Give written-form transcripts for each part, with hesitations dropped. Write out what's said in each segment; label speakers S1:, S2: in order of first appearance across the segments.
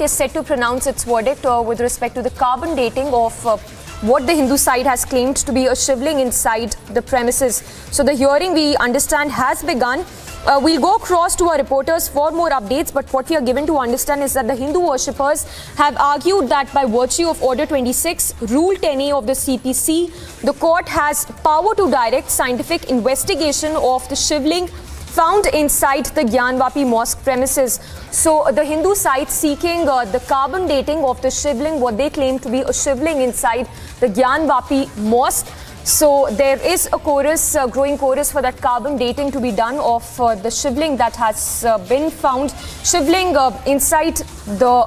S1: is set to pronounce its verdict with respect to the carbon dating of what the Hindu side has claimed to be a shivling inside the premises. So the hearing, we understand, has begun. We'll go across to our reporters for more updates, but what we are given to understand is that the Hindu worshippers have argued that by virtue of Order 26, Rule 10A of the CPC, the court has power to direct scientific investigation of the shivling found inside the Gyanvapi mosque premises. So the Hindu side seeking the carbon dating of the shivling, what they claim to be a shivling inside the Gyanvapi mosque. So there is a chorus, growing chorus for that carbon dating to be done of the shivling that has been found. Shivling inside the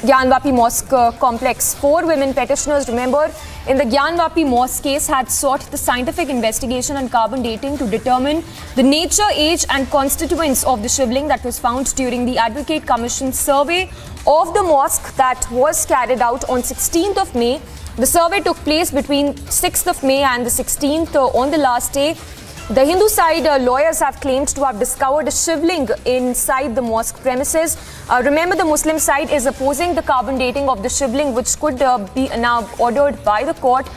S1: Gyanvapi mosque complex. 4 women petitioners, remember, in the Gyanvapi mosque case had sought the scientific investigation on carbon dating to determine the nature, age and constituents of the shivling that was found during the Advocate Commission survey of the mosque that was carried out on 16th of May. The survey took place between 6th of May and the 16th on the last day. The Hindu side lawyers have claimed to have discovered a shivling inside the mosque premises. Remember, the Muslim side is opposing the carbon dating of the shivling, which could be now ordered by the court,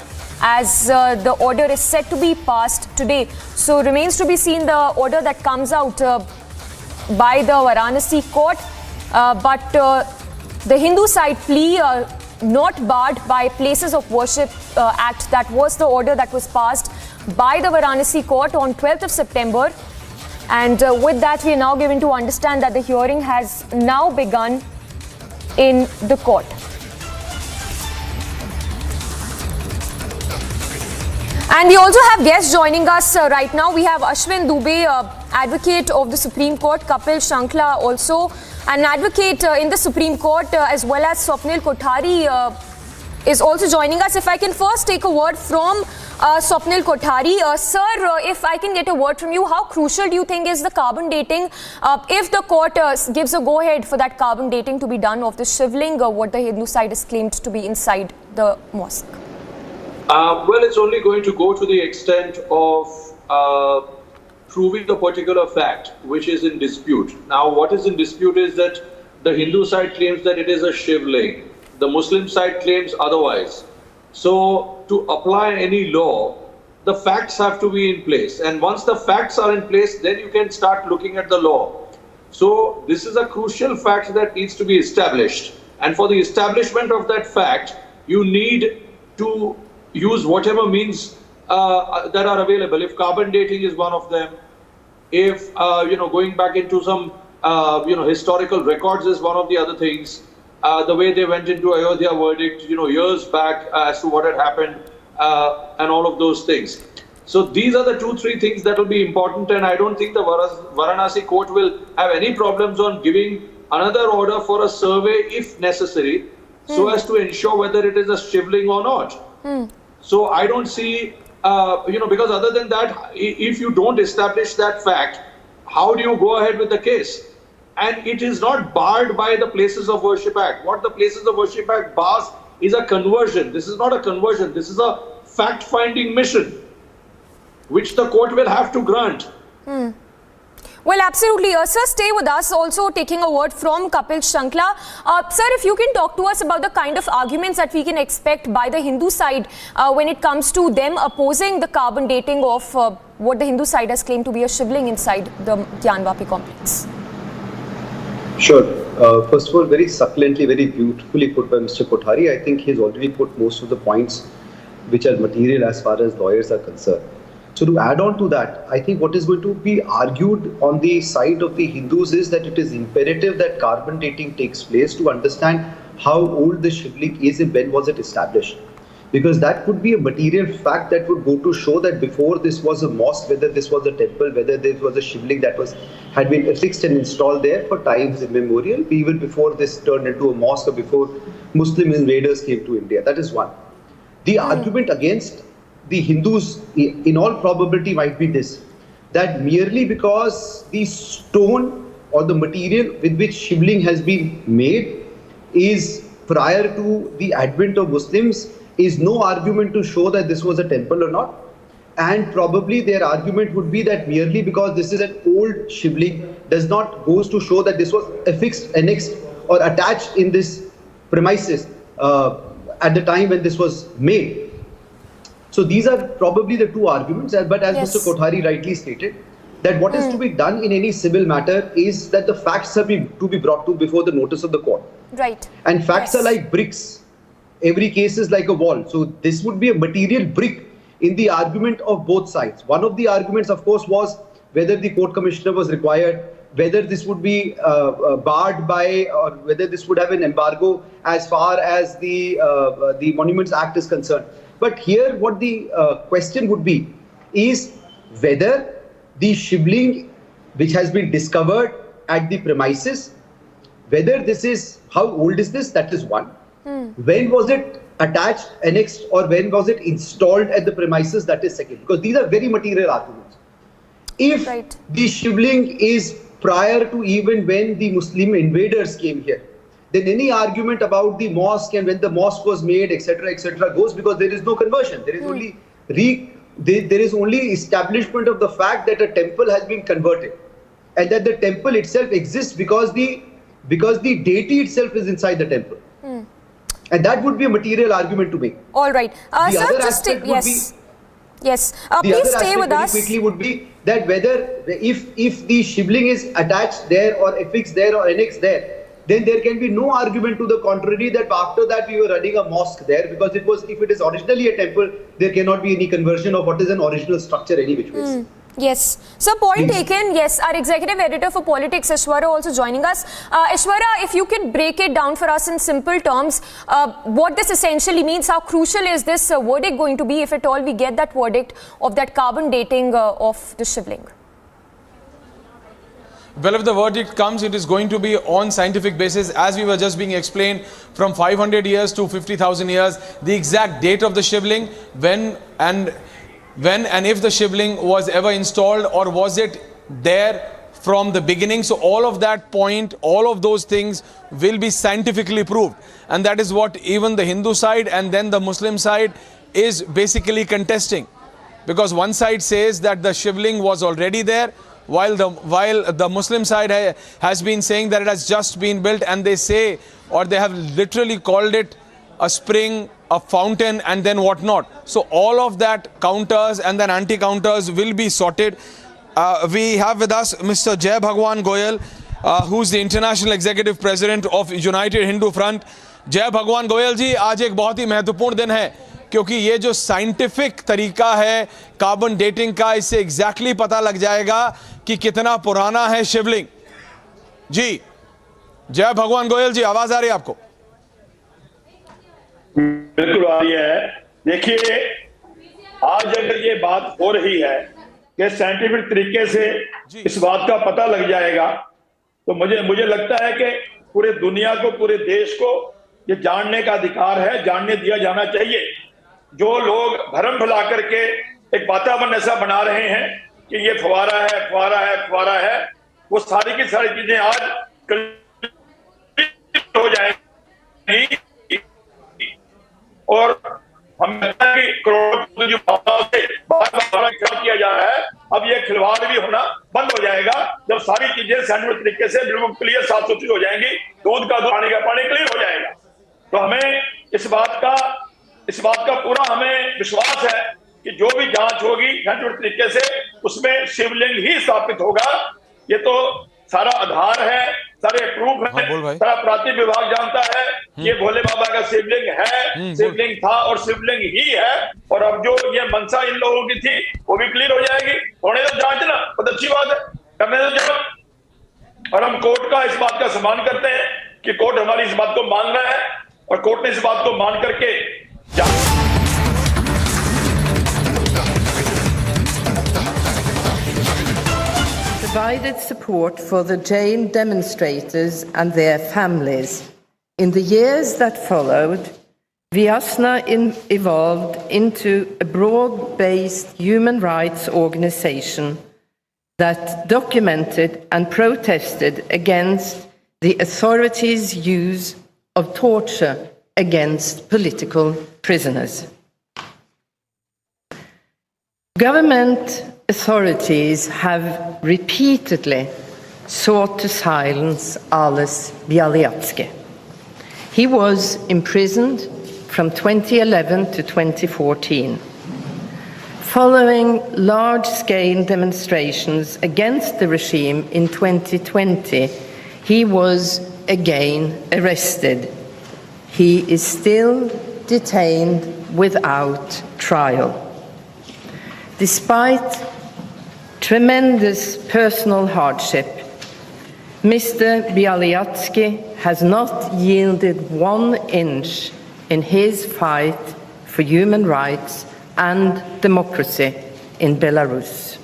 S1: as the order is set to be passed today. So remains to be seen the order that comes out by the Varanasi court. But the Hindu side plea not barred by Places of Worship Act. That was the order that was passed by the Varanasi court on 12th of September. And with that, we are now given to understand that the hearing has now begun in the court. And we also have guests joining us right now. We have Ashwin Dubey, advocate of the Supreme Court, Kapil Shankla also an advocate in the Supreme Court, as well as Swapnil Kothari is also joining us. If I can first take a word from Swapnil Kothari. Sir, if I can get a word from you, how crucial do you think is the carbon dating if the court gives a go-ahead for that carbon dating to be done of the shivling, what the Hindu side is claimed to be inside the mosque?
S2: Well, it's only going to go to the extent of proving the particular fact which is in dispute. Now, what is in dispute is that the Hindu side claims that it is a shivling. The Muslim side claims otherwise. So, to apply any law, the facts have to be in place. And once the facts are in place, then you can start looking at the law. So, this is a crucial fact that needs to be established. And for the establishment of that fact, you need to use whatever means that are available. If carbon dating is one of them, if going back into some historical records is one of the other things, the way they went into Ayodhya verdict years back as to what had happened, and all of those things. So these are the 2-3 things that will be important, and I don't think the Varanasi court will have any problems on giving another order for a survey if necessary, so as to ensure whether it is a shivling or not. So I don't see because other than that, if you don't establish that fact, how do you go ahead with the case? And it is not barred by the Places of Worship Act. What the Places of Worship Act bars is a conversion. This is not a conversion. This is a fact-finding mission, which the court will have to grant.
S1: Well, absolutely. Sir, stay with us. Also taking a word from Kapil Shankla. Sir, if you can talk to us about the kind of arguments that we can expect by the Hindu side when it comes to them opposing the carbon dating of what the Hindu side has claimed to be a shivling inside the Gyanvapi complex.
S3: Sure. First of all, very succulently, very beautifully put by Mr. Kothari. I think he's already put most of the points which are material as far as lawyers are concerned. So to add on to that, I think what is going to be argued on the side of the Hindus is that it is imperative that carbon dating takes place to understand how old the shivling is and when was it established. Because that could be a material fact that would go to show that before this was a mosque, whether this was a temple, whether this was a shivling that had been affixed and installed there for times immemorial, even before this turned into a mosque or before Muslim invaders came to India. That is one. The argument against the Hindus, in all probability, might be this, that merely because the stone or the material with which shivling has been made is prior to the advent of Muslims is no argument to show that this was a temple or not. And probably their argument would be that merely because this is an old shivling does not goes to show that this was affixed, annexed or attached in this premises at the time when this was made. So these are probably the two arguments, but as Mr. Kothari rightly stated, that what is to be done in any civil matter is that the facts are to be brought to before the notice of the court.
S1: Right.
S3: And facts are like bricks. Every case is like a wall. So this would be a material brick in the argument of both sides. One of the arguments, of course, was whether the court commissioner was required, whether this would be barred by, or whether this would have an embargo as far as the Monuments Act is concerned. But here what the question would be is whether the Shivling which has been discovered at the premises, whether this is, how old is this? That is one. When was it attached, annexed, or when was it installed at the premises? That is second. Because these are very material arguments. If the Shivling is prior to even when the Muslim invaders came here, then any argument about the mosque and when the mosque was made, etc., goes, because there is no conversion. There is only there is only establishment of the fact that a temple has been converted, and that the temple itself exists because the deity itself is inside the temple. And that would be a material argument to make.
S1: All right. Sir, just stay. Yes. Please stay with us.
S3: Quickly would be that whether if the Shivling is attached there or affixed there or annexed there, then there can be no argument to the contrary that after that we were running a mosque there, because it was, if it is originally a temple, there cannot be any conversion of what is an original structure any which ways.
S1: Yes. So point taken. Yes, our executive editor for politics, Ishwara, also joining us. Ishwara, if you could break it down for us in simple terms, what this essentially means, how crucial is this verdict going to be, if at all we get that verdict of that carbon dating of the Shivling?
S4: Well, if the verdict comes, it is going to be on scientific basis, as we were just being explained, from 500 years to 50,000 years, the exact date of the Shivling, when and if the Shivling was ever installed, or was it there from the beginning. So all of that point, all of those things will be scientifically proved. And that is what even the Hindu side and then the Muslim side is basically contesting. Because one side says that the Shivling was already there, while the Muslim side has been saying that it has just been built, and they say, or they have literally called it a spring, a fountain, and then whatnot. So all of that counters and then anti-counters will be sorted. We have with us Mr. Jai Bhagwan Goyal, who's the International Executive President of United Hindu Front. Jai Bhagwan Goyal ji, आज एक बहुत ही महत्वपूर्ण दिन है, क्योंकि ये जो scientific तरीका है कार्बन डेटिंग का, इससे एग्जैक्टली पता लग जाएगा कि कितना पुराना है शिवलिंग। जी जय भगवान गोयल जी, आवाज आ रही है आपको?
S5: बिल्कुल आ रही है। देखिए, आज अगर ये बात हो रही है कि साइंटिफिक तरीके से इस बात का पता लग जाएगा, तो मुझे लगता है कि पूरे दुनिया को, पूरे देश को ये जानने का अधिकार है, जानने दिया जाना चाहिए। जो लोग भरम फैला करके एक वातावरण ऐसा बना रहे हैं कि ये फवारा है, फवारा है, फवारा है, वो सारी की सारी चीजें आज हो जाएंगी। और हम करोड़ों जो भावनाओं से बार-बार खिलाफ किया जा रहा है, अब ये खिलवाड़ भी होना बंद हो जाएगा जब सारी चीजें साइंटिफिक तरीके से बिल्कुल क्लियर, साफ सुथरी हो जाएंगी। दूध का दूध, पानी का पानी क्लियर हो जाएगा। तो हमें इस बात का पूरा हमें विश्वास है कि जो भी जांच होगी साइंटिफिक तरीके से, उसमें शिवलिंग ही स्थापित होगा। ये तो सारा आधार है, सारे प्रूफ है, सारा प्रांतीय विभाग जानता है ये भोले बाबा का शिवलिंग है, शिवलिंग था और शिवलिंग ही है। और अब जो ये मंशा इन लोगों की थी वो भी क्लियर हो जाएगी। होने तो जांच ना, बहुत अच्छी बात है, करने तो जांच। और हम कोर्ट का इस बात का सम्मान करते हैं कि कोर्ट हमारी इस बात को मान रहा है, और कोर्ट ने इस बात को मान करके
S6: provided support for the Jain demonstrators and their families. In the years that followed, Vyasna evolved into a broad-based human rights organization that documented and protested against the authorities' use of torture against political prisoners. Government authorities have repeatedly sought to silence Ales Bialyatsky. He was imprisoned from 2011 to 2014. Following large-scale demonstrations against the regime in 2020, he was again arrested. He is still detained without trial. Despite tremendous personal hardship, Mr. Bialyatsky has not yielded 1 inch in his fight for human rights and democracy in Belarus.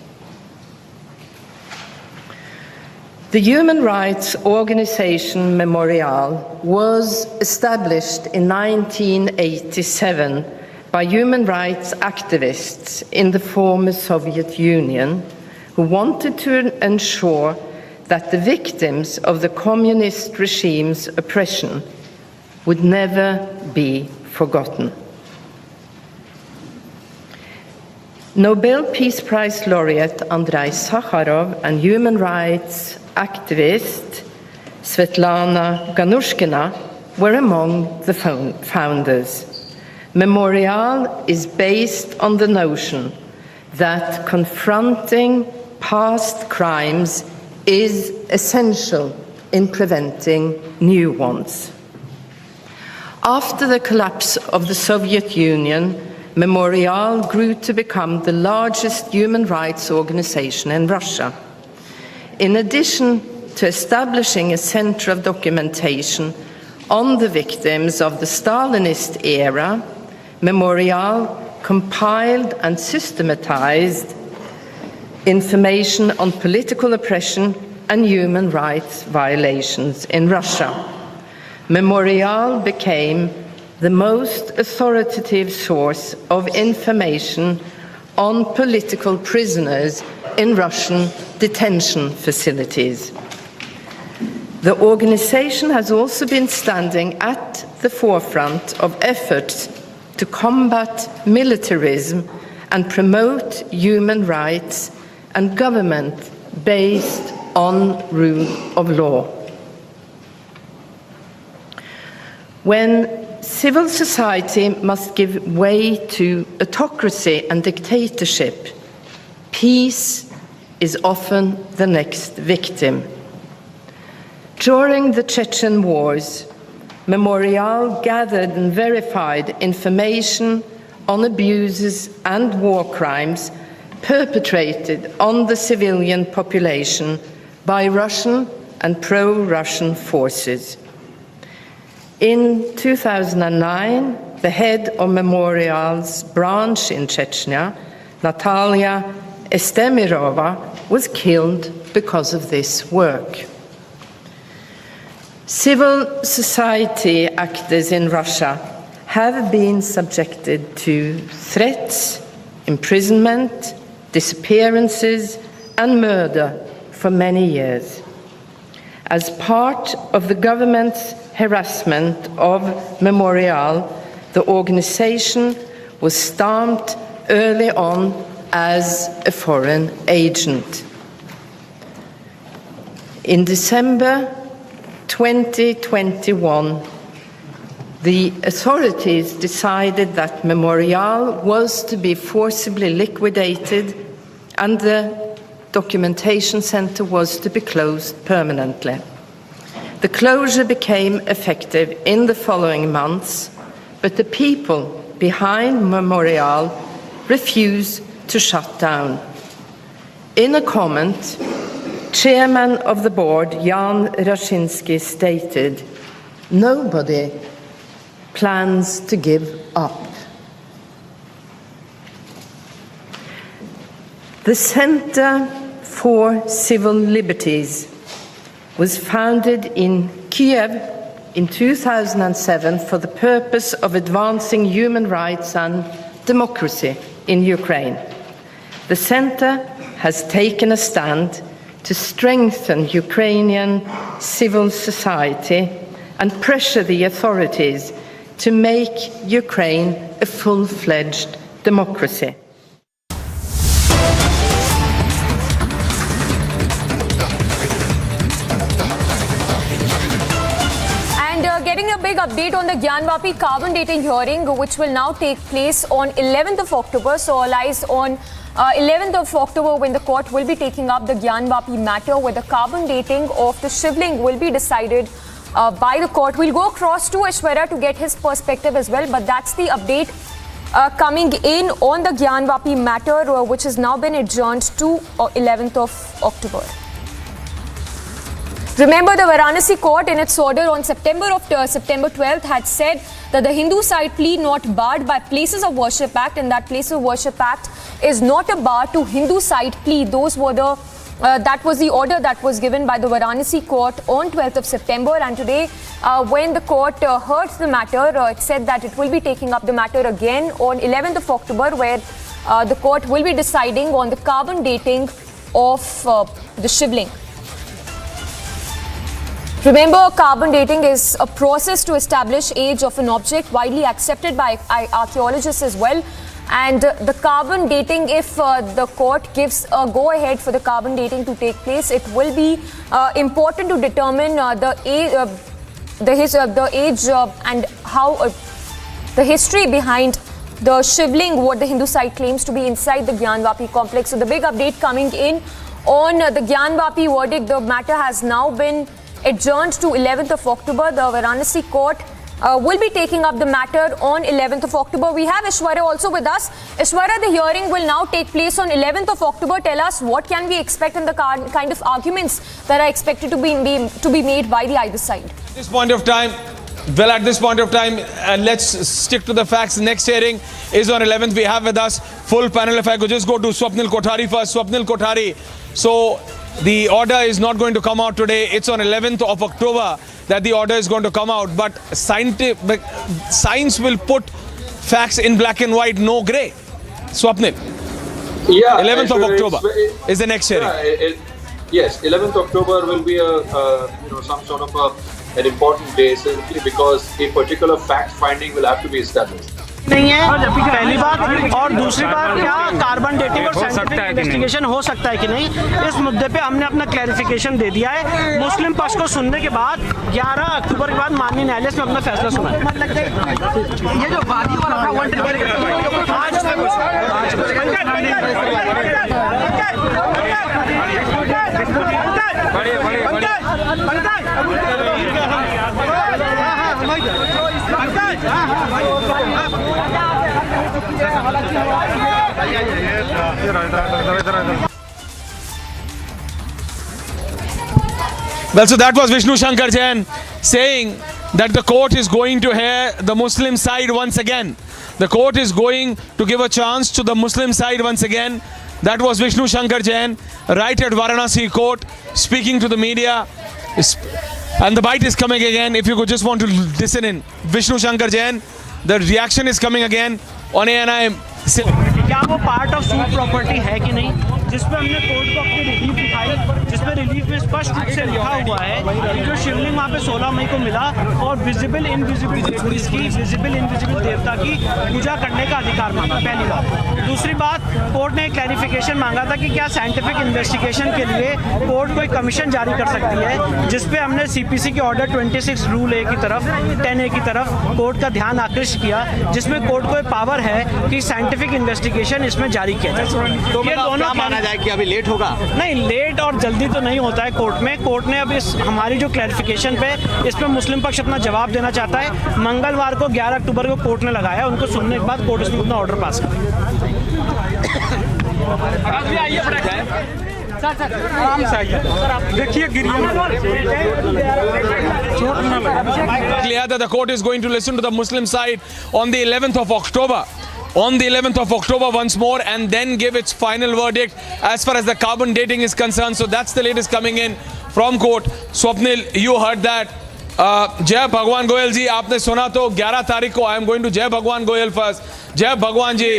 S6: The human rights organization Memorial was established in 1987 by human rights activists in the former Soviet Union who wanted to ensure that the victims of the communist regime's oppression would never be forgotten. Nobel Peace Prize laureate Andrei Sakharov and human rights activist Svetlana Ganushkina were among the founders. Memorial is based on the notion that confronting past crimes is essential in preventing new ones. After the collapse of the Soviet Union, Memorial grew to become the largest human rights organization in Russia. In addition to establishing a center of documentation on the victims of the Stalinist era, Memorial compiled and systematized information on political oppression and human rights violations in Russia. Memorial became the most authoritative source of information on political prisoners in Russian detention facilities. The organization has also been standing at the forefront of efforts to combat militarism and promote human rights and government based on rule of law. When civil society must give way to autocracy and dictatorship, peace is often the next victim. During the Chechen wars, Memorial gathered and verified information on abuses and war crimes perpetrated on the civilian population by Russian and pro-Russian forces. In 2009, the head of Memorial's branch in Chechnya, Natalia Estemirova, was killed because of this work. Civil society actors in Russia have been subjected to threats, imprisonment, disappearances, and murder for many years. As part of the government's harassment of Memorial, the organization was stamped early on as a foreign agent. In December 2021, the authorities decided that Memorial was to be forcibly liquidated and the documentation center was to be closed permanently. The closure became effective in the following months, but the people behind Memorial refused to shut down. In a comment, Chairman of the board, Jan Rashinsky, stated, "Nobody plans to give up." The Center for Civil Liberties was founded in Kiev in 2007 for the purpose of advancing human rights and democracy in Ukraine. The center has taken a stand to strengthen Ukrainian civil society and pressure the authorities to make Ukraine a full-fledged democracy.
S1: providing a big update on the Gyanvapi carbon dating hearing, which will now take place on 11th of October. So all eyes on 11th of October when the court will be taking up the Gyanvapi matter, where the carbon dating of the Shivling will be decided by the court. We'll go across to Aishwarya to get his perspective as well, but that's the update coming in on the Gyanvapi matter, which has now been adjourned to 11th of October. Remember, the Varanasi court in its order on September 12th had said that the Hindu side plea not barred by Places of Worship Act, and that Places of Worship Act is not a bar to Hindu side plea. Those were the that was the order that was given by the Varanasi court on 12th of September. And today, when the court heard the matter, it said that it will be taking up the matter again on 11th of October, where the court will be deciding on the carbon dating of the Shivling. Remember, carbon dating is a process to establish age of an object, widely accepted by archaeologists as well. And the carbon dating, if the court gives a go-ahead for the carbon dating to take place, it will be important to determine the age and how the history behind the Shivling, what the Hindu side claims to be inside the Gyanvapi complex. So the big update coming in on the Gyanvapi verdict. The matter has now been adjourned to 11th of October. The Varanasi court will be taking up the matter on 11th of October. We have Aishwarya also with us. Aishwarya, the hearing will now take place on 11th of October. Tell us, what can we expect in the kind of arguments that are expected to be made by the either side?
S4: At this point of time, let's stick to the facts. Next hearing is on 11th. We have with us full panel. If I could just go to Swapnil Kothari first. Swapnil Kothari, so the order is not going to come out today. It's on 11th of October that the order is going to come out. But science will put facts in black and white, no grey. Swapnil.
S2: Yeah.
S4: 11th of October is the next hearing.
S2: Yes, 11th October will be some sort of an important day, simply because a particular fact finding will have to be established.
S7: नहीं है, पहली बात। और दूसरी बात, क्या carbon dating और scientific investigation हो सकता है कि नहीं, इस मुद्दे पे हमने अपना क्लैरिफिकेशन दे दिया है। मुस्लिम पक्ष को सुनने के बाद 11 अक्टूबर के बाद माननीय न्यायालय में अपना फैसला सुना है। ये जो वादी वाला था,
S4: Well, so that was Vishnu Shankar Jain saying that the court is going to hear the Muslim side once again. The court is going to give a chance to the Muslim side once again. That was Vishnu Shankar Jain right at Varanasi court speaking to the media. And the bite is coming again. If you could just want to listen in. Vishnu Shankar Jain, the reaction is coming again on ANI.
S7: क्या वो part of suit property है कि नहीं, जिसपे हमने court को अपनी relief दिखाई, जिसपे रिलीफ में स्पष्ट रूप से लिखा हुआ है कि जो शिवलिंग वहाँ पे 16 मई को मिला और विजिबल इनविजिबल देवता की पूजा करने का अधिकार मांगा। पहली बात। दूसरी बात, कोर्ट ने क्लैरिफिकेशन मांगा था कि क्या साइंटिफिक इन्वेस्टिगेशन के लिए कोर्ट कोई कमीशन जारी कर सकती है, जिसपे हमने CPC के ऑर्डर 26 रूल A की तरफ 10A की तरफ कोर्ट का ध्यान आकृष्ट किया, जिसमें कोर्ट को पावर है कि साइंटिफिक इन्वेस्टिगेशन इसमें जारी किया जाए। तो ये दोनों माना जाए कि अभी लेट होगा? नहीं, लेट और जल्दी तो नहीं होता है कोर्ट में। कोर्ट ने अब इस हमारी जो क्लैरिफिकेशन पे इस पे मुस्लिम पक्ष अपना जवाब देना चाहता है। मंगलवार को 11 अक्टूबर को कोर्ट ने लगाया, उनको सुनने के बाद कोर्ट इसमें अपना ऑर्डर पास करेगा।
S4: देखिए clear that the court is going to listen to the Muslim side on the 11th of October. On the 11th of October once more, and then give its final verdict as far as the carbon dating is concerned. So that's the latest coming in from court. Swapnil, you heard that. Jai Bhagwan Goyal ji, आपने सुना तो 11 तारीख को, I am going to Jai Bhagwan Goyal first. जय भगवान जी,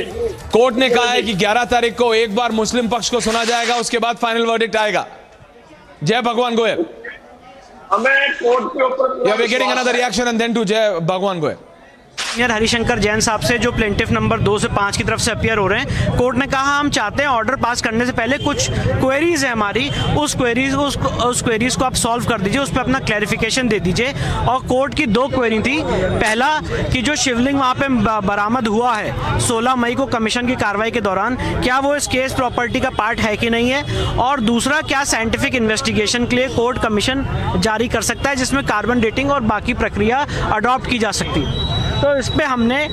S4: court ने कहा है कि 11 तारीख को एक बार मुस्लिम पक्ष को सुना जाएगा, उसके बाद फाइनल वर्डिक्ट आएगा। जय भगवान गोयल।
S5: हमें कोर्ट के ऊपर
S4: Yeah, we're getting another reaction and then to Jai Bhagwan Goyal.
S7: Senior Harishankar Jain साहब से, जो प्लेंटिफ नंबर 2 से 5 की तरफ से अपीयर हो रहे हैं। कोर्ट ने कहा हम चाहते हैं ऑर्डर पास करने से पहले कुछ क्वेरीज है हमारी, उस क्वेरीज को आप सॉल्व कर दीजिए, उस पर अपना क्लैरिफिकेशन दे दीजिए। और कोर्ट की 2 क्वेरी थी। पहला कि जो शिवलिंग वहाँ पे बरामद हुआ है 16 मई को कमीशन की कार्रवाई के दौरान, क्या वो इस केस प्रॉपर्टी का पार्ट है कि नहीं है। और दूसरा, क्या साइंटिफिक इन्वेस्टिगेशन के लिए कोर्ट कमीशन जारी कर सकता है जिसमें कार्बन डेटिंग और बाकी प्रक्रिया अडॉप्ट की जा सकती है। तो इस पे हमने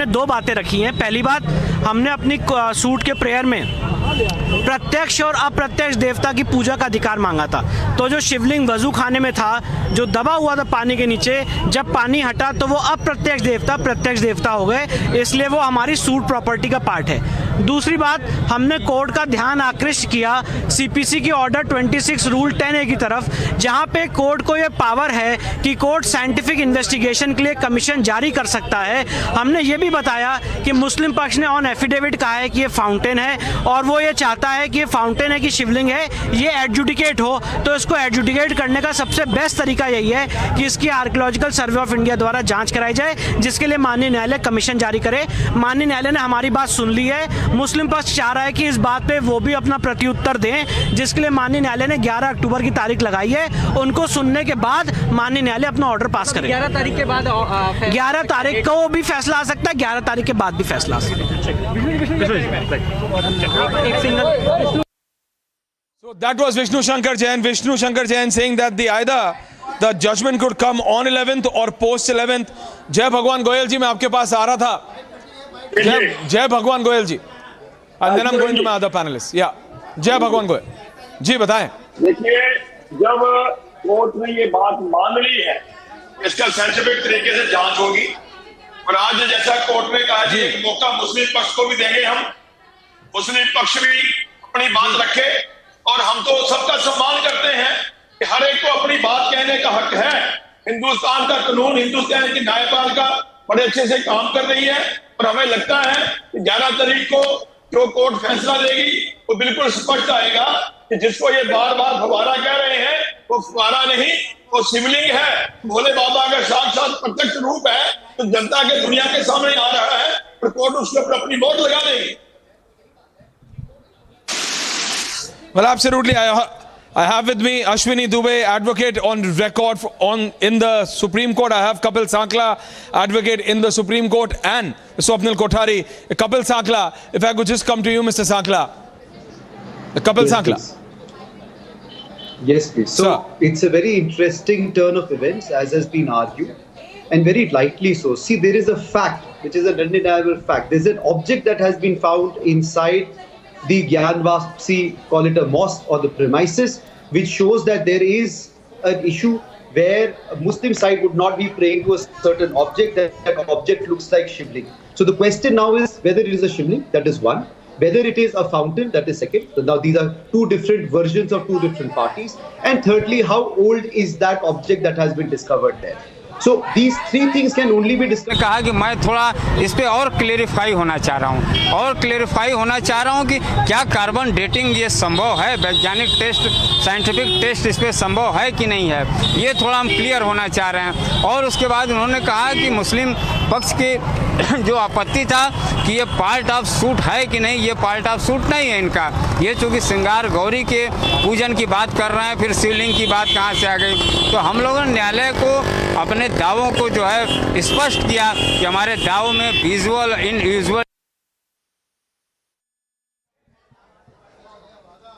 S7: 2 बातें रखी हैं। पहली बात, हमने अपनी सूट के प्रेयर में प्रत्यक्ष और अप्रत्यक्ष देवता की पूजा का अधिकार मांगा था। तो जो शिवलिंग वजू खाने में था, जो दबा हुआ था पानी के नीचे, जब पानी हटा तो वो अप्रत्यक्ष देवता प्रत्यक्ष देवता हो गए, इसलिए वो हमारी सूट प्रॉपर्टी का पार्ट है। दूसरी बात, हमने कोर्ट का ध्यान आकृष्ट किया सीपीसी की ऑर्डर 26 रूल 10A की तरफ, जहां पे कोर्ट को ये पावर है कि कोर्ट साइंटिफिक इन्वेस्टिगेशन के लिए कमीशन जारी कर सकता है। हमने ये भी बताया कि मुस्लिम पक्ष ने ऑन एफिडेविट कहा है कि ये फाउंटेन है और वो ये चाहता है कि ये फाउंटेन है कि शिवलिंग है, ये एडजुडिकेट हो। तो इसको एडजुडिकेट करने का सबसे बेस्ट तरीका यही है कि इसकी आर्कियोलॉजिकल सर्वे ऑफ इंडिया द्वारा जांच कराई जाए, जिसके लिए माननीय न्यायालय कमीशन जारी करे। माननीय न्यायालय ने हमारी बात सुन ली है। मुस्लिम पक्ष चाह रहा है कि इस बात पे वो भी अपना प्रत्युत्तर दें, जिसके लिए माननीय न्यायालय ने 11 अक्टूबर की तारीख लगाई है। उनको सुनने के बाद माननीय न्यायालय अपना ऑर्डर पास करे।
S8: 11 तारीख के बाद
S7: 11 तारीख को भी फैसला आ सकता है, 11 तारीख के बाद भी फैसला आ सकता है।
S4: So that was Vishnu Shankar Jain saying that the judgment could come on 11th or post 11th. जय भगवान गोयल जी, मैं आपके पास आ रहा था। जय भगवान गोयल जी, and then I'm going to my other panelists. Yeah, जय भगवान गोयल जी, बताएं।
S5: देखिए, जब कोर्ट ने ये बात मान ली है, इसका साइंटिफिक तरीके से जांच होगी। और आज जैसा कोर्ट ने कहा कि एक मौका मुस्लिम पक्ष को भी देंगे, हम मुस्लिम पक्ष भी अपनी बात रखे। और हम तो सबका सम्मान करते हैं कि हर एक को अपनी बात कहने का हक है। हिंदुस्तान का कानून, हिंदुस्तान की न्यायपालिका बड़े अच्छे से काम कर रही है। और हमें लगता है कि 11 तारीख को जो कोर्ट फैसला देगी वो बिल्कुल स्पष्ट आएगा कि जिसको ये बार बार फवारा कह रहे हैं, वो फवारा नहीं, वो शिवलिंग है, भोले बाबा का साक्षात प्रत्यक्ष रूप है, तो जनता के दुनिया के सामने आ रहा है और कोर्ट उसके ऊपर अपनी वोट लगा देगी।
S4: Well, absolutely. I have with me Ashwini Dubey, advocate on record in the Supreme Court. I have Kapil Sankla, advocate in the Supreme Court, and Swapnil Kothari. Kapil Sankla, if I could just come to you, Mr. Sankla. Kapil Sankla.
S3: Yes, please. So, it's a very interesting turn of events, as has been argued, and very rightly so. See, there is a fact, which is an undeniable fact. There's an object that has been found inside the Gyanvapi, call it a mosque or the premises, which shows that there is an issue where a Muslim side would not be praying to a certain object, that object looks like Shivling. So the question now is whether it is a Shivling, that is one, whether it is a fountain, that is second. So now these are two different versions of two different parties. And thirdly, how old is that object that has been discovered there? So these three things can only be discussed.
S9: कहा कि मैं थोड़ा इस पे और clarify होना चाह रहा हूँ कि क्या कार्बन डेटिंग ये संभव है, वैज्ञानिक टेस्ट, साइंटिफिक टेस्ट इस पे संभव है कि नहीं है, ये थोड़ा हम क्लियर होना चाह रहे हैं। और उसके बाद उन्होंने कहा कि मुस्लिम पक्ष की जो आपत्ति था कि ये पार्ट ऑफ सूट है कि नहीं, ये पार्ट ऑफ सूट नहीं है इनका। ये चूँकि श्रृंगार गौरी के पूजन की बात कर रहे हैं, फिर शिवलिंग की बात कहाँ से आ गई। तो हम लोगों ने न्यायालय को अपने दावों को जो है स्पष्ट किया कि हमारे दावों में visual इनविजुअल।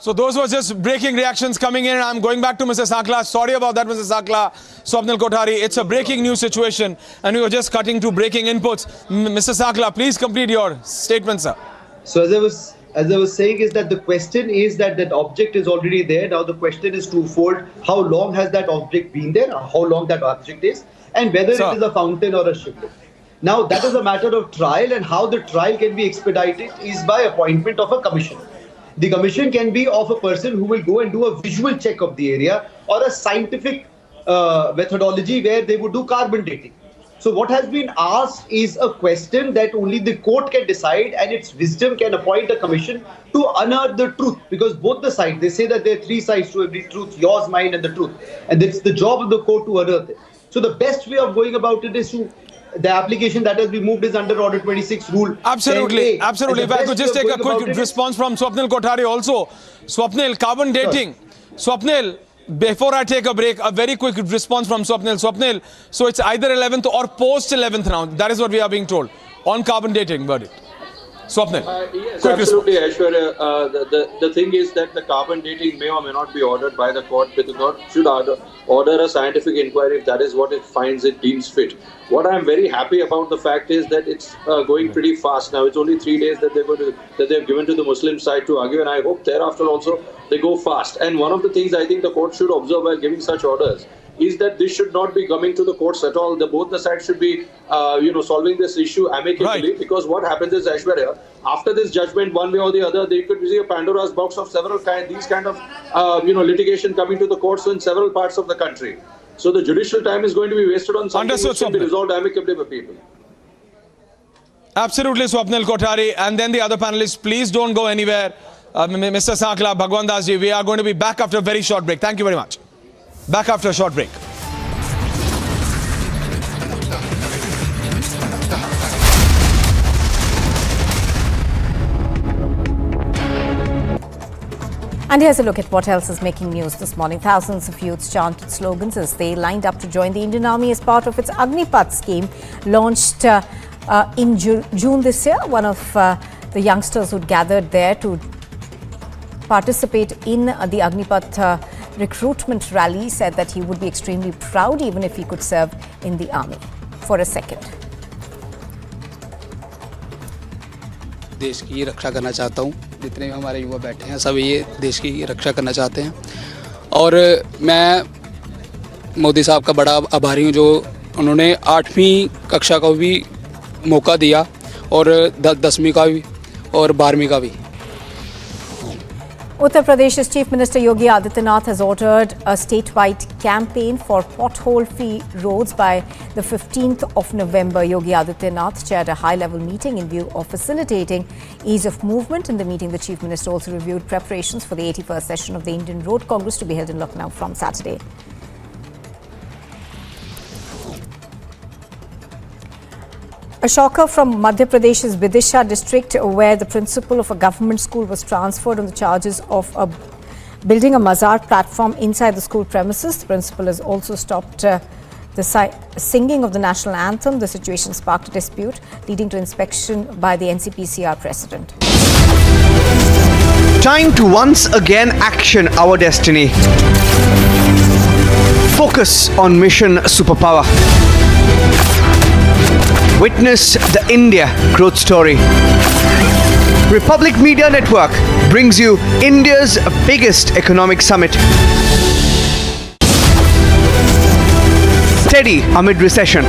S4: So those were just breaking reactions coming in. I'm going back to Mr. Sankla. Sorry about that, Mr. Sankla. Swapnil Kothari, it's a breaking news situation and we were just cutting to breaking inputs. Mr. Sankla, please complete your statement, sir.
S3: So as I was saying is that the question is that that object is already there. Now the question is twofold. How long has that object been there? How long that object is? And whether it is a fountain or a shivling. Now that is a matter of trial, and how the trial can be expedited is by appointment of a commission. The commission can be of a person who will go and do a visual check of the area, or a scientific methodology where they would do carbon dating. So what has been asked is a question that only the court can decide, and its wisdom can appoint a commission to unearth the truth. Because both the sides, they say that there are three sides to every truth, yours, mine and the truth. And it's the job of the court to unearth it. So the best way of going about it is to the application that has been moved is under Order 26 Rule.
S4: Absolutely,
S3: 10A.
S4: absolutely.
S3: And
S4: If
S3: the
S4: I could
S3: best
S4: just
S3: way
S4: take
S3: of
S4: a
S3: going
S4: quick
S3: about it is-
S4: response from Swapnil Kothari also. Swapnil, carbon dating. Swapnil, before I take a break, a very quick response from Swapnil. Swapnil, so it's either 11th or post 11th now. That is what we are being told on carbon dating verdict. Swapnil.
S2: Yes,
S4: quick
S2: absolutely, Aishwarya. The thing is that the carbon dating may or may not be ordered by the court, but the court should order a scientific inquiry if that is what it finds it deems fit. What I'm very happy about the fact is that it's going pretty fast now. It's only 3 days that they've given to the Muslim side to argue, and I hope thereafter also they go fast. And one of the things I think the court should observe while giving such orders is that this should not be coming to the courts at all. Both the sides should be, solving this issue amicably.
S4: Right.
S2: Because what happens is, Aishwarya, after this judgment, one way or the other, they could see a Pandora's box of these kind of, litigation coming to the courts in several parts of the country. So the judicial time is going to be wasted on something
S4: Understood,
S2: which should be
S4: Swapnil.
S2: resolved amicably by people.
S4: Absolutely, Swapnil Kothari. And then the other panelists, please don't go anywhere. Mr. Sakla, Bhagwan Das ji, we are going to be back after a very short break. Thank you very much. Back after a short break.
S8: And here's a look at what else is making news this morning. Thousands of youths chanted slogans as they lined up to join the Indian Army as part of its Agnipath scheme launched in June this year. One of the youngsters who'd gathered there to participate in the Agnipath recruitment rally said that he would be extremely proud even if he could serve in the army. For a second.
S10: देश की रक्षा करना चाहता हूँ। जितने भी हमारे युवा बैठे हैं सब ये देश की रक्षा करना चाहते हैं और मैं मोदी साहब का बड़ा आभारी हूँ जो उन्होंने 8वीं कक्षा का भी मौका दिया और 10वीं का भी और 12वीं का भी।
S8: Uttar Pradesh's Chief Minister Yogi Adityanath has ordered a statewide campaign for pothole-free roads by the 15th of November. Yogi Adityanath chaired a high-level meeting in view of facilitating ease of movement. In the meeting, the Chief Minister also reviewed preparations for the 81st session of the Indian Road Congress to be held in Lucknow from Saturday. A shocker from Madhya Pradesh's Vidisha district, where the principal of a government school was transferred on the charges of building a mazar platform inside the school premises. The principal has also stopped the singing of the national anthem. The situation sparked a dispute, leading to inspection by the NCPCR president.
S11: Time to once again action our destiny. Focus on mission superpower. Witness the India growth story. Republic Media Network brings you India's biggest economic summit. Steady amid recession.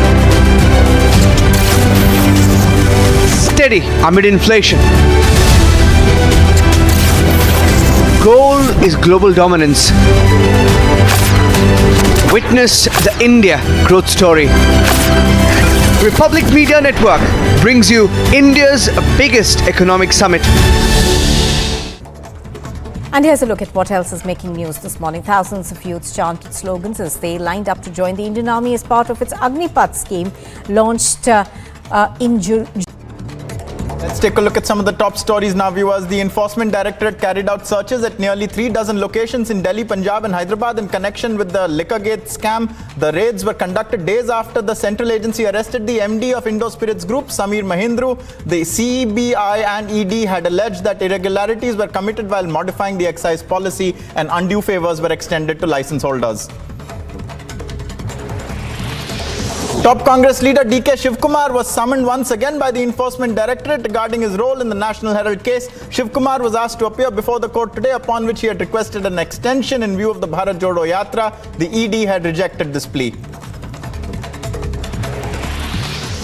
S11: Steady amid inflation. Goal is global dominance. Witness the India growth story. Republic Media Network brings you India's biggest economic summit.
S8: And here's a look at what else is making news this morning. Thousands of youths chanted slogans as they lined up to join the Indian Army as part of its Agnipath scheme launched in June.
S12: Let's take a look at some of the top stories now, viewers. The Enforcement Directorate carried out searches at nearly 3 dozen locations in Delhi, Punjab and Hyderabad in connection with the Liquorgate scam. The raids were conducted days after the central agency arrested the MD of Indo Spirits Group, Samir Mahindru. The CBI and ED had alleged that irregularities were committed while modifying the excise policy and undue favors were extended to license holders. Top Congress leader DK Shivkumar was summoned once again by the Enforcement Directorate regarding his role in the National Herald case. Shivkumar was asked to appear before the court today, upon which he had requested an extension in view of the Bharat Jodo Yatra. The ED had rejected this plea.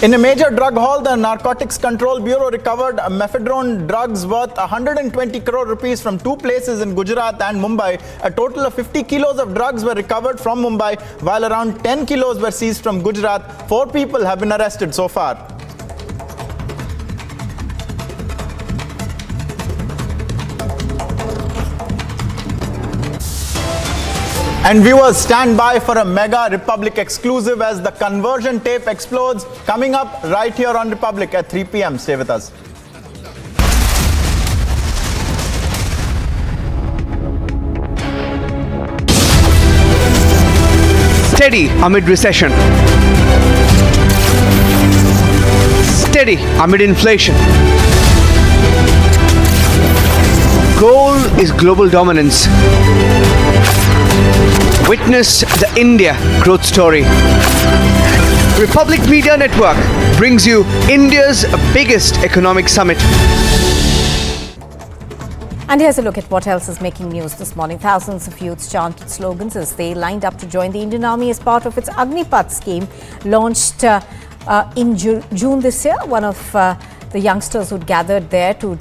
S12: In a major drug haul, the Narcotics Control Bureau recovered methadone drugs worth 120 crore rupees from 2 places in Gujarat and Mumbai. A total of 50 kilos of drugs were recovered from Mumbai, while around 10 kilos were seized from Gujarat. 4 people have been arrested so far. And viewers, stand by for a mega Republic exclusive as the conversion tape explodes. Coming up right here on Republic at 3 p.m. Stay with us.
S11: Steady amid recession. Steady amid inflation. Goal is global dominance. Witness the India growth story. Republic Media Network brings you India's biggest economic summit.
S8: And here's a look at what else is making news this morning. Thousands of youths chanted slogans as they lined up to join the Indian Army as part of its Agnipath scheme launched in June this year. One of the youngsters who gathered there to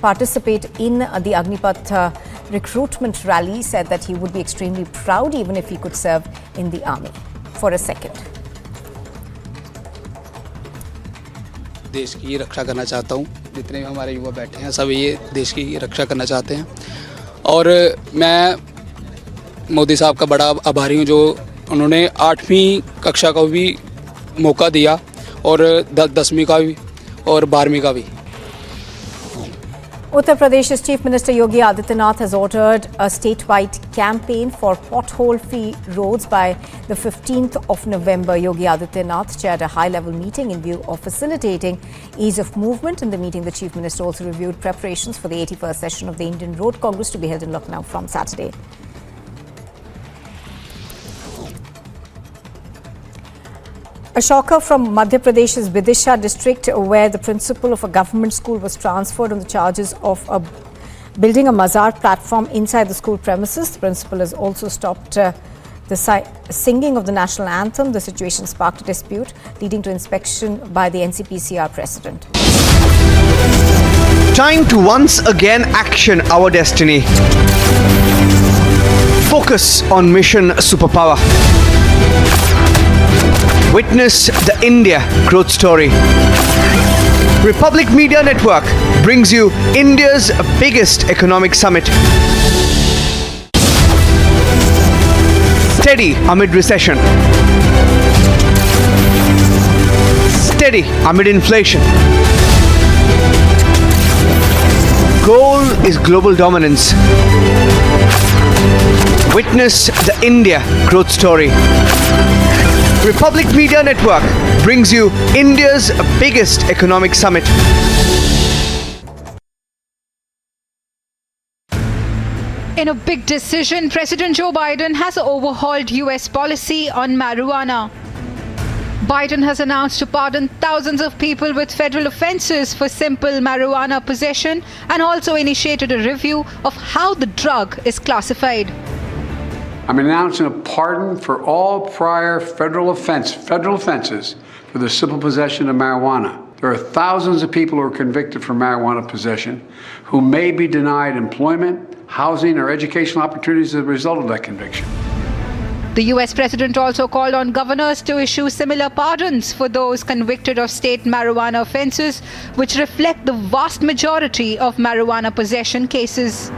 S8: participate in the Agnipath recruitment rally said that he would be extremely proud even if he could serve in the army. For a second.
S10: देश की रक्षा करना चाहता हूँ। जितने भी हमारे युवा बैठे हैं सब ये देश की रक्षा करना चाहते हैं और मैं मोदी साहब का बड़ा आभारी हूँ जो उन्होंने 8वीं कक्षा का भी मौका दिया और 10वीं का भी और 12वीं का भी।
S8: Uttar Pradesh's Chief Minister Yogi Adityanath has ordered a statewide campaign for pothole-free roads by the 15th of November. Yogi Adityanath chaired a high-level meeting in view of facilitating ease of movement. In the meeting, the Chief Minister also reviewed preparations for the 81st session of the Indian Road Congress to be held in Lucknow from Saturday. A shocker from Madhya Pradesh's Bidar district, where the principal of a government school was transferred on the charges of building a mazar platform inside the school premises. The principal has also stopped the singing of the national anthem. The situation sparked a dispute, leading to inspection by the NCPCR president.
S11: Time to once again action our destiny. Focus on mission superpower. Witness the India growth story. Republic Media Network brings you India's biggest economic summit. Steady amid recession. Steady amid inflation. Goal is global dominance. Witness the India growth story. Republic Media Network brings you India's biggest economic summit.
S13: In a big decision, President Joe Biden has overhauled US policy on marijuana. Biden has announced to pardon thousands of people with federal offenses for simple marijuana possession and also initiated a review of how the drug is classified.
S14: I'm announcing a pardon for all prior federal offenses for the simple possession of marijuana. There are thousands of people who are convicted for marijuana possession who may be denied employment, housing, or educational opportunities as a result of that conviction.
S13: The US president also called on governors to issue similar pardons for those convicted of state marijuana offenses, which reflect the vast majority of marijuana possession cases.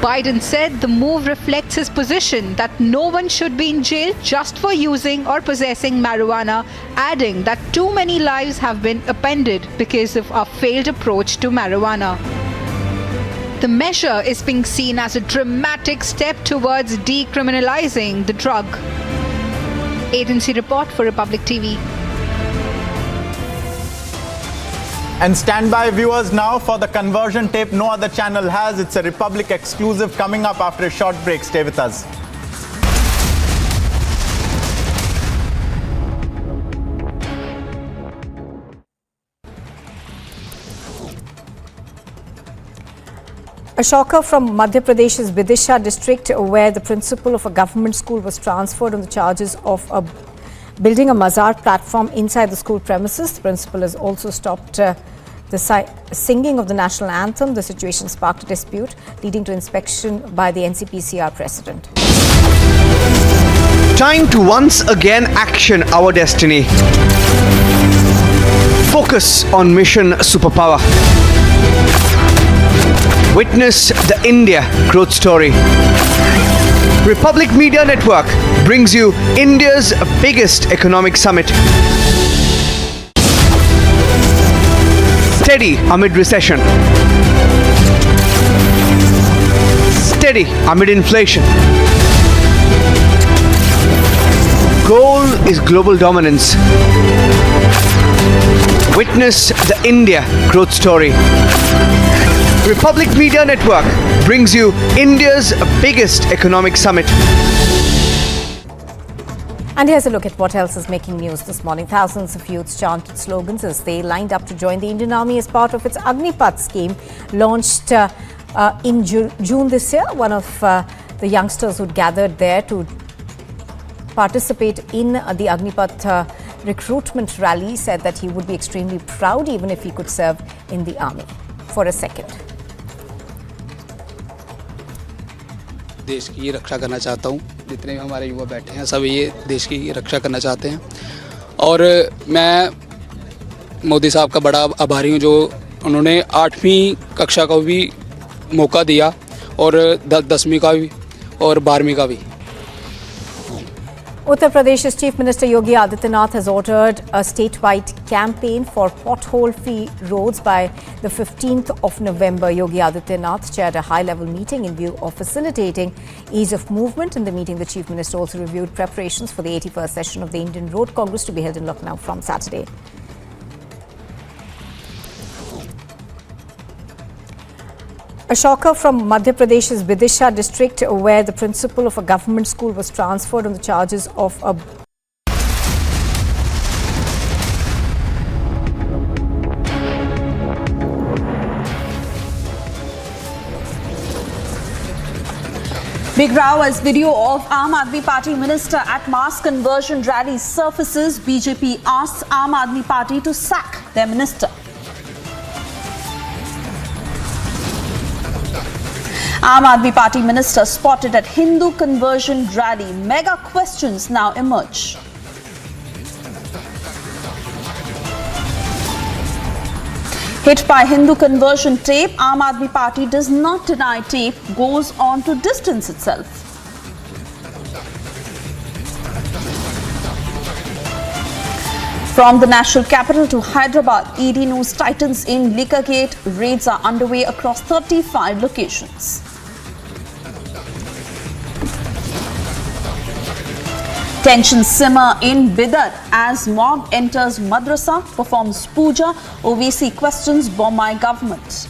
S13: Biden said the move reflects his position that no one should be in jail just for using or possessing marijuana, adding that too many lives have been upended because of our failed approach to marijuana. The measure is being seen as a dramatic step towards decriminalizing the drug. Agency report for Republic TV.
S12: And stand by, viewers, now for the conversion tape no other channel has. It's a Republic exclusive coming up after a short break. Stay with us.
S8: A shocker from Madhya Pradesh's Bidar district, where the principal of a government school was transferred on the charges of building a mazar platform inside the school premises. The principal has also stopped the singing of the national anthem. The situation sparked a dispute, leading to inspection by the NCPCR president.
S11: Time to once again action our destiny. Focus on mission superpower. Witness the India growth story. Republic Media Network brings you India's biggest economic summit. Steady amid recession. Steady amid inflation. Goal is global dominance. Witness the India growth story. Republic Media Network brings you India's biggest economic summit.
S8: And here's a look at what else is making news this morning. Thousands of youths chanted slogans as they lined up to join the Indian Army as part of its Agnipath scheme launched in June this year. One of the youngsters who gathered there to participate in the Agnipath recruitment rally said that he would be extremely proud even if he could serve in the army. For a second.
S10: देश की रक्षा करना चाहता हूँ। जितने भी हमारे युवा बैठे हैं सब ये देश की रक्षा करना चाहते हैं और मैं मोदी साहब का बड़ा आभारी हूँ जो उन्होंने 8वीं कक्षा का भी मौका दिया और 10वीं का भी और 12वीं का भी।
S8: Uttar Pradesh's Chief Minister Yogi Adityanath has ordered a statewide campaign for pothole-free roads by the 15th of November. Yogi Adityanath chaired a high-level meeting in view of facilitating ease of movement. In the meeting, the Chief Minister also reviewed preparations for the 81st session of the Indian Road Congress to be held in Lucknow from Saturday. A shocker from Madhya Pradesh's Bidar district, where the principal of a government school was transferred on the charges of a
S15: Big row as video of Aam Aadmi Party minister at mass conversion rally surfaces. BJP asks Aam Aadmi Party to sack their minister. Aam Aadmi Party minister spotted at Hindu conversion rally. Mega questions now emerge. Hit by Hindu conversion tape, Aam Aadmi Party does not deny tape, goes on to distance itself. From the national capital to Hyderabad, ED news tightens in Liquor Gate. Raids are underway across 35 locations. Tensions simmer in Bidar as mob enters madrasa, performs puja. OVC questions Bombay government.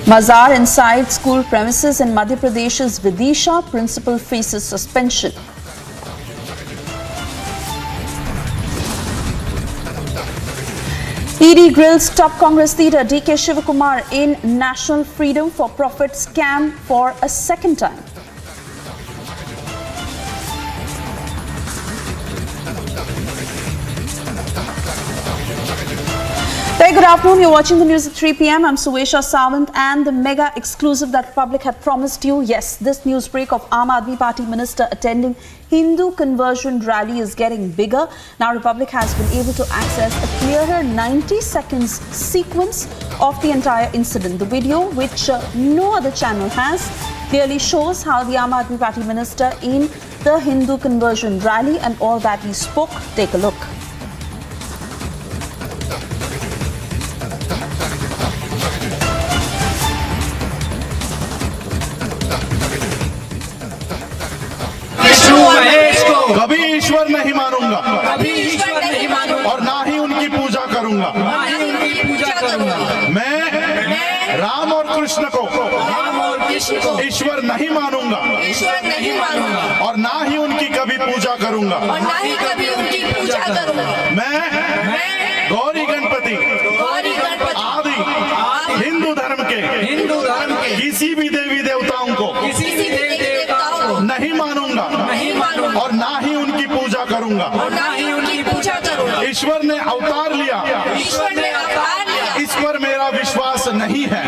S15: Mazar inside school premises in Madhya Pradesh's Vidisha. Principal faces suspension. ED grills top Congress leader DK Shivkumar in National Freedom for Profit scam for a second time. Very good afternoon. You're watching the news at 3 p.m. I'm Suesha Sawant, and the mega exclusive that Republic had promised you. Yes, this news break of Aam Aadmi Party minister attending Hindu conversion rally is getting bigger. Now Republic has been able to access a clearer 90 seconds sequence of the entire incident. The video, which no other channel has, clearly shows how the Aam Aadmi Party minister in the Hindu conversion rally and all that he spoke. Take a look.
S16: कभी ईश्वर नहीं मानूंगा, और ना ही उनकी पूजा करूंगा। मैं राम और कृष्ण को ईश्वर नहीं मानूंगा, और ना ही उनकी कभी पूजा करूंगा। मैं गौरी गणपति आदि हिंदू धर्म के किसी भी देवी देवताओं को नहीं मानूंगा, और ना ही उनकी पूजा करूंगा। ईश्वर ने अवतार लिया, इस पर मेरा विश्वास नहीं है।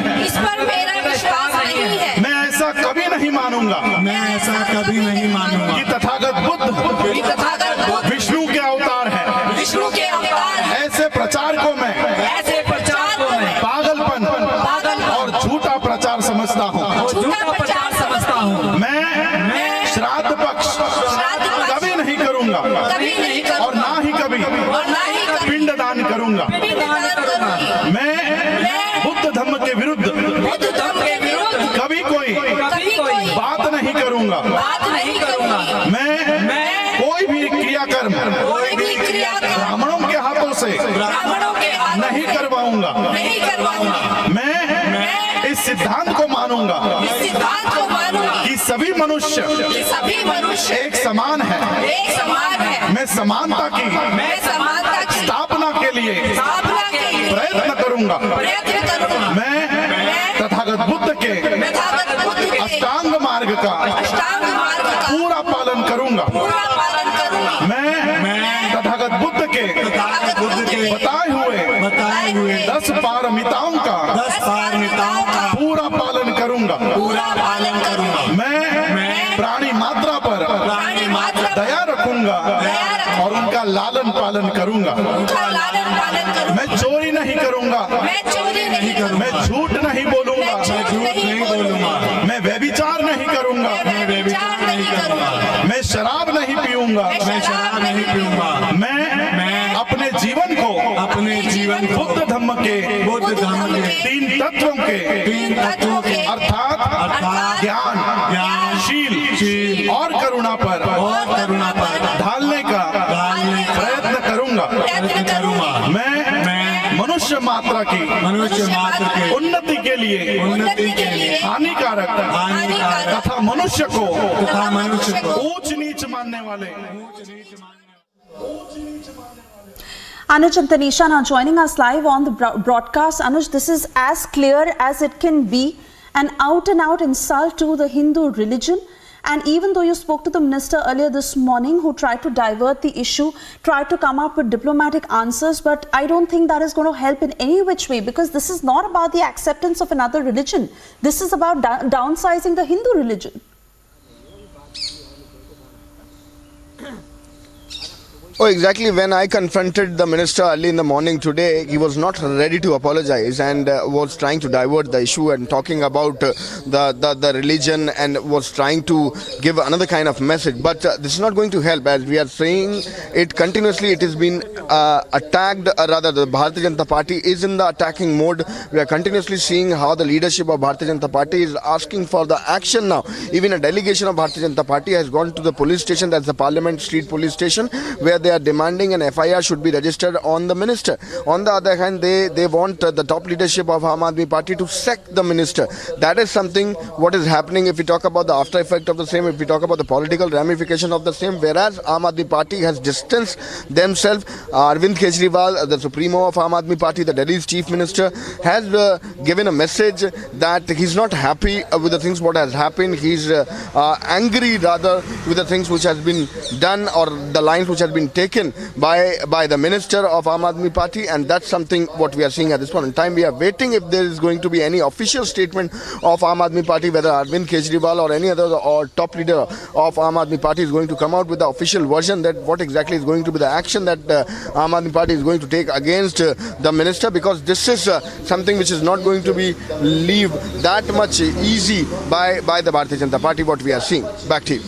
S16: मैं ऐसा कभी नहीं मानूंगा कि तथागत बुद्ध विष्णु के अवतार है। ऐसे प्रचार को मैं पागलपन और समझता हूँ। मैं श्राद्ध पक्ष कभी नहीं करूंगा और ना ही कभी पिंडदान करूंगा। मैं बुद्ध धर्म के विरुद्ध कभी कोई बात नहीं करूंगा। मैं कोई भी क्रियाकर्म ब्राह्मणों के हाथों से नहीं करवाऊंगा। मैं इस सिद्धांत को मानूंगा कि सभी मनुष्य एक समान है। मैं समानता की स्थापना के लिए प्रयत्न करूंगा। मैं तथागत बुद्ध के अष्टांग मार्ग का पूरा पालन करूंगा। मैं तथागत बुद्ध के बताए हुए 10 पारमिताओं का पूरा पालन करूंगा। मैं प्राणी मात्रा पर दया रखूंगा और उनका लालन पालन करूंगा। मैं चोरी नहीं करूंगा। मैं झूठ नहीं बोलूंगा। मैं व्यभिचार नहीं करूंगा। मैं शराब नहीं पीऊंगा। मैं अपने जीवन को बुद्ध धर्म के 3 तत्वों के अर्थात ज्ञान, शील और करुणा पर ढालने का प्रयत्न करूंगा। मैं मनुष्य मात्रा की उन्नति के लिए हानिकारक तथा मनुष्य को ऊंच नीच मानने वाले
S15: Anuj and Tanisha now joining us live on the broadcast. Anuj, this is as clear as it can be, an out-and-out insult to the Hindu religion. And even though you spoke to the minister earlier this morning who tried to divert the issue, tried to come up with diplomatic answers, but I don't think that is going to help in any which way, because this is not about the acceptance of another religion. This is about downsizing the Hindu religion.
S17: Oh, exactly. When I confronted the minister early in the morning today, he was not ready to apologize and was trying to divert the issue and talking about the religion and was trying to give another kind of message. But this is not going to help, as we are saying it continuously. It has been attacked, rather the Bharatiya Janata Party is in the attacking mode. We are continuously seeing how the leadership of Bharatiya Janata Party is asking for the action now. Even a delegation of Bharatiya Janata Party has gone to the police station, that's the Parliament Street Police Station, where they are demanding an FIR should be registered on the minister. On the other hand, they want the top leadership of Aam Aadmi Party to sack the minister. That is something what is happening if we talk about the after effect of the same, if we talk about the political ramification of the same, whereas Aam Aadmi Party has distanced themselves. Arvind Kejriwal, the supremo of Aam Aadmi Party, the Delhi's chief minister, has given a message that he's not happy with the things what has happened. He's angry rather with the things which has been done or the lines which have been taken by the minister of Aam Aadmi Party, and that's something what we are seeing at this point in time. We are waiting if there is going to be any official statement of Aam Aadmi Party, whether Arvind Kejriwal or any other or top leader of Aam Aadmi Party is going to come out with the official version that what exactly is going to be the action that Aam Aadmi Party is going to take against the minister, because this is something which is not going to be leave that much easy by the Bharatiya Janata Party, what we are seeing. Back to you.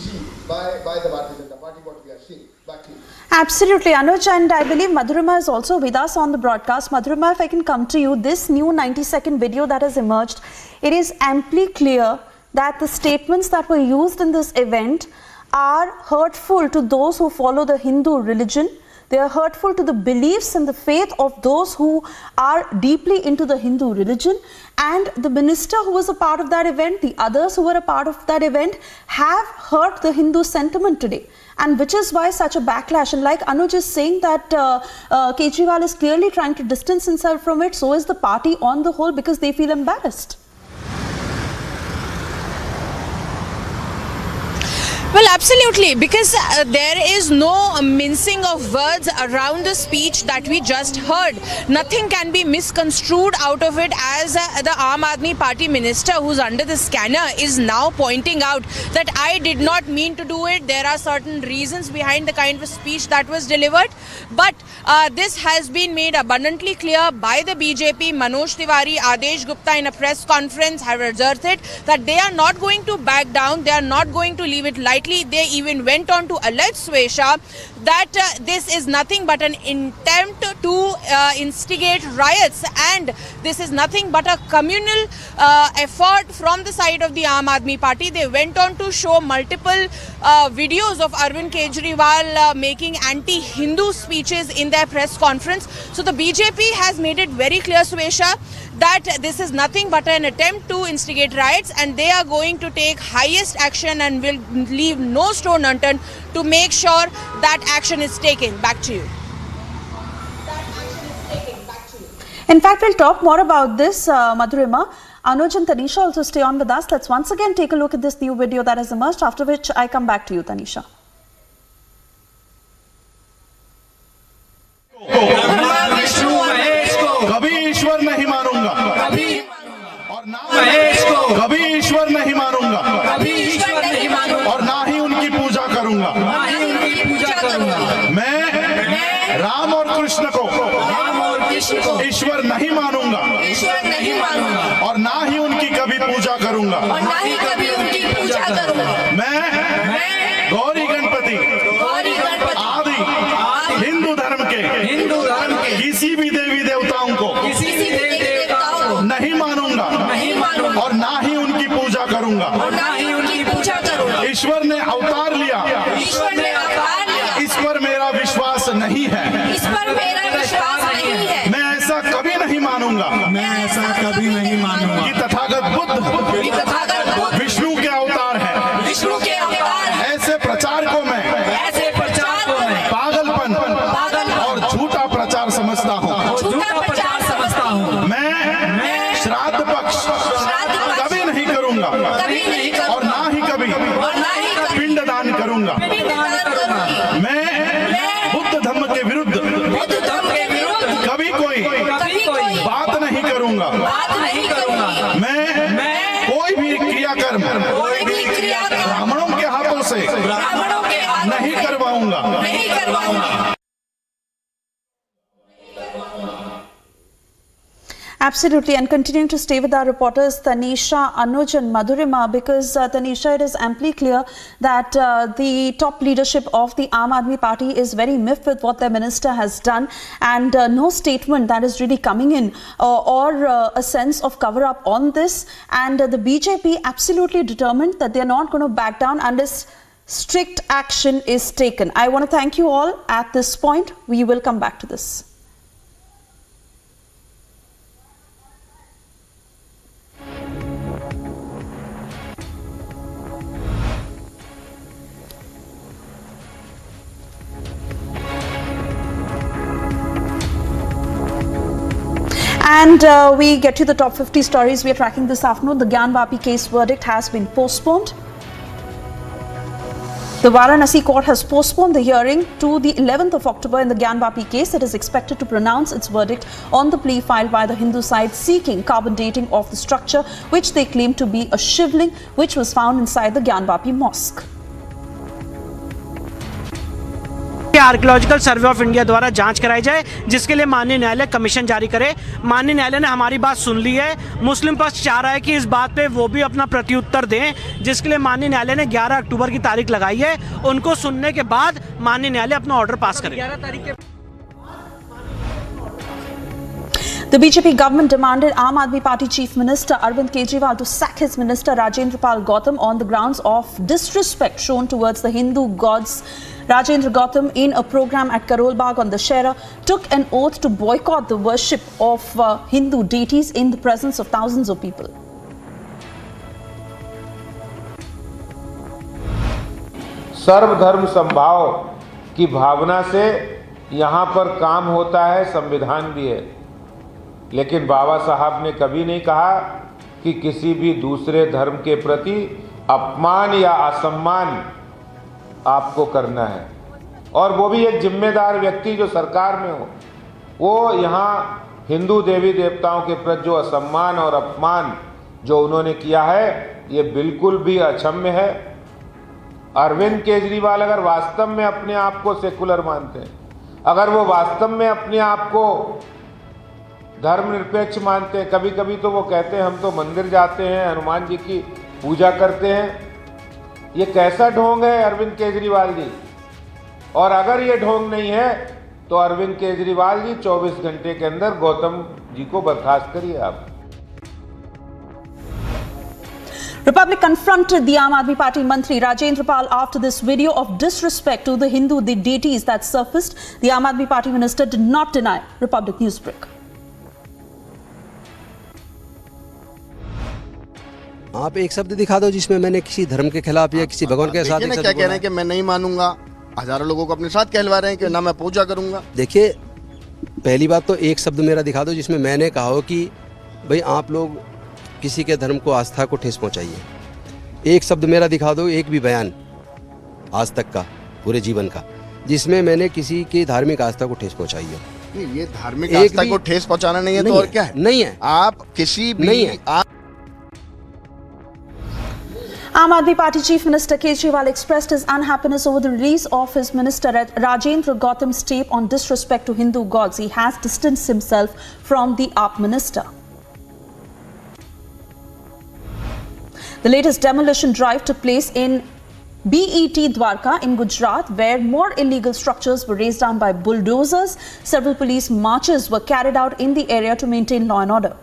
S17: By the Bharatiya Janata Party, what we are seeing. Back to you.
S15: Absolutely, Anuj, and I believe Madhurima is also with us on the broadcast. Madhurima, if I can come to you, this new 90-second video that has emerged, it is amply clear that the statements that were used in this event are hurtful to those who follow the Hindu religion. They are hurtful to the beliefs and the faith of those who are deeply into the Hindu religion. And the minister who was a part of that event, the others who were a part of that event, have hurt the Hindu sentiment today. And which is why such a backlash. And like Anuj is saying that Kejriwal is clearly trying to distance himself from it, so is the party on the whole, because they feel embarrassed.
S18: Well, absolutely, because there is no mincing of words around the speech that we just heard. Nothing can be misconstrued out of it, as the Aam Aadmi Party minister who's under the scanner is now pointing out that I did not mean to do it. There are certain reasons behind the kind of speech that was delivered. But this has been made abundantly clear by the BJP. Manoj Tiwari, Adesh Gupta in a press conference have asserted that they are not going to back down. They are not going to leave it lightly. They even went on to allege, Swesha, that this is nothing but an attempt to instigate riots, and this is nothing but a communal effort from the side of the Aam Aadmi Party. They went on to show multiple videos of Arvind Kejriwal making anti-Hindu speeches in their press conference. So the BJP has made it very clear, Swesha, that this is nothing but an attempt to instigate riots, and they are going to take highest action and will leave no stone unturned to make sure that action is taken. Back to you.
S15: In fact, we'll talk more about this, Madhurima. Anuj and Tanisha also stay on with us. Let's once again take a look at this new video that has emerged, after which I come back to you, Tanisha.
S16: कभी ईश्वर नहीं मानूंगा, कभी ईश्वर नहीं मानूंगा, और ना ही उनकी पूजा करूंगा। मैं राम और कृष्ण को ईश्वर नहीं मानूंगा, और ना ही उनकी कभी पूजा करूंगा। मैं गौरी गणपति आदि हिंदू धर्म के किसी भी देवी देवताओं को नहीं मानूंगा, और ना ही उनकी पूजा करूंगा। ईश्वर ने अवतार लिया, इस पर मेरा विश्वास नहीं है। मैं ऐसा कभी नहीं मानूंगा कि तथागत बुद्ध विष्णु के अवतार हैं। ऐसे प्रचार को मैं पागलपन और झूठा प्रचार समझता हूँ। मैं श्राद्ध पक्ष कभी नहीं करूंगा, और ना ही कभी पिंडदान करूंगा। मैं बुद्ध धर्म के विरुद्ध कभी कोई बात नहीं करूंगा। मैं कोई भी क्रियाकर्म ब्राह्मणों के हाथों से नहीं करवाऊंगा।
S15: Absolutely, and continuing to stay with our reporters Tanisha, Anuj and Madhurima, because Tanisha, it is amply clear that the top leadership of the Aam Aadmi Party is very miffed with what their minister has done, and no statement that is really coming in or a sense of cover up on this, and the BJP absolutely determined that they are not going to back down unless strict action is taken. I want to thank you all at this point. We will come back to this. And we get to the top 50 stories we are tracking this afternoon. The Gyanvapi case verdict has been postponed. The Varanasi court has postponed the hearing to the 11th of October in the Gyanvapi case. It is expected to pronounce its verdict on the plea filed by the Hindu side seeking carbon dating of the structure, which they claim to be a Shivling, which was found inside the Gyanvapi mosque.
S7: Archaeological survey of India द्वारा जांच कराई जाए, जिसके लिए माननीय न्यायालय commission जारी करे। माननीय न्यायालय ने हमारी बात सुन ली है। मुस्लिम पक्ष चाह रहा है कि इस बात पे वो भी अपना प्रत्युत्तर दें, जिसके लिए माननीय न्यायालय ने 11 अक्टूबर की तारीख लगाई है। उनको सुनने के बाद माननीय न्यायालय अपना ऑर्डर पास करे। 11 तारीख के
S15: The BJP government demanded Aam Aadmi Party Chief Minister Arvind Kejriwal to sack his minister Rajendra Pal Gautam on the grounds of disrespect shown towards the Hindu gods. Rajendra Gautam, in a program at Karol Bagh on the Shera, took an oath to boycott the worship of Hindu deities in the presence of thousands of people.
S19: सर्वधर्म समभाव की भावना से यहाँ पर काम होता है, संविधान भी है, लेकिन बाबा साहब ने कभी नहीं कहा कि किसी भी दूसरे धर्म के प्रति अपमान या असम्मान आपको करना है, और वो भी एक जिम्मेदार व्यक्ति जो सरकार में हो। वो यहाँ हिंदू देवी देवताओं के प्रति जो असम्मान और अपमान जो उन्होंने किया है, ये बिल्कुल भी अक्षम्य है। अरविंद केजरीवाल अगर वास्तव में अपने आप को सेकुलर मानते हैं, अगर वो वास्तव में अपने आप को धर्मनिरपेक्ष मानते हैं, कभी कभी तो वो कहते हैं हम तो मंदिर जाते हैं, हनुमान जी की पूजा करते हैं। ये कैसा ढोंग है अरविंद केजरीवाल जी? और अगर ये ढोंग नहीं है तो अरविंद केजरीवाल जी 24 घंटे के अंदर गौतम जी को बर्खास्त करिए आप।
S15: Republic confronted the Aam Aadmi Party Mantri Rajendra Pal after this video of disrespect to the Hindu deities that surfaced. The Aam Aadmi Party minister did not deny Republic Newsbreak.
S20: आप एक शब्द दिखा दो जिसमें मैंने किसी धर्म के खिलाफ या किसी भगवान के साथ
S17: क्या कह रहे हैं कि मैं नहीं मानूंगा, हजारों लोगों को अपने साथ कहलवा रहे हैं कि ना मैं पूजा करूंगा।
S20: देखिए, पहली बात तो एक शब्द मेरा दिखा दो जिसमें मैंने कहा हो कि भाई आप लोग किसी के धर्म को, आस्था को ठेस पहुंचाइए। एक शब्द मेरा दिखा दो, एक भी बयान आज तक का, पूरे जीवन का, जिसमें मैंने किसी की धार्मिक आस्था को ठेस पहुंचाई हो।
S17: ये धार्मिक आस्था को ठेस पहुंचाना नहीं है तो और क्या है?
S20: नहीं है।
S17: आप किसी भी
S20: नहीं है।
S15: Aam Aadmi Party Chief Minister Kejriwal expressed his unhappiness over the release of his minister Rajendra Gautam's tape on disrespect to Hindu gods. He has distanced himself from the AAP minister. The latest demolition drive took place in BET Dwarka in Gujarat, where more illegal structures were razed down by bulldozers. Several police marches were carried out in the area to maintain law and order.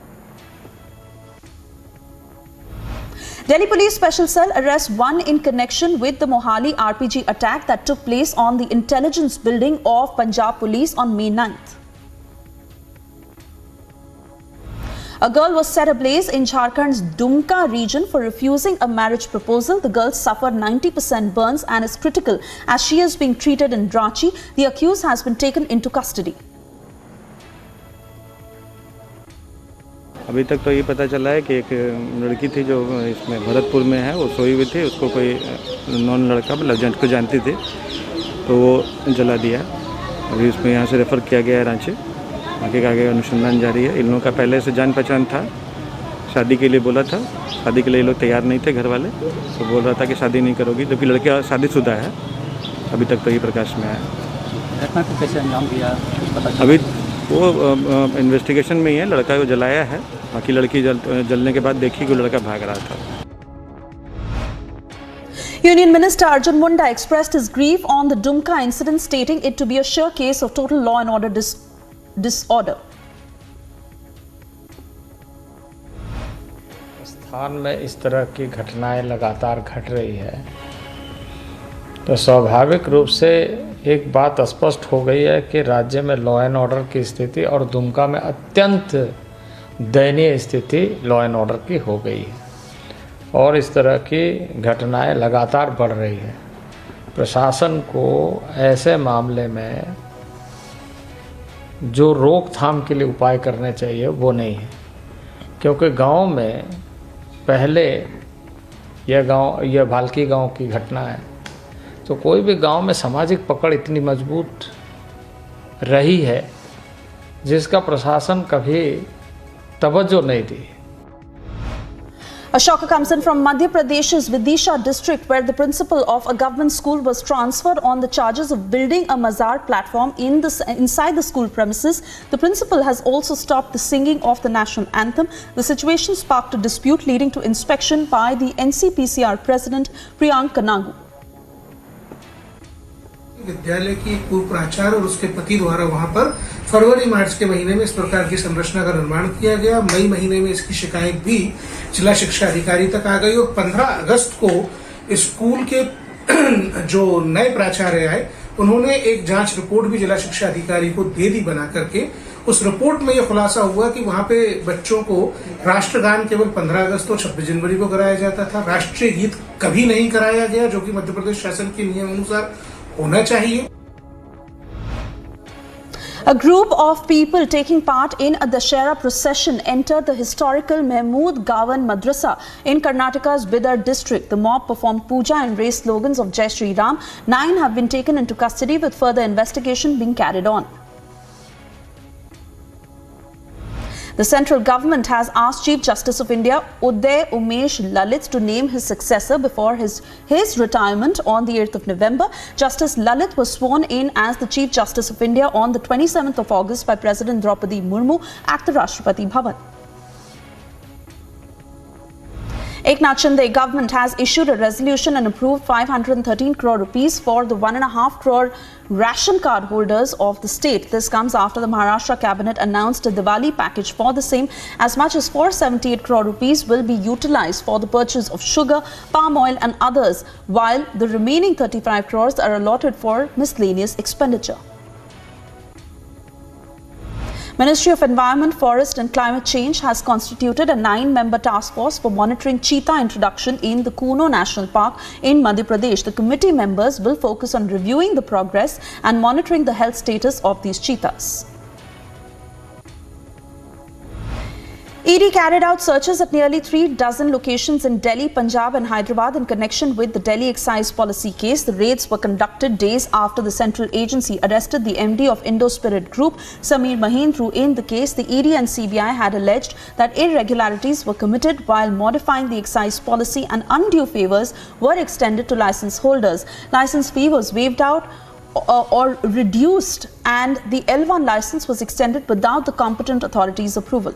S15: Delhi Police Special Cell arrests one in connection with the Mohali RPG attack that took place on the intelligence building of Punjab Police on May 9th. A girl was set ablaze in Jharkhand's Dumka region for refusing a marriage proposal. The girl suffered 90% burns and is critical as she is being treated in Ranchi. The accused has been taken into custody.
S21: अभी तक तो ये पता चला है कि एक लड़की थी जो इसमें भरतपुर में है, वो सोई हुई थी, उसको कोई नॉन लड़का एजेंट को जानती थी तो वो जला दिया। अभी उसमें यहाँ से रेफ़र किया गया है रांची, बाकी का आगे अनुसंधान जारी है। इन लोगों का पहले से जान पहचान था, शादी के लिए बोला था, शादी के लिए लोग तैयार नहीं थे घर वाले, तो बोल रहा था कि शादी नहीं करोगी, जबकि लड़का शादीशुदा है। अभी तक तो ये प्रकाश में आया।
S22: घटना को कैसे अंजाम दिया पता चला?
S21: अभी वो इन्वेस्टिगेशन में ही है, लड़का को जलाया है, बाकी लड़की जलने के बाद देखी कि लड़का भाग रहा था।
S15: Union Minister Arjun Munda expressed his grief on the Dumka incident, stating it to be a sure case of total law and order disorder.
S23: स्थान में इस तरह की घटनाएं लगातार घट रही है तो स्वाभाविक रूप से एक बात स्पष्ट हो गई है कि राज्य में लॉ एंड ऑर्डर की स्थिति और दुमका में अत्यंत दयनीय स्थिति लॉ एंड ऑर्डर की हो गई है और इस तरह की घटनाएं लगातार बढ़ रही है। प्रशासन को ऐसे मामले में जो रोकथाम के लिए उपाय करने चाहिए वो नहीं है, क्योंकि गांव में पहले यह भालकी गांव की घटना है तो कोई भी गांव में सामाजिक पकड़ इतनी मजबूत रही है जिसका प्रशासन कभी तवज्जो नहीं दी।
S15: A shocker comes in from Madhya Pradesh's Vidisha district, where the principal of a government school was transferred on the charges of building a mazar platform inside the school premises. The principal has also stopped the singing of the national anthem. The situation sparked a dispute leading to inspection by the NCPCR president Priyank Kanagu.
S24: विद्यालय की पूर्व प्राचार्य और उसके पति द्वारा वहां पर फरवरी मार्च के महीने में इस प्रकार की संरचना का निर्माण किया गया। मई महीने में इसकी शिकायत भी जिला शिक्षा अधिकारी तक आ गई और 15 अगस्त को स्कूल के जो नए प्राचार्य आए उन्होंने एक जांच रिपोर्ट भी जिला शिक्षा अधिकारी को दे दी बना करके। उस रिपोर्ट में यह खुलासा हुआ कि वहां पे बच्चों को राष्ट्रगान केवल 15 अगस्त और 26 जनवरी को कराया जाता था, राष्ट्रीय गीत कभी नहीं कराया गया, जो कि मध्य प्रदेश शासन के नियम अनुसार होना चाहिए।
S15: A group of people taking part in a Dashera procession entered the historical Mahmood Gawan Madrasa in Karnataka's Bidar district. The mob performed puja and raised slogans of Jai Shri Ram. 9 have been taken into custody with further investigation being carried on. The central government has asked Chief Justice of India Uday Umesh Lalit to name his successor before his retirement on the 8th of November. Justice Lalit was sworn in as the Chief Justice of India on the 27th of August by President Draupadi Murmu at the Rashtrapati Bhavan. Eknath Shinde government has issued a resolution and approved 513 crore rupees for the 1.5 crore ration card holders of the state. This comes after the Maharashtra cabinet announced a Diwali package for the same. As much as 478 crore rupees will be utilized for the purchase of sugar, palm oil and others, while the remaining 35 crores are allotted for miscellaneous expenditure. Ministry of Environment, Forest and Climate Change has constituted a 9-member task force for monitoring cheetah introduction in the Kuno National Park in Madhya Pradesh. The committee members will focus on reviewing the progress and monitoring the health status of these cheetahs. ED carried out searches at nearly 3 dozen locations in Delhi, Punjab and Hyderabad in connection with the Delhi excise policy case. The raids were conducted days after the central agency arrested the MD of Indo-Spirit Group, Sameer Mahindru. In the case, the ED and CBI had alleged that irregularities were committed while modifying the excise policy and undue favours were extended to license holders. License fee was waived out or reduced and the L1 license was extended without the competent authorities' approval.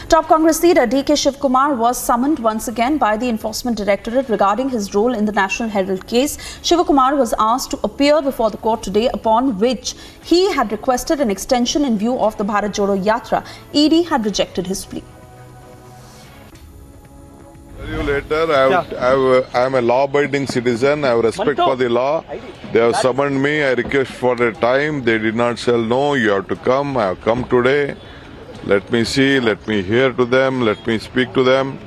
S15: Top Congress leader DK Shivkumar was summoned once again by the Enforcement Directorate regarding his role in the National Herald case. Shivkumar was asked to appear before the court today, upon which he had requested an extension in view of the Bharat Jodo Yatra. ED had rejected his plea.
S1: I am a law-abiding citizen. I have respect for the law. They have summoned me. I request for a time. They did not say no, you have to come. I have come today. Let me see, let me hear to them, let me speak to them,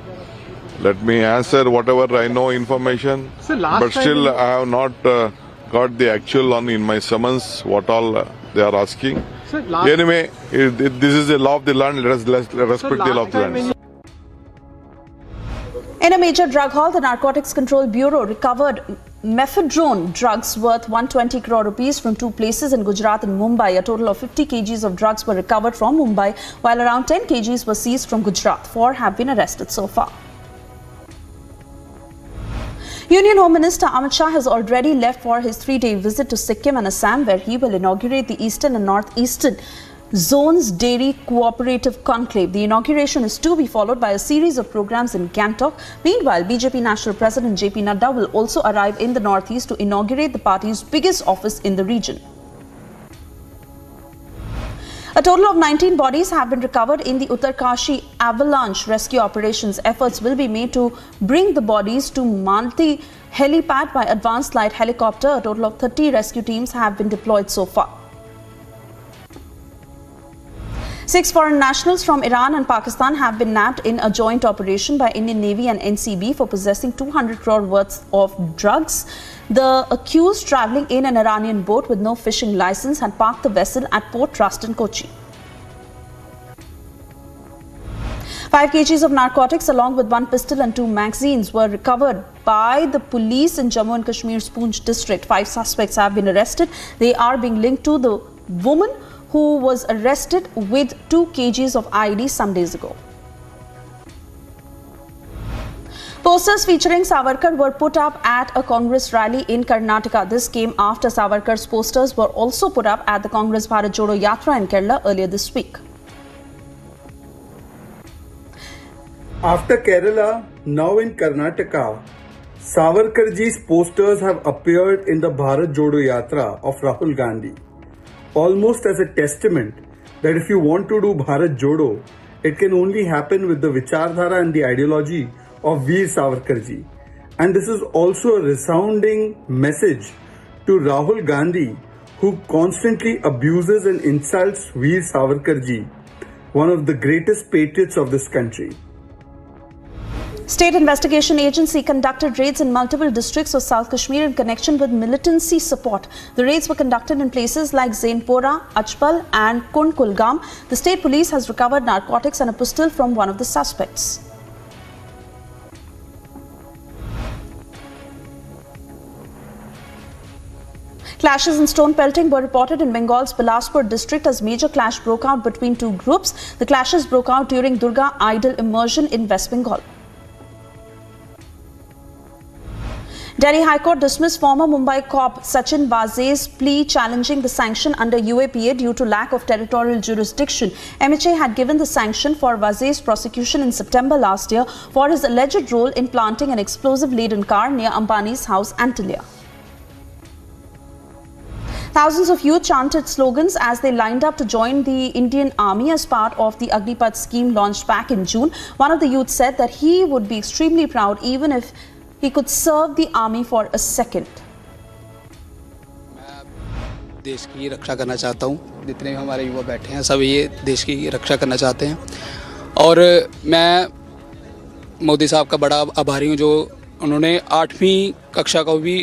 S1: let me answer whatever I know information. But still I have not got the actual on in my summons, what all they are asking. Anyway, this is the law of the land, let us respect the law of the land.
S15: In a major drug haul, the Narcotics Control Bureau recovered mephedrone drugs worth 120 crore rupees from 2 places in Gujarat and Mumbai. A total of 50 kgs of drugs were recovered from Mumbai, while around 10 kgs were seized from Gujarat. 4 have been arrested so far. Union Home Minister Amit Shah has already left for his 3-day visit to Sikkim and Assam, where he will inaugurate the Eastern and Northeastern Zones Dairy Cooperative Conclave. The inauguration is to be followed by a series of programs in Gangtok. Meanwhile, BJP National President JP Nadda will also arrive in the Northeast to inaugurate the party's biggest office in the region. A total of 19 bodies have been recovered in the Uttarkashi avalanche rescue operations. Efforts will be made to bring the bodies to Malti helipad by advanced light helicopter. A total of 30 rescue teams have been deployed so far. 6 foreign nationals from Iran and Pakistan have been nabbed in a joint operation by Indian Navy and NCB for possessing 200 crore worth of drugs. The accused, travelling in an Iranian boat with no fishing license, had parked the vessel at Port Trust in Kochi. 5 kgs of narcotics along with 1 pistol and 2 magazines were recovered by the police in Jammu and Kashmir's Poonch district. 5 suspects have been arrested. They are being linked to the woman who was arrested with 2 kgs of IED some days ago. Posters featuring Savarkar were put up at a Congress rally in Karnataka. This came after Savarkar's posters were also put up at the Congress Bharat Jodo Yatra in Kerala earlier this week.
S5: After Kerala, now in Karnataka, Savarkarji's posters have appeared in the Bharat Jodo Yatra of Rahul Gandhi, almost as a testament that if you want to do Bharat Jodo, it can only happen with the Vichardhara and the ideology of Veer Savarkarji. And this is also a resounding message to Rahul Gandhi, who constantly abuses and insults Veer Savarkarji, one of the greatest patriots of this country.
S15: State Investigation Agency conducted raids in multiple districts of South Kashmir in connection with militancy support. The raids were conducted in places like Zainpora, Achpal and Kulgam. The state police has recovered narcotics and a pistol from one of the suspects. Clashes and stone pelting were reported in Bengal's Bilaspur district as major clash broke out between two groups. The clashes broke out during Durga idol immersion in West Bengal. Delhi High Court dismissed former Mumbai cop Sachin Vaze's plea challenging the sanction under UAPA due to lack of territorial jurisdiction. MHA had given the sanction for Vaze's prosecution in September last year for his alleged role in planting an explosive-laden car near Ambani's house Antalya. Thousands of youth chanted slogans as they lined up to join the Indian Army as part of the Agnipath scheme launched back in June. One of the youth said that he would be extremely proud even if he could serve the army for a second.
S10: देश की रक्षा करना चाहता हूँ। जितने भी हमारे युवा बैठे हैं सब ये देश की रक्षा करना चाहते हैं और मैं मोदी साहब का बड़ा आभारी हूँ जो उन्होंने 8वीं कक्षा का भी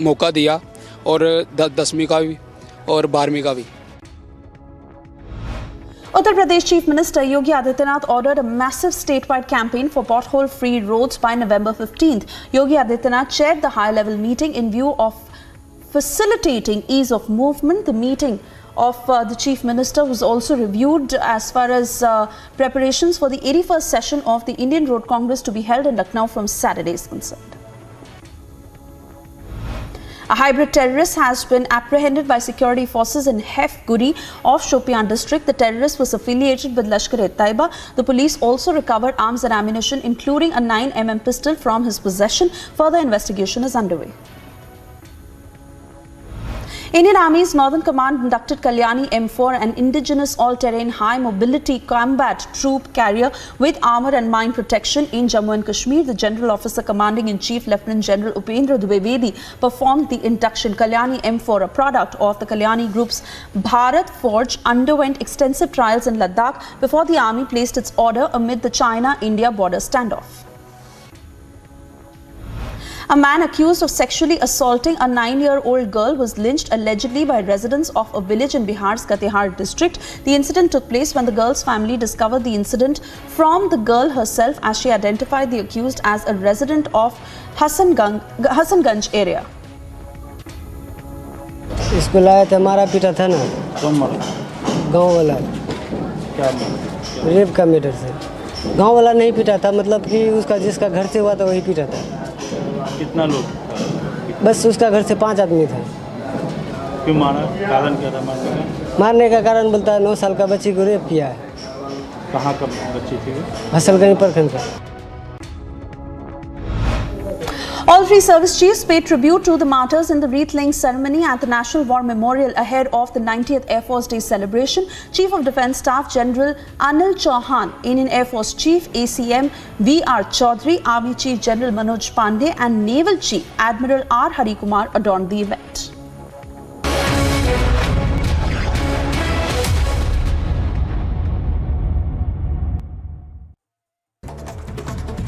S10: मौका दिया और 10वीं का भी और 12वीं का भी।
S15: Uttar Pradesh Chief Minister Yogi Adityanath ordered a massive statewide campaign for pothole-free roads by November 15th. Yogi Adityanath chaired the high-level meeting in view of facilitating ease of movement. The meeting of the Chief Minister was also reviewed as far as preparations for the 81st session of the Indian Road Congress to be held in Lucknow from Saturday is concerned. A hybrid terrorist has been apprehended by security forces in Hefguri of Shopian district. The terrorist was affiliated with Lashkar-e-Taiba. The police also recovered arms and ammunition, including a 9mm pistol from his possession. Further investigation is underway. Indian Army's Northern Command inducted Kalyani M4, an indigenous all-terrain high-mobility combat troop carrier with armour and mine protection in Jammu and Kashmir. The General Officer Commanding-in-Chief Lieutenant General Upendra Dwivedi performed the induction. Kalyani M4, a product of the Kalyani Group's Bharat Forge, underwent extensive trials in Ladakh before the Army placed its order amid the China-India border standoff. A man accused of sexually assaulting a 9-year-old girl was lynched allegedly by residents of a village in Bihar's Katihar district. The incident took place when the girl's family discovered the incident from the girl herself, as she identified the accused as a resident of Hassanganj area.
S2: इसको लाया था, मारा पीटा था ना।
S21: कौन मारा?
S2: गांव वाला।
S21: क्या
S2: रेप का मैटर से। गांव वाला नहीं पीटा था, मतलब कि उसका जिसका घर से हुआ था वही पीटा था।
S21: कितना लोग?
S2: बस उसका घर से 5 आदमी था।
S21: क्यों मारा? कारण क्या था मारने का?
S2: मारने का कारण बोलता है 9 साल का बच्ची को रेप किया है।
S21: कहाँ का बच्ची थी?
S2: हसलगंज प्रखंड का।
S15: All three service chiefs paid tribute to the martyrs in the wreath-laying ceremony at the National War Memorial ahead of the 90th Air Force Day celebration. Chief of Defence Staff General Anil Chauhan, Indian Air Force Chief ACM V.R. Chaudhary, Army Chief General Manoj Pandey and Naval Chief Admiral R. Hari Kumar adorned the event.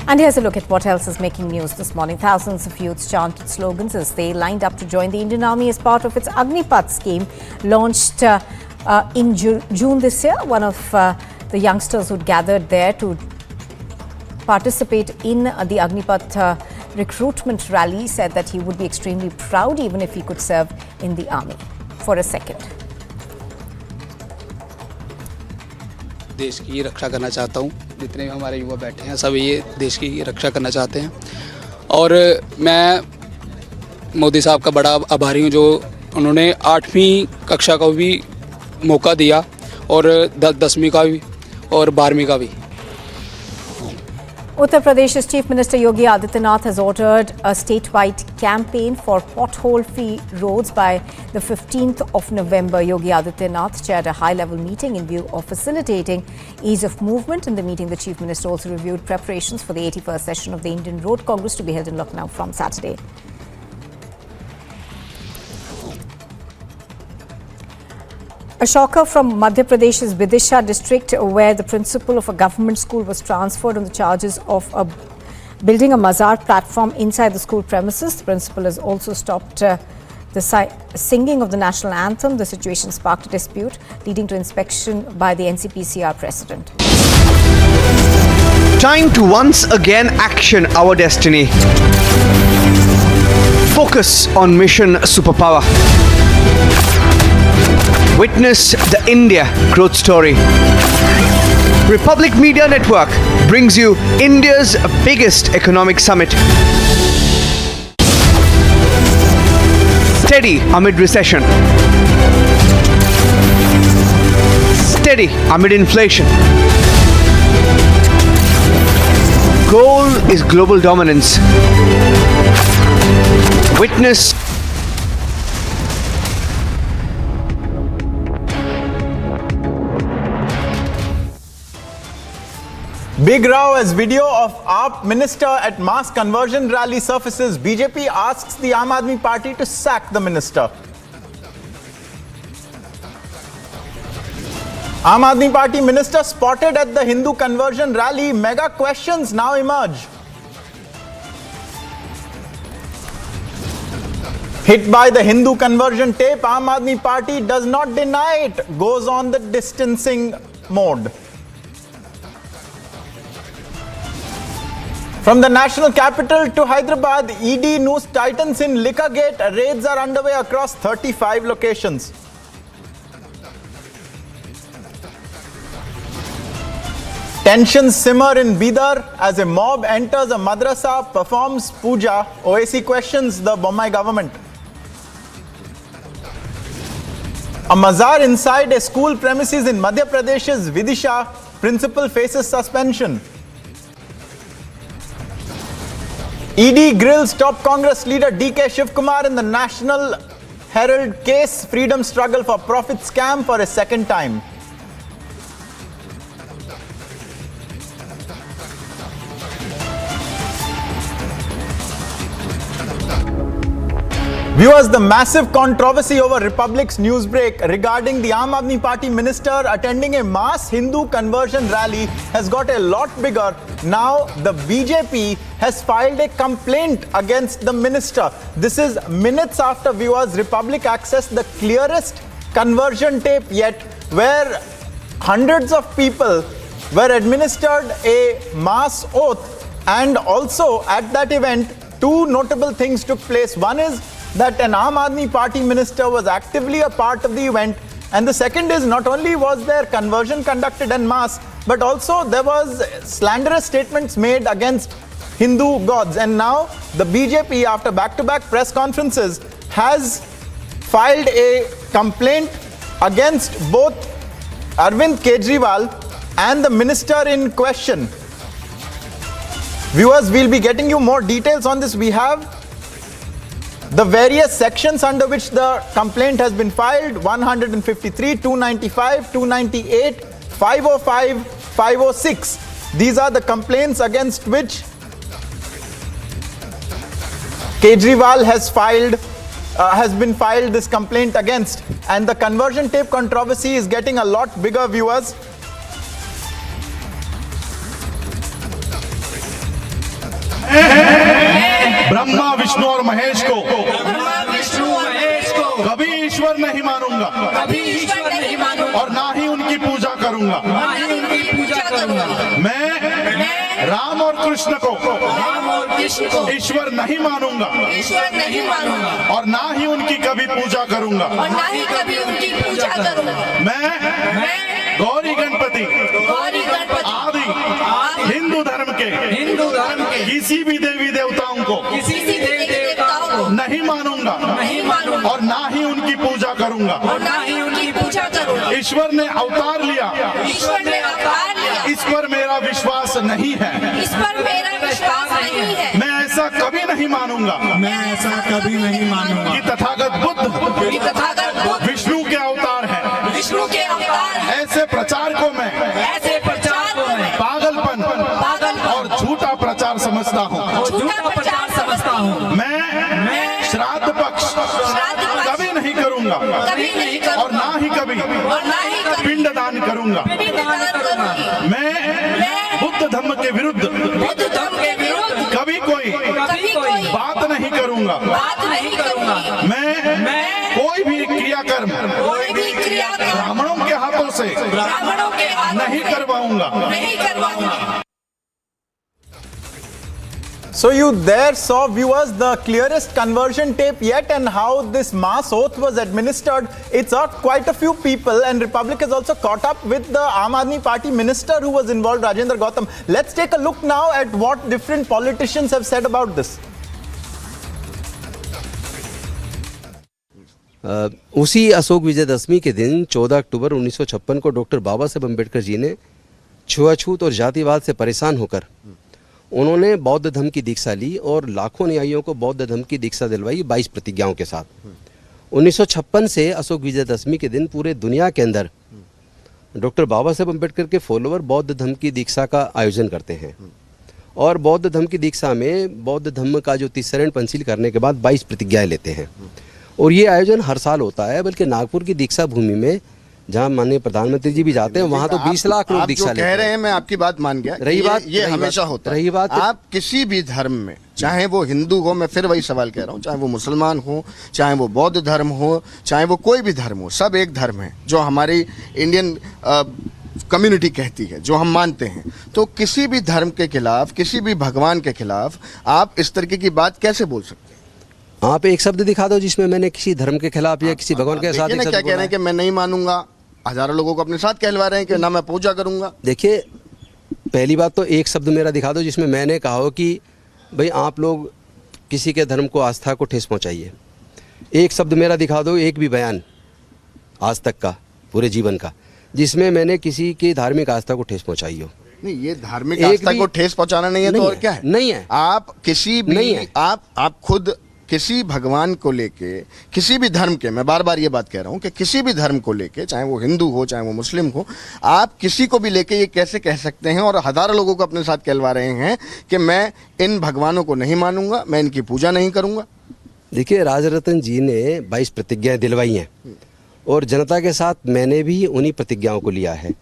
S8: And here's a look at what else is making news this morning. Thousands of youths chanted slogans as they lined up to join the Indian Army as part of its Agnipath scheme launched in June this year. One of the youngsters who'd gathered there to participate in the Agnipath recruitment rally said that he would be extremely proud even if he could serve in the army for a second.
S10: देश की रक्षा करना चाहता हूँ। जितने भी हमारे युवा बैठे हैं सब ये देश की रक्षा करना चाहते हैं और मैं मोदी साहब का बड़ा आभारी हूँ जो उन्होंने 8वीं कक्षा का भी मौका दिया और 10वीं का भी और 12वीं का भी।
S8: Uttar Pradesh's Chief Minister Yogi Adityanath has ordered a statewide campaign for pothole-free roads by the 15th of November. Yogi Adityanath chaired a high-level meeting in view of facilitating ease of movement. In the meeting, the Chief Minister also reviewed preparations for the 81st session of the Indian Road Congress to be held in Lucknow from Saturday. A shocker from Madhya Pradesh's Bidar district, where the principal of a government school was transferred on the charges of building a mazar platform inside the school premises. The principal has also stopped the singing of the national anthem. The situation sparked a dispute, leading to inspection by the NCPCR president.
S11: Time to once again action our destiny. Focus on mission superpower. Witness the India growth story. Republic Media Network brings you India's biggest economic summit. Steady amid recession. Steady amid inflation. Goal is global dominance. Witness
S12: Big row as video of AAP minister at mass conversion rally surfaces. BJP asks the Aam Aadmi Party to sack the minister. Aam Aadmi Party minister spotted at the Hindu conversion rally. Mega questions now emerge. Hit by the Hindu conversion tape, Aam Aadmi Party does not deny it. Goes on the distancing mode. From the national capital to Hyderabad, ED news tightens in Liquorgate. Raids are underway across 35 locations. Tensions simmer in Bidar as a mob enters a madrasa, performs puja. OAC questions the Bombay government. A mazar inside a school premises in Madhya Pradesh's Vidisha. Principal faces suspension. ED grills top Congress leader DK Shivkumar in the National Herald case. Freedom struggle for profit scam for a second time. Viewers, the massive controversy over Republic's newsbreak regarding the Aam Aadmi Party minister attending a mass Hindu conversion rally has got a lot bigger. Now, the BJP has filed a complaint against the minister. This is minutes after viewers Republic accessed the clearest conversion tape yet, where hundreds of people were administered a mass oath, and also at that event, two notable things took place. One is that an Aam Aadmi Party minister was actively a part of the event, and the second is not only was there conversion conducted en masse, but also there was slanderous statements made against Hindu gods. And now the BJP, after back-to-back press conferences, has filed a complaint against both Arvind Kejriwal and the minister in question. Viewers, we'll be getting you more details on this. We have the various sections under which the complaint has been filed: 153, 295, 298, 505, 506. These are the complaints against which Kejriwal has been filed this complaint against. And the conversion tape controversy is getting a lot bigger, viewers.
S16: Brahma Vishnu और महेश को कभी ईश्वर नहीं मानूंगा और ना ही उनकी पूजा करूंगा। मैं राम और कृष्ण को ईश्वर नहीं मानूंगा और ना ही उनकी कभी पूजा करूंगा। मैं गौरी गणपति आदि हिंदू धर्म के किसी भी देवी देवताओं को नहीं मानूंगा और ना ही उनकी पूजा करूंगा। ईश्वर ने अवतार लिया, इस पर मेरा विश्वास नहीं है। मैं ऐसा कभी नहीं मानूंगा कि तथागत बुद्ध विष्णु के अवतार है। ऐसे प्रचार को मैं पागलपन और झूठा प्रचार समझता हूँ। मैं श्राद्ध पक्ष कभी नहीं करूंगा और ना ही कभी पिंडदान करूंगा। मैं बुद्ध धर्म के विरुद्ध करूंगा, मैं कोई भी क्रियाकर्म ब्राह्मणों के हाथों से नहीं करवाऊंगा।
S12: So you there saw, viewers, the clearest conversion tape yet, and how this mass oath was administered. It's not quite a few people, and Republic has also caught up with the Aam Aadmi Party minister who was involved, Rajendra Gautam. Let's take a look now at what different politicians have said about this.
S20: उसी अशोक विजयदशमी के दिन 14 अक्टूबर 1956 को doctor बाबा साहब अम्बेडकर जी ने छुआछूत और जातिवाद से परेशान होकर उन्होंने बौद्ध धर्म की दीक्षा ली और लाखों अनुयायियों को बौद्ध धर्म की दीक्षा दिलवाई 22 प्रतिज्ञाओं के साथ। 1956 से अशोक विजयदशमी के दिन पूरे दुनिया के अंदर डॉक्टर बाबा साहब अम्बेडकर के फॉलोअर बौद्ध धर्म की दीक्षा का आयोजन करते हैं और बौद्ध धर्म की दीक्षा में बौद्ध धर्म का जो 30 शरण पंचशील करने के बाद 22 प्रतिज्ञाएं लेते हैं और ये आयोजन हर साल होता है। बल्कि नागपुर की दीक्षा भूमि में जहाँ माननीय प्रधानमंत्री जी भी जाते हैं वहाँ तो 20 लाख लोग दीक्षा लेते हैं।
S17: कह रहे हैं, मैं आपकी बात मान गया।
S20: रही बात
S17: ये हमेशा होता है।
S20: रही बात
S17: आप किसी भी धर्म में, चाहे वो हिंदू हो, मैं फिर वही सवाल कह रहा हूँ, चाहे वो मुसलमान हो, चाहे वो बौद्ध धर्म हो, चाहे वो कोई भी धर्म हो, सब एक धर्म है जो हमारी इंडियन कम्युनिटी कहती है, जो हम मानते हैं। तो किसी भी धर्म के खिलाफ, किसी भी भगवान के खिलाफ आप इस तरीके की बात कैसे बोल सकते हैं?
S20: आप एक शब्द दिखा दो जिसमें मैंने किसी धर्म के खिलाफ या किसी भगवान के साथ
S17: क्या कह रहे हैं कि मैं नहीं मानूंगा, हजारों लोगों को अपने साथ कहलवा रहे हैं कि ना मैं पूजा करूंगा।
S20: देखिए, पहली बात तो एक शब्द मेरा दिखा दो जिसमें मैंने कहा हो कि भाई आप लोग किसी के धर्म को, आस्था को ठेस पहुंचाइए। एक शब्द मेरा दिखा दो, एक भी बयान आज तक का, पूरे जीवन का, जिसमें मैंने किसी की धार्मिक आस्था को ठेस पहुंचाई हो।
S17: नहीं, ये धार्मिक आस्था को ठेस पहुंचाना नहीं है तो और क्या है?
S20: नहीं है।
S17: आप किसी भी
S20: नहीं है।
S17: आप खुद किसी भगवान को लेके, किसी भी धर्म के, मैं बार बार ये बात कह रहा हूं कि किसी भी धर्म को लेके, चाहे वो हिंदू हो चाहे वो मुस्लिम हो, आप किसी को भी लेके ये कैसे कह सकते हैं और हजारों लोगों को अपने साथ कहलवा रहे हैं कि मैं इन भगवानों को नहीं मानूंगा, मैं इनकी पूजा नहीं करूंगा।
S20: देखिए, राजरतन जी ने 22 प्रतिज्ञाएं दिलवाई हैं और जनता के साथ मैंने भी उन्हीं प्रतिज्ञाओं को लिया है।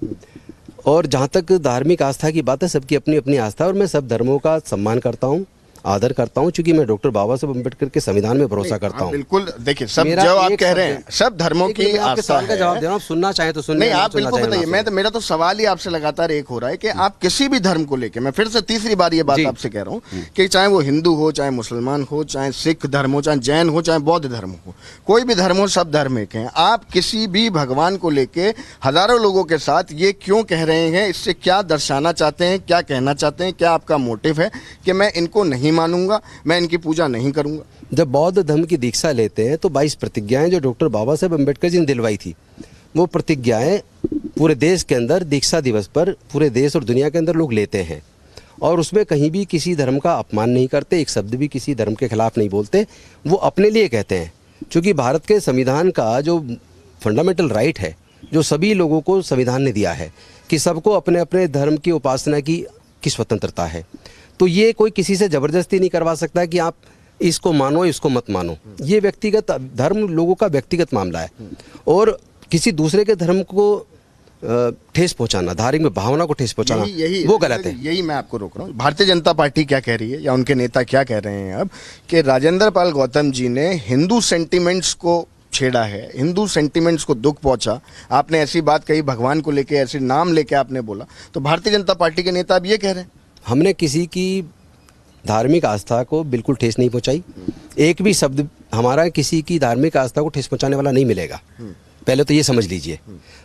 S20: और जहाँ तक धार्मिक आस्था की बात है, सबकी अपनी अपनी आस्था और मैं सब धर्मों का सम्मान करता हूँ, आदर करता हूं, क्योंकि मैं डॉक्टर बाबा साहब अम्बेडकर के संविधान में भरोसा करता हूं।
S17: बिल्कुल, देखिए, सब जो आप कह रहे हैं सब धर्मों की आस्था है।
S20: जवाब दे रहा हूं, सुनना चाहे तो सुनिए।
S17: नहीं, आप बिल्कुल बताइए। मैं तो, मेरा तो सवाल ही आपसे लगातार एक हो रहा है कि आप किसी भी धर्म को लेके, मैं फिर से तीसरी बार ये बात आपसे कह रहा हूँ कि चाहे वो हिंदू हो, चाहे मुसलमान हो, चाहे सिख धर्म हो, चाहे जैन हो, चाहे बौद्ध धर्म हो, कोई भी धर्म हो, सब धर्म एक हैं। आप किसी भी भगवान को लेके हजारों लोगों के साथ ये क्यों कह रहे हैं? इससे क्या दर्शाना चाहते हैं, क्या कहना चाहते हैं? क्या आपका मोटिव है कि मैं इनको नहीं मानूंगा, मैं इनकी पूजा नहीं करूंगा?
S20: जब बौद्ध धर्म की दीक्षा लेते हैं तो 22 प्रतिज्ञाएं जो डॉक्टर बाबा साहब अम्बेडकर जी ने दिलवाई थी, वो प्रतिज्ञाएं पूरे देश के अंदर दीक्षा दिवस पर पूरे देश और दुनिया के अंदर लोग लेते हैं और उसमें कहीं भी किसी धर्म का अपमान नहीं करते, एक शब्द भी किसी धर्म के खिलाफ नहीं बोलते। वो अपने लिए कहते हैं, क्योंकि भारत के संविधान का जो फंडामेंटल राइट है, जो सभी लोगों को संविधान ने दिया है कि सबको अपने अपने धर्म की उपासना की स्वतंत्रता है। तो ये कोई किसी से जबरदस्ती नहीं करवा सकता कि आप इसको मानो, इसको मत मानो। ये व्यक्तिगत धर्म, लोगों का व्यक्तिगत मामला है और किसी दूसरे के धर्म को ठेस पहुंचाना, धार्मिक भावना को ठेस पहुंचाना, वो गलत है।
S17: यही मैं आपको रोक रहा हूँ। भारतीय जनता पार्टी क्या कह रही है या उनके नेता क्या कह रहे हैं अब कि राजेंद्र पाल गौतम जी ने हिंदू सेंटिमेंट्स को छेड़ा है, हिंदू सेंटिमेंट्स को दुख पहुंचा। आपने ऐसी बात कही, भगवान को लेके ऐसे नाम लेके आपने बोला, तो भारतीय जनता पार्टी के नेता अब ये कह रहे हैं
S20: हमने किसी की धार्मिक आस्था को बिल्कुल ठेस नहीं पहुंचाई। एक भी शब्द हमारा किसी की धार्मिक आस्था को ठेस पहुंचाने वाला नहीं मिलेगा, पहले तो ये समझ लीजिए।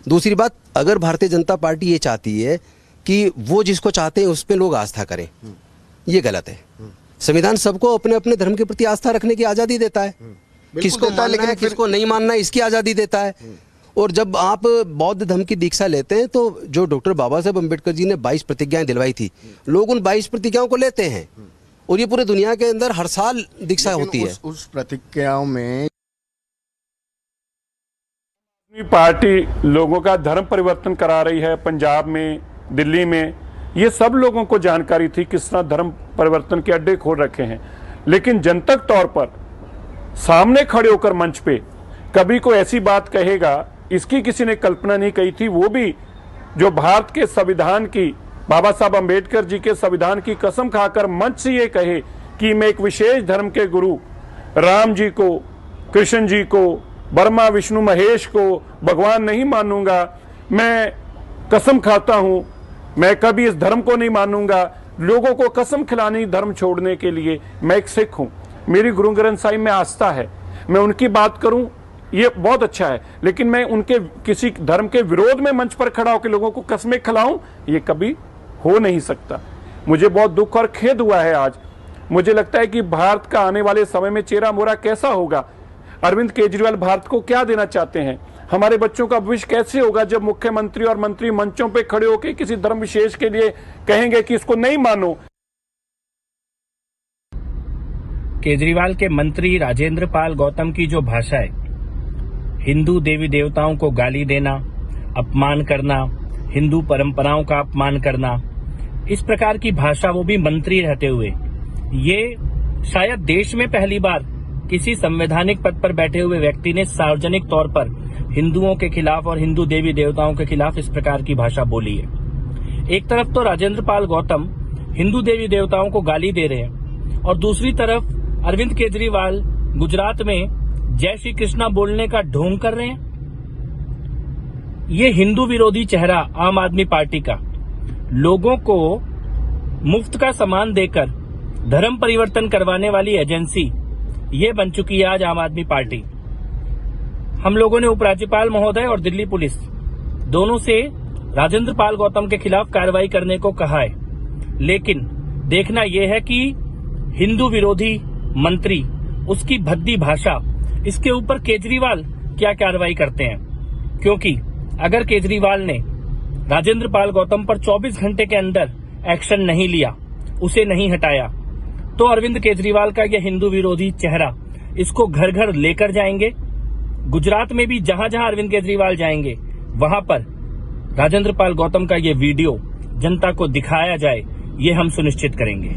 S20: दूसरी बात, अगर भारतीय जनता पार्टी ये चाहती है कि वो जिसको चाहते हैं उस पर लोग आस्था करें, ये गलत है। संविधान सबको अपने अपने धर्म के प्रति आस्था रखने की आज़ादी देता है, किसको मानना है, किसको नहीं मानना है, इसकी आज़ादी देता है। और जब आप बौद्ध धर्म की दीक्षा लेते हैं तो जो डॉक्टर बाबा साहब अम्बेडकर जी ने 22 प्रतिज्ञाएं दिलवाई थी, लोग उन 22 प्रतिज्ञाओं को लेते हैं और ये पूरे दुनिया के अंदर हर साल दीक्षा होती है।
S17: उस प्रतिज्ञाओं में
S3: पार्टी लोगों का धर्म परिवर्तन करा रही है। पंजाब में, दिल्ली में, ये सब लोगों को जानकारी थी किस तरह धर्म परिवर्तन के अड्डे खोल रखे हैं, लेकिन जनतक तौर पर सामने खड़े होकर मंच पे कभी कोई ऐसी बात कहेगा, इसकी किसी ने कल्पना नहीं कही थी। वो भी जो भारत के संविधान की, बाबा साहब अम्बेडकर जी के संविधान की कसम खाकर मंच से ये कहे कि मैं एक विशेष धर्म के गुरु राम जी को, कृष्ण जी को, ब्रह्मा विष्णु महेश को भगवान नहीं मानूंगा, मैं कसम खाता हूं, मैं कभी इस धर्म को नहीं मानूंगा। लोगों को कसम खिलानी धर्म छोड़ने के लिए। मैं एक सिख हूं, मेरी गुरु ग्रंथ साहिब में आस्था है, मैं उनकी बात करूं ये बहुत अच्छा है, लेकिन मैं उनके किसी धर्म के विरोध में मंच पर खड़ा होकर लोगों को कसमें खिलाऊं, ये कभी हो नहीं सकता। मुझे बहुत दुख और खेद हुआ है आज। मुझे लगता है कि भारत का आने वाले समय में चेहरा मोहरा कैसा होगा। अरविंद केजरीवाल भारत को क्या देना चाहते हैं, हमारे बच्चों का भविष्य कैसे होगा जब मुख्यमंत्री और मंत्री मंचों पे खड़े होकर किसी धर्म विशेष के लिए कहेंगे कि इसको नहीं मानो।
S4: केजरीवाल के मंत्री राजेंद्र पाल गौतम की जो भाषा है, हिंदू देवी देवताओं को गाली देना, अपमान करना, हिंदू परंपराओं का अपमान करना, इस प्रकार की भाषा, वो भी मंत्री रहते हुए, ये शायद देश में पहली बार किसी संवैधानिक पद पर बैठे हुए व्यक्ति ने सार्वजनिक तौर पर हिंदुओं के खिलाफ और हिंदू देवी देवताओं के खिलाफ इस प्रकार की भाषा बोली है। एक तरफ तो राजेंद्र पाल गौतम हिंदू देवी देवताओं को गाली दे रहे हैं और दूसरी तरफ अरविंद केजरीवाल गुजरात में जय श्री कृष्णा बोलने का ढोंग कर रहे हैं। ये हिंदू विरोधी चेहरा आम आदमी पार्टी का, लोगों को मुफ्त का सामान देकर धर्म परिवर्तन करवाने वाली एजेंसी, ये बन चुकी है आज आम आदमी पार्टी। हम लोगों ने उपराज्यपाल महोदय और दिल्ली पुलिस दोनों से राजेंद्र पाल गौतम के खिलाफ कार्रवाई करने को कहा है, लेकिन देखना यह है कि हिंदू विरोधी मंत्री, उसकी भद्दी भाषा, इसके ऊपर केजरीवाल क्या कार्रवाई करते हैं। क्योंकि अगर केजरीवाल ने राजेंद्र पाल गौतम पर 24 घंटे के अंदर एक्शन नहीं लिया, उसे नहीं हटाया, तो अरविंद केजरीवाल का यह हिंदू विरोधी चेहरा इसको घर घर लेकर जाएंगे। गुजरात में भी जहां जहां अरविंद केजरीवाल जाएंगे, वहां पर राजेंद्र पाल गौतम का ये वीडियो जनता को दिखाया जाए, ये हम सुनिश्चित करेंगे।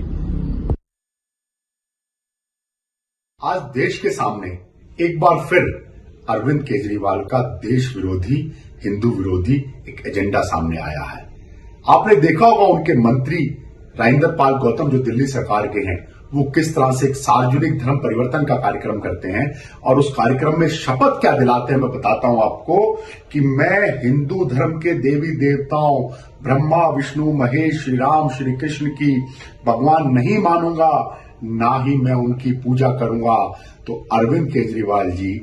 S6: आज देश के सामने एक बार फिर अरविंद केजरीवाल का देश विरोधी, हिंदू विरोधी एक एजेंडा सामने आया है। आपने देखा होगा उनके मंत्री राजेंद्र पाल गौतम जो दिल्ली सरकार के हैं, वो किस तरह से एक सार्वजनिक धर्म परिवर्तन का कार्यक्रम करते हैं और उस कार्यक्रम में शपथ क्या दिलाते हैं। मैं बताता हूं आपको कि मैं हिंदू धर्म के देवी देवताओं ब्रह्मा विष्णु महेश श्री राम श्री कृष्ण की भगवान नहीं मानूंगा, ना ही मैं उनकी पूजा करूंगा। तो अरविंद केजरीवाल जी,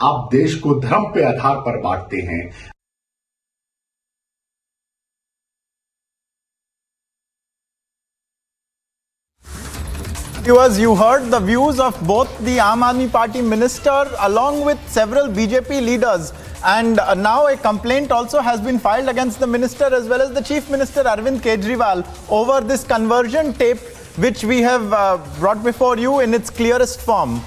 S6: आप देश को धर्म पे आधार पर बांटते हैं।
S12: Viewers, you heard the views of both the Aam Aadmi Party minister along with several BJP leaders, and now a complaint also has been filed against the minister as well as the Chief Minister Arvind Kejriwal over this conversion tape which we have brought before you in its clearest form.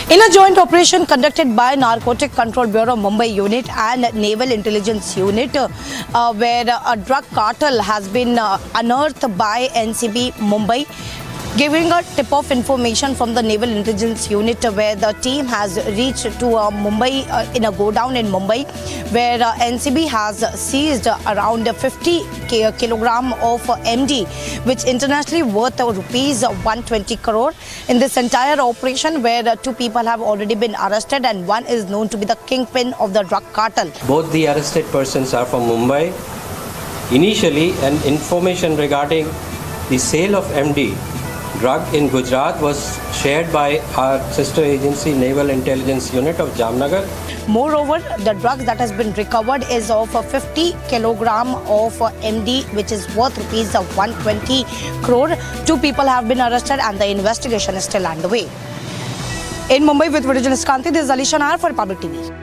S9: In a joint operation conducted by Narcotic Control Bureau Mumbai Unit and Naval Intelligence Unit, where a drug cartel has been unearthed by NCB Mumbai, giving a tip of information from the Naval Intelligence Unit, where the team has reached to Mumbai in a godown in Mumbai, where NCB has seized around 50 kilogram of MD, which internationally worth rupees 120 crore. In this entire operation, where 2 people have already been arrested and one is known to be the kingpin of the drug cartel.
S14: Both the arrested persons are from Mumbai. Initially, an information regarding the sale of MD drug in Gujarat was shared by our sister agency Naval Intelligence Unit of Jamnagar.
S9: Moreover, the drugs that has been recovered is of 50 kilogram of MD, which is worth rupees 120 crore. 2 people have been arrested and the investigation is still underway. In Mumbai with video journalist Kanti, this is Alisha Nair for Republic TV.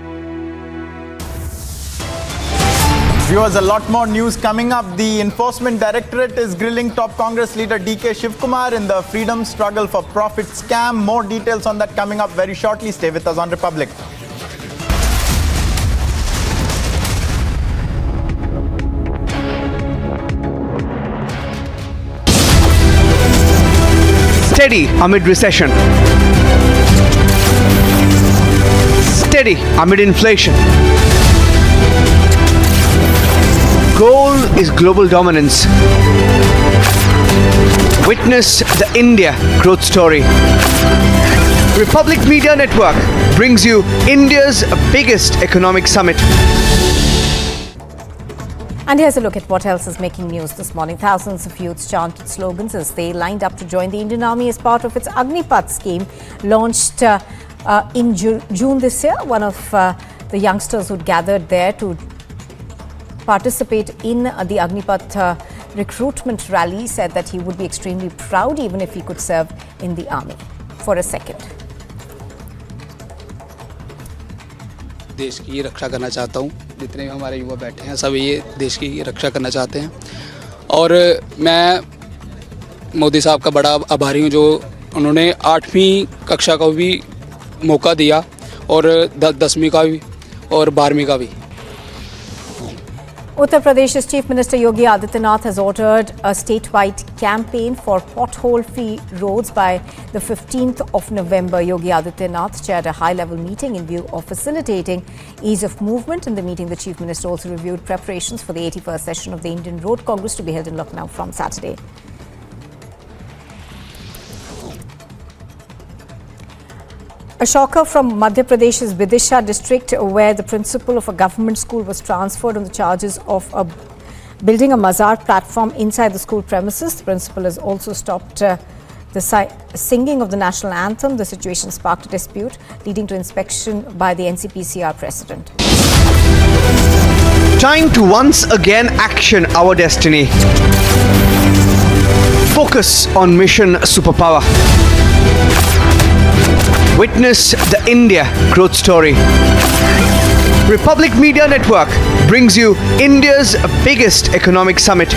S12: Viewers, a lot more news coming up. The Enforcement Directorate is grilling top Congress leader DK Shivkumar in the freedom struggle for profit scam. More details on that coming up very shortly. Stay with us on Republic.
S11: Steady amid recession. Steady amid inflation. Goal is global dominance. Witness the India growth story. Republic Media Network brings you India's biggest economic summit.
S8: And here's a look at what else is making news this morning. Thousands of youths chanted slogans as they lined up to join the Indian Army as part of its Agnipath scheme launched in June this year. One of the youngsters who gathered there to participate in the Agnipath recruitment rally said that he would be extremely proud even if he could serve in the army. For a second.
S10: देश की रक्षा करना चाहता हूँ। जितने भी हमारे युवा बैठे हैं सब ये देश की रक्षा करना चाहते हैं और मैं मोदी साहब का बड़ा आभारी हूँ जो उन्होंने 8वीं कक्षा का भी मौका दिया और 10वीं का भी और 12वीं का भी।
S8: Uttar Pradesh's Chief Minister Yogi Adityanath has ordered a statewide campaign for pothole-free roads by the 15th of November. Yogi Adityanath chaired a high-level meeting in view of facilitating ease of movement. In the meeting, the Chief Minister also reviewed preparations for the 81st session of the Indian Road Congress to be held in Lucknow from Saturday. A shocker from Madhya Pradesh's Vidisha district, where the principal of a government school was transferred on the charges of building a mazar platform inside the school premises. The principal has also stopped the singing of the national anthem. The situation sparked a dispute, leading to inspection by the NCPCR president.
S11: Time to once again action our destiny. Focus on mission superpower. Witness the India growth story. Republic Media Network brings you India's biggest economic summit.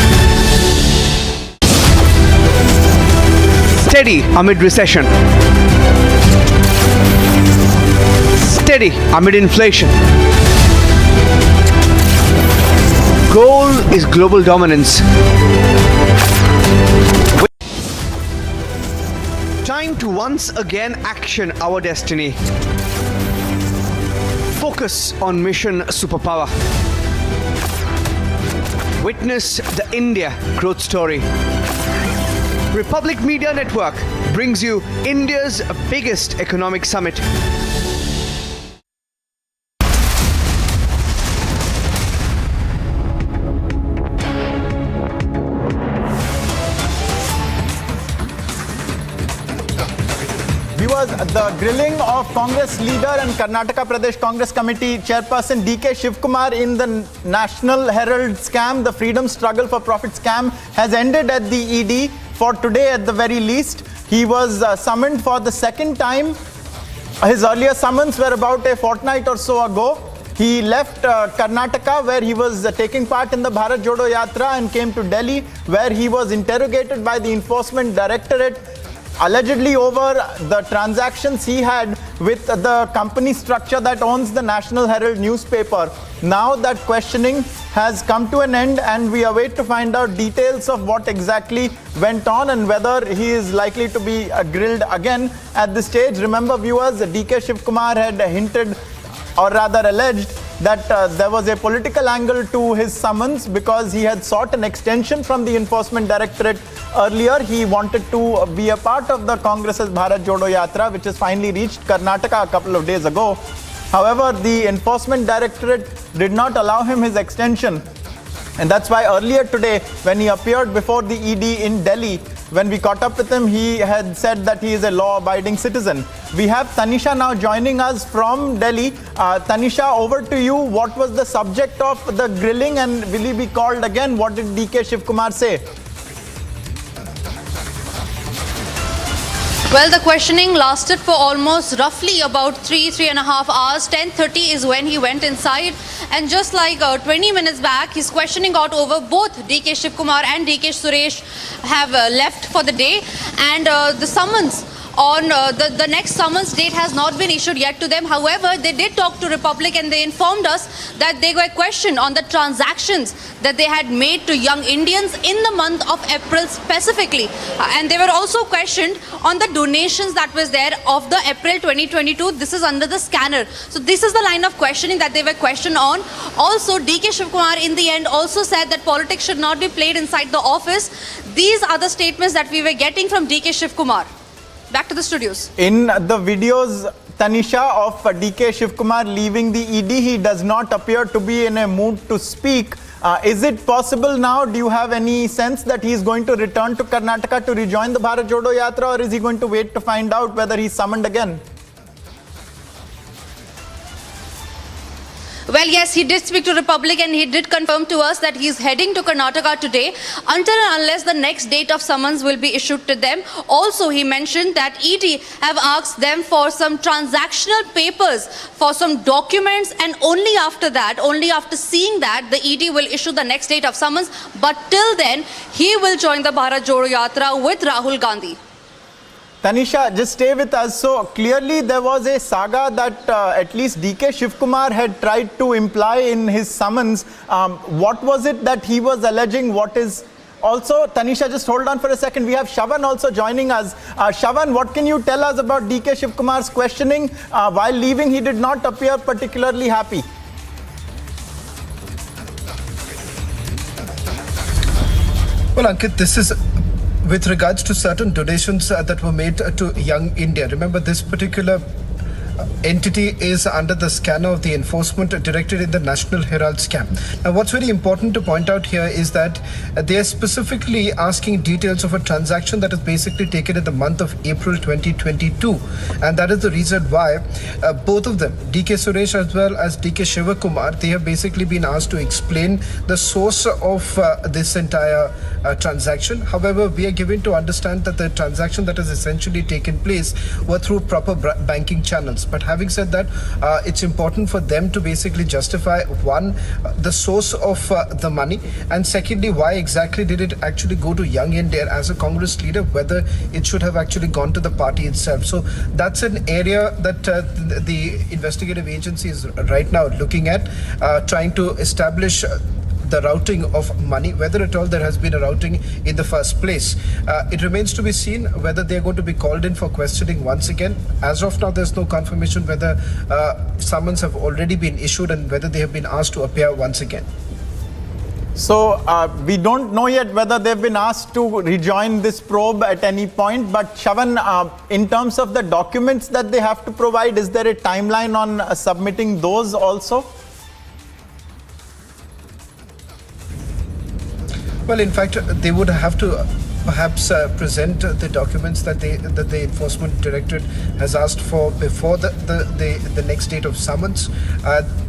S11: Steady amid recession. Steady amid inflation. Goal is global dominance. Time to once again action our destiny. Focus on mission superpower. Witness the India growth story. Republic Media Network brings you India's biggest economic summit.
S12: The grilling of Congress leader and Karnataka Pradesh Congress Committee chairperson DK Shivkumar in the National Herald scam, the Freedom Struggle for Profit scam, has ended at the ED for today at the very least. He was summoned for the second time. His earlier summons were about a fortnight or so ago. He left Karnataka, where he was taking part in the Bharat Jodo Yatra, and came to Delhi, where he was interrogated by the Enforcement Directorate allegedly over the transactions he had with the company structure that owns the National Herald newspaper. Now that questioning has come to an end, and we await to find out details of what exactly went on and whether he is likely to be grilled again at this stage. Remember, viewers, DK Shivkumar had hinted, or rather alleged, that there was a political angle to his summons because he had sought an extension from the Enforcement Directorate earlier. He wanted to be a part of the Congress's Bharat Jodo Yatra, which has finally reached Karnataka a couple of days ago. However, the Enforcement Directorate did not allow him his extension. And that's why earlier today, when he appeared before the ED in Delhi, when we caught up with him, he had said that he is a law-abiding citizen. We have Tanisha now joining us from Delhi. Tanisha, over to you. What was the subject of the grilling, and will he be called again? What did DK Shivkumar say?
S7: Well, the questioning lasted for almost roughly about 3.5 hours. 10:30 is when he went inside. And just like 20 minutes back, his questioning got over. Both DK Shivkumar and DK Suresh have left for the day. And the summons on the next summons date has not been issued yet to them. However, they did talk to Republic and they informed us that they were questioned on the transactions that they had made to young Indians in the month of April specifically. And they were also questioned on the donations that was there of the April 2022. This is under the scanner. So this is the line of questioning that they were questioned on. Also, DK Shivkumar in the end also said that politics should not be played inside the office. These are the statements that we were getting from DK Shivkumar. Back to the studios.
S12: In the videos, Tanisha, of DK Shivkumar leaving the ED, he does not appear to be in a mood to speak. Is it possible now? Do you have any sense that he is going to return to Karnataka to rejoin the Bharat Jodo Yatra, or is he going to wait to find out whether he's summoned again?
S7: Well, yes, he did speak to Republic and he did confirm to us that he is heading to Karnataka today until and unless the next date of summons will be issued to them. Also, he mentioned that ED have asked them for some transactional papers, for some documents, and only after that, only after seeing that, the ED will issue the next date of summons. But till then, he will join the Bharat Jodo Yatra with Rahul Gandhi.
S12: Tanisha, just stay with us. So clearly there was a saga that at least DK Shivkumar had tried to imply in his summons. What was it that he was alleging? What is also, Tanisha, just hold on for a second. We have Shavan also joining us. Shavan, what can you tell us about DK Shivkumar's questioning? While leaving, he did not appear particularly happy.
S13: Well, Ankit, this is with regards to certain donations that were made to Young India. Remember, this particular entity is under the scanner of the Enforcement Directorate in the National Herald scam. Now, what's very important to point out here is that they are specifically asking details of a transaction that is basically taken in the month of April 2022. And that is the reason why both of them, DK Suresh as well as DK Shivkumar, they have basically been asked to explain the source of this entire transaction. However, we are given to understand that the transaction that has essentially taken place were through proper banking channels. But having said that, it's important for them to basically justify, one, the source of the money, and secondly, why exactly did it actually go to Young India as a Congress leader, whether it should have actually gone to the party itself. So that's an area that the investigative agency is right now looking at, trying to establish the routing of money, whether at all there has been a routing in the first place. It remains to be seen whether they are going to be called in for questioning once again. As of now, there's no confirmation whether summons have already been issued and whether they have been asked to appear once again.
S12: So we don't know yet whether they've been asked to rejoin this probe at any point. But Shavan, in terms of the documents that they have to provide, is there a timeline on submitting those also?
S13: Well, in fact, they would have to perhaps present the documents that the Enforcement Directorate has asked for before the next date of summons.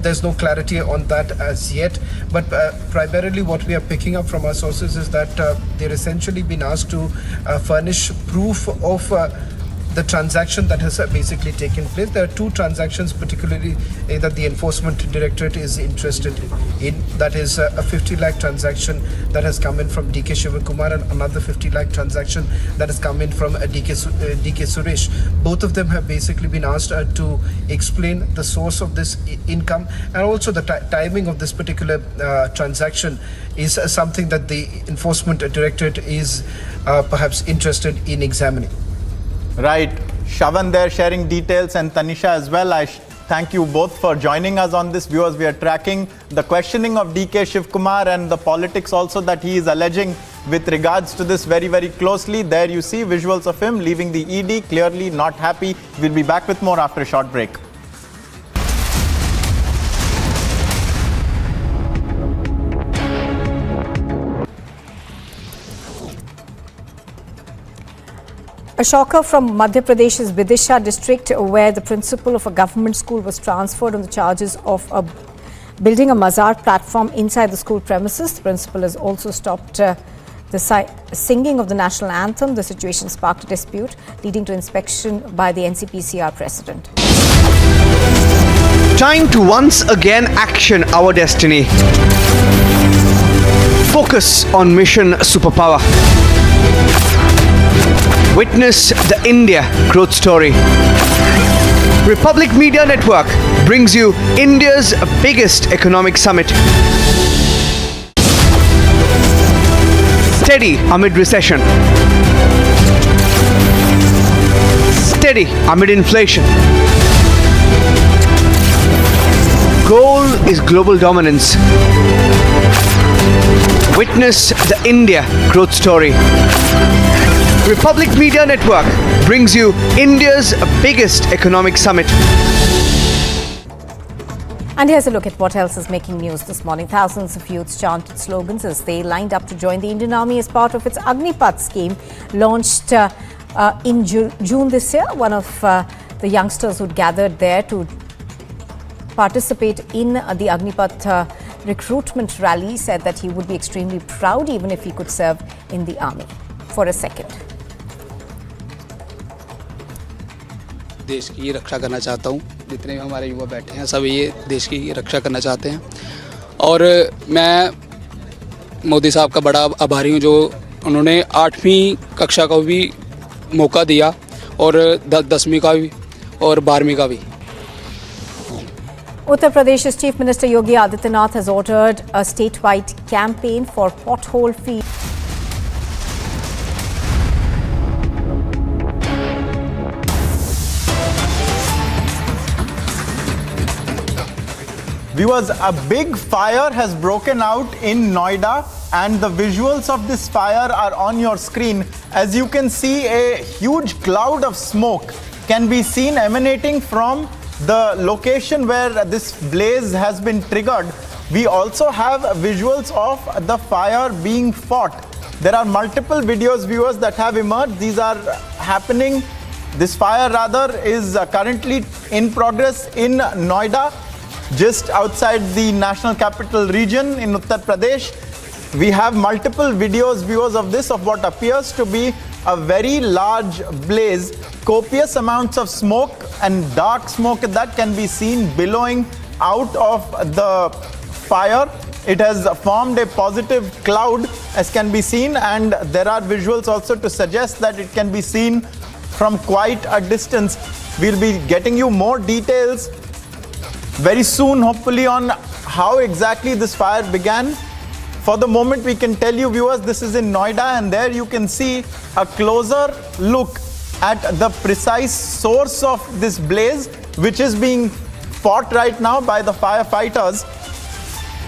S13: There's no clarity on that as yet, but primarily what we are picking up from our sources is that they're essentially been asked to furnish proof of the transaction that has basically taken place. There are two transactions particularly that the Enforcement Directorate is interested in. That is a 50 lakh transaction that has come in from DK Shivkumar and another 50 lakh transaction that has come in from DK Suresh. Both of them have basically been asked to explain the source of this income, and also the timing of this particular transaction is something that the Enforcement Directorate is perhaps interested in examining.
S12: Right. Shavan there sharing details, and Tanisha as well. I thank you both for joining us on this. Viewers, we are tracking the questioning of DK Shivkumar and the politics also that he is alleging with regards to this very, very closely. There you see visuals of him leaving the ED, clearly not happy. We'll be back with more after a short break.
S8: A shocker from Madhya Pradesh's Bidar district, where the principal of a government school was transferred on the charges of building a mazar platform inside the school premises. The principal has also stopped the singing of the national anthem. The situation sparked a dispute, leading to inspection by the NCPCR president.
S11: Time to once again action our destiny. Focus on mission superpower. Witness the India growth story. Republic Media Network brings you India's biggest economic summit. Steady amid recession. Steady amid inflation. Goal is global dominance. Witness the India growth story. Republic Media Network brings you India's biggest economic summit.
S8: And here's a look at what else is making news this morning. Thousands of youths chanted slogans as they lined up to join the Indian Army as part of its Agnipath scheme launched in June this year. One of the youngsters who'd gathered there to participate in the Agnipath recruitment rally said that he would be extremely proud even if he could serve in the army. For a second.
S10: देश की रक्षा करना चाहता हूँ। जितने भी हमारे युवा बैठे हैं सब ये देश की रक्षा करना चाहते हैं और मैं मोदी साहब का बड़ा आभारी हूँ जो उन्होंने 8वीं कक्षा का भी मौका दिया और 10वीं का भी और 12वीं का भी।
S8: Uttar Pradesh's Chief Minister Yogi Adityanath has ordered a statewide campaign for pothole-free.
S12: Viewers, a big fire has broken out in Noida and the visuals of this fire are on your screen. As you can see, a huge cloud of smoke can be seen emanating from the location where this blaze has been triggered. We also have visuals of the fire being fought. There are multiple videos, viewers, that have emerged. These are happening. This fire rather is currently in progress in Noida, just outside the national capital region in Uttar Pradesh. We have multiple videos, viewers, of this, of what appears to be a very large blaze. Copious amounts of smoke and dark smoke that can be seen billowing out of the fire. It has formed a positive cloud, as can be seen, and there are visuals also to suggest that it can be seen from quite a distance. We'll be getting you more details very soon, hopefully, on how exactly this fire began. For the moment, we can tell you, viewers, this is in Noida, and there you can see a closer look at the precise source of this blaze, which is being fought right now by the firefighters.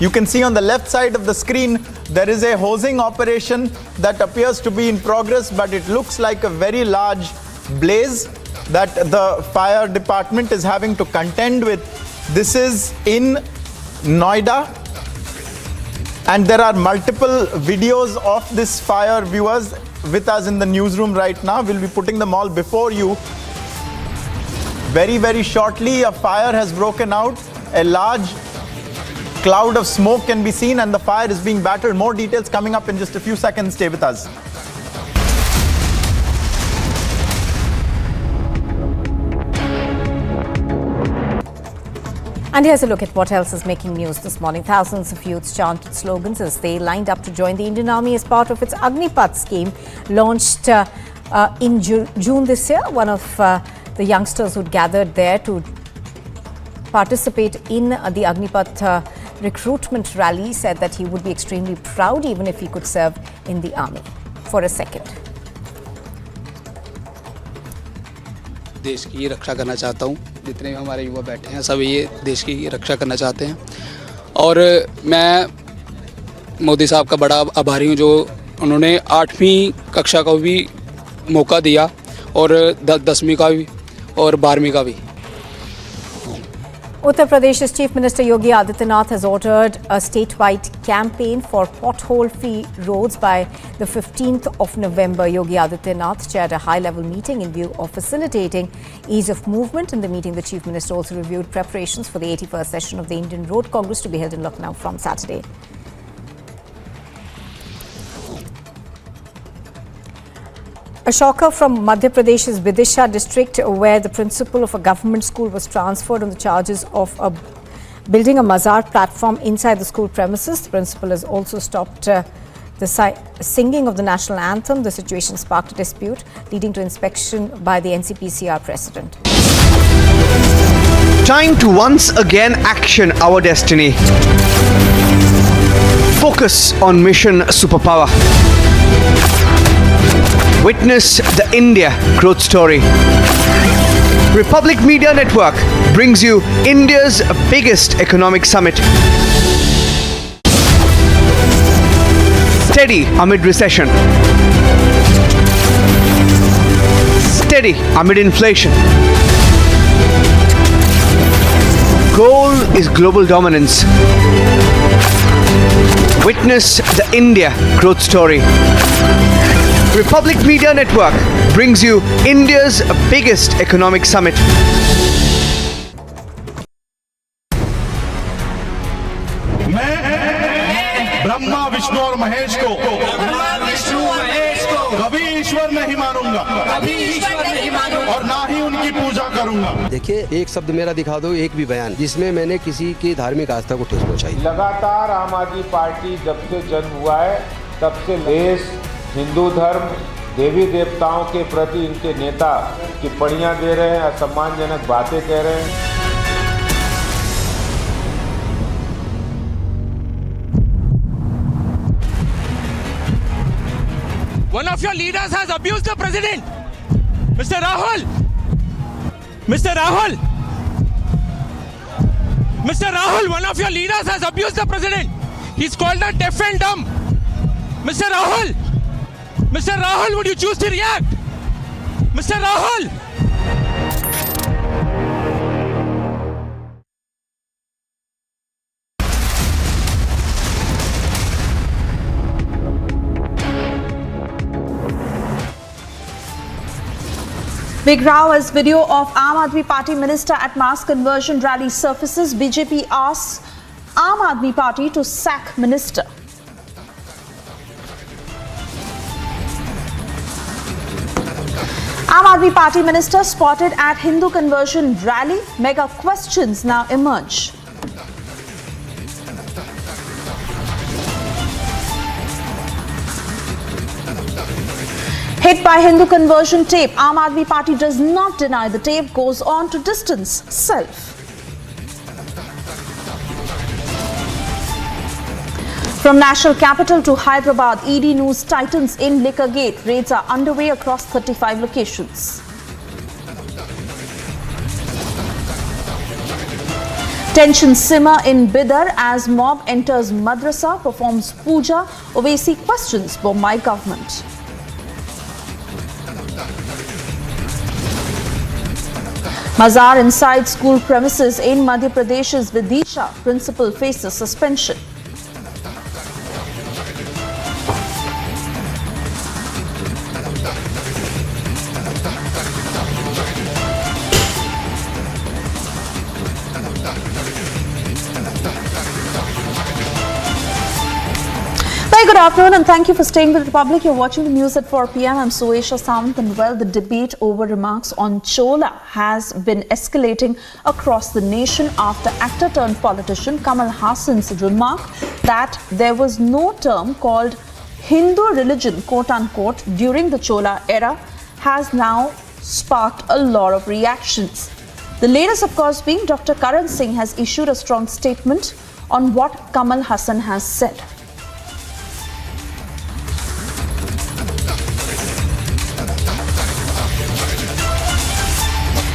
S12: You can see on the left side of the screen, there is a hosing operation that appears to be in progress, but it looks like a very large blaze that the fire department is having to contend with. This is in Noida, and there are multiple videos of this fire, viewers, with us in the newsroom right now. We'll be putting them all before you. Very, very shortly, a fire has broken out. A large cloud of smoke can be seen, and the fire is being battled. More details coming up in just a few seconds. Stay with us.
S8: And here's a look at what else is making news this morning. Thousands of youths chanted slogans as they lined up to join the Indian Army as part of its Agnipath scheme launched in June this year. One of the youngsters who'd gathered there to participate in the Agnipath recruitment rally said that he would be extremely proud even if he could serve in the army. For a second.
S10: देश की रक्षा करना चाहता हूँ। जितने भी हमारे युवा बैठे हैं सब ये देश की रक्षा करना चाहते हैं और मैं मोदी साहब का बड़ा आभारी हूँ जो उन्होंने 8वीं कक्षा का भी मौका दिया और 10वीं का भी और 12वीं का भी।
S8: Uttar Pradesh's Chief Minister Yogi Adityanath has ordered a statewide campaign for pothole-free roads by the 15th of November. Yogi Adityanath chaired a high-level meeting in view of facilitating ease of movement. In the meeting, the Chief Minister also reviewed preparations for the 81st session of the Indian Road Congress to be held in Lucknow from Saturday. A shocker from Madhya Pradesh's Vidisha district, where the principal of a government school was transferred on the charges of building a mazar platform inside the school premises. The principal has also stopped the singing of the national anthem. The situation sparked a dispute, leading to inspection by the NCPCR president.
S11: Time to once again action our destiny. Focus on mission superpower. Witness the India growth story. Republic Media Network brings you India's biggest economic summit. Steady amid recession. Steady amid inflation. Goal is global dominance. Witness the India growth story. Republic Media Network brings you India's biggest economic summit.
S16: मैं ब्रह्मा विष्णु और महेश को कभी ईश्वर नहीं मानूंगा और ना ही उनकी पूजा करूंगा।
S20: देखिए, एक शब्द मेरा दिखा दो, एक भी बयान जिसमें मैंने किसी की धार्मिक आस्था को ठेस पहुंचाई।
S18: लगातार आम आदमी पार्टी जब से जन्म हुआ है तब से देश, हिंदू धर्म, देवी देवताओं के प्रति इनके नेता टिप्पणियां दे रहे हैं, असम्मानजनक बातें कह रहे हैं।
S19: One of your leaders has abused the president. Mr. Rahul. Mr. Rahul. Mr. Rahul, one of your leaders has abused the president. He's called her deaf and dumb. Mr. Rahul. Mr. Rahul, would you choose to react? Mr. Rahul.
S15: Big row as video of Aam Aadmi Party minister at mass conversion rally surfaces. BJP asks Aam Aadmi Party to sack minister. Aam Aadmi Party minister spotted at Hindu conversion rally. Mega questions now emerge. Hit by Hindu conversion tape, Aam Aadmi Party does not deny the tape, goes on to distance self. From national capital to Hyderabad, ED news tightens in liquor gate. Raids are underway across 35 locations. Tensions simmer in Bidar as mob enters madrasa, performs puja. Owaisi questions Bombay government. Mazar inside school premises in Madhya Pradesh's Vidisha. Principal faces suspension. Good afternoon and thank you for staying with Republic. You're watching the news at 4 p.m. I'm Suesha Samant, and well, the debate over remarks on Chola has been escalating across the nation after actor turned politician Kamal Hassan's remark that there was no term called Hindu religion, quote unquote, during the Chola era has now sparked a lot of reactions. The latest, of course, being Dr. Karan Singh has issued a strong statement on what Kamal Hassan has said.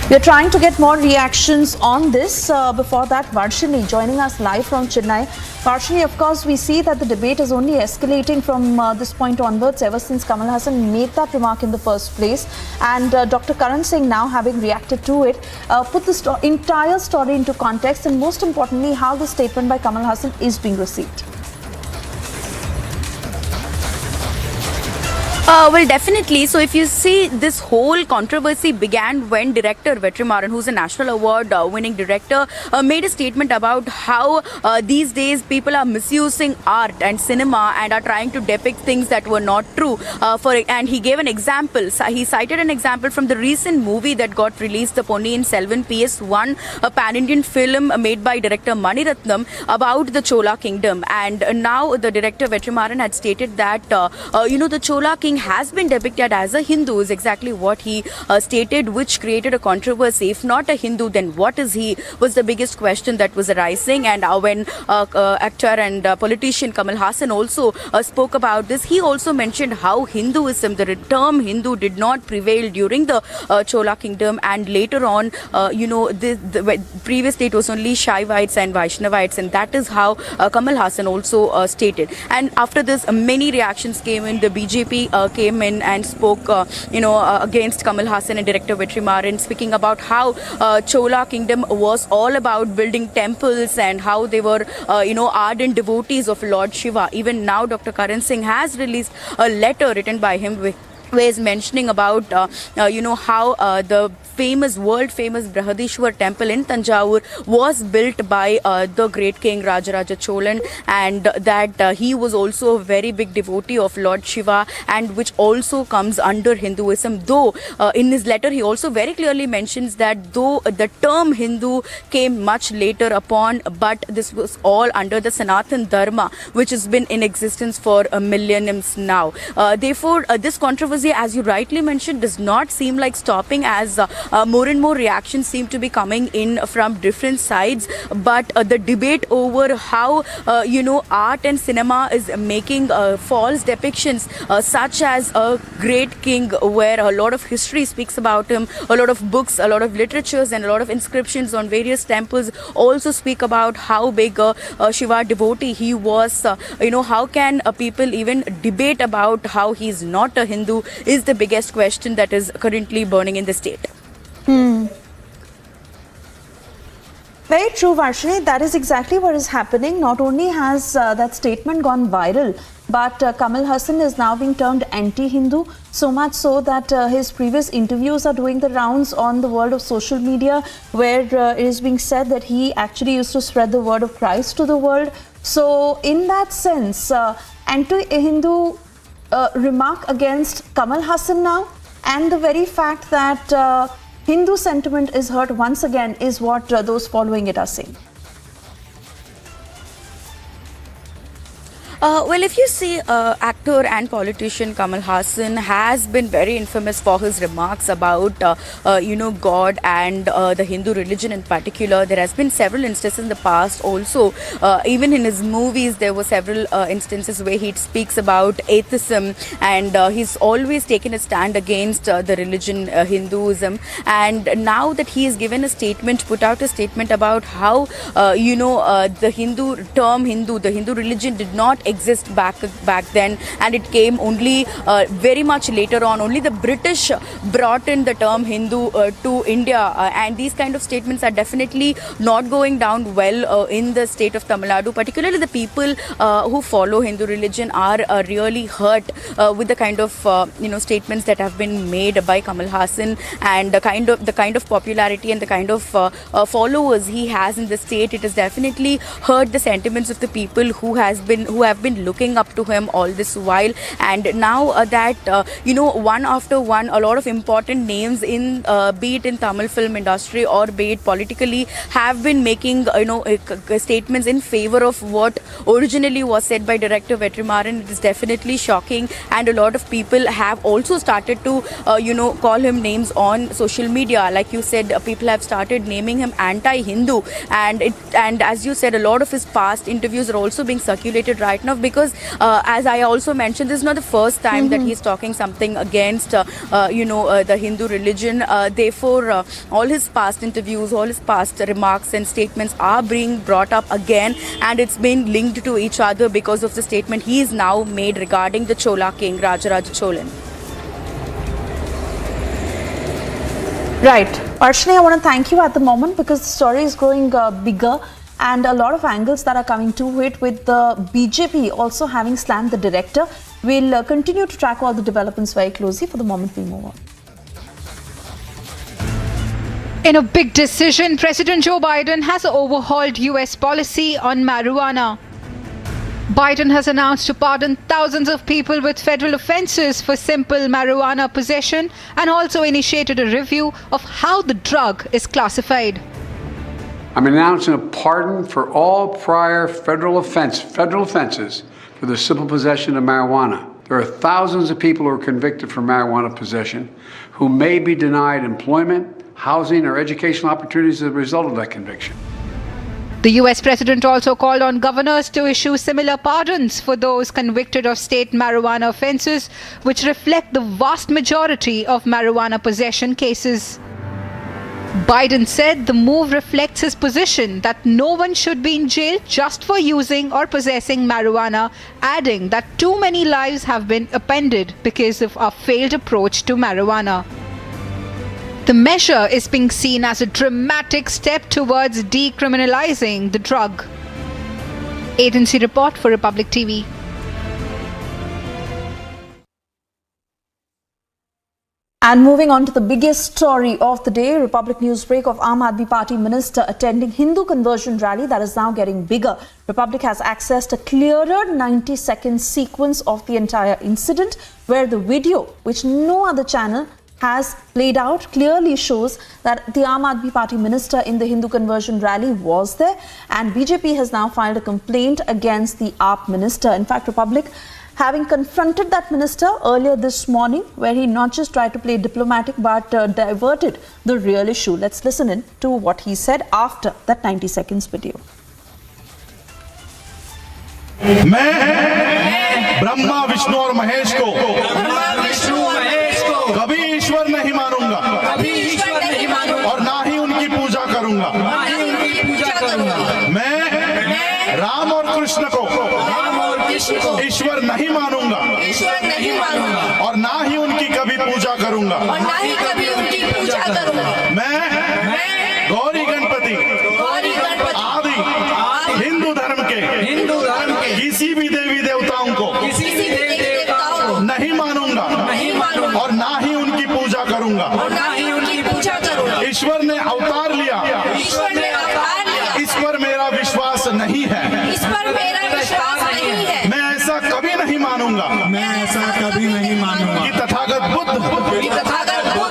S15: We're trying to get more reactions on this. Before that, Varshini joining us live from Chennai. Varshini, of course, we see that the debate is only escalating from this point onwards ever since Kamal Hassan made that remark in the first place. And Dr. Karan Singh now having reacted to it, put the entire story into context and most importantly, how the statement by Kamal Hassan is being received.
S1: Well, definitely. So if you see, this whole controversy began when director Vetrimaran, who's a national award winning director, made a statement about how these days people are misusing art and cinema and are trying to depict things that were not true. And he gave an example. So he cited an example from the recent movie that got released, the Ponniyin Selvan PS1, a pan-Indian film made by director Maniratnam about the Chola kingdom. And now the director Vetrimaran had stated that, the Chola king has been depicted as a Hindu, is exactly what he stated, which created a controversy. If not a Hindu, then what is he, was the biggest question that was arising. And when actor and politician Kamal Hassan also spoke about this, he also mentioned how Hinduism, the term Hindu, did not prevail during the Chola kingdom, and later on, previously it was only Shaivites and Vaishnavites, and that is how Kamal Hassan also stated. And after this, many reactions came in. The BJP came in and spoke, against Kamal Hassan and director Vetrimaran, speaking about how Chola kingdom was all about building temples and how they were, ardent devotees of Lord Shiva. Even now, Dr. Karan Singh has released a letter written by him where is mentioning about, how the world famous Brihadishwar temple in Tanjavur was built by the great king Rajaraja Cholan, and that he was also a very big devotee of Lord Shiva, and which also comes under Hinduism. Though in his letter he also very clearly mentions that though the term Hindu came much later upon, but this was all under the Sanatan Dharma, which has been in existence for millenniums now. Therefore, this controversy, as you rightly mentioned, does not seem like stopping, as more and more reactions seem to be coming in from different sides. But the debate over how art and cinema is making false depictions, such as a great king, where a lot of history speaks about him, a lot of books, a lot of literatures, and a lot of inscriptions on various temples also speak about how big a Shiva devotee he was. How can people even debate about how he is not a Hindu, is the biggest question that is currently burning in the state.
S15: Very true, Varshini. That is exactly what is happening. Not only has that statement gone viral, but Kamal Hassan is now being termed anti-Hindu, so much so that his previous interviews are doing the rounds on the world of social media, where it is being said that he actually used to spread the word of Christ to the world. So in that sense, anti-Hindu remark against Kamal Hassan now, and the very fact that Hindu sentiment is hurt once again, is what those following it are saying.
S1: Well, if you see, actor and politician Kamal Hassan has been very infamous for his remarks about, God and the Hindu religion in particular. There has been several instances in the past also. Even in his movies, there were several instances where he speaks about atheism, and he's always taken a stand against the religion Hinduism. And now that he has given a statement, put out a statement about how, the Hindu term Hindu, the Hindu religion did not exist back then, and it came only very much later on. Only the British brought in the term Hindu to India, and these kind of statements are definitely not going down well in the state of Tamil Nadu. Particularly the people who follow Hindu religion are really hurt with the kind of statements that have been made by Kamal Hassan, and the kind of popularity and the kind of followers he has in the state. It has definitely hurt the sentiments of the people who have been looking up to him all this while. And now that one after one, a lot of important names in be it in Tamil film industry or be it politically, have been making statements in favor of what originally was said by director Vetrimaran. It is definitely shocking, and a lot of people have also started to call him names on social media. Like you said, people have started naming him anti-Hindu, and as you said, a lot of his past interviews are also being circulated right now, because as I also mentioned, this is not the first time that he's talking something against the Hindu religion. Therefore, all his past interviews, all his past remarks and statements are being brought up again, and it's been linked to each other because of the statement he is now made regarding the Chola king Rajaraja Cholan.
S15: Right. Arshini, I want to thank you at the moment, because the story is growing bigger, and a lot of angles that are coming to it, with the BJP also having slammed the director. We'll continue to track all the developments very closely. For the moment, we move on.
S5: In a big decision, President Joe Biden has overhauled US policy on marijuana. Biden has announced to pardon thousands of people with federal offenses for simple marijuana possession and also initiated a review of how the drug is classified.
S22: I'm announcing a pardon for all prior federal offenses for the simple possession of marijuana. There are thousands of people who are convicted for marijuana possession who may be denied employment, housing, or educational opportunities as a result of that conviction.
S5: The US president also called on governors to issue similar pardons for those convicted of state marijuana offenses, which reflect the vast majority of marijuana possession cases. Biden said the move reflects his position that no one should be in jail just for using or possessing marijuana, adding that too many lives have been upended because of our failed approach to marijuana. The measure is being seen as a dramatic step towards decriminalizing the drug. Agency report for Republic TV.
S15: And moving on to the biggest story of the day, Republic Newsbreak of Aam Aadmi Party minister attending Hindu conversion rally that is now getting bigger. Republic has accessed a clearer 90-second sequence of the entire incident where the video, which no other channel has played out, clearly shows that the Aam Aadmi Party minister in the Hindu conversion rally was there, and BJP has now filed a complaint against the AAP minister. In fact, Republic having confronted that minister earlier this morning, where he not just tried to play diplomatic but diverted the real issue. Let's listen in to what he said after that 90 seconds video.
S16: मैं ब्रह्मा विष्णु और महेश को कभी ईश्वर नहीं मानूंगा और ना ही उनकी पूजा करूंगा। मैं राम और कृष्ण को ईश्वर नहीं मानूंगा और ना ही उनकी कभी पूजा करूंगा। मैं गौरी गणपति आदि हिंदू धर्म के किसी भी देवी देवताओं को नहीं मानूंगा और ना ही उनकी पूजा करूंगा। ईश्वर ने अवतार लिया, इस पर मेरा विश्वास नहीं है। मैं ऐसा कभी नहीं मानूंगा कि तथागत बुद्ध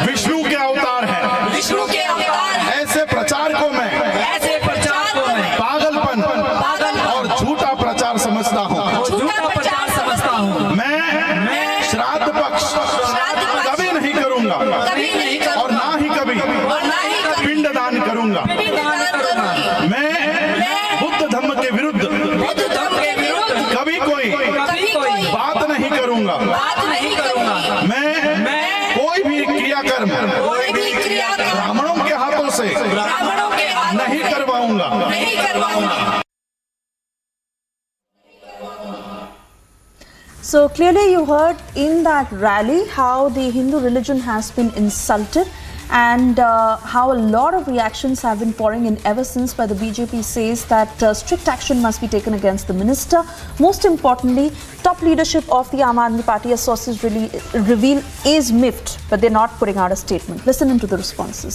S16: विष्णु के अवतार है। ऐसे प्रचार को मैं पागलपन और झूठा प्रचार समझता हूँ। मैं श्राद्ध पक्ष कभी नहीं करूंगा और ना ही कभी पिंडदान करूंगा। मैं बुद्ध धर्म के विरुद्ध कभी कोई बात नहीं करूंगा। मैं कोई भी क्रियाकर्म ब्राह्मणों के हाथों से नहीं करवाऊंगा।
S15: So clearly you heard in that rally how the Hindu religion has been insulted and how a lot of reactions have been pouring in ever since, where the BJP says that strict action must be taken against the minister. Most importantly, top leadership of the Aam Aadmi Party, as sources reveal, is miffed, but they're not putting out a statement. Listen into the responses.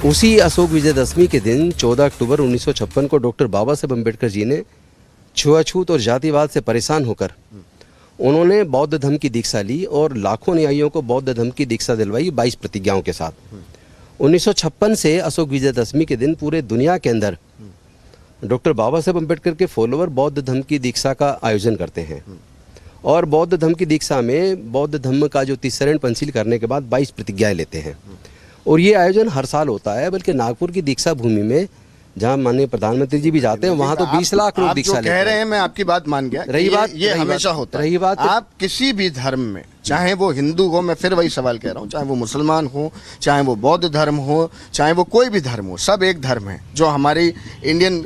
S20: उसी अशोक विजयदशमी के दिन 14 अक्टूबर 1956 को doctor बाबा साहब अम्बेडकर जी ने छुआछूत और जातिवाद से परेशान होकर उन्होंने बौद्ध धर्म की दीक्षा ली और लाखों अनुयायियों को बौद्ध धर्म की दीक्षा दिलवाई 22 प्रतिज्ञाओं के साथ। 1956 से अशोक विजयदशमी के दिन पूरे दुनिया के अंदर डॉक्टर बाबा साहब अम्बेडकर के फॉलोअर बौद्ध धर्म की दीक्षा का आयोजन करते हैं और बौद्ध धर्म की दीक्षा में बौद्ध धर्म का जो 30 शरण पंचशील करने के बाद 22 प्रतिज्ञाएं लेते हैं और ये आयोजन हर साल होता है। बल्कि नागपुर की दीक्षा भूमि में जहाँ माननीय प्रधानमंत्री जी भी जाते हैं वहाँ तो 20 लाख लोग दीक्षा लेते हैं।
S17: कह रहे हैं, मैं आपकी बात मान गया। रही बात ये हमेशा होता है। रही बात आप किसी भी धर्म में, चाहे वो हिंदू हो, मैं फिर वही सवाल कह रहा हूँ, चाहे वो मुसलमान हो, चाहे वो बौद्ध धर्म हो, चाहे वो कोई भी धर्म हो, सब एक धर्म है जो हमारी इंडियन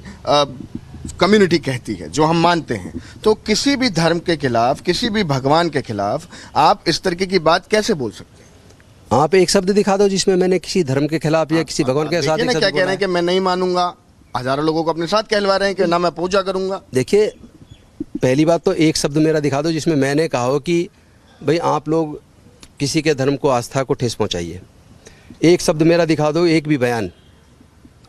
S17: कम्युनिटी कहती है, जो हम मानते हैं। तो किसी भी धर्म के खिलाफ, किसी भी भगवान के खिलाफ आप इस तरीके की बात कैसे बोल सकते हैं?
S20: आप एक शब्द दिखा दो जिसमें मैंने किसी धर्म के खिलाफ या किसी भगवान के साथ
S17: क्या कह रहे हैं कि मैं नहीं मानूंगा, हजारों लोगों को अपने साथ कहलवा रहे हैं कि ना मैं पूजा करूंगा।
S20: देखिए, पहली बात तो एक शब्द मेरा दिखा दो जिसमें मैंने कहा हो कि भाई आप लोग किसी के धर्म को, आस्था को ठेस पहुंचाइए। एक शब्द मेरा दिखा दो, एक भी बयान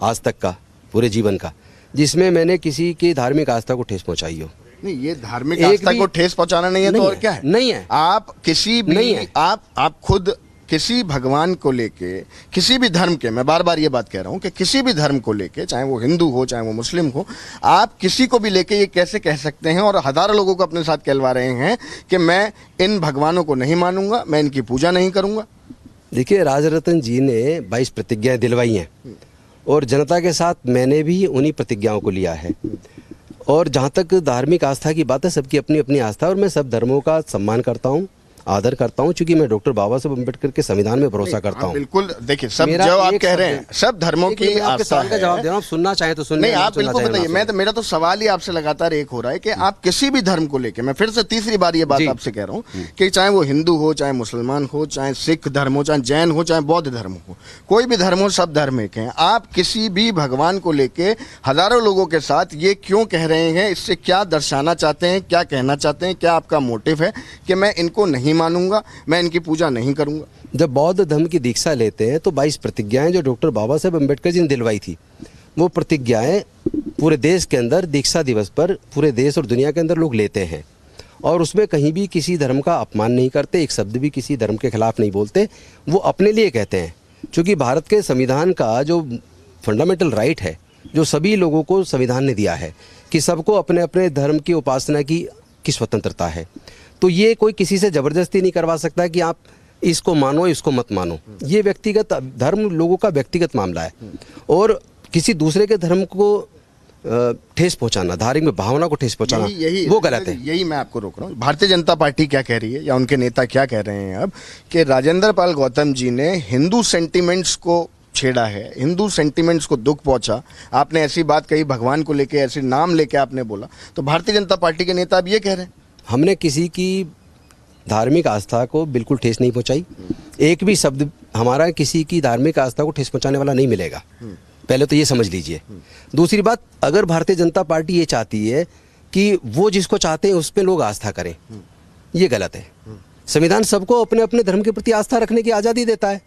S20: आज तक का, पूरे जीवन का, जिसमें मैंने किसी की धार्मिक आस्था को ठेस पहुंचाई हो।
S17: नहीं, ये धार्मिक आस्था को ठेस पहुंचाना नहीं है तो और क्या है?
S20: नहीं है।
S17: आप किसी भी नहीं है। आप खुद किसी भगवान को लेके, किसी भी धर्म के, मैं बार बार ये बात कह रहा हूं कि किसी भी धर्म को लेके, चाहे वो हिंदू हो चाहे वो मुस्लिम हो, आप किसी को भी लेके ये कैसे कह सकते हैं और हजारों लोगों को अपने साथ कहलवा रहे हैं कि मैं इन भगवानों को नहीं मानूंगा, मैं इनकी पूजा नहीं करूंगा?
S20: देखिए, राजरतन जी ने 22 प्रतिज्ञाएं दिलवाई हैं और जनता के साथ मैंने भी उन्हीं प्रतिज्ञाओं को लिया है। और जहाँ तक धार्मिक आस्था की बात है, सबकी अपनी अपनी आस्था, और मैं सब धर्मों का सम्मान करता हूँ, आदर करता हूँ, क्योंकि मैं डॉक्टर बाबा साहब अम्बेडकर के संविधान में भरोसा करता हूँ।
S17: बिल्कुल, देखिए, सब जो आप कह रहे हैं सब धर्मों की आस्था है।
S20: जवाब दे रहा हूँ, सुनना चाहे तो सुनिए।
S17: नहीं, आप बिल्कुल बताइए। मैं तो, मेरा तो सवाल ही आपसे लगातार एक हो रहा है कि आप किसी भी धर्म को लेके, मैं फिर से तीसरी बार ये बात आपसे कह रहा हूँ कि चाहे वो हिंदू हो, चाहे मुसलमान हो, चाहे सिख धर्म हो, चाहे जैन हो, चाहे बौद्ध धर्म हो, कोई भी धर्म हो, सब धर्म एक हैं। आप किसी भी भगवान को लेके हजारों लोगों के साथ ये क्यों कह रहे हैं? इससे क्या दर्शाना चाहते हैं, क्या कहना चाहते हैं? क्या आपका मोटिव है कि मैं इनको नहीं मानूंगा, मैं इनकी पूजा नहीं करूंगा?
S20: जब बौद्ध धर्म की दीक्षा लेते हैं तो 22 प्रतिज्ञाएं जो डॉक्टर बाबा साहब अम्बेडकर जी ने दिलवाई थी, वो प्रतिज्ञाएं पूरे देश के अंदर दीक्षा दिवस पर पूरे देश और दुनिया के अंदर लोग लेते हैं और उसमें कहीं भी किसी धर्म का अपमान नहीं करते, एक शब्द भी किसी धर्म के खिलाफ नहीं बोलते। वो अपने लिए कहते हैं, क्योंकि भारत के संविधान का जो फंडामेंटल राइट है, जो सभी लोगों को संविधान ने दिया है कि सबको अपने अपने धर्म की उपासना की स्वतंत्रता है। तो ये कोई किसी से ज़बरदस्ती नहीं करवा सकता कि आप इसको मानो, इसको मत मानो। ये व्यक्तिगत धर्म, लोगों का व्यक्तिगत मामला है और किसी दूसरे के धर्म को ठेस पहुंचाना, धार्मिक भावना को ठेस पहुंचाना, वो गलत है।
S17: यही मैं आपको रोक रहा हूँ। भारतीय जनता पार्टी क्या कह रही है या उनके नेता क्या कह रहे हैं अब कि राजेंद्र पाल गौतम जी ने हिंदू सेंटिमेंट्स को छेड़ा है, हिंदू सेंटिमेंट्स को दुख पहुंचा। आपने ऐसी बात कही, भगवान को लेके ऐसे नाम लेके आपने बोला, तो भारतीय जनता पार्टी के नेता अब ये कह रहे हैं
S20: हमने किसी की धार्मिक आस्था को बिल्कुल ठेस नहीं पहुंचाई। एक भी शब्द हमारा किसी की धार्मिक आस्था को ठेस पहुंचाने वाला नहीं मिलेगा, पहले तो ये समझ लीजिए। दूसरी बात, अगर भारतीय जनता पार्टी ये चाहती है कि वो जिसको चाहते हैं उस पर लोग आस्था करें, ये गलत है। संविधान सबको अपने अपने धर्म के प्रति आस्था रखने की आज़ादी देता है,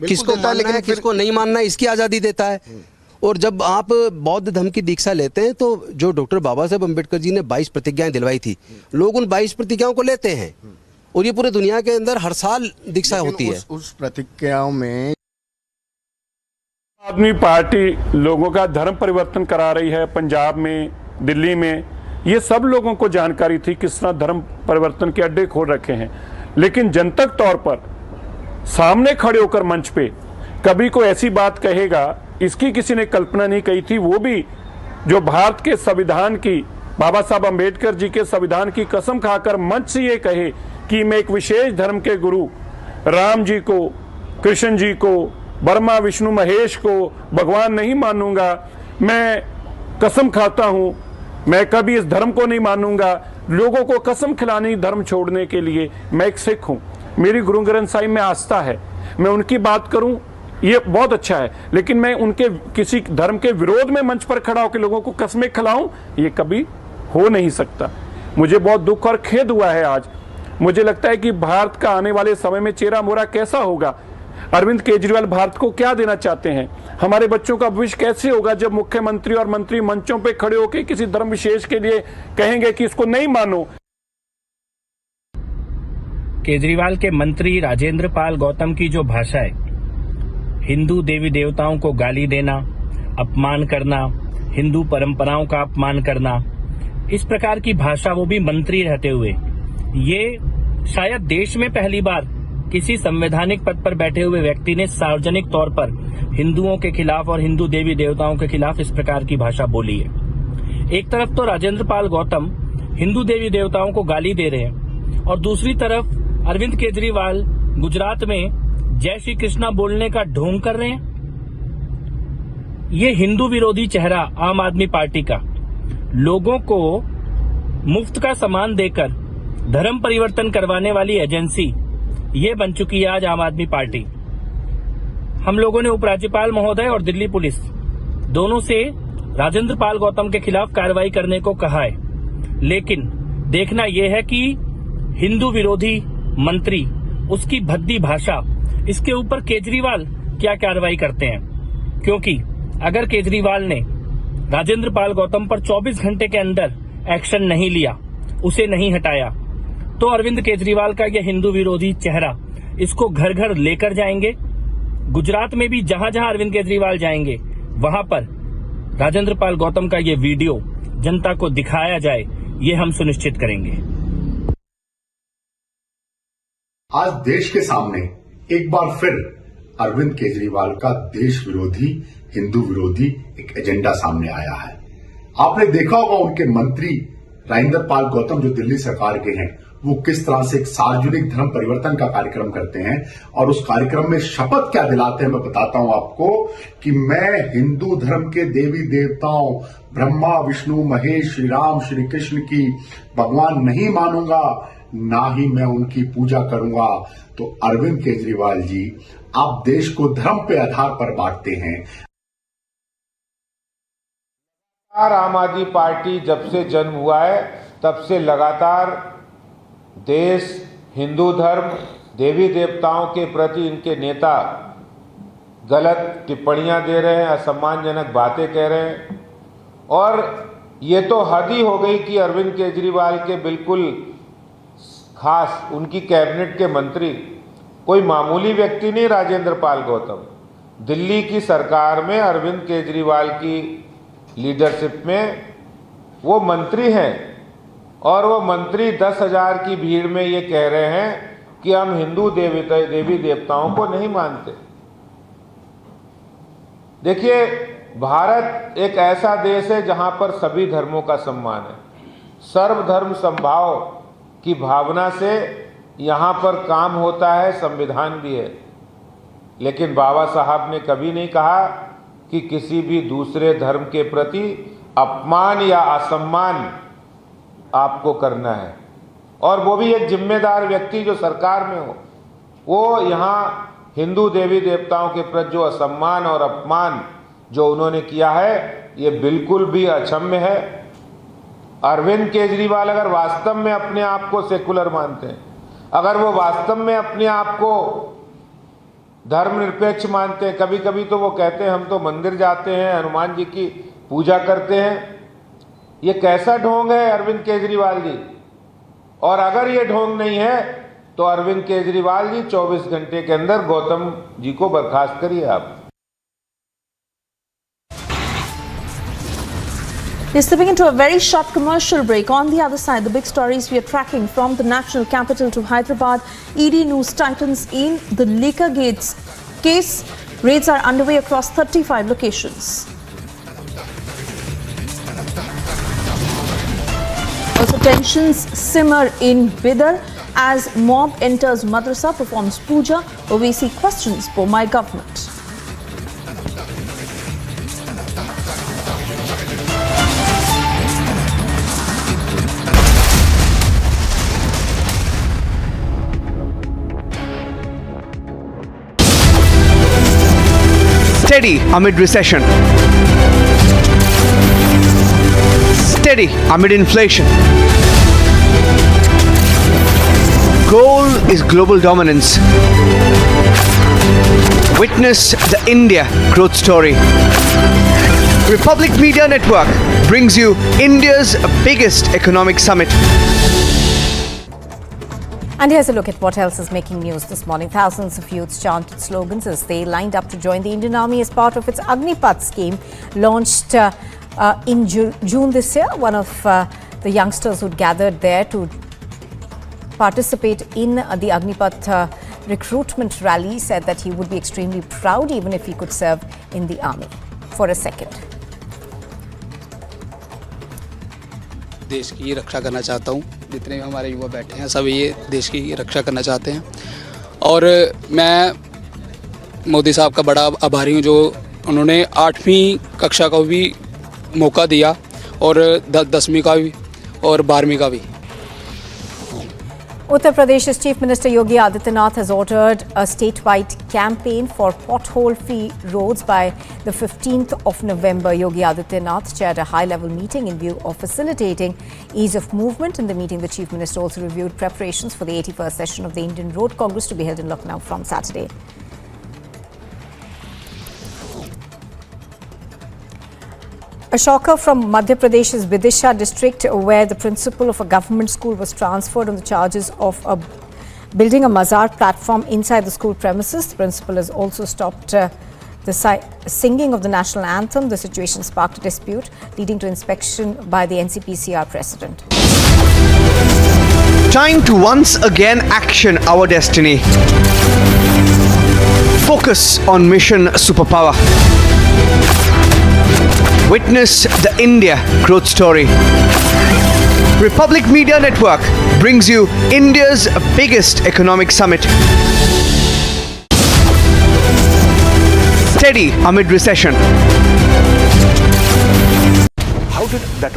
S20: किसको मानना है, किसको नहीं मानना है, इसकी आज़ादी देता है। और जब आप बौद्ध धर्म की दीक्षा लेते हैं तो जो डॉक्टर बाबा साहब अम्बेडकर जी ने 22 प्रतिज्ञाएं दिलवाई थी, लोग उन 22 प्रतिज्ञाओं को लेते हैं और ये पूरे दुनिया के अंदर हर साल दीक्षा होती है।
S17: उस प्रतिज्ञाओं में
S3: आदमी पार्टी लोगों का धर्म परिवर्तन करा रही है। पंजाब में, दिल्ली में, ये सब लोगों को जानकारी थी किस तरह धर्म परिवर्तन के अड्डे खोल रखे हैं, लेकिन जनतक तौर पर सामने खड़े होकर मंच पे कभी कोई ऐसी बात कहेगा, इसकी किसी ने कल्पना नहीं की थी। वो भी जो भारत के संविधान की, बाबा साहब अम्बेडकर जी के संविधान की कसम खाकर मंच से ये कहे कि मैं एक विशेष धर्म के गुरु राम जी को, कृष्ण जी को, ब्रह्मा विष्णु महेश को भगवान नहीं मानूंगा, मैं कसम खाता हूं मैं कभी इस धर्म को नहीं मानूंगा। लोगों को कसम खिलानी धर्म छोड़ने के लिए। मैं एक सिख हूं, मेरी गुरु ग्रंथ साहिब में आस्था है, मैं उनकी बात करूं ये बहुत अच्छा है, लेकिन मैं उनके किसी धर्म के विरोध में मंच पर खड़ा होकर लोगों को कसमें खिलाऊं, ये कभी हो नहीं सकता। मुझे बहुत दुख और खेद हुआ है आज। मुझे लगता है कि भारत का आने वाले समय में चेहरा मोहरा कैसा होगा, अरविंद केजरीवाल भारत को क्या देना चाहते हैं, हमारे बच्चों का भविष्य कैसे होगा जब मुख्यमंत्री और मंत्री मंचों पे खड़े होकर किसी धर्म विशेष के लिए कहेंगे कि इसको नहीं मानो।
S4: केजरीवाल के मंत्री राजेंद्र पाल गौतम की जो भाषा है, हिंदू देवी देवताओं को गाली देना, अपमान करना, हिंदू परंपराओं का अपमान करना, इस प्रकार की भाषा, वो भी मंत्री रहते हुए, ये शायद देश में पहली बार किसी संवैधानिक पद पर बैठे हुए व्यक्ति ने सार्वजनिक तौर पर हिंदुओं के खिलाफ और हिंदू देवी देवताओं के खिलाफ इस प्रकार की भाषा बोली है। एक तरफ तो राजेंद्र पाल गौतम हिंदू देवी देवताओं को गाली दे रहे हैं और दूसरी तरफ अरविंद केजरीवाल गुजरात में जय श्री कृष्णा बोलने का ढोंग कर रहे हैं। ये हिंदू विरोधी चेहरा आम आदमी पार्टी का, लोगों को मुफ्त का सामान देकर धर्म परिवर्तन करवाने वाली एजेंसी, ये बन चुकी है आज आम आदमी पार्टी। हम लोगों ने उपराज्यपाल महोदय और दिल्ली पुलिस दोनों से राजेंद्र पाल गौतम के खिलाफ कार्रवाई करने को कहा है। लेकिन देखना यह है कि हिंदू विरोधी मंत्री, उसकी भद्दी भाषा, इसके ऊपर केजरीवाल क्या कार्रवाई करते हैं। क्योंकि अगर केजरीवाल ने राजेंद्र पाल गौतम पर 24 घंटे के अंदर एक्शन नहीं लिया, उसे नहीं हटाया, तो अरविंद केजरीवाल का यह हिंदू विरोधी चेहरा इसको घर घर लेकर जाएंगे। गुजरात में भी जहां जहां अरविंद केजरीवाल जाएंगे, वहां पर राजेंद्र पाल गौतम का ये वीडियो जनता को दिखाया जाए, ये हम सुनिश्चित करेंगे।
S6: आज देश के सामने एक बार फिर अरविंद केजरीवाल का देश विरोधी, हिंदू विरोधी एक एजेंडा सामने आया है। आपने देखा होगा उनके मंत्री राजेंद्र पाल गौतम जो दिल्ली सरकार के हैं, वो किस तरह से एक सार्वजनिक धर्म परिवर्तन का कार्यक्रम करते हैं और उस कार्यक्रम में शपथ क्या दिलाते हैं। मैं बताता हूं आपको कि मैं हिंदू धर्म के देवी देवताओं ब्रह्मा, विष्णु, महेश, श्री राम, श्री कृष्ण की भगवान नहीं मानूंगा, ना ही मैं उनकी पूजा करूंगा। तो अरविंद केजरीवाल जी, आप देश को धर्म पे आधार पर बांटते हैं।
S18: आम आदमी पार्टी जब से जन्म हुआ है तब से लगातार देश, हिंदू धर्म, देवी देवताओं के प्रति इनके नेता गलत टिप्पणियां दे रहे हैं, असम्मानजनक बातें कह रहे हैं। और ये तो हद ही हो गई कि अरविंद केजरीवाल के बिल्कुल खास उनकी कैबिनेट के मंत्री कोई मामूली व्यक्ति नहीं। राजेंद्र पाल गौतम दिल्ली की सरकार में अरविंद केजरीवाल की लीडरशिप में वो मंत्री हैं और वो मंत्री 10,000 की भीड़ में ये कह रहे हैं कि हम हिंदू देवी देवताओं को नहीं मानते। देखिए, भारत एक ऐसा देश है जहां पर सभी धर्मों का सम्मान है। सर्वधर्म समभाव की भावना से यहां पर काम होता है, संविधान भी है। लेकिन बाबा साहब ने कभी नहीं कहा कि किसी भी दूसरे धर्म के प्रति अपमान या असम्मान आपको करना है, और वो भी एक जिम्मेदार व्यक्ति जो सरकार में हो। वो यहाँ हिंदू देवी देवताओं के प्रति जो असम्मान और अपमान जो उन्होंने किया है, ये बिल्कुल भी अक्षम्य है। अरविंद केजरीवाल अगर वास्तव में अपने आप को सेकुलर मानते हैं, अगर वो वास्तव में अपने आप को धर्मनिरपेक्ष मानते हैं, कभी कभी तो वो कहते हैं हम तो मंदिर जाते हैं, हनुमान जी की पूजा करते हैं। ये कैसा ढोंग है अरविंद केजरीवाल जी? और अगर ये ढोंग नहीं है तो अरविंद केजरीवाल जी 24 घंटे के अंदर गौतम जी को बर्खास्त करिए आप।
S15: We're stepping into a very short commercial break. On the other side, the big stories we are tracking from the national capital to Hyderabad. ED news tightens in the liquor gates case. Raids are underway across 35 locations. Also, tensions simmer in Bidar as mob enters madrasa, performs puja. OVC questions for my government.
S11: Steady amid recession. Steady amid inflation. Goal is global dominance. Witness the India growth story. Republic Media Network brings you India's biggest economic summit.
S8: And here's a look at what else is making news this morning. Thousands of youths chanted slogans as they lined up to join the Indian Army as part of its Agnipath scheme launched in June this year. One of the youngsters who gathered there to participate in the Agnipath recruitment rally said that he would be extremely proud even if he could serve in the army. For a second.
S10: देश की रक्षा करना चाहता हूँ। जितने भी हमारे युवा बैठे हैं सब ये देश की रक्षा करना चाहते हैं, और मैं मोदी साहब का बड़ा आभारी हूँ जो उन्होंने 8वीं कक्षा का भी मौका दिया और 10वीं का भी और 12वीं का भी।
S8: Uttar Pradesh's Chief Minister Yogi Adityanath has ordered a statewide campaign for pothole-free roads by the 15th of November. Yogi Adityanath chaired a high-level meeting in view of facilitating ease of movement. In the meeting, the Chief Minister also reviewed preparations for the 81st session of the Indian Road Congress to be held in Lucknow from Saturday. A shocker from Madhya Pradesh's Bidar district, where the principal of a government school was transferred on the charges of building a mazar platform inside the school premises. The principal has also stopped the singing of the national anthem. The situation sparked a dispute, leading to inspection by the NCPCR president.
S11: Time to once again action our destiny. Focus on mission superpower. Witness the India growth story. Republic Media Network brings you India's biggest economic summit. Steady amid recession.
S2: How did that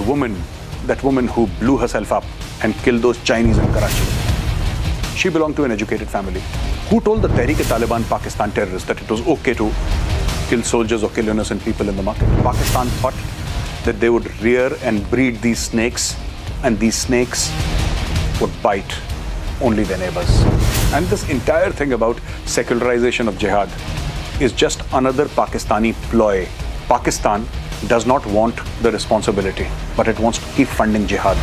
S2: woman who blew herself up and killed those Chinese in Karachi, she belonged to an educated family. Who told the Tehreek-e-Taliban Pakistan terrorists that it was okay to kill soldiers or kill innocent people in the market? Pakistan thought that they would rear and breed these snakes, and these snakes would bite only their neighbors. And this entire thing about secularization of jihad is just another Pakistani ploy. Pakistan does not want the responsibility, but it wants to keep funding jihad.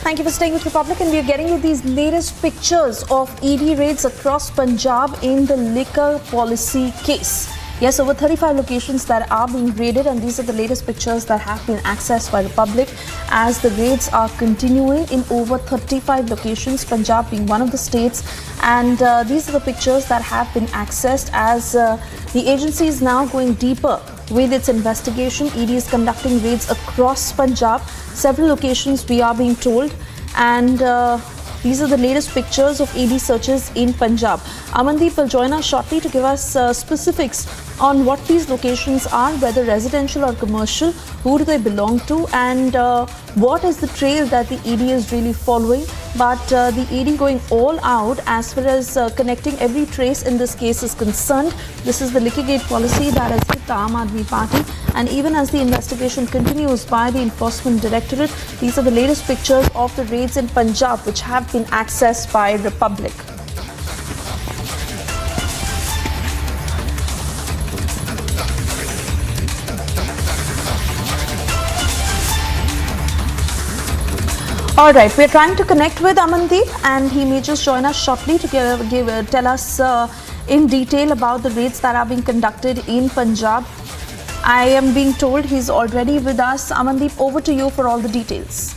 S15: Thank you for staying with Republic, and we are getting you these latest pictures of ED raids across Punjab in the liquor policy case. Yes, over 35 locations that are being raided, and these are the latest pictures that have been accessed by Republic as the raids are continuing in over 35 locations, Punjab being one of the states. And these are the pictures that have been accessed as the agency is now going deeper with its investigation. ED is conducting raids across Punjab, several locations we are being told, and these are the latest pictures of ED searches in Punjab. Amandeep will join us shortly to give us specifics on what these locations are, whether residential or commercial, who do they belong to, and what is the trail that the ED is really following. But the ED going all out as far as connecting every trace in this case is concerned. This is the liquor policy that has hit the Aam Aadmi Party, and even as the investigation continues by the Enforcement Directorate, these are the latest pictures of the raids in Punjab which have been accessed by Republic. All right, we're trying to connect with Amandeep, and he may just join us shortly to tell us in detail about the raids that are being conducted in Punjab. I am being told he's already with us. Amandeep, over to you for all the details.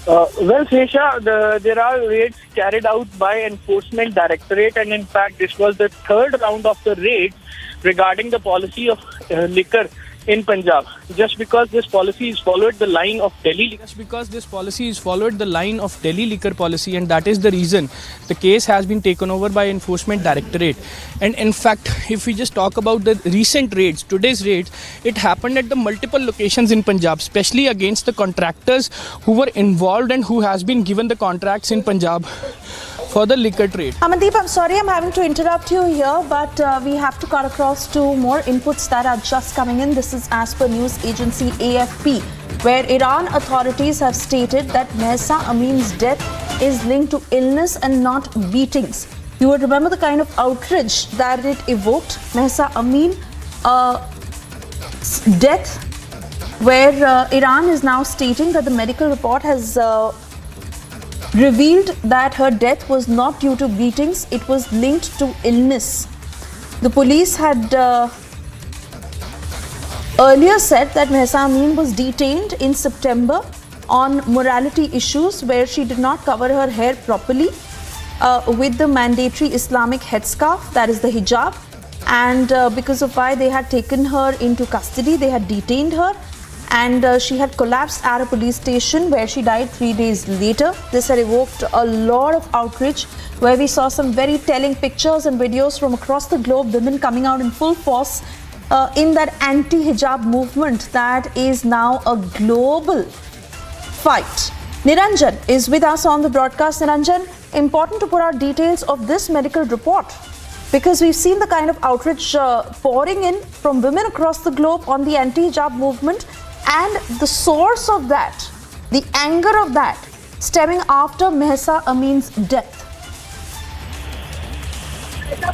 S21: Well, Sesha, there are raids carried out by Enforcement Directorate, and in fact, this was the third round of the raids regarding the policy of liquor in Punjab. Just because this policy is followed the line of Delhi liquor policy, and that is the reason the case has been taken over by Enforcement Directorate. And in fact, if we just talk about the recent raids, today's raids, it happened at the multiple locations in Punjab, especially against the contractors who were involved and who has been given the contracts in Punjab for the liquor trade.
S15: Amandeep, I'm sorry I'm having to interrupt you here, but we have to cut across to more inputs that are just coming in. This is as per news agency AFP, where Iran authorities have stated that Mahsa Amin's death is linked to illness and not beatings. You would remember the kind of outrage that it evoked. Mahsa Amin's death, where Iran is now stating that the medical report has revealed that her death was not due to beatings, it was linked to illness. The police had earlier said that Mahsa Amin was detained in September on morality issues, where she did not cover her hair properly with the mandatory Islamic headscarf, that is the hijab, and because of why they had taken her into custody, they had detained her. and she had collapsed at a police station where she died 3 days later. This had evoked a lot of outrage, where we saw some very telling pictures and videos from across the globe, women coming out in full force in that anti-hijab movement that is now a global fight. Niranjan is with us on the broadcast. Niranjan, important to put out details of this medical report, because we've seen the kind of outrage pouring in from women across the globe on the anti-hijab movement, and the source of that, the anger of that, stemming after Mahsa Amin's death.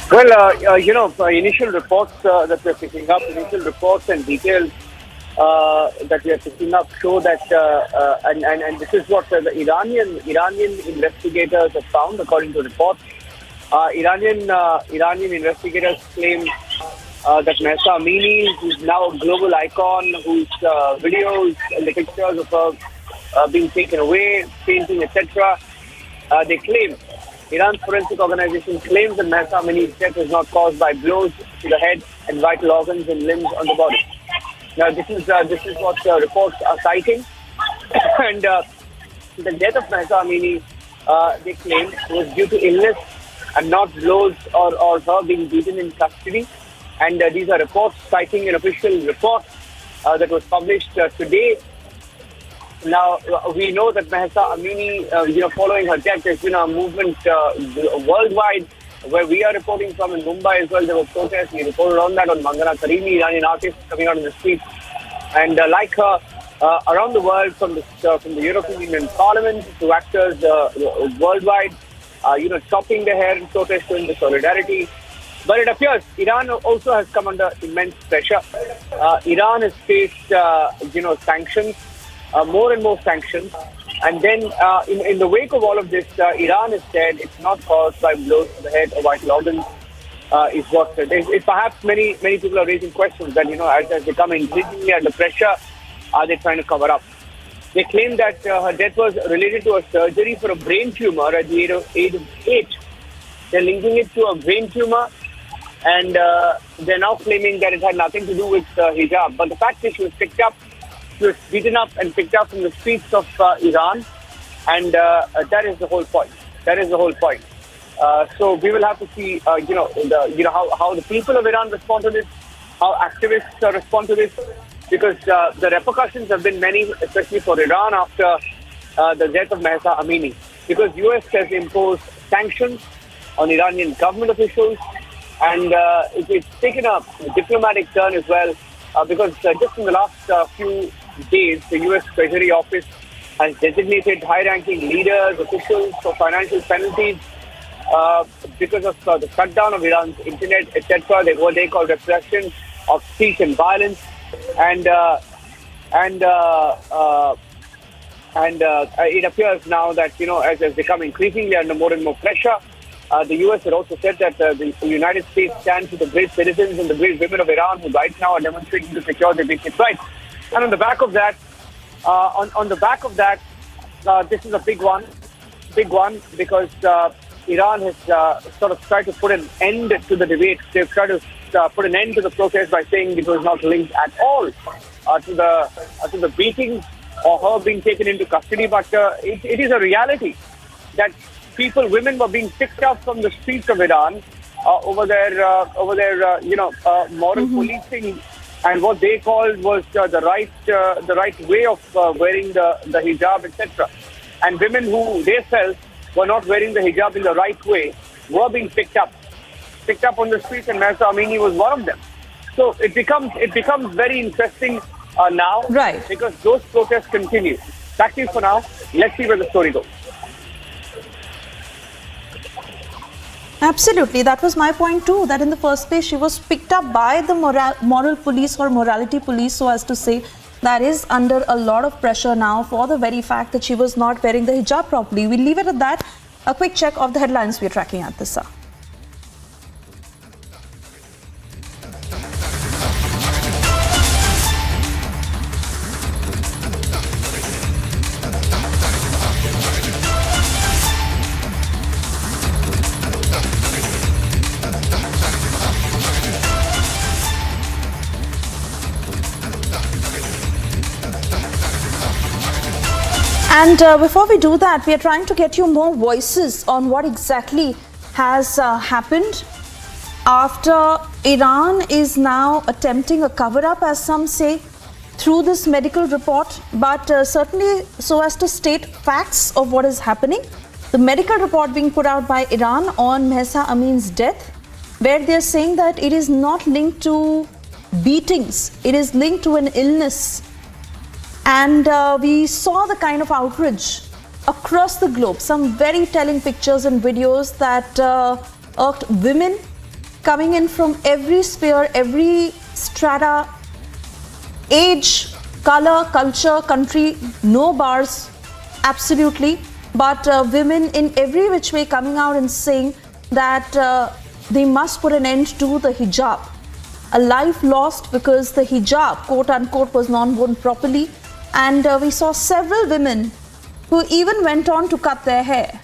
S9: Well, initial reports that we're picking up, initial reports and details that we are picking up show that, and this is what the Iranian investigators have found, according to reports. Iranian investigators claim that Mahsa Amini, who's now a global icon, whose videos and the pictures of her being taken away, painting, etc., they claim, Iran's forensic organization claims that Mahsa Amini's death was not caused by blows to the head and vital organs and limbs on the body. Now, this is what reports are citing, and the death of Mahsa Amini, they claim, was due to illness and not blows or her being beaten in custody. And these are reports citing an official report that was published today. Now, we know that Mahsa Amini, following her death, there's been a movement worldwide, where we are reporting from in Mumbai as well. There were protests. We reported on that on Mangana Karimi, Iranian artist coming out in the streets. And like her, around the world, from the European Union Parliament to actors worldwide, chopping their hair in protest, showing the solidarity. But it appears Iran also has come under immense pressure. Iran has faced, sanctions, more and more sanctions. And then in the wake of all of this, Iran has said it's not caused by blows to the head or vital organs. Is what it's perhaps many people are raising questions that, as they come increasingly under pressure, are they trying to cover up? They claim that her death was related to a surgery for a brain tumor at the age of 8. They're linking it to a brain tumor, and they're now claiming that it had nothing to do with hijab. But the fact is, she was beaten up and picked up from the streets of Iran, and that is the whole point. That is the whole point. So we will have to see, how the people of Iran respond to this, how activists respond to this, because the repercussions have been many, especially for Iran after the death of Mahsa Amini, because US has imposed sanctions on Iranian government officials, and it's taken a diplomatic turn as well, because just in the last few days, the US Treasury Office has designated high-ranking leaders, officials for financial penalties because of the shutdown of Iran's internet, etc. What they call repression of speech and violence, and it appears now that as has become increasingly under more and more pressure. The US had also said that the United States stands with the brave citizens and the brave women of Iran who right now are demonstrating to secure their basic rights. And on the back of that, this is a big one, because Iran has sort of tried to put an end to the debate. They've tried to put an end to the protest by saying it was not linked at all to the beating or her being taken into custody. But it is a reality that women were being picked up from the streets of Iran over their moral policing, and what they called was the right way of wearing the hijab, etc. And women who they felt were not wearing the hijab in the right way were being picked up on the streets, and Mahsa Amini was one of them. So it becomes very interesting now,
S15: right?
S9: Because those protests continue. That's it for now. Let's see where the story goes.
S15: Absolutely, that was my point too, that in the first place she was picked up by the moral police or morality police, so as to say, that is under a lot of pressure now for the very fact that she was not wearing the hijab properly. We'll leave it at that. A quick check of the headlines we're tracking at this hour. And before we do that, we are trying to get you more voices on what exactly has happened after Iran is now attempting a cover-up, as some say, through this medical report, but certainly so as to state facts of what is happening. The medical report being put out by Iran on Mahsa Amin's death, where they are saying that it is not linked to beatings, it is linked to an illness. And we saw the kind of outrage across the globe, some very telling pictures and videos that irked women coming in from every sphere, every strata, age, color, culture, country, no bars, absolutely. But women in every which way coming out and saying that they must put an end to the hijab. A life lost because the hijab, quote unquote, was not worn properly. And we saw several women who even went on to cut their hair.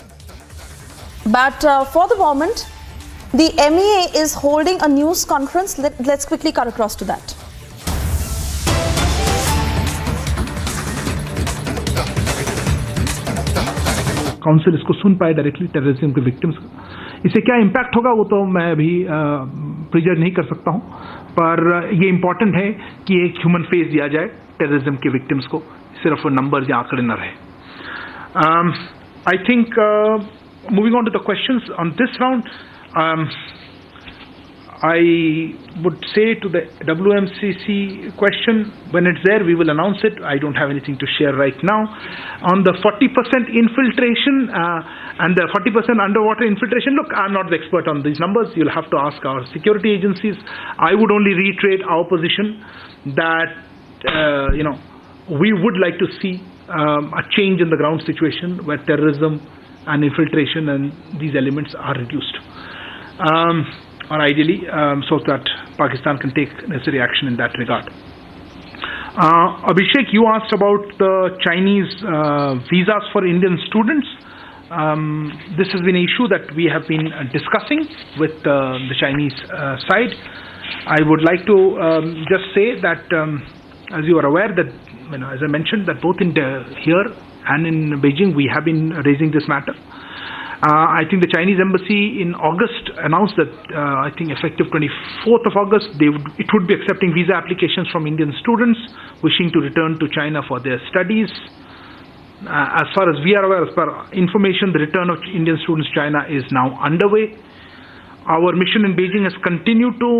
S15: But for the moment, the MEA is holding a news conference. Let's quickly cut across to that.
S7: Council इसको सुन पाए directly terrorism के victims का। इससे क्या impact होगा वो तो मैं अभी प्रिजर्व नहीं कर सकता हूं, पर ये इम्पॉर्टेंट है कि एक ह्यूमन फेस दिया जाए टेररिज्म के विक्टिम्स को, सिर्फ नंबर या आंकड़े न रहे। I think moving on to the questions on this round, I would say to the WMCC question, when it's there, we will announce it. I don't have anything to share right now. On the 40% infiltration and the 40% underwater infiltration, look, I'm not the expert on these numbers. You'll have to ask our security agencies. I would only reiterate our position that, we would like to see a change in the ground situation where terrorism and infiltration and these elements are reduced. Or ideally, so that Pakistan can take necessary action in that regard. Abhishek, you asked about the Chinese visas for Indian students. This has been an issue that we have been discussing with the Chinese side. I would like to just say that, as you are aware, that as I mentioned, that both in here and in Beijing, we have been raising this matter. I think the Chinese embassy in August announced that I think effective 24th of August, it would be accepting visa applications from Indian students wishing to return to China for their studies. As far as we are aware, as per information, the return of Indian students to China is now underway. Our mission in Beijing has continued to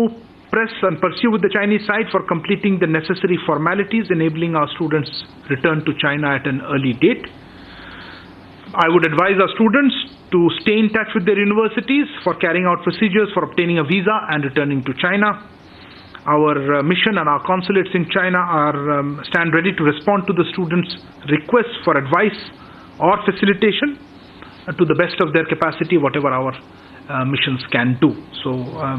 S7: press and pursue with the Chinese side for completing the necessary formalities enabling our students return to China at an early date. I would advise our students to stay in touch with their universities for carrying out procedures for obtaining a visa and returning to China. Our mission and our consulates in China stand ready to respond to the students' requests for advice or facilitation to the best of their capacity, whatever our missions can do. So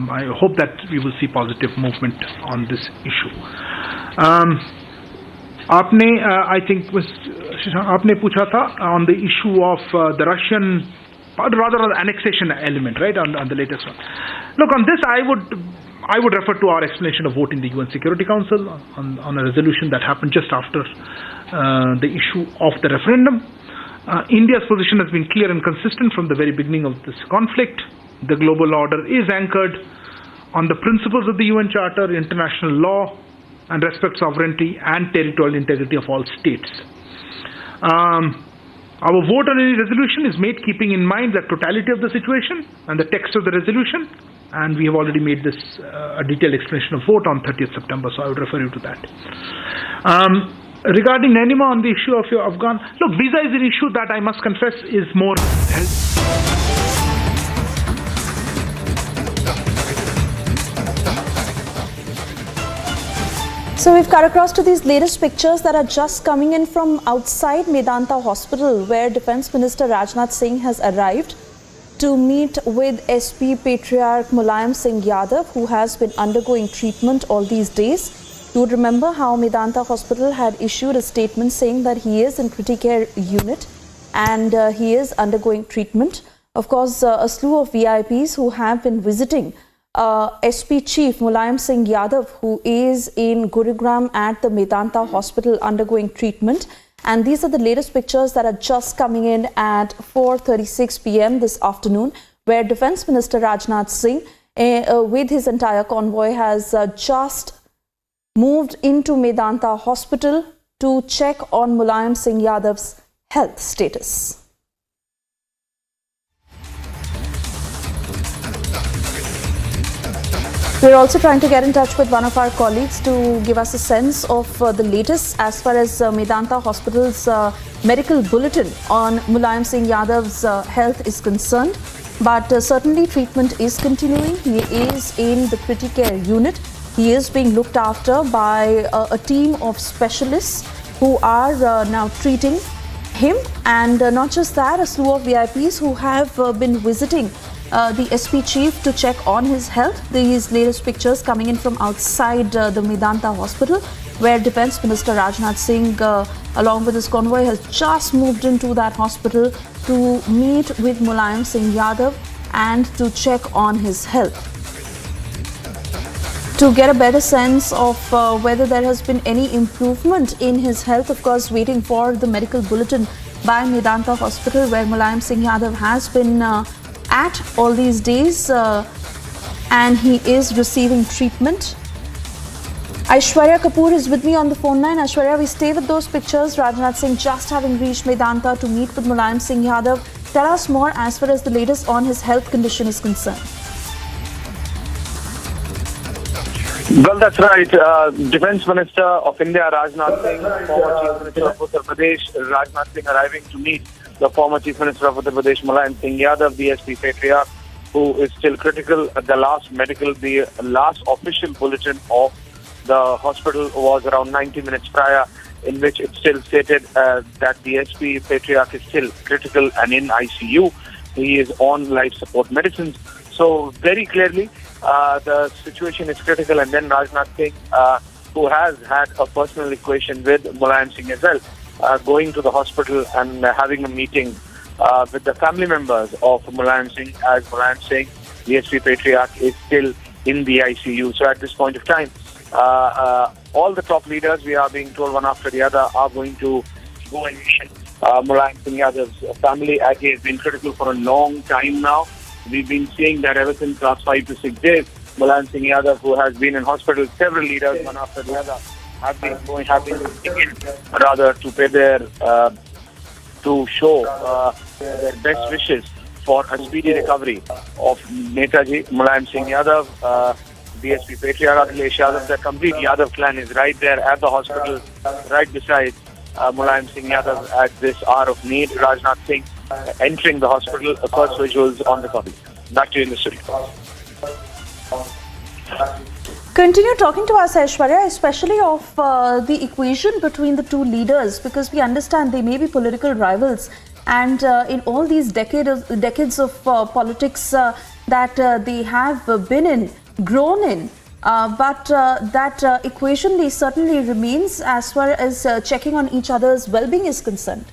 S7: I hope that we will see positive movement on this issue. आपने I think आपने पूछा था on the issue of the Russian, rather on the annexation element, right, on the latest one. Look, on this I would refer to our explanation of vote in the UN Security Council on a resolution that happened just after the issue of the referendum. India's position has been clear and consistent from the very beginning of this conflict. The global order is anchored on the principles of the UN Charter, international law, and respect sovereignty and territorial integrity of all states. Our vote on any resolution is made keeping in mind the totality of the situation and the text of the resolution, and we have already made this a detailed explanation of vote on 30th September, so I would refer you to that. Regarding Nanima on the issue of your Afghan, look, visa is an issue that I must confess is more
S15: So we've cut across to these latest pictures that are just coming in from outside Medanta Hospital, where Defence Minister Rajnath Singh has arrived to meet with SP Patriarch Mulayam Singh Yadav, who has been undergoing treatment all these days. You would remember how Medanta Hospital had issued a statement saying that he is in critical care unit and he is undergoing treatment. Of course, a slew of VIPs who have been visiting SP Chief Mulayam Singh Yadav, who is in Gurugram at the Medanta Hospital undergoing treatment. And these are the latest pictures that are just coming in at 4:36 p.m. this afternoon, where Defence Minister Rajnath Singh, with his entire convoy, has just moved into Medanta Hospital to check on Mulayam Singh Yadav's health status. We're also trying to get in touch with one of our colleagues to give us a sense of the latest as far as Medanta Hospital's medical bulletin on Mulayam Singh Yadav's health is concerned. But certainly treatment is continuing. He is in the critical care unit. He is being looked after by a team of specialists who are now treating him. And not just that, a slew of VIPs who have been visiting the SP chief to check on his health. These latest pictures coming in from outside the Medanta Hospital, where Defence Minister Rajnath Singh, along with his convoy, has just moved into that hospital to meet with Mulayam Singh Yadav and to check on his health. To get a better sense of whether there has been any improvement in his health, of course, waiting for the medical bulletin by Medanta Hospital, where Mulayam Singh Yadav has been at all these days, and he is receiving treatment. Aishwarya Kapoor is with me on the phone line. Aishwarya, we stay with those pictures. Rajnath Singh just having reached Medanta to meet with Mulayam Singh Yadav. Tell us more as far as the latest on his health condition is concerned.
S9: Well, that's right. Defence Minister of India, Rajnath Singh, former Chief Minister of Uttar Pradesh, Rajnath Singh arriving to meet the former Chief Minister of Uttar Pradesh, Mulayam Singh Yadav, the SP Patriarch, who is still critical. The last official bulletin of the hospital was around 90 minutes prior, in which it still stated that the SP Patriarch is still critical and in ICU. He is on life support medicines. So very clearly, the situation is critical. And then Rajnath Singh, who has had a personal equation with Mulayam Singh as well, going to the hospital and having a meeting with the family members of Mulayam Singh, as Mulayam Singh, the SP Patriarch, is still in the ICU. So at this point of time, all the top leaders, we are being told one after the other, are going to go and meet Mulayam Singh Yadav's family, as he has been critical for a long time now. We've been seeing that ever since last 5 to 6 days. Mulayam Singh Yadav, who has been in hospital, several leaders, one after the other, have been in, rather to pay their, to show their best wishes for a speedy recovery of Netaji Mulayam Singh Yadav, DSP Patriarch Akhilesh Yadav. The complete Yadav clan is right there at the hospital, right beside Mulayam Singh Yadav at this hour of need. Rajnath Singh entering the hospital. First visuals on the copy. Back to you in the studio.
S15: Continue talking to us, Aishwarya, especially of the equation between the two leaders, because we understand they may be political rivals, and in all these decades of politics that they have been in, grown in, but that equation certainly remains as far as checking on each other's well-being is concerned.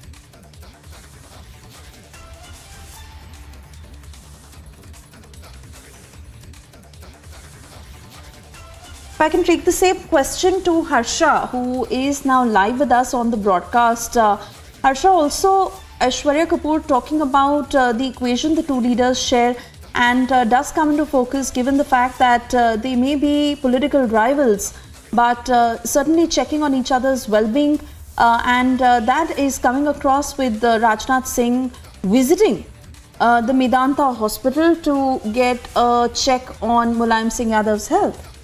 S15: If I can take the same question to Harsha, who is now live with us on the broadcast. Harsha, also Aishwarya Kapoor talking about the equation the two leaders share, and does come into focus given the fact that they may be political rivals, but certainly checking on each other's well-being, and that is coming across with Rajnath Singh visiting the Medanta hospital to get a check on Mulayam Singh Yadav's health.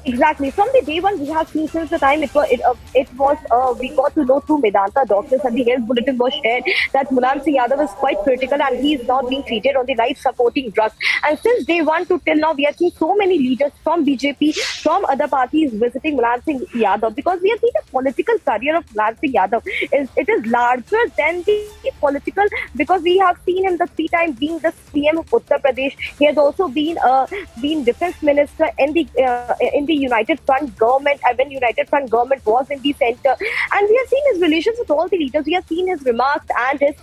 S13: Exactly. From the day one, we have seen since the time we got to know through Medanta doctors, and the health bulletin was shared that Mulayam Singh Yadav is quite critical and he is not being treated on the life-supporting drugs. And since day one to till now, we have seen so many leaders from BJP, from other parties visiting Mulayam Singh Yadav, because we have seen the political career of Mulayam Singh Yadav is larger than the political, because we have seen him the 3 times being the CM of Uttar Pradesh. He has also been defense minister in the United Front government, when United Front government was in the center. And we have seen his relations with all the leaders. We have seen his remarks and his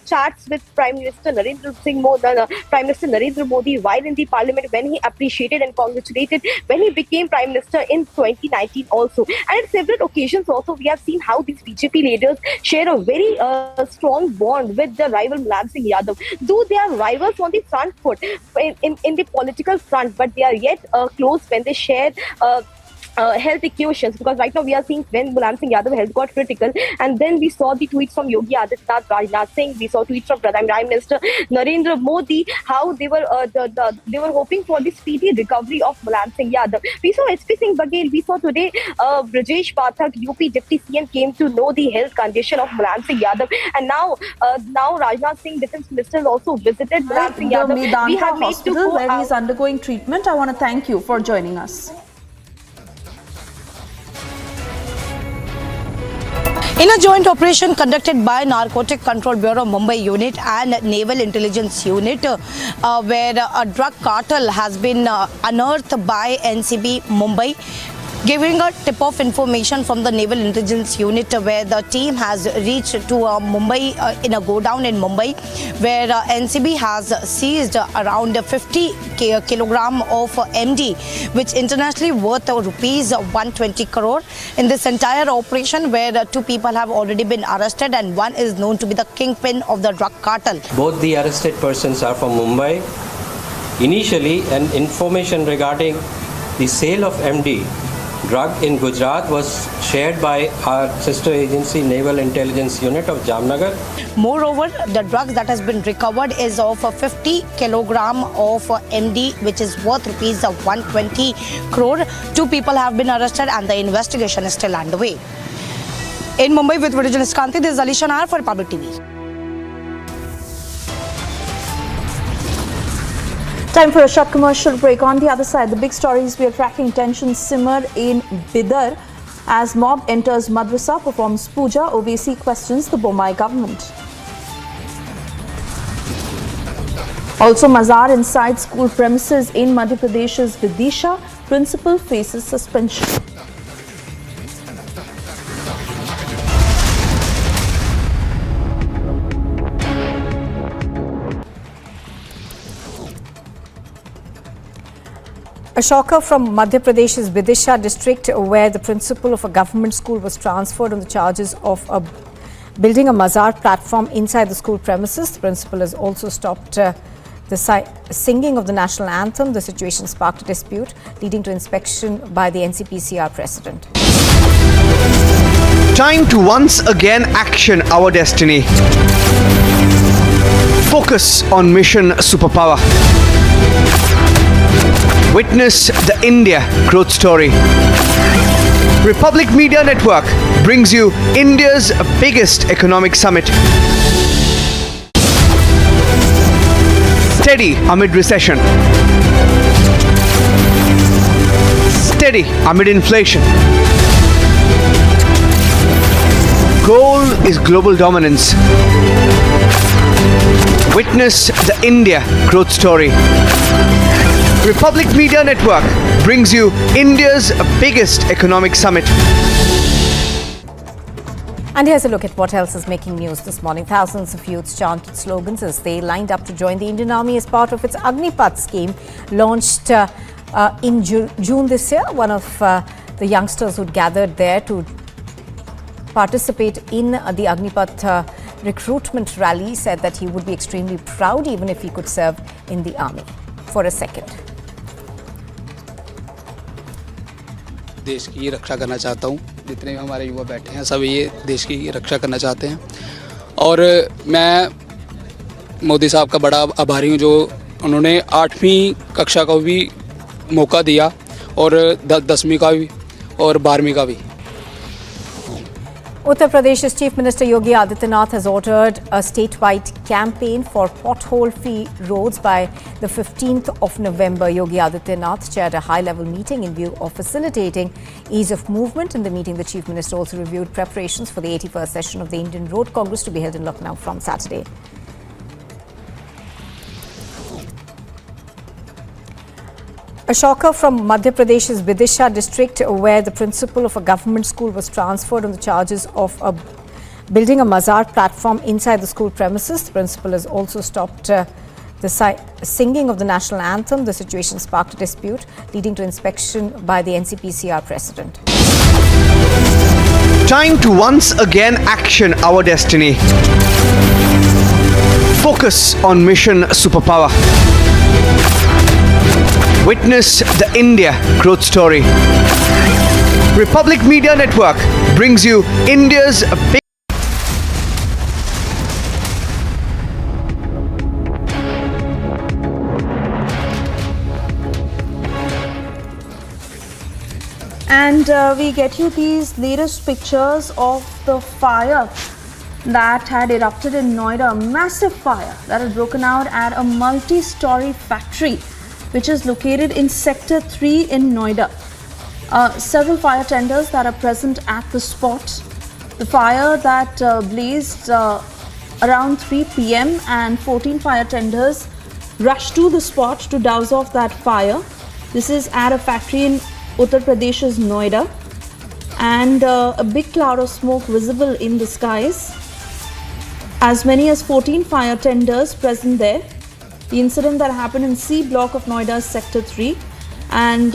S13: chats with Prime Minister Narendra Modi while in the parliament, when he appreciated and congratulated when he became Prime Minister in 2019 also. And at several occasions also, we have seen how these BJP leaders share a very strong bond with the rival Mulayam Singh Yadav. Though they are rivals on the front foot, in the political front, but they are yet close when they share health equations, because right now we are seeing when Mulayam Singh Yadav health got critical, and then we saw the tweets from Yogi Adityanath, Rajnath Singh, we saw tweets from Prime Minister Narendra Modi, how they were they were hoping for the speedy recovery of Mulayam Singh Yadav. We saw SP Singh Baghel, we saw today Brajesh Pathak, UP Deputy CM, came to know the health condition of Mulayam Singh Yadav, and now Rajnath Singh, Defence Minister, also visited Mulayam Singh Yadav.
S15: We have hospital where he is undergoing treatment. I want to thank you for joining us.
S12: In a joint operation conducted by Narcotic Control Bureau Mumbai Unit and Naval Intelligence Unit, where a drug cartel has been unearthed by NCB Mumbai, giving a tip of information from the Naval Intelligence Unit, where the team has reached to Mumbai, in a godown in Mumbai, where NCB has seized around 50 kilogram of MD, which internationally worth rupees 120 crore. In this entire operation, where 2 people have already been arrested and one is known to be the kingpin of the drug cartel.
S14: Both the arrested persons are from Mumbai. Initially, an information regarding the sale of MD drug in Gujarat was shared by our sister agency Naval Intelligence Unit of Jamnagar.
S12: Moreover, the drugs that has been recovered is of 50 kilogram of MD, which is worth rupees 120 crore. 2 people have been arrested and the investigation is still underway. In Mumbai with video journalist Kanti, this is Alisha Nair for Public TV.
S15: Time for a short commercial break. On the other side, the big stories we are tracking: tensions simmer in Bidar as mob enters madrasa, performs puja. OVC questions the Bomai government. Also, Mazar inside school premises in Madhya Pradesh's Vidisha. Principal faces suspension.
S8: A shocker from Madhya Pradesh's Vidisha district, where the principal of a government school was transferred on the charges of building a mazar platform inside the school premises. The principal has also stopped the singing of the national anthem. The situation sparked a dispute, leading to inspection by the NCPCR president.
S11: Time to once again action our destiny. Focus on mission superpower. Witness the India growth story. Republic Media Network brings you India's biggest economic summit. Steady amid recession. Steady amid inflation. Goal is global dominance. Witness the India growth story. Republic Media Network brings you India's biggest economic summit.
S8: And here's a look at what else is making news this morning. Thousands of youths chanted slogans as they lined up to join the Indian Army as part of its Agnipath scheme, launched in June this year. One of the youngsters who gathered there to participate in the Agnipath recruitment rally said that he would be extremely proud even if he could serve in the army. For a second.
S10: देश की रक्षा करना चाहता हूँ। जितने भी हमारे युवा बैठे हैं सब ये देश की रक्षा करना चाहते हैं और मैं मोदी साहब का बड़ा आभारी हूँ जो उन्होंने 8वीं कक्षा का भी मौका दिया और 10वीं का भी और 12वीं का भी।
S8: Uttar Pradesh's Chief Minister Yogi Adityanath has ordered a statewide campaign for pothole-free roads by the 15th of November. Yogi Adityanath chaired a high-level meeting in view of facilitating ease of movement. In the meeting, the Chief Minister also reviewed preparations for the 81st session of the Indian Road Congress to be held in Lucknow from Saturday. A shocker from Madhya Pradesh's Bidar district, where the principal of a government school was transferred on the charges of building a mazar platform inside the school premises. The principal has also stopped the singing of the national anthem. The situation sparked a dispute, leading to inspection by the NCPCR president.
S11: Time to once again action our destiny. Focus on mission superpower. Witness the India growth story. Republic Media Network brings you India's big.
S15: And we get you these latest pictures of the fire that had erupted in Noida, a massive fire that had broken out at a multi-story factory which is located in Sector 3 in Noida. Several fire tenders that are present at the spot. The fire that blazed around 3 p.m. and 14 fire tenders rushed to the spot to douse off that fire. This is at a factory in Uttar Pradesh's Noida, and a big cloud of smoke visible in the skies. As many as 14 fire tenders present there. The incident that happened in C block of Noida's Sector 3, and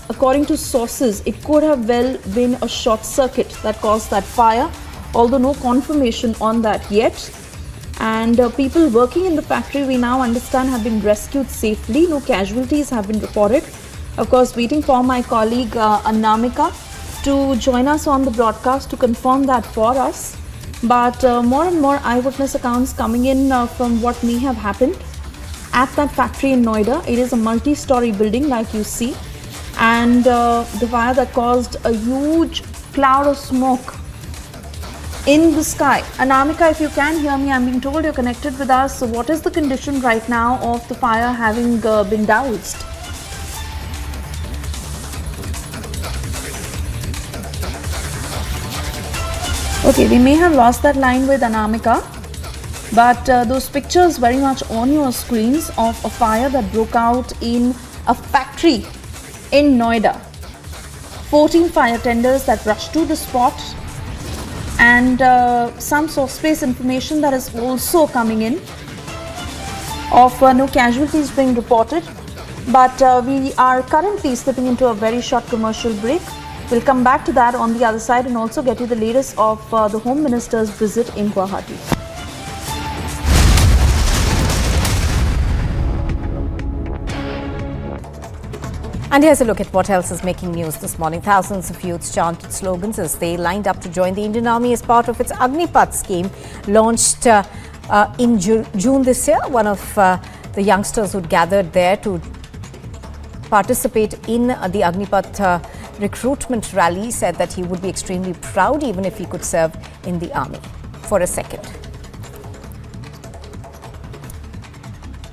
S15: according to sources, it could have well been a short circuit that caused that fire, although no confirmation on that yet. And people working in the factory, we now understand, have been rescued safely. No casualties have been reported. Of course, waiting for my colleague Anamika to join us on the broadcast to confirm that for us. But more and more eyewitness accounts coming in from what may have happened at that factory in Noida. It is a multi-story building like you see, and the fire that caused a huge cloud of smoke in the sky. Anamika, if you can hear me, I'm being told you're connected with us. So what is the condition right now of the fire having been doused? Okay, we may have lost that line with Anamika, but those pictures very much on your screens of a fire that broke out in a factory in Noida. 14 fire tenders that rushed to the spot, and some source space information that is also coming in of no casualties being reported. But we are currently slipping into a very short commercial break. We'll come back to that on the other side and also get you the latest of the Home Minister's visit in Guwahati.
S8: And here's a look at what else is making news this morning. Thousands of youths chanted slogans as they lined up to join the Indian Army as part of its Agnipath scheme launched in June this year. One of the youngsters who'd gathered there to participate in the Agnipath recruitment rally said that he would be extremely proud even if he could serve in the army. For a second.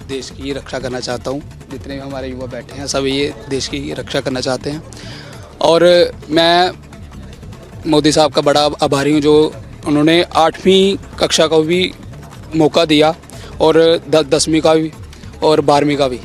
S10: देश की रक्षा करना चाहता हूँ। जितने भी हमारे युवा बैठे हैं सब ये देश की रक्षा करना चाहते हैं, और मैं मोदी साहब का बड़ा आभारी हूँ जो उन्होंने 8वीं कक्षा का भी मौका दिया और 10वीं का भी और 12वीं का भी।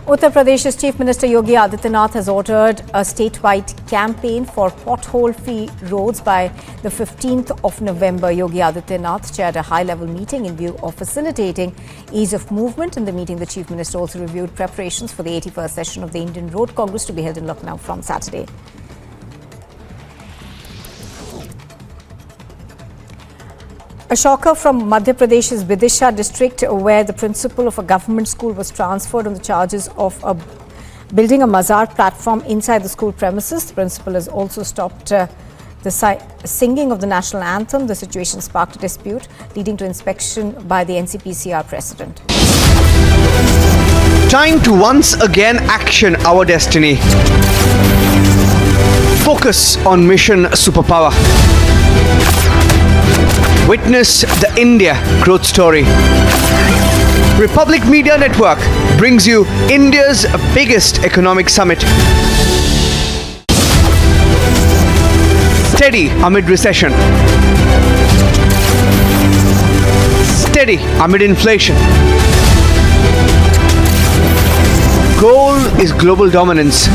S8: Uttar Pradesh's Chief Minister Yogi Adityanath has ordered a statewide campaign for pothole-free roads by the 15th of November. Yogi Adityanath chaired a high-level meeting in view of facilitating ease of movement. In the meeting, the Chief Minister also reviewed preparations for the 81st session of the Indian Road Congress to be held in Lucknow from Saturday. A shocker from Madhya Pradesh's Bidar district, where the principal of a government school was transferred on the charges of building a mazar platform inside the school premises. The principal has also stopped the singing of the national anthem. The situation sparked a dispute, leading to inspection by the NCPCR president.
S11: Time to once again action our destiny. Focus on mission superpower. Witness the India growth story. Republic Media Network brings you India's biggest economic summit. Steady amid recession. Steady amid inflation. Goal is global dominance.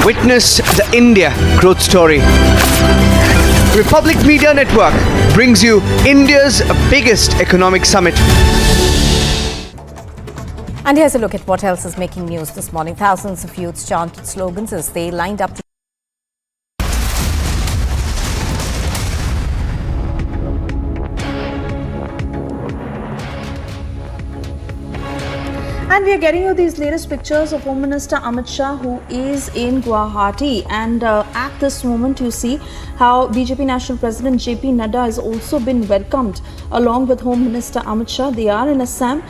S11: Witness the India growth story. Republic Media Network brings you India's biggest economic summit.
S8: And here's a look at what else is making news this morning. Thousands of youths chanted slogans as they lined up to
S15: And we are getting you these latest pictures of Home Minister Amit Shah, who is in Guwahati. And at this moment, you see how BJP National President JP Nadda has also been welcomed along with Home Minister Amit Shah. They are in Assam.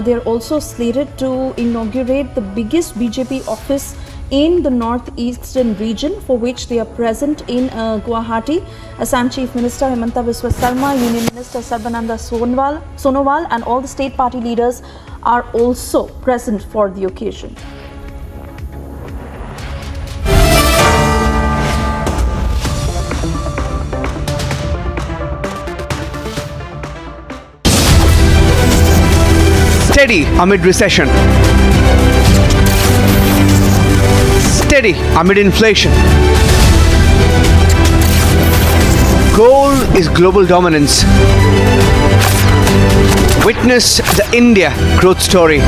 S15: They are also slated to inaugurate the biggest BJP office in the northeastern region, for which they are present in Guwahati. Assam Chief Minister Himanta Biswa Sarma, Union Minister Sarbananda Sonowal and all the state party leaders are also present for the occasion.
S11: Steady amid recession. Steady amid inflation. Goal is global dominance. Witness the India growth story.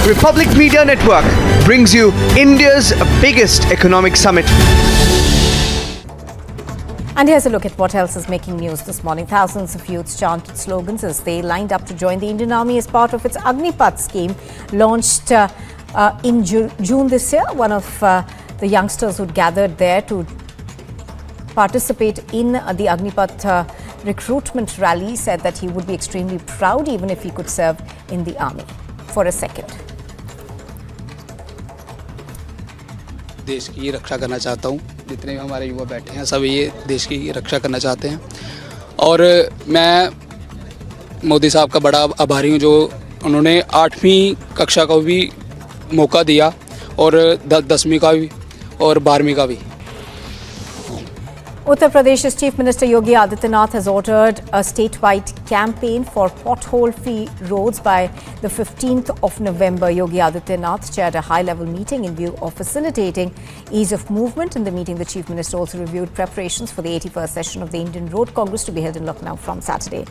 S11: Republic Media Network brings you India's biggest economic summit.
S8: And here's a look at what else is making news this morning. Thousands of youths chanted slogans as they lined up to join the Indian Army as part of its Agnipath scheme launched in June this year. One of the youngsters who gathered there to participate in the Agnipath recruitment rally said that he would be extremely proud even if he could serve in the army. For a second.
S10: देश की रक्षा करना चाहता हूँ. जितने भी हमारे युवा बैठे हैं सब ये देश की रक्षा करना चाहते हैं और मैं मोदी साहब का बड़ा आभारी हूँ जो उन्होंने 8वीं कक्षा का भी मौका दिया और 10वीं का भी और 12वीं का भी.
S8: Uttar Pradesh's Chief Minister Yogi Adityanath has ordered a statewide campaign for pothole-free roads by the 15th of November. Yogi Adityanath chaired a high-level meeting in view of facilitating ease of movement. In the meeting, the Chief Minister also reviewed preparations for the 81st session of the Indian Road Congress to be held in Lucknow from Saturday.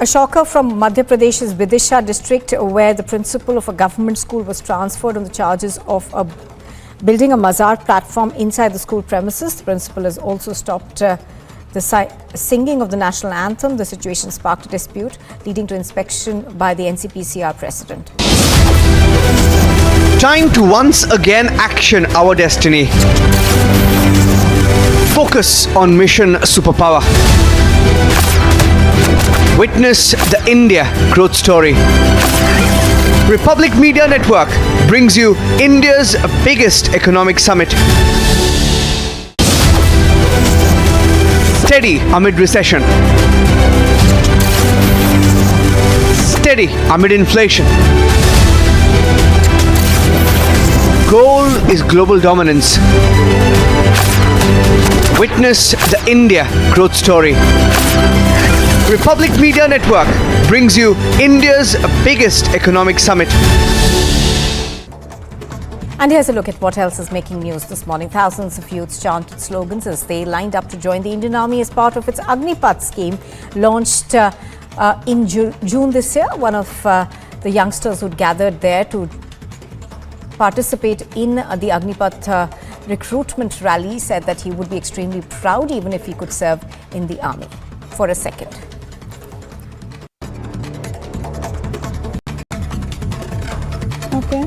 S8: A shocker from Madhya Pradesh's Vidisha district, where the principal of a government school was transferred on the charges of building a mazar platform inside the school premises. The principal has also stopped the singing of the national anthem. The situation sparked a dispute, leading to inspection by the NCPCR president.
S11: Time to once again action our destiny. Focus on mission superpower. Witness the India growth story. Republic Media Network brings you India's biggest economic summit. Steady amid recession. Steady amid inflation. Goal is global dominance. Witness the India growth story. Republic Media Network brings you India's biggest economic summit.
S8: And here's a look at what else is making news this morning. Thousands of youths chanted slogans as they lined up to join the Indian Army as part of its Agnipath scheme launched in June this year. One of the youngsters who gathered there to participate in the Agnipath recruitment rally said that he would be extremely proud even if he could serve in the army. For a second.
S15: Okay.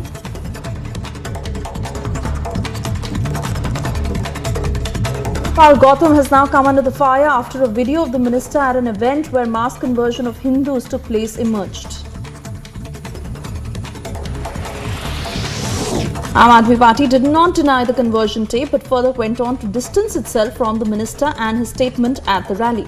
S15: While Gautam has now come under the fire after a video of the minister at an event where mass conversion of Hindus took place emerged. Aam Aadmi Party did not deny the conversion tape but further went on to distance itself from the minister and his statement at the rally.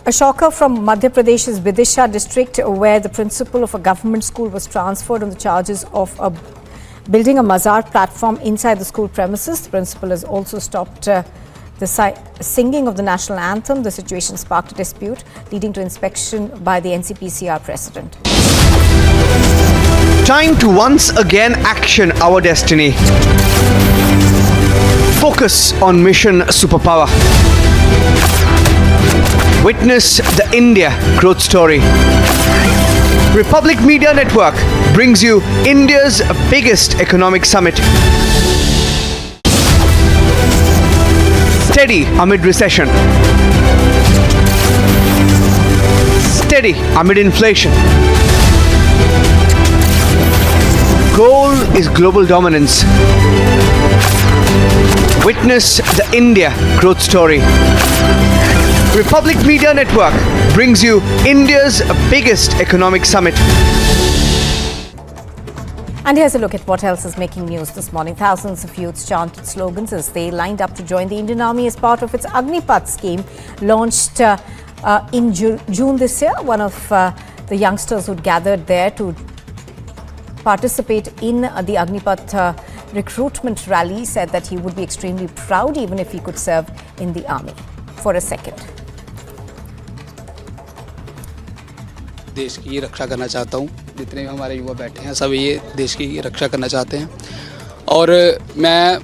S8: A shocker from Madhya Pradesh's Bidar district, where the principal of a government school was transferred on the charges of building a mazar platform inside the school premises. The principal has also stopped the singing of the national anthem. The situation sparked a dispute, leading to inspection by the NCPCR president.
S11: Time to once again action our destiny. Focus on mission superpower. Witness the India growth story. Republic Media Network brings you India's biggest economic summit. Steady amid recession. Steady amid inflation. Goal is global dominance. Witness the India growth story. Republic Media Network brings you India's biggest economic summit.
S8: And here's a look at what else is making news this morning. Thousands of youths chanted slogans as they lined up to join the Indian Army as part of its Agnipath scheme launched in June this year. One of the youngsters who gathered there to participate in the Agnipath recruitment rally said that he would be extremely proud even if he could serve in the army. For a second.
S10: देश की रक्षा करना चाहता हूँ। जितने भी हमारे युवा बैठे हैं सब ये देश की रक्षा करना चाहते हैं और मैं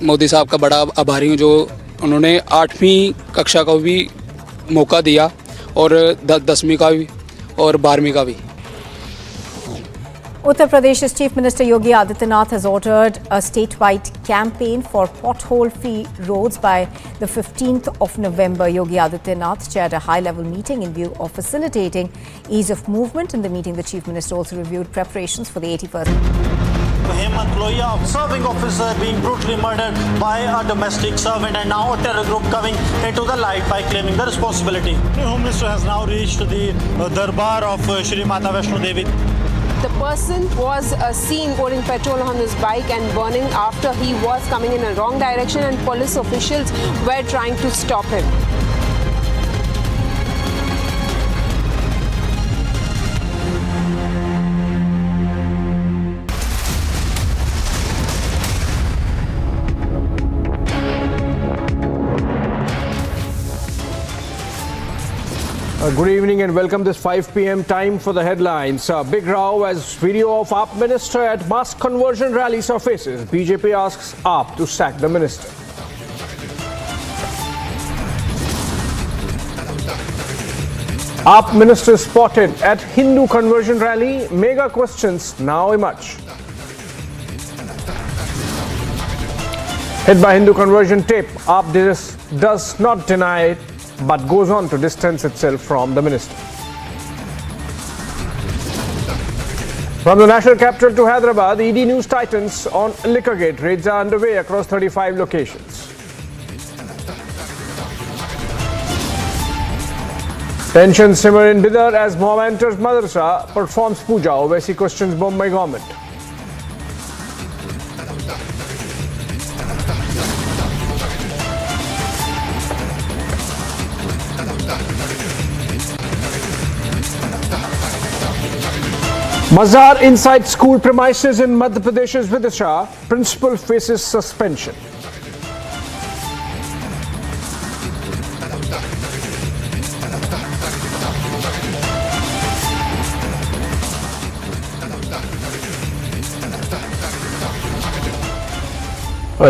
S10: मोदी साहब का बड़ा आभारी हूँ जो उन्होंने 8वीं कक्षा का भी मौका दिया और 10वीं का भी और 12वीं का भी।
S8: Uttar Pradesh's Chief Minister Yogi Adityanath has ordered a statewide campaign for pothole-free roads by the 15th of November. Yogi Adityanath chaired a high-level meeting in view of facilitating ease of movement. In the meeting, the Chief Minister also reviewed preparations for the 81st.
S1: Hemant Lohia, serving officer, being brutally murdered by a domestic servant, and now a terror group coming into the light by claiming the responsibility. The Home Minister has now reached the Darbar of Shri Mata Vaishno Devi.
S19: The person was seen pouring petrol on his bike and burning after he was coming in a wrong direction, and police officials were trying to stop him.
S23: Good evening and welcome this 5 p.m. time for the headlines. Big row as video of AAP minister at mass conversion rally surfaces. BJP asks AAP to sack the minister. AAP minister spotted at Hindu conversion rally. Mega questions now emerge. Hit by Hindu conversion tape, AAP does not deny it, but goes on to distance itself from the minister. From the national capital to Hyderabad, ED News tightens on Liquorgate. Raids are underway across 35 locations. Tensions simmer in Bidar as mob enters Madrasa, performs puja. Owaisi questions Bombay government. Mazar inside school premises in Madhya Pradesh's Bidar. Principal faces suspension.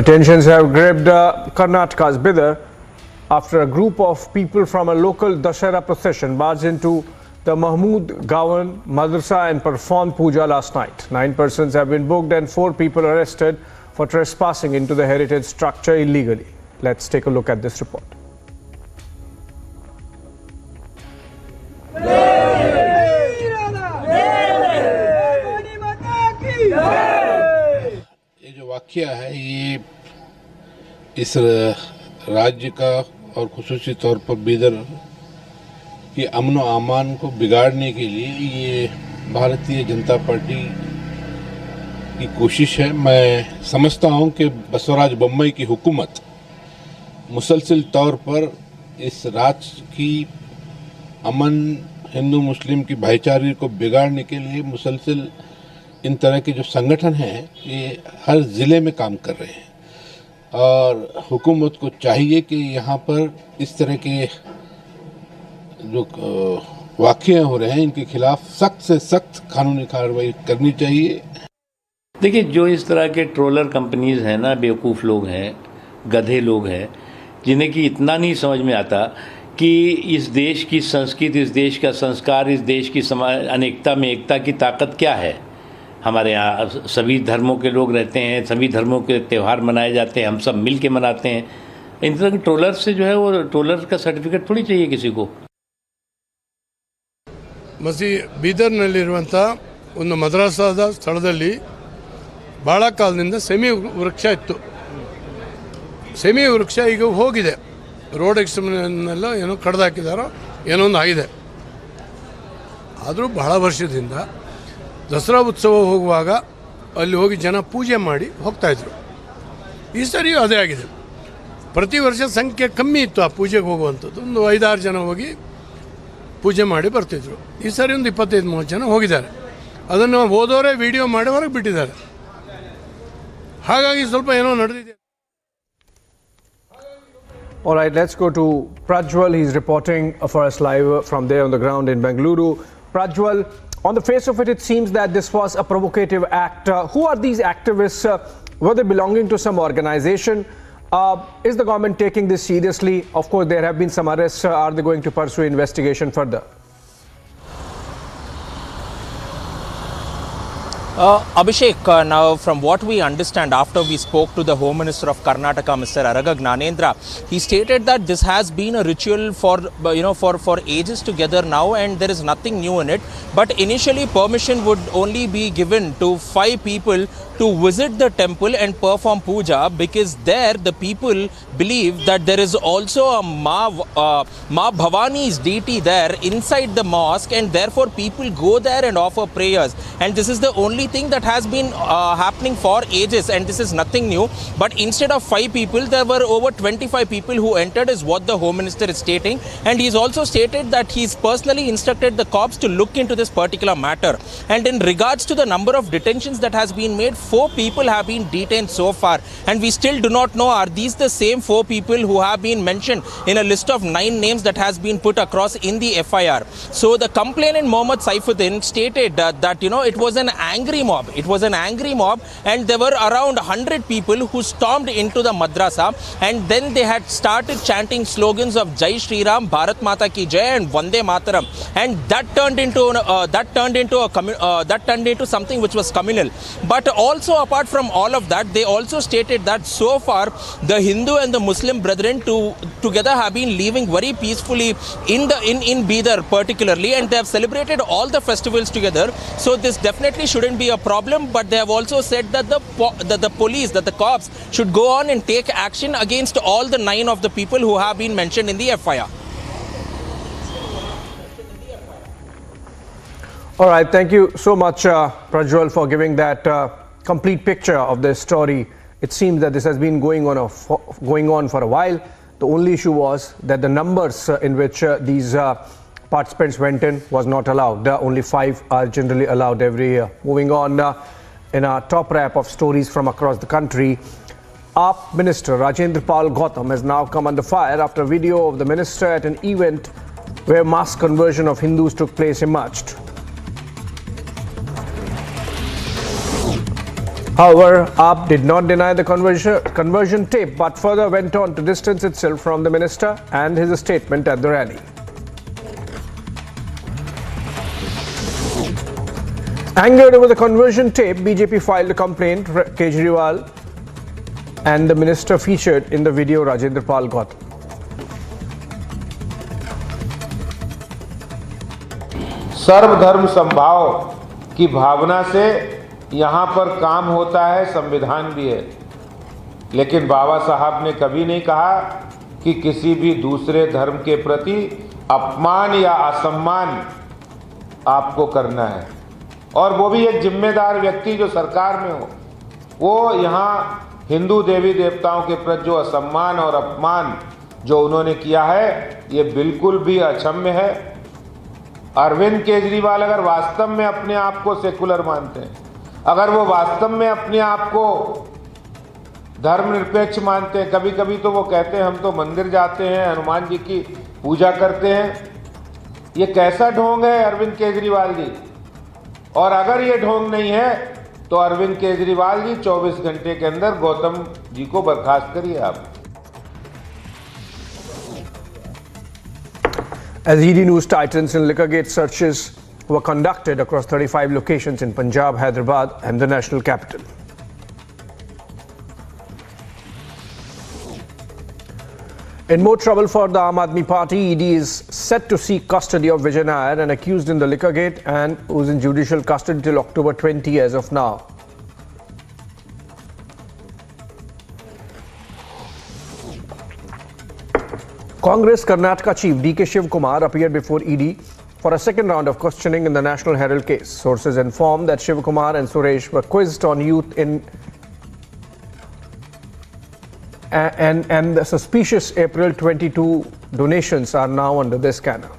S23: Tensions have gripped Karnataka's Bidar after a group of people from a local Dashera procession barged into the Mahmood Gawan Madrasa and performed puja last night. 9 persons have been booked and 4 people arrested for trespassing into the heritage structure illegally. Let's take a look at this report.
S24: ये जो वाकया है ये इस राज्य का और खुसूसी तौर पर बीदर कि अमन व अमान को बिगाड़ने के लिए ये भारतीय जनता पार्टी की कोशिश है। मैं समझता हूं कि बसवराज बोम्मई की हुकूमत मुसलसल तौर पर इस राज्य की अमन, हिंदू मुस्लिम की भाईचारे को बिगाड़ने के लिए मुसलसल इन तरह के जो संगठन हैं ये हर ज़िले में काम कर रहे हैं और हुकूमत को चाहिए कि यहाँ पर इस तरह के जो वाक़ये हो रहे हैं इनके खिलाफ सख्त से सख्त कानूनी कार्रवाई करनी चाहिए।
S5: देखिए, जो इस तरह के ट्रोलर कंपनीज हैं ना, बेवकूफ़ लोग हैं, गधे लोग हैं, जिन्हें कि इतना नहीं समझ में आता कि इस देश की संस्कृति, इस देश का संस्कार, इस देश की अनेकता में एकता की ताकत क्या है। हमारे यहाँ सभी धर्मों के लोग रहते हैं, सभी धर्मों के त्यौहार मनाए जाते हैं, हम सब मिल के मनाते हैं। इन तरह के ट्रोलर से जो है वो ट्रोलर का सर्टिफिकेट थोड़ी चाहिए किसी को।
S16: ಮಸಿ ಬೀದರ್ನಲ್ಲಿರುವಂಥ ಒಂದು ಮದ್ರಾಸಾದ ಸ್ಥಳದಲ್ಲಿ ಭಾಳ ಕಾಲದಿಂದ ಸೆಮಿ ವೃಕ್ಷ ಇತ್ತು. ಸೆಮಿ ವೃಕ್ಷ ಈಗ ಹೋಗಿದೆ, ರೋಡ್ ಎಕ್ಸ್ಟೆನ್ಷನ್ನೆಲ್ಲ ಏನೋ ಕಡ್ದಾಕಿದಾರೋ ಏನೋ ಒಂದು ಆಗಿದೆ. ಆದರೂ ಬಹಳ ವರ್ಷದಿಂದ ದಸರಾ ಉತ್ಸವ ಹೋಗುವಾಗ ಅಲ್ಲಿ ಹೋಗಿ ಜನ ಪೂಜೆ ಮಾಡಿ ಹೋಗ್ತಾಯಿದ್ರು. ಈ ಸರಿಯೂ ಅದೇ ಆಗಿದೆ. ಪ್ರತಿ ವರ್ಷ ಸಂಖ್ಯೆ ಕಮ್ಮಿ ಇತ್ತು ಆ ಪೂಜೆಗೆ ಹೋಗುವಂಥದ್ದು, ಒಂದು 5-6 ಜನ ಹೋಗಿ ಪೂಜೆ ಮಾಡಿ ಬರ್ತಿದ್ರು. ಈ ಸರಿ ಒಂದು 25-30 ಜನ ಹೋಗಿದ್ದಾರೆ. ಅದನ್ನು ಹೋದವರೇ ವಿಡಿಯೋ ಮಾಡಿ ಹೊರಗೆ ಬಿಟ್ಟಿದ್ದಾರೆ. ಹಾಗಾಗಿ ಸ್ವಲ್ಪ ಏನೋ ನಡೆದಿದೆ.
S23: All right, let's go to Prajwal. He's reporting for us live from there on the ground in Bengaluru. Prajwal, on the face of it, it seems that this was a provocative act. Who are these activists? Were they belonging to some organization? Is the government taking this seriously? Of course, there have been some arrests. Are they going to pursue investigation further?
S20: Abhishek, now from what we understand, after we spoke to the Home Minister of Karnataka, Mr. Araga Gnanendra, he stated that this has been a ritual for ages together now, and there is nothing new in it. But initially, permission would only be given to 5 people to visit the temple and perform puja, because there the people believe that there is also a Ma Bhavani's deity there inside the mosque, and therefore people go there and offer prayers. And this is the only thing that has been happening for ages, and this is nothing new. But instead of 5 people, there were over 25 people who entered, is what the Home Minister is stating. And he's also stated that he's personally instructed the cops to look into this particular matter. And in regards to the number of detentions that has been made, 4 people have been detained so far, and we still do not know are these the same 4 people who have been mentioned in a list of 9 names that has been put across in the FIR. So the complainant Mohammad Saifuddin stated that it was an angry mob. It was an angry mob, and there were around 100 people who stormed into the madrasa, and then they had started chanting slogans of Jai Shri Ram, Bharat Mata Ki Jai, and Vande Mataram, and that turned into something which was communal. But also apart from all of that, they also stated that so far the Hindu and the Muslim brethren together have been living very peacefully in Bidar particularly, and they have celebrated all the festivals together. So this definitely shouldn't be a problem. But they have also said that the police, that the cops should go on and take action against all the 9 of the people who have been mentioned in the FIR.
S23: All right, thank you so much, Prajwal, for giving that complete picture of this story. It seems that this has been going on for a while. The only issue was that the numbers in which these participants went in was not allowed. Only 5 are generally allowed every year. Moving on, in our top wrap of stories from across the country, our Minister Rajendra Pal Gautam has now come under fire after a video of the minister at an event where mass conversion of Hindus took place emerged. However, AAP did not deny the conversion tape, but further went on to distance itself from the minister and his statement at the rally. Angered over the conversion tape, BJP filed a complaint. Kejriwal and the minister featured in the video Rajendra Pal Gautam.
S18: सर्वधर्म समभाव की भावना से यहाँ पर काम होता है, संविधान भी है, लेकिन बाबा साहब ने कभी नहीं कहा कि किसी भी दूसरे धर्म के प्रति अपमान या असम्मान आपको करना है, और वो भी एक जिम्मेदार व्यक्ति जो सरकार में हो, वो यहाँ हिंदू देवी देवताओं के प्रति जो असम्मान और अपमान जो उन्होंने किया है ये बिल्कुल भी अक्षम्य है। अरविंद केजरीवाल अगर वास्तव में अपने आप को सेकुलर मानते हैं, अगर वो वास्तव में अपने आप को धर्मनिरपेक्ष मानते हैं, कभी कभी तो वो कहते हैं हम तो मंदिर जाते हैं, हनुमान जी की पूजा करते हैं, ये कैसा ढोंग है अरविंद केजरीवाल जी? और अगर ये ढोंग नहीं है तो अरविंद केजरीवाल जी 24 घंटे के अंदर गौतम जी को बर्खास्त करिए आप।
S23: As ED News tightens and Liquorgate searches were conducted across 35 locations in Punjab, Hyderabad and the national capital. In more trouble for the Aam Aadmi Party, ED is set to seek custody of Vijay Nair, an accused in the Liquorgate and who's in judicial custody till October 20 as of now. Congress Karnataka chief DK Shivkumar appeared before ED for a second round of questioning in the National Herald case. Sources inform that Shivkumar and Suresh were quizzed on youth in and the suspicious April 22 donations are now under the scanner.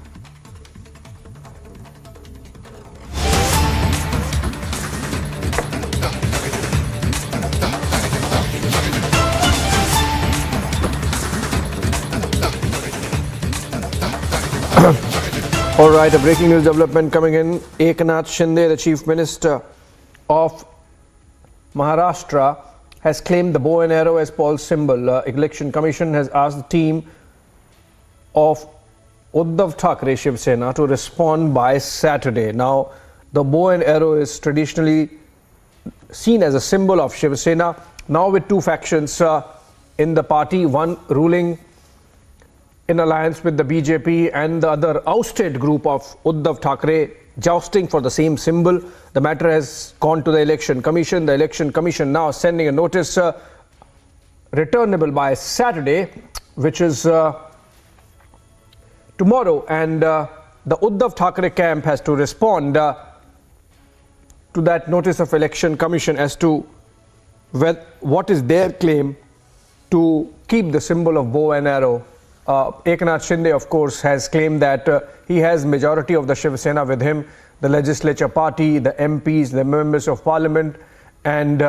S23: All right, a breaking news development coming in. Eknath Shinde, the Chief Minister of Maharashtra, has claimed the bow and arrow as Paul's symbol. Election Commission has asked the team of Uddhav Thackeray Shiv Sena to respond by Saturday. Now, the bow and arrow is traditionally seen as a symbol of Shiv Sena. Now with two factions in the party, one ruling in alliance with the BJP and the other ousted group of Uddhav Thackeray jousting for the same symbol. The matter has gone to the Election Commission. The Election Commission now sending a notice returnable by Saturday, which is tomorrow, and the Uddhav Thackeray camp has to respond to that notice of Election Commission as to what is their claim to keep the symbol of bow and arrow. Eknath Shinde, of course, has claimed that he has majority of the Shiv Sena with him, the legislature party, the MPs, the members of parliament, and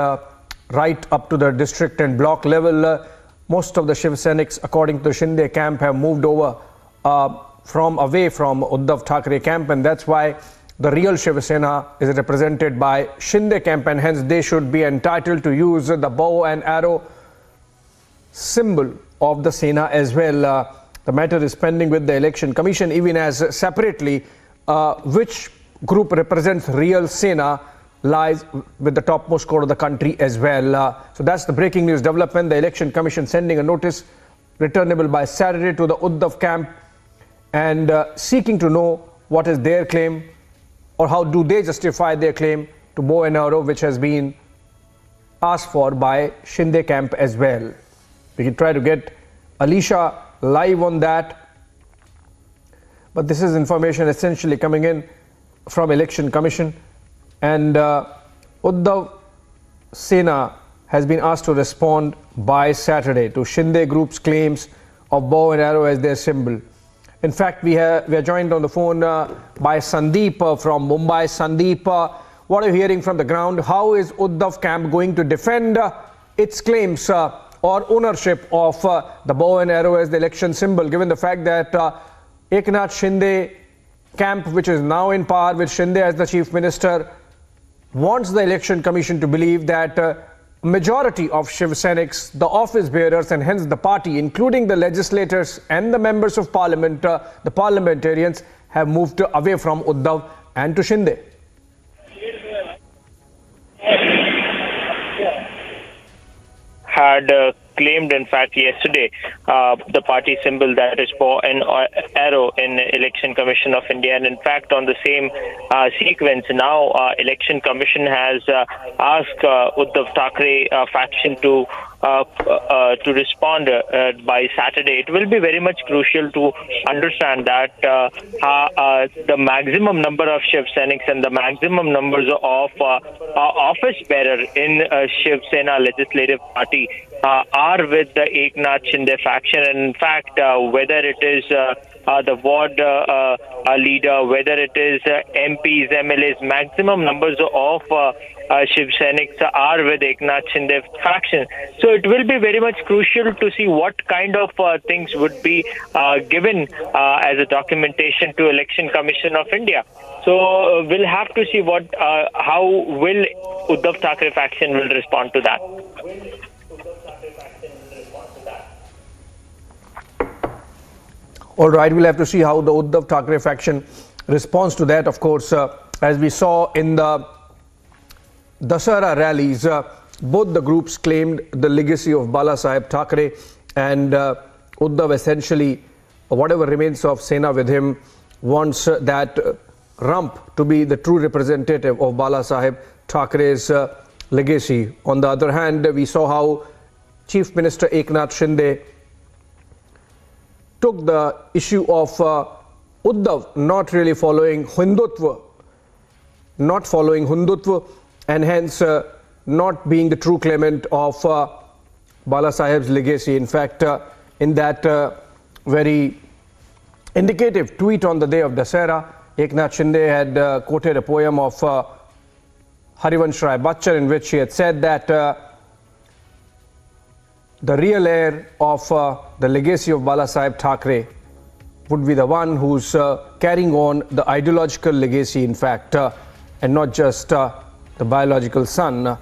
S23: right up to the district and block level. Most of the Shiv Senics, according to the Shinde camp, have moved over away from Uddhav Thackeray camp, and that's why the real Shiv Sena is represented by Shinde camp, and hence they should be entitled to use the bow and arrow symbol of the Sena as well. The matter is pending with the Election Commission, even as separately which group represents real Sena lies with the topmost court of the country as well. So that's the breaking news development. The Election Commission sending a notice returnable by Saturday to the Uddhav camp and seeking to know what is their claim or how do they justify their claim to bow and arrow, which has been asked for by Shinde camp as well. We can try to get Alicia live on that, but this is information essentially coming in from Election Commission, and Uddhav Sena has been asked to respond by Saturday to Shinde Group's claims of bow and arrow as their symbol. In fact, we are joined on the phone by Sandeep from Mumbai. Sandeep, what are you hearing from the ground? How is Uddhav camp going to defend its claims or ownership of the bow and arrow as the election symbol, given the fact that Eknath Shinde camp, which is now in power with Shinde as the chief minister, wants the Election Commission to believe that majority of Shiv Senics, the office bearers, and hence the party, including the legislators and the members of parliament, the parliamentarians, have moved away from Uddhav and to Shinde.
S3: Had claimed, in fact, yesterday, the party symbol that is bow and arrow in Election Commission of India. And in fact, on the same sequence, now Election Commission has asked Uddhav Thackeray faction to respond by Saturday. It will be very much crucial to understand that the maximum number of Shiv Senics and the maximum numbers of office bearer in Shiv Sena legislative party are with the Eknath Shinde faction. And in fact, whether it is the ward leader, whether it is MPs, MLAs, maximum numbers of Shiv Sainiks are with Eknath Shinde faction. So it will be very much crucial to see what kind of things would be given as a documentation to Election Commission of India. So we'll have to see how will Uddhav Thackeray faction will respond to that.
S23: All right, we'll have to see how the Uddhav Thackeray faction responds to that. Of course, as we saw in the Dasara rallies, both the groups claimed the legacy of Bala Saheb Thackeray, and Uddhav essentially, whatever remains of Sena with him, wants that rump to be the true representative of Bala Saheb Thackeray's legacy. On the other hand, we saw how Chief Minister Eknath Shinde took the issue of Uddhav not really following Hindutva, and hence not being the true claimant of Bala Saheb's legacy. In fact, in that very indicative tweet on the day of Dasera, Eknath Shinde had quoted a poem of Harivansh Rai Bachchan, in which he had said that the real heir of the legacy of Bala Saheb Thackeray would be the one who's carrying on the ideological legacy, in fact, and not just the biological son.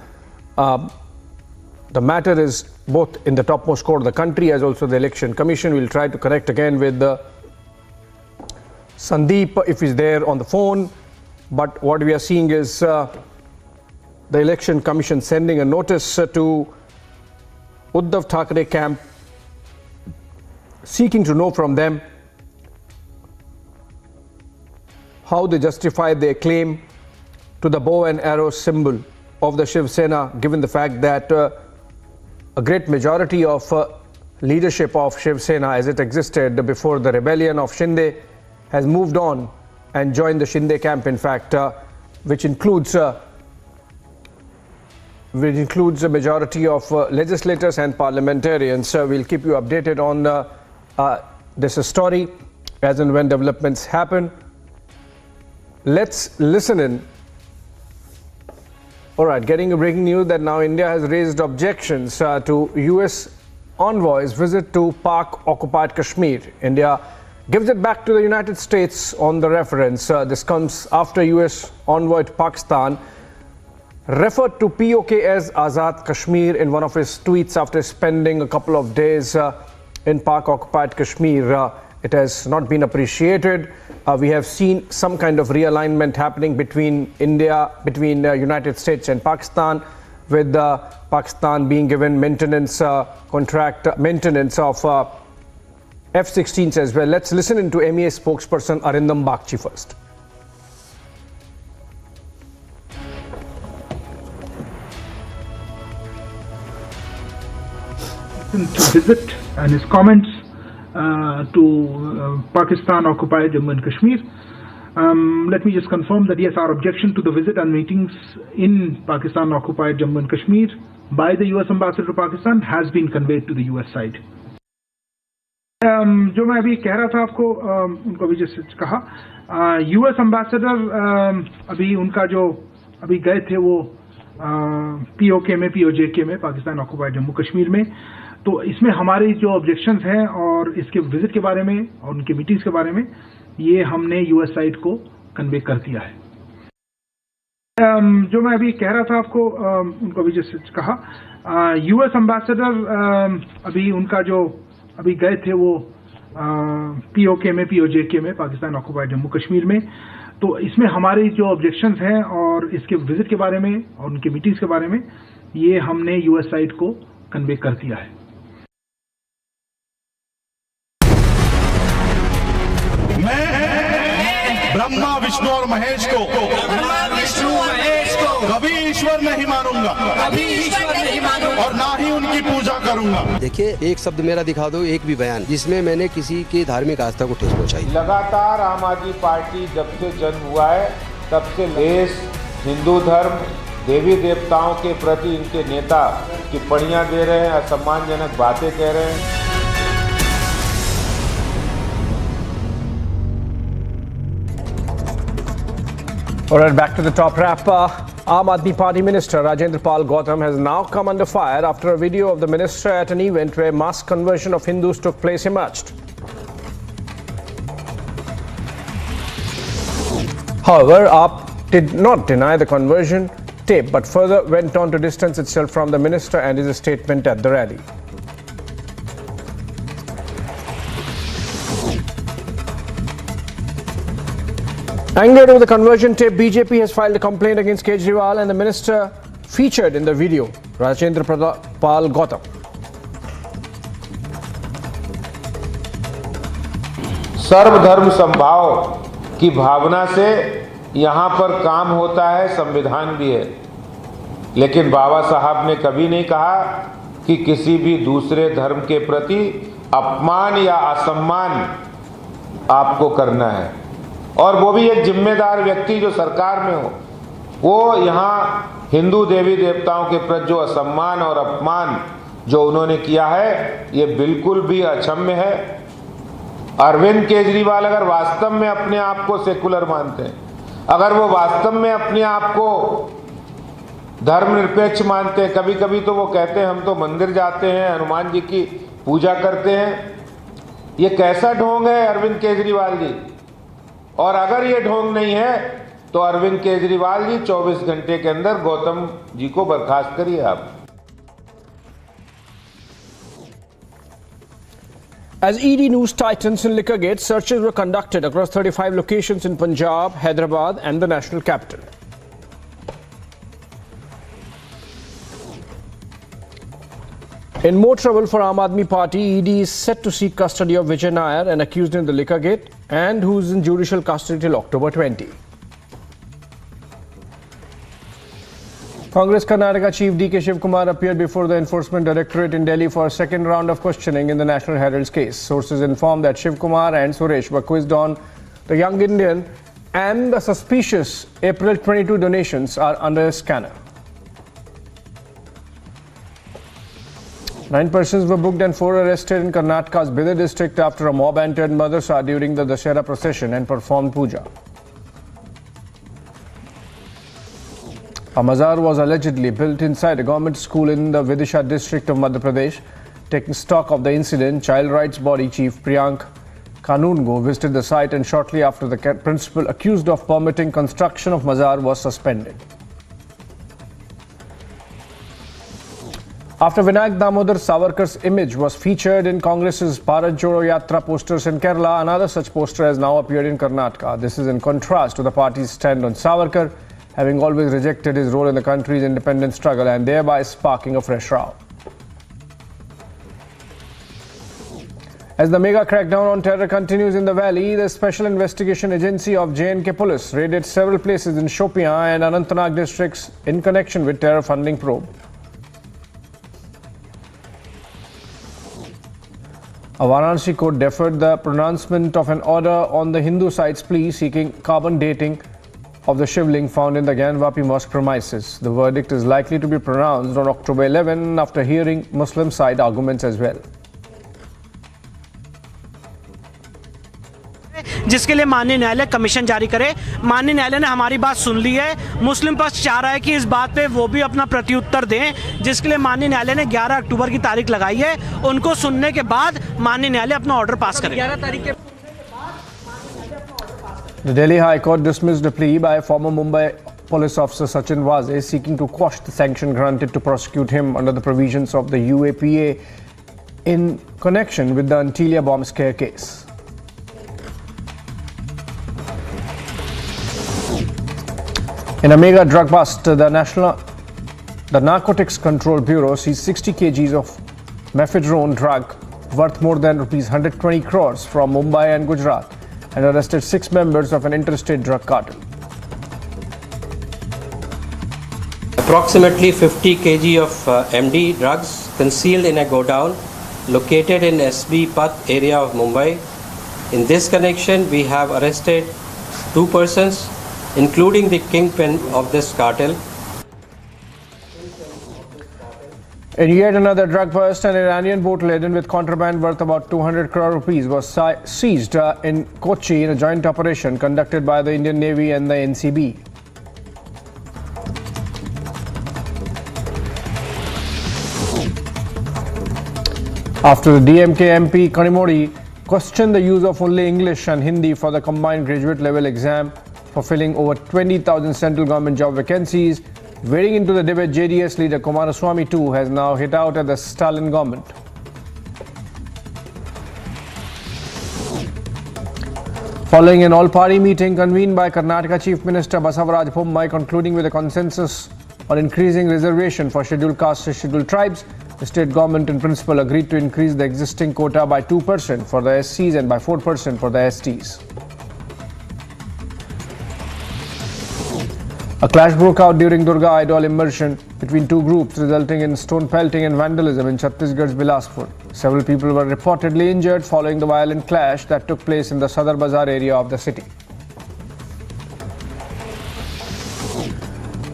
S23: The matter is both in the topmost court of the country as also the Election Commission. We'll try to connect again with Sandeep if he's there on the phone. But what we are seeing is the Election Commission sending a notice to Uddhav Thackeray camp, seeking to know from them how they justify their claim to the bow and arrow symbol of the Shiv Sena, given the fact that a great majority of leadership of Shiv Sena as it existed before the rebellion of Shinde has moved on and joined the Shinde camp, in fact, which includes a majority of legislators and parliamentarians. We'll keep you updated on this story as and when developments happen. Let's listen in. All right, getting a breaking news that now India has raised objections to US envoy's visit to Pak-occupied Kashmir. India gives it back to the United States on the reference. This comes after US envoy to Pakistan referred to POK as Azad Kashmir in one of his tweets after spending a couple of days in Pak-occupied Kashmir. It has not been appreciated. We have seen some kind of realignment happening between United States and Pakistan, with Pakistan being given maintenance maintenance of F-16s as well. Let's listen into MEA spokesperson Arindam Bagchi first.
S7: To visit and his comments to Pakistan-occupied Jammu and Kashmir. Let me just confirm that yes, our objection to the visit and meetings in Pakistan-occupied Jammu and Kashmir by the US ambassador to Pakistan has been conveyed to the US side. जो मैं अभी कह रहा था आपको, उनको अभी जैसे कहा, US ambassador अभी उनका जो अभी गए थे वो POK में, POJK में, पाकिस्तान-occupied जम्मू कश्मीर में. तो इसमें हमारी जो ऑब्जेक्शंस हैं और इसके विजिट के बारे में और उनके मीटिंग्स के बारे में, ये हमने यूएस साइड को कन्वे कर दिया है. जो मैं अभी कह रहा था आपको, उनको अभी जैसे कहा, यूएस एम्बेसडर अभी उनका जो अभी गए थे वो पीओके में, पीओजेके में, पाकिस्तान ऑक्युपाइड जम्मू कश्मीर में. तो इसमें हमारी जो ऑब्जेक्शंस हैं और इसके विजिट के बारे में और उनके मीटिंग्स के बारे में, ये हमने यूएस साइड को कन्वे कर दिया है.
S4: ब्रह्मा विष्णु और महेश को कभी ईश्वर नहीं मानूंगा, और ना ही उनकी पूजा करूंगा.
S6: देखिए, एक शब्द मेरा दिखा दो, एक भी बयान जिसमें मैंने किसी की धार्मिक आस्था को ठेस पहुंचाई.
S18: लगातार आम आदमी पार्टी जब से जन्म हुआ है तब से देश, हिंदू धर्म, देवी देवताओं के प्रति इनके नेता टिप्पणियां दे रहे हैं, असम्मानजनक बातें कह रहे हैं।
S23: All right, back to the top wrap. Aam Aadmi Party Minister Rajendra Pal Gautam has now come under fire after a video of the minister at an event where mass conversion of Hindus took place emerged. However, AAP did not deny the conversion tape but further went on to distance itself from the minister and his statement at the rally. Angered over the conversion tape, BJP has filed a complaint against Kejriwal and the minister featured in the video, Rajendra Pal Gautam.
S18: सर्वधर्म समभाव की भावना से यहाँ पर काम होता है, संविधान भी है, लेकिन बाबा साहब ने कभी नहीं कहा कि किसी भी दूसरे धर्म के प्रति अपमान या असम्मान आपको करना है। और वो भी एक जिम्मेदार व्यक्ति जो सरकार में हो, वो यहाँ हिंदू देवी देवताओं के प्रति जो असम्मान और अपमान जो उन्होंने किया है, ये बिल्कुल भी अक्षम्य है। अरविंद केजरीवाल अगर वास्तव में अपने आप को सेकुलर मानते हैं, अगर वो वास्तव में अपने आप को धर्मनिरपेक्ष मानते हैं, कभी कभी तो वो कहते हैं हम तो मंदिर जाते हैं, हनुमान जी की पूजा करते हैं। ये कैसा ढोंग है अरविंद केजरीवाल जी? और अगर ये ढोंग नहीं है तो अरविंद केजरीवाल जी 24 घंटे के अंदर गौतम जी को बर्खास्त करिए आप।
S23: As ED news tightens in liquor gate, searches were conducted across 35 locations in Punjab, Hyderabad and the national capital. In more trouble for Aam Aadmi Party, ED is set to seek custody of Vijay Nair, an accused in the liquor gate and who is in judicial custody till October 20. Congress Karnataka Chief DK Shivkumar appeared before the Enforcement Directorate in Delhi for a second round of questioning in the National Herald's case. Sources inform that Shivkumar and Suresh were quizzed on the young Indian and the suspicious April 22 donations are under a scanner. 9 persons were booked and 4 arrested in Karnataka's Bidar district after a mob entered Madrasa during the Dashera procession and performed puja. A mazar was allegedly built inside a government school in the Vidisha district of Madhya Pradesh. Taking stock of the incident, Child Rights Body Chief Priyank Kanungo visited the site and shortly after the principal accused of permitting construction of mazar was suspended. After Vinayak Damodar Savarkar's image was featured in Congress's Bharat Jodo Yatra posters in Kerala, another such poster has now appeared in Karnataka. This is in contrast to the party's stand on Savarkar, having always rejected his role in the country's independence struggle and thereby sparking a fresh row. As the mega crackdown on terror continues in the valley, the Special Investigation Agency of J&K Police raided several places in Shopian and Anantnag districts in connection with terror funding probe. A Varanasi court deferred the pronouncement of an order on the Hindu side's plea seeking carbon dating of the Shivling found in the Gyanvapi mosque premises. The verdict is likely to be pronounced on October 11 after hearing Muslim side arguments as well.
S2: जिसके लिए माननीय न्यायालय commission जारी करे। माननीय न्यायालय ने हमारी बात सुन ली है। मुस्लिम पक्ष चाह रहा है कि इस बात पे वो भी अपना प्रत्युत्तर दें, जिसके लिए माननीय न्यायालय ने 11 अक्टूबर की तारीख लगाई है। उनको सुनने के बाद माननीय न्यायालय अपना ऑर्डर पास करेगा। 11 तारीख के
S23: The Delhi High Court dismissed a plea by former Mumbai police officer Sachin Waze seeking to quash the sanction granted to prosecute him under the provisions of the UAPA in connection with the Antilia bomb scare case. In a mega drug bust, the Narcotics Control Bureau seized 60 kgs of mephedrone drug worth more than rupees 120 crores from Mumbai and Gujarat and arrested 6 members of an interstate drug cartel.
S14: Approximately 50 kg of MD drugs concealed in a godown located in SB Path area of Mumbai. In this connection, we have arrested 2 persons, including the kingpin of this cartel.
S23: In yet another drug bust, an Iranian boat laden with contraband worth about 200 crore rupees was seized in Kochi in a joint operation conducted by the Indian Navy and the NCB. After the DMK MP Kanimodi questioned the use of only English and Hindi for the combined graduate level exam for filling over 20,000 central government job vacancies, wading into the debate, JDS leader Kumaraswamy too has now hit out at the Stalin government. Following an all-party meeting convened by Karnataka Chief Minister Basavaraj Bommai concluding with a consensus on increasing reservation for scheduled castes and scheduled tribes, the state government in principle agreed to increase the existing quota by 2% for the SCs and by 4% for the STs. A clash broke out during Durga idol immersion between two groups, resulting in stone pelting and vandalism in Chhattisgarh's Bilaspur. Several people were reportedly injured following the violent clash that took place in the Sadar Bazaar area of the city.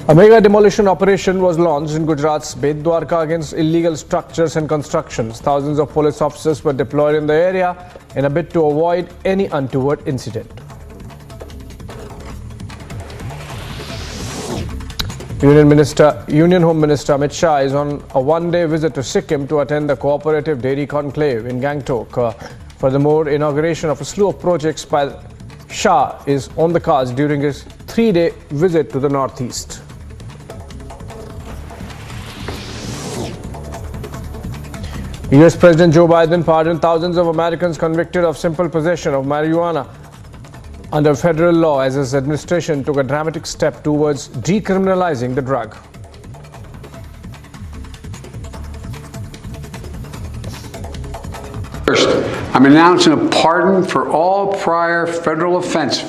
S23: A mega demolition operation was launched in Gujarat's Bet Dwarka against illegal structures and constructions. Thousands of police officers were deployed in the area in a bid to avoid any untoward incident. Union Home Minister Amit Shah is on a one-day visit to Sikkim to attend the Cooperative Dairy Conclave in Gangtok. Furthermore, inauguration of a slew of projects by Shah is on the cards during his three-day visit to the northeast. US President Joe Biden pardoned thousands of Americans convicted of simple possession of marijuana under federal law as his administration took a dramatic step towards decriminalizing the drug.
S9: First, I'm announcing a pardon for all prior federal offenses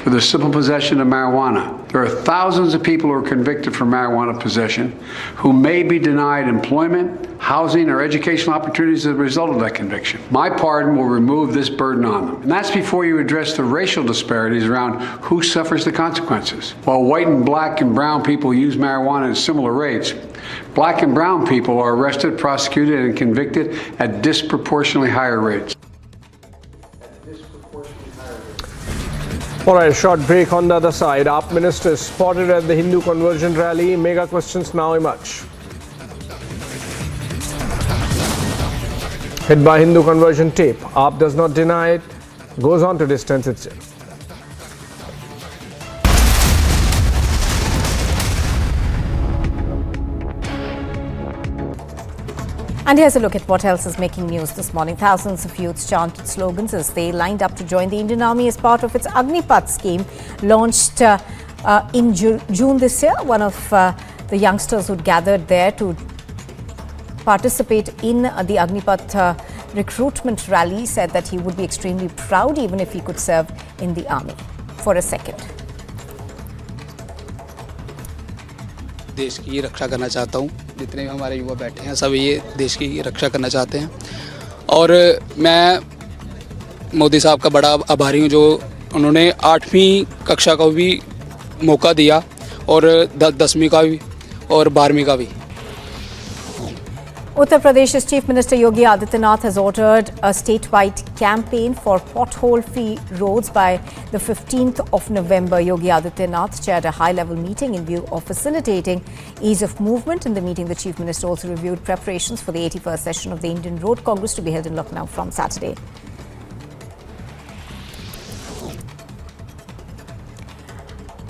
S9: for the simple possession of marijuana. There are thousands of people who are convicted for marijuana possession who may be denied employment, housing, or educational opportunities as a result of that conviction. My pardon will remove this burden on them. And that's before you address the racial disparities around who suffers the consequences. While white and black and brown people use marijuana at similar rates, black and brown people are arrested, prosecuted, and convicted at disproportionately higher rates.
S23: All right, a short break on the other side. AAP minister spotted at the Hindu conversion rally. Mega questions now emerge. Hit by Hindu conversion tape. AAP does not deny it, goes on to distance itself.
S8: And here's a look at what else is making news this morning. Thousands of youths chanted slogans as they lined up to join the Indian Army as part of its Agnipath scheme launched in June this year. One of the youngsters who gathered there to participate in the Agnipath recruitment rally said that he would be extremely proud even if he could serve in the army. For a second.
S10: देश की रक्षा करना चाहता हूँ। जितने भी हमारे युवा बैठे हैं सब ये देश की रक्षा करना चाहते हैं और मैं मोदी साहब का बड़ा आभारी हूँ जो उन्होंने 8वीं कक्षा का भी मौका दिया और 10वीं का भी और 12वीं का भी।
S8: Uttar Pradesh's Chief Minister Yogi Adityanath has ordered a statewide campaign for pothole-free roads by the 15th of November. Yogi Adityanath chaired a high-level meeting in view of facilitating ease of movement. In the meeting, the Chief Minister also reviewed preparations for the 81st session of the Indian Road Congress to be held in Lucknow from Saturday.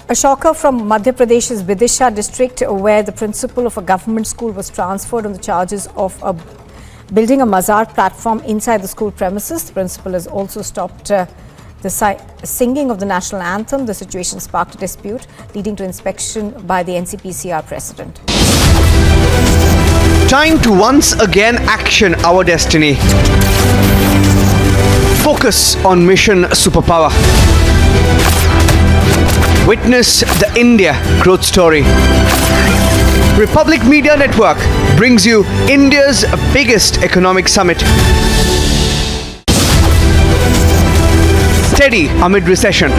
S8: A shocker from Madhya Pradesh's Vidisha district, where the principal of a government school was transferred on the charges of building a mazar platform inside the school premises. The principal has also stopped the singing of the national anthem. The situation sparked a dispute, leading to inspection by the NCPCR president.
S11: Time to once again action our destiny. Focus on mission superpower. Witness the India growth story. Republic Media Network brings you India's biggest economic summit. Steady amid recession.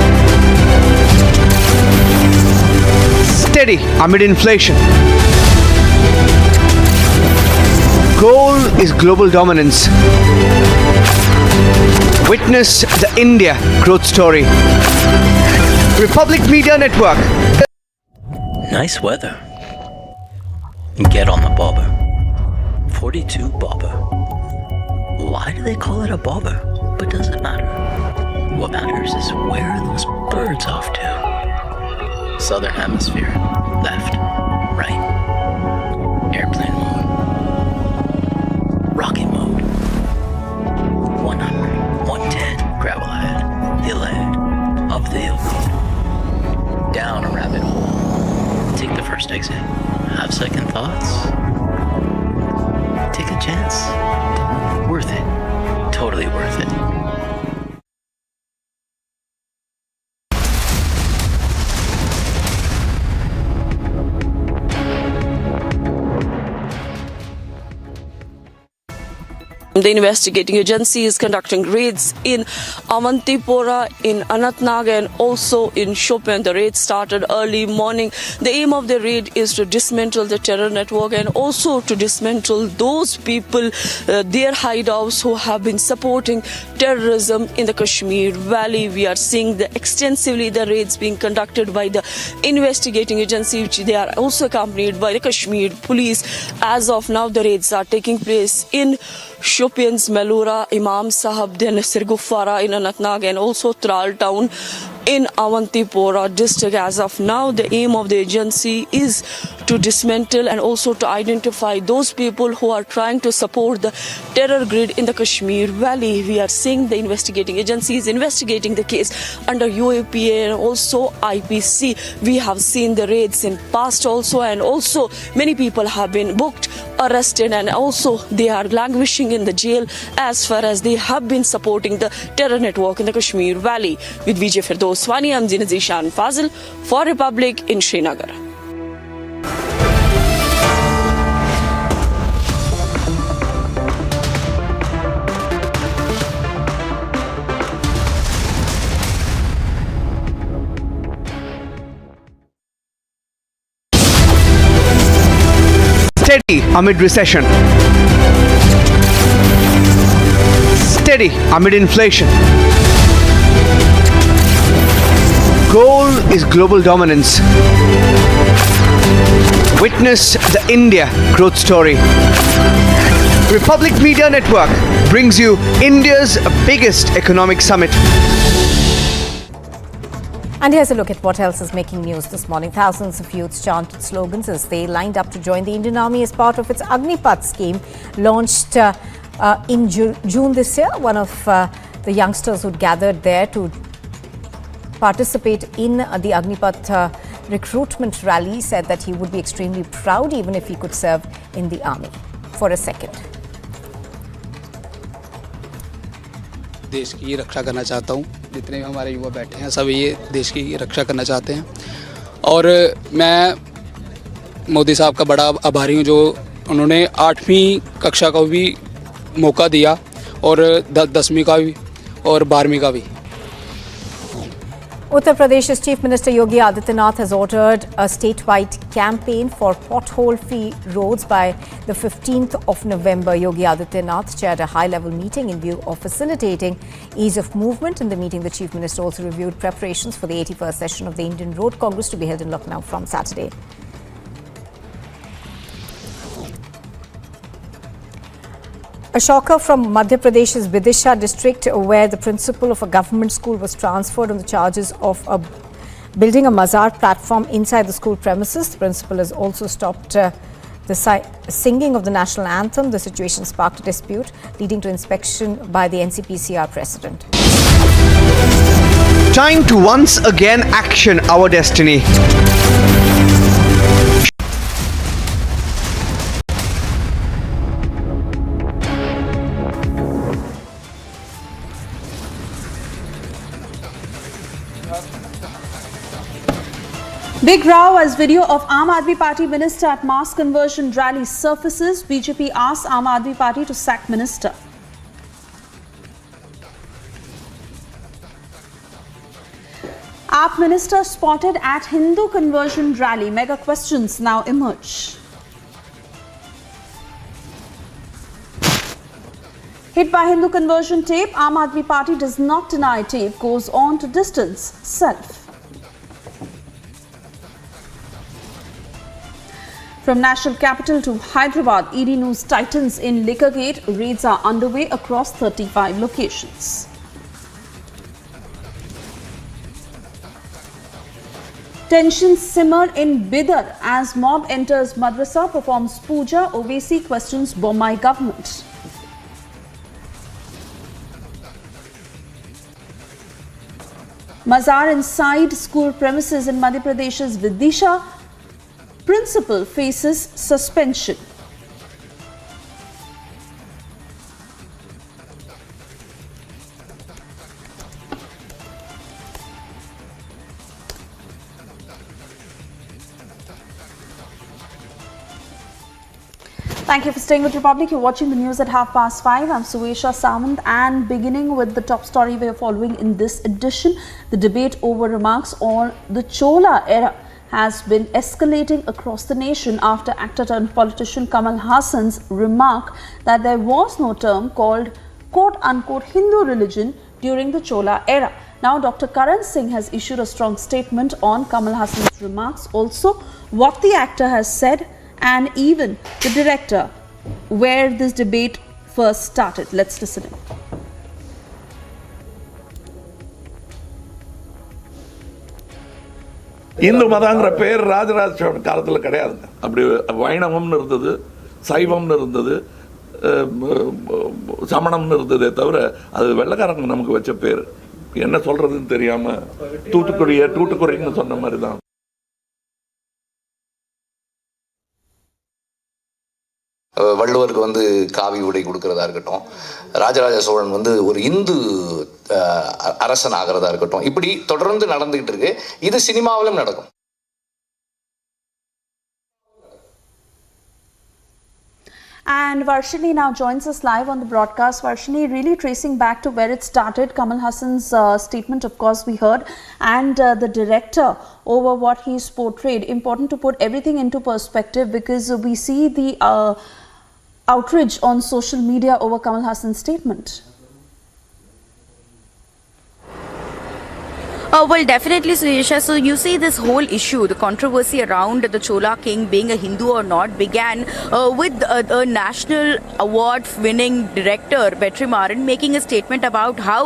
S11: Steady amid inflation. Goal is global dominance. Witness the India growth story. Republic Media Network.
S13: Nice weather. Get on the bobber. 42 bobber. Why do they call it a bobber? But does it matter? What matters is where are those birds off to? Southern hemisphere. Left. Right. Airplane mode. Rocket mode. 100. 110. Gravel ahead. Hill ahead. Up the hill road. Down a rabbit hole. Take the first exit. Have second thoughts? Take a chance. Worth it. Totally worth it.
S17: The investigating agency is conducting raids in Avantipora, in Anantnag and also in Shopian. The raid started early morning. The aim of the raid is to dismantle the terror network and also to dismantle those people, their hideouts who have been supporting terrorism in the Kashmir Valley. We are seeing extensively the raids being conducted by the investigating agency, which they are also accompanied by the Kashmir police. As of now, the raids are taking place in Shopian's Melura, Imam Sahab, then Sirgufara in Anantnag and also Tral town in Avantipora district. As of now, the aim of the agency is to dismantle and also to identify those people who are trying to support the terror grid in the Kashmir Valley. We are seeing the investigating agencies investigating the case under UAPA and also IPC. We have seen the raids in past also, and also many people have been booked, arrested, and also they are languishing in the jail as far as they have been supporting the terror network in the Kashmir Valley. With Vijay Firdoswani, I'm Zishan Fazil for Republic in Srinagar.
S11: Steady amid recession. Steady amid inflation. Goal is global dominance. Witness the India growth story. Republic Media Network brings you India's biggest economic summit.
S8: And here's a look at what else is making news this morning. Thousands of youths chanted slogans as they lined up to join the Indian Army as part of its Agnipath scheme launched in June this year. One of the youngsters who gathered there to participate in the Agnipath recruitment rally said that he would be extremely proud even if he could serve in the army. For a second.
S10: देश की रक्षा करना चाहता हूँ। जितने भी हमारे युवा बैठे हैं सब ये देश की रक्षा करना चाहते हैं और मैं मोदी साहब का बड़ा आभारी हूँ जो उन्होंने 8वीं कक्षा का भी मौका दिया और 10वीं का भी और 12वीं का भी।
S8: Uttar Pradesh's Chief Minister Yogi Adityanath has ordered a statewide campaign for pothole-free roads by the 15th of November. Yogi Adityanath chaired a high-level meeting in view of facilitating ease of movement. In the meeting, the Chief Minister also reviewed preparations for the 81st session of the Indian Road Congress to be held in Lucknow from Saturday. A shocker from Madhya Pradesh's Vidisha district, where the principal of a government school was transferred on the charges of building a mazar platform inside the school premises. The principal has also stopped the singing of the national anthem. The situation sparked a dispute, leading to inspection by the NCPCR president.
S11: Time to once again action our destiny.
S15: Big row as video of Aam Aadmi Party minister at mass conversion rally surfaces. BJP asks Aam Aadmi Party to sack minister. AAP minister spotted at Hindu conversion rally. Mega questions now emerge. Hit by Hindu conversion tape, Aam Aadmi Party does not deny tape goes on to distance self. From national capital to Hyderabad, ED News tightens in liquor gate. Raids are underway across 35 locations. Tensions simmer in Bidar as mob enters madrasa, performs puja. Owaisi questions Bombay government. Mazar inside school premises in Madhya Pradesh's Vidisha. Principal faces suspension. Thank you for staying with Republic. You're watching the news at 5:30. I'm Suesha Sawant, and beginning with the top story we are following in this edition, the debate over remarks on the Chola era has been escalating across the nation after actor turned politician Kamal Hassan's remark that there was no term called quote-unquote Hindu religion during the Chola era. Now, Dr. Karan Singh has issued a strong statement on Kamal Hassan's remarks, also what the actor has said, and even the director, where this debate first started. Let's listen in.
S1: Hindu மதங்கிற பேர் ராஜராஜ சோழன் காலத்தில் கிடையாதுங்க. அப்படி வைணவம்னு இருந்தது, சைவம்னு இருந்தது, சமணம்னு இருந்ததே தவிர அது வெள்ளக்காரங்க நமக்கு வச்ச பேர். என்ன சொல்றதுன்னு தெரியாம தூத்துக்குடின்னு சொன்ன மாதிரி தான்.
S12: வள்ளுவருக்கு வந்து காவி உடை கொடுக்கறதா இருக்கட்டும், ராஜராஜ சோழன் வந்து ஒரு இந்து அரசன் ஆகிறதா இருக்கட்டும், இப்படி தொடர்ந்து நடந்துகிட்டு இருக்கு. இது சினிமாவிலும் நடக்கும்.
S15: And Varshini now joins us live on the broadcast. Varshini, really tracing back to where it started, Kamal Hassan's statement, of course, we heard, and the director over what he's portrayed. Important to put everything into perspective because we see the outrage on social media over Kamal Hassan's statement.
S21: Well, definitely, Suesha. So you see this whole issue, the controversy around the Chola king being a Hindu or not, began with a national award-winning director, Vetrimaran, making a statement about how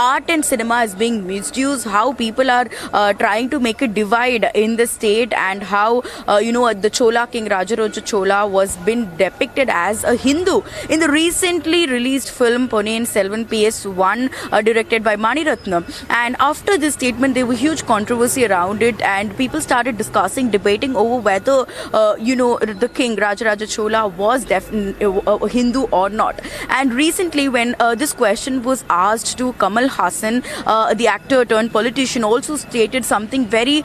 S21: art and cinema is being misused, how people are trying to make a divide in the state, and how the Chola king Rajaraja Chola was been depicted as a Hindu in the recently released film Ponniyin Selvan PS1, directed by Mani Ratnam. And after this statement, there was huge controversy around it, and people started discussing, debating over whether the king Rajaraja Chola was a Hindu or not. And recently, when this question was asked to Kamal Hassan, the actor turned politician, also stated something very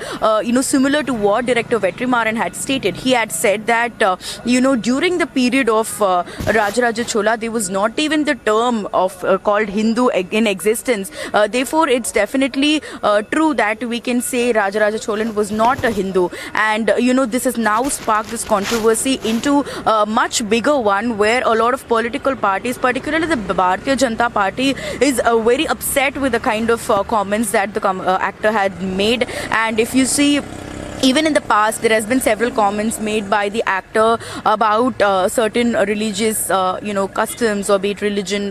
S21: similar to what director Vetrimaran had stated. He had said that during the period of Rajaraja Chola, there was not even the term of called Hindu in existence. Therefore, it's definitely true that we can say Rajaraja Cholan was not a Hindu, and this has now sparked this controversy into a much bigger one, where a lot of political parties, particularly the Bharatiya Janata Party, is very upset with the kind of comments that the actor had made. And if you see, even in the past, there has been several comments made by the actor about certain religious, customs, or be it religion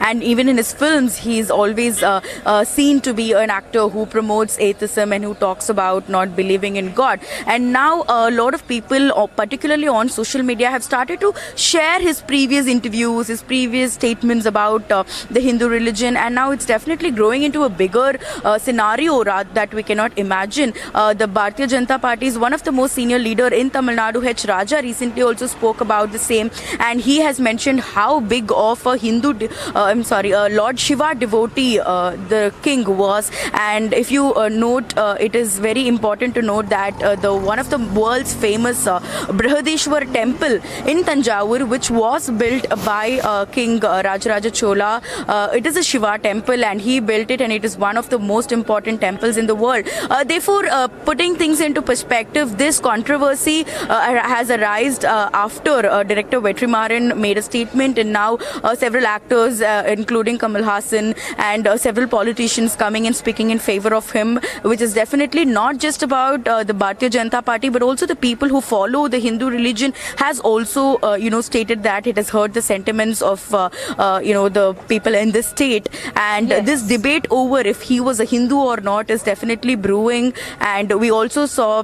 S21: and even in his films, he is always seen to be an actor who promotes atheism and who talks about not believing in God. And now a lot of people, particularly on social media, have started to share his previous interviews, his previous statements about the Hindu religion, and now it's definitely growing into a bigger scenario that we cannot imagine. The Bharatiya Janata Party is one of the most senior leader in Tamil Nadu. H. Raja recently also spoke about the same, and he has mentioned how big of a Hindu, Lord Shiva devotee the king was. And if you note, it is very important to note that one of the world's famous Brihadeshwar temple in Tanjavur, which was built by King Rajaraja Chola, it is a Shiva temple, and he built it, and it is one of the most important temples in the world. Therefore, putting things into into perspective, this controversy has arisen after director Vetrimaran made a statement, and now several actors, including Kamal Hassan and several politicians coming and speaking in favor of him, which is definitely not just about the Bharatiya Janata Party, but also the people who follow the Hindu religion has also, stated that it has hurt the sentiments of, the people in this state. And this debate over if he was a Hindu or not is definitely brewing. And we also saw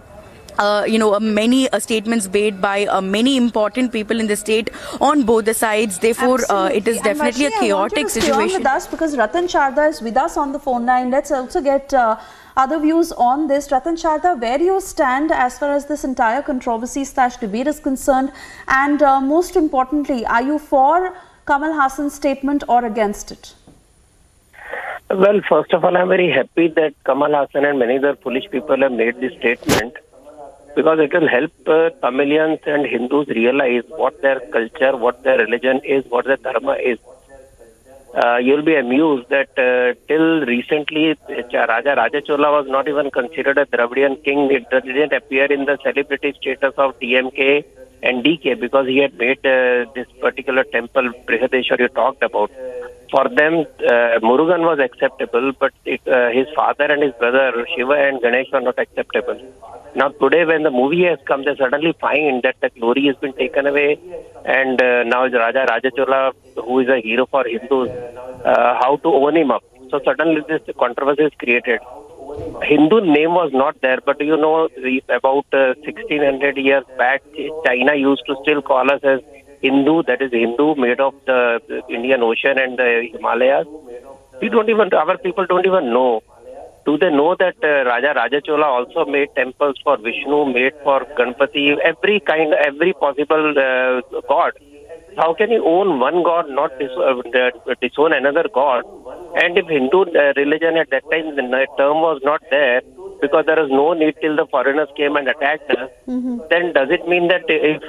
S21: many statements made by many important people in the state on both the sides. Therefore, it is definitely a chaotic situation.
S15: With us because Ratan Sharda is with us on the phone line. Let's also get other views on this. Ratan Sharda, where do you stand as far as this entire controversy/debate is concerned? And most importantly, are you for Kamal Hassan's statement or against it?
S5: Well, first of all, I'm very happy that Kamal Hassan and many other foolish people have made this statement, because it will help Tamilians and Hindus realize what their culture, what their religion is, what their dharma is. You'll be amused that till recently, Raja Chola was not even considered a Dravidian king. It didn't appear in the celebrity status of DMK and DK because he had made this particular temple, Brihadeshwar, you talked about. For them, Murugan was acceptable, but his father and his brother, Shiva and Ganesh, were not acceptable. Now today when the movie has come, they suddenly find that the glory has been taken away, and now Raja Chola, who is a hero for Hindus, how to own him up. So suddenly this controversy is created. Hindu name was not there, but about 1600 years back, China used to still call us as Hindu, that is Hindu, made of the Indian Ocean and the Himalayas. Our people don't even know. Do they know that Raja Chola also made temples for Vishnu, made for Ganpati, every possible god? How can you own one god, not disown another god? And if Hindu religion at that time, the term was not there, because there is no need till the foreigners came and attacked us, then does it mean that if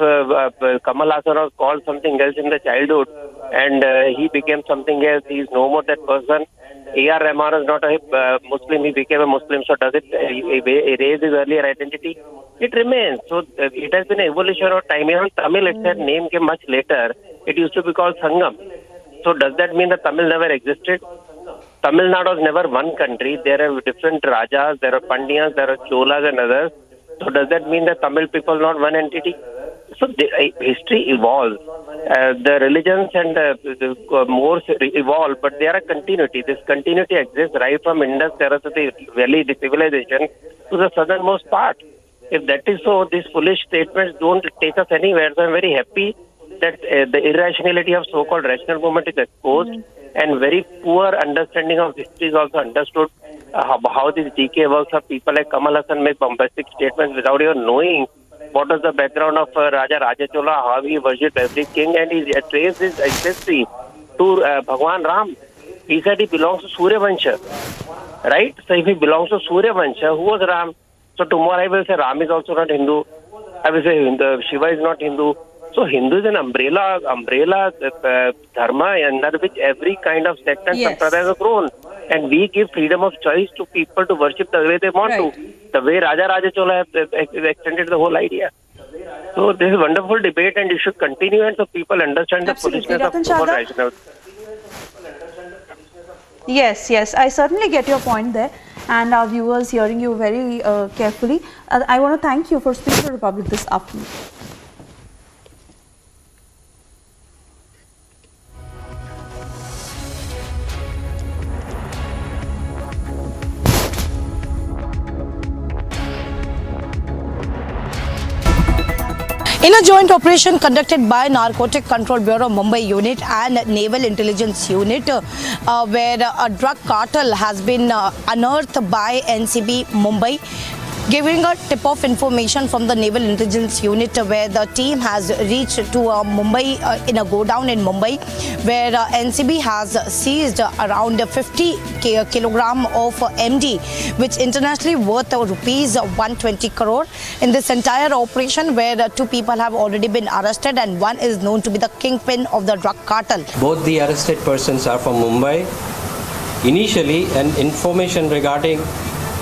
S5: Kamal Hassan was called something else in the childhood and he became something else, he is no more that person? A.R. Rahman is not a Muslim, he became a Muslim, so does it erase his earlier identity? It remains. So it has been an evolution of time. Even Tamil, its name came much later. It used to be called Sangam. So does that mean that Tamil never existed? Tamil Nadu was never one country. There are different Rajas, there are Pandyas, there are Cholas and others. So does that mean that Tamil people are not one entity? So history evolves. The religions and more evolve, but they are a continuity. This continuity exists right from Indus, Saraswati Valley, the civilization, to the southernmost part. If that is so, these foolish statements don't take us anywhere. So I'm very happy that the irrationality of so-called rational movement is exposed, and very poor understanding of history is also understood. How this DK works, of people like Kamal Hassan make bombastic statements without even knowing what was the background of Raja Chola, how he worshipped every king, and he traced his ancestry to Bhagwan Ram. He said he belongs to Surya Vansha, right? So if he belongs to Surya Vansha, who was Ram? So tomorrow I will say Ram is also not Hindu. I will say Shiva is not Hindu. So Hindu is an umbrella dharma under which every kind of sect and sampradaya has grown. And we give freedom of choice to people to worship the way they want to. The way Raja Chola has extended the whole idea. So this is a wonderful debate, and it should continue, and so people understand the foolishness of so-called rationale.
S15: Yes, I certainly get your point there, and our viewers hearing you very carefully. I want to thank you for speaking to Republic this afternoon.
S19: In a joint operation conducted by Narcotic Control Bureau Mumbai Unit and Naval Intelligence Unit, where a drug cartel has been unearthed by NCB Mumbai, giving a tip of information from the Naval Intelligence Unit, where the team has reached to Mumbai in a godown in Mumbai, where NCB has seized around 50 kilogram of MD, which internationally worth rupees 120 crore. In this entire operation, where 2 people have already been arrested and one is known to be the kingpin of the drug cartel.
S14: Both the arrested persons are from Mumbai. Initially, an information regarding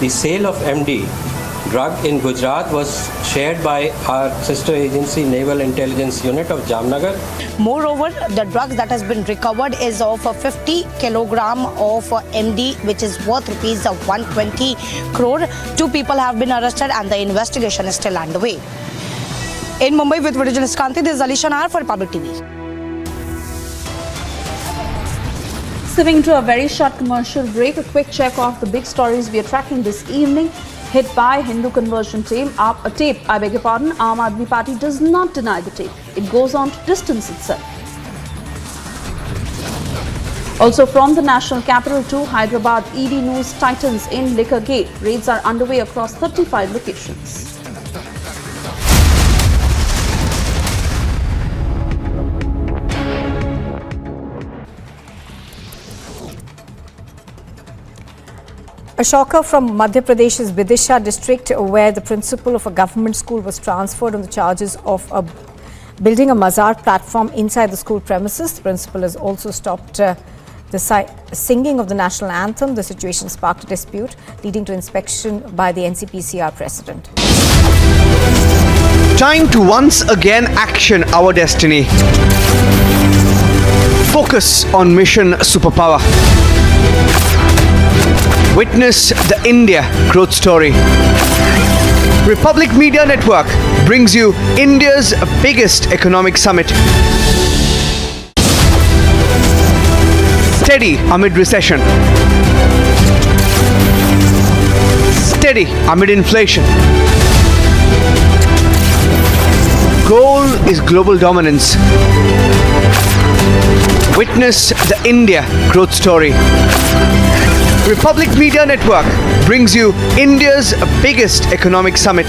S14: the sale of MD, drug in Gujarat was shared by our sister agency, Naval Intelligence Unit of Jamnagar.
S19: Moreover, the drugs that has been recovered is of 50 kilogram of MD, which is worth rupees 120 crore. 2 people have been arrested and the investigation is still underway. In Mumbai with video journalist Kanti, this is Alisha Nair for Public TV.
S15: Sipping to a very short commercial break, a quick check of the big stories we are tracking this evening. Hit by Hindu conversion tape, Aam Aadmi Party does not deny the tape. It goes on to distance itself. Also from the national capital to Hyderabad, ED news tightens in liquor gate. Raids are underway across 35 locations.
S8: A shocker from Madhya Pradesh's Vidisha district, where the principal of a government school was transferred on the charges of building a mazar platform inside the school premises. The principal has also stopped the singing of the national anthem. The situation sparked a dispute, leading to inspection by the NCPCR president.
S11: Time to once again action our destiny. Focus on mission superpower. Witness the India growth story. Republic Media Network brings you India's biggest economic summit. Steady amid recession. Steady amid inflation. Goal is global dominance. Witness the India growth story. Republic Media Network brings you India's biggest economic summit.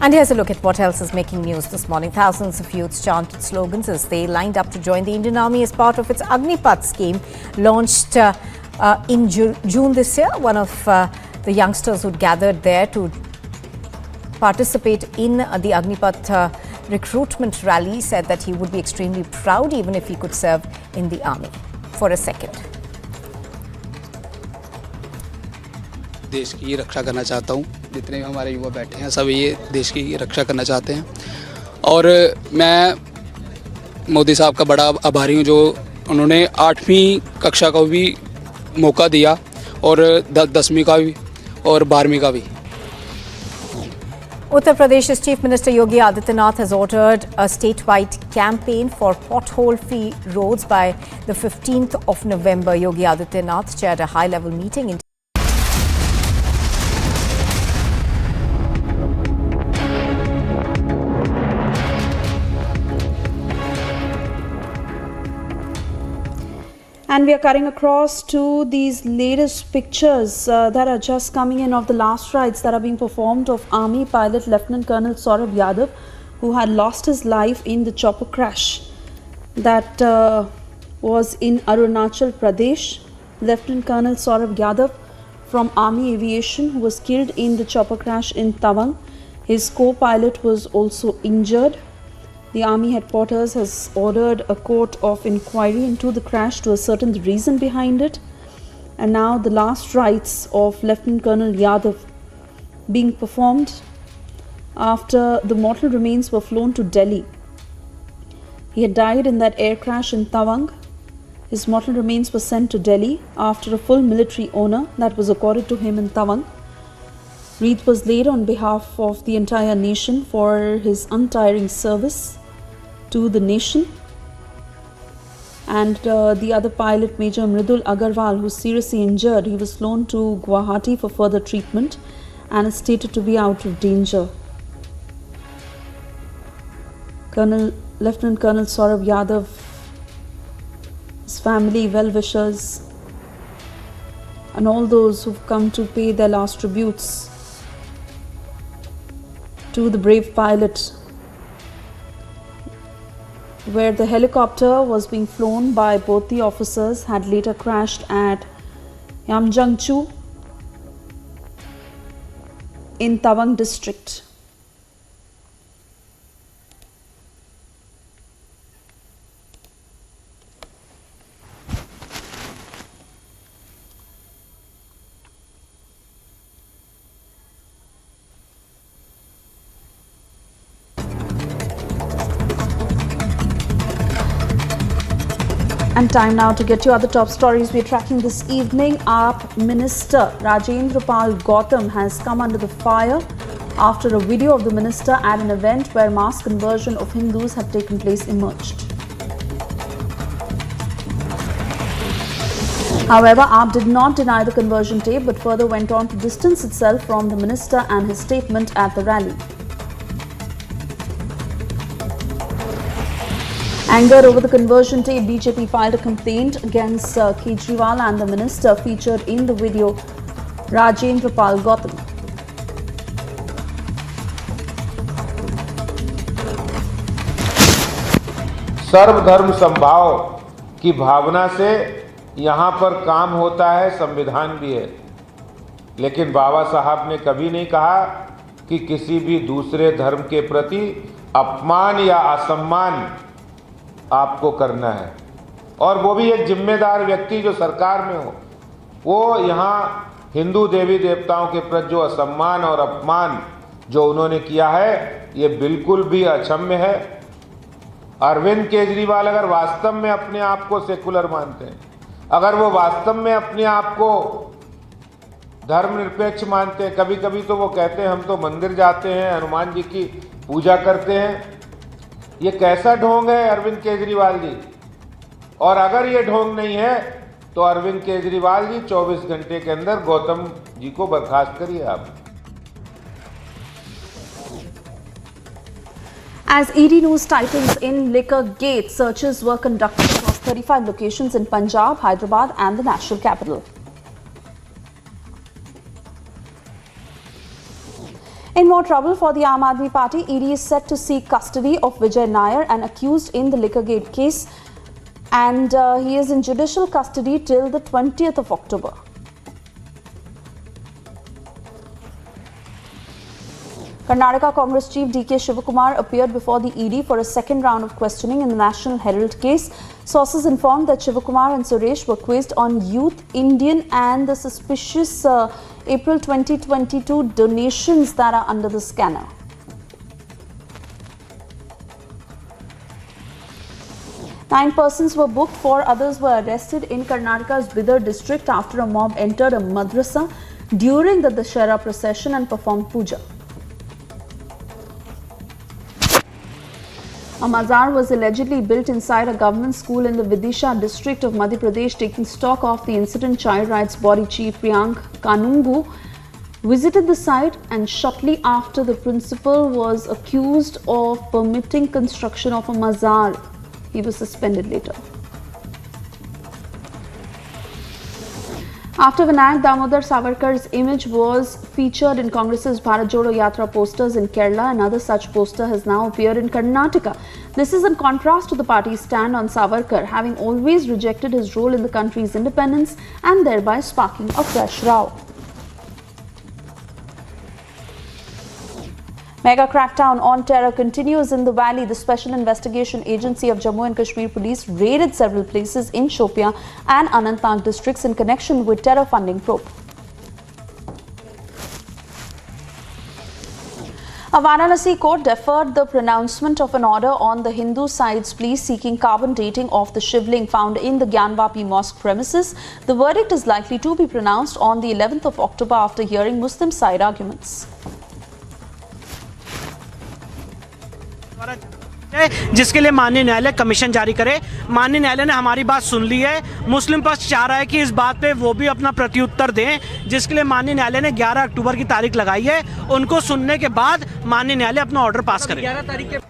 S8: And here's a look at what else is making news this morning. Thousands of youths chanted slogans as they lined up to join the Indian Army as part of its Agnipath scheme launched in June this year. One of the youngsters who gathered there to participate in the Agnipath recruitment rally said that he would be extremely proud even if he could serve in the army. For a second.
S10: देश की रक्षा करना चाहता हूँ। जितने भी हमारे युवा बैठे हैं सब ये देश की रक्षा करना चाहते हैं और मैं मोदी साहब का बड़ा आभारी हूँ जो उन्होंने 8वीं कक्षा का भी मौका दिया और 10वीं का भी और 12वीं का भी।
S8: Uttar Pradesh's Chief Minister Yogi Adityanath has ordered a statewide campaign for pothole-free roads by the 15th of November. Yogi Adityanath chaired a high-level meeting in
S15: And we are cutting across to these latest pictures that are just coming in of the last rites that are being performed of Army pilot Lieutenant Colonel Saurabh Yadav, who had lost his life in the chopper crash that was in Arunachal Pradesh. Lieutenant Colonel Saurabh Yadav from Army Aviation, who was killed in the chopper crash in Tawang. His co-pilot was also injured. The Army headquarters has ordered a court of inquiry into the crash to ascertain the reason behind it. And now the last rites of Lieutenant Colonel Yadav being performed after the mortal remains were flown to Delhi. He had died in that air crash in Tawang. His mortal remains were sent to Delhi after a full military honour that was accorded to him in Tawang. Wreath was laid on behalf of the entire nation for his untiring service to the nation. And the other pilot, Major Mridul Agarwal, who's seriously injured, he was flown to Guwahati for further treatment and is stated to be out of danger. Lieutenant Colonel Saurabh Yadav, his family, well-wishers, and all those who've come to pay their last tributes to the brave pilot, where the helicopter was being flown by both the officers had later crashed at Yamjangchu in Tawang district. And time now to get to other top stories we're tracking this evening. AAP Minister Rajendra Pal Gautam has come under the fire after a video of the minister at an event where mass conversion of Hindus had taken place emerged. However, AAP did not deny the conversion tape but further went on to distance itself from the minister and his statement at the rally. Angered over the conversion tape, BJP filed a complaint against Kejriwal and the minister featured in the video, Rajendra Pal Gautam.
S18: सर्वधर्म समभाव की भावना से यहाँ पर काम होता है, संविधान भी है, लेकिन बाबा साहब ने कभी नहीं कहा कि किसी भी दूसरे धर्म के प्रति अपमान या असम्मान आपको करना है, और वो भी एक जिम्मेदार व्यक्ति जो सरकार में हो, वो यहाँ हिंदू देवी देवताओं के प्रति जो असम्मान और अपमान जो उन्होंने किया है, ये बिल्कुल भी अक्षम्य है। अरविंद केजरीवाल अगर वास्तव में अपने आप को सेकुलर मानते हैं, अगर वो वास्तव में अपने आप को धर्मनिरपेक्ष मानते हैं, कभी कभी तो वो कहते हैं हम तो मंदिर जाते हैं, हनुमान जी की पूजा करते हैं, ये कैसा ढोंग है अरविंद केजरीवाल जी? और अगर ये ढोंग नहीं है तो अरविंद केजरीवाल जी 24 घंटे के अंदर गौतम जी को बर्खास्त करिए आप।
S15: As ED News titles in Liquor Gate, searches were conducted across 35 locations in Punjab, Hyderabad and the national capital. In more trouble for the Aam Aadmi Party, ED is set to seek custody of Vijay Nair, an accused in the Liquorgate case, and he is in judicial custody till the 20th of October. Karnataka Congress Chief DK Shivkumar appeared before the ED for a second round of questioning in the National Herald case. Sources informed that Shivkumar and Suresh were quizzed on Youth, Indian and the suspicious April 2022 donations that are under the scanner. Nine persons were booked, 4 others were arrested in Karnataka's Bidar district after a mob entered a madrasa during the Dashera procession and performed puja. A mazar was allegedly built inside a government school in the Vidisha district of Madhya Pradesh. Taking stock of the incident, Child Rights Body Chief Priyank Kanungu visited the site, and shortly after, the principal was accused of permitting construction of a mazar. He was suspended later. After Vinayak Damodar Savarkar's image was featured in Congress's Bharat Jodo Yatra posters in Kerala, another such poster has now appeared in Karnataka. This is in contrast to the party's stand on Savarkar, having always rejected his role in the country's independence and thereby sparking a fresh row. Mega crackdown on terror continues in the valley. The Special Investigation Agency of Jammu and Kashmir Police raided several places in Shopia and Anantnag districts in connection with terror funding probe. A Varanasi court deferred the pronouncement of an order on the Hindu side's plea seeking carbon dating of the Shivling found in the Gyanvapi mosque premises. The verdict is likely to be pronounced on the 11th of October after hearing Muslim side arguments.
S2: जिसके लिए माननीय न्यायालय commission जारी करे। माननीय न्यायालय ने हमारी बात सुन ली है। मुस्लिम पक्ष चाह रहा है कि इस बात पे वो भी अपना प्रत्युत्तर दें, जिसके लिए माननीय न्यायालय ने 11 अक्टूबर की तारीख लगाई है। उनको सुनने के बाद माननीय न्यायालय अपना ऑर्डर पास करे।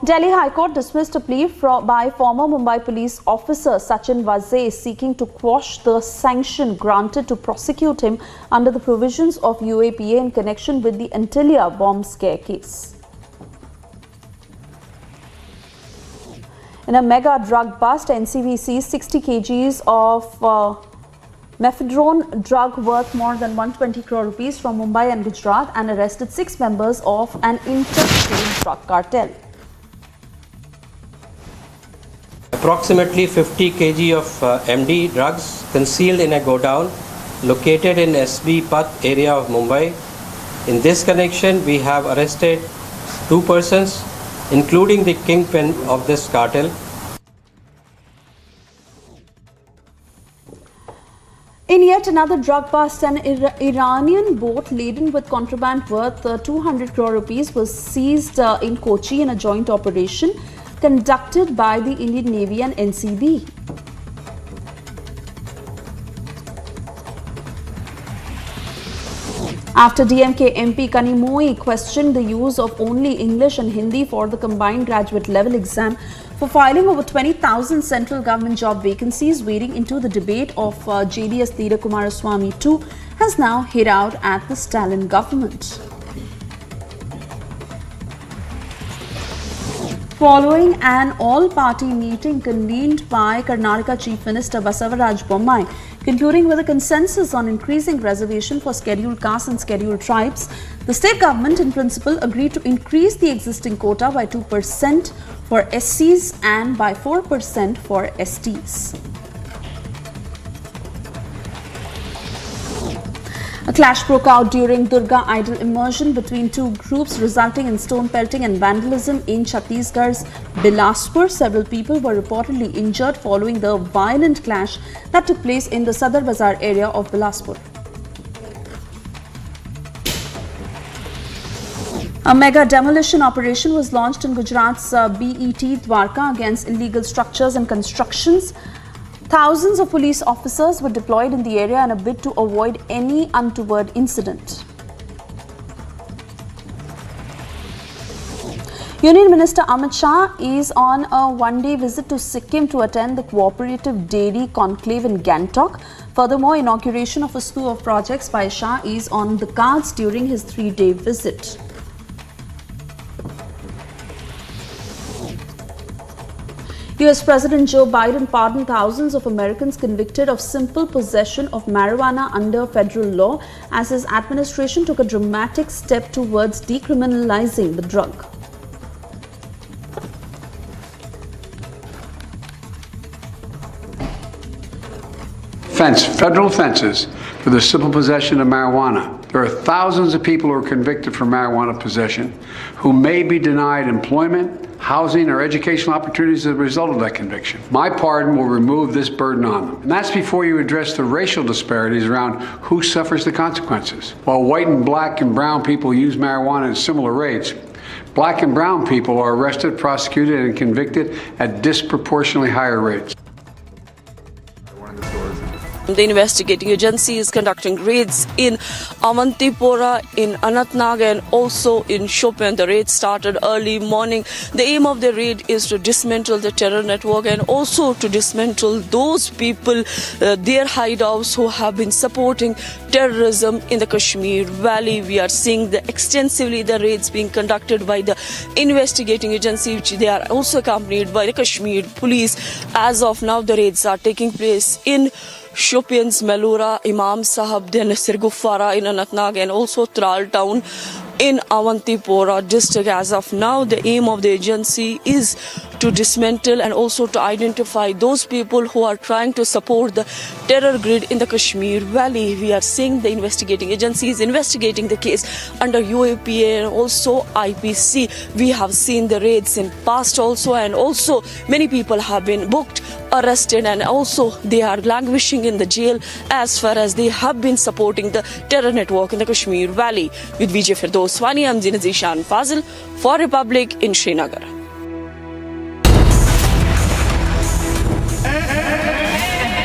S15: Delhi High Court dismissed a plea by former Mumbai police officer Sachin Vazay seeking to quash the sanction granted to prosecute him under the provisions of UAPA in connection with the Antilia bomb scare case. In a mega drug bust, NCV seized 60 kgs of methadone drug worth more than 120 crore rupees from Mumbai and Gujarat and arrested 6 members of an interstate drug cartel.
S14: Approximately 50 kg of MD drugs concealed in a godown located in SB Path area of Mumbai. In this connection, we have arrested 2 persons, including the kingpin of this cartel.
S15: yet another drug bust, an Iranian boat laden with contraband worth 200 crore rupees was seized in Kochi in a joint operation conducted by the Indian Navy and NCB. After DMK MP Kanimoi questioned the use of only English and Hindi for the combined graduate level exam for filing over 20,000 central government job vacancies, wading into the debate of JDS leader Kumaraswamy too has now hit out at the Stalin government. Following an all-party meeting convened by Karnataka Chief Minister Basavaraj Bommai, concluding with a consensus on increasing reservation for scheduled castes and scheduled tribes, the state government in principle agreed to increase the existing quota by 2% for SCs and by 4% for STs. A clash broke out during Durga idol immersion between two groups, resulting in stone pelting and vandalism in Chhattisgarh's Bilaspur. Several people were reportedly injured following the violent clash that took place in the Sadar Bazaar area of Bilaspur. A mega demolition operation was launched in Gujarat's BET Dwarka against illegal structures and constructions. Thousands of police officers were deployed in the area in a bid to avoid any untoward incident. Union Minister Amit Shah is on a one-day visit to Sikkim to attend the Cooperative Dairy Conclave in Gangtok. Furthermore, inauguration of a slew of projects by Shah is on the cards during his 3-day visit. US President Joe Biden pardoned thousands of Americans convicted of simple possession of marijuana under federal law as his administration took a dramatic step towards decriminalizing the drug.
S9: Federal offenses for the simple possession of marijuana. There are thousands of people who are convicted for marijuana possession who may be denied employment, housing, or educational opportunities as a result of that conviction. My pardon will remove this burden on them. And that's before you address the racial disparities around who suffers the consequences. While white and black and brown people use marijuana at similar rates, black and brown people are arrested, prosecuted, and convicted at disproportionately higher rates.
S17: The investigating agency is conducting raids in Avantipora, in Anantnag, and also in Shopian. The raid started early morning. The aim of the raid is to dismantle the terror network and also to dismantle those people, their hideouts who have been supporting terrorism in the Kashmir Valley. We are seeing extensively the raids being conducted by the investigating agency, which they are also accompanied by the Kashmir police. As of now, the raids are taking place in Shopian's Melura, Imam Sahab, then Sirgufara in Anantnag, and also Tral town in Avantipora district. As of now, the aim of the agency is to dismantle and also to identify those people who are trying to support the terror grid in the Kashmir Valley. We are seeing the investigating agencies investigating the case under UAPA and also IPC. We have seen the raids in past also, and also many people have been booked, arrested, and also they are languishing in the jail as far as they have been supporting the terror network in the Kashmir Valley. With Vijay Firdoswani, I'm Zina Zishan Fazil for Republic in Srinagar.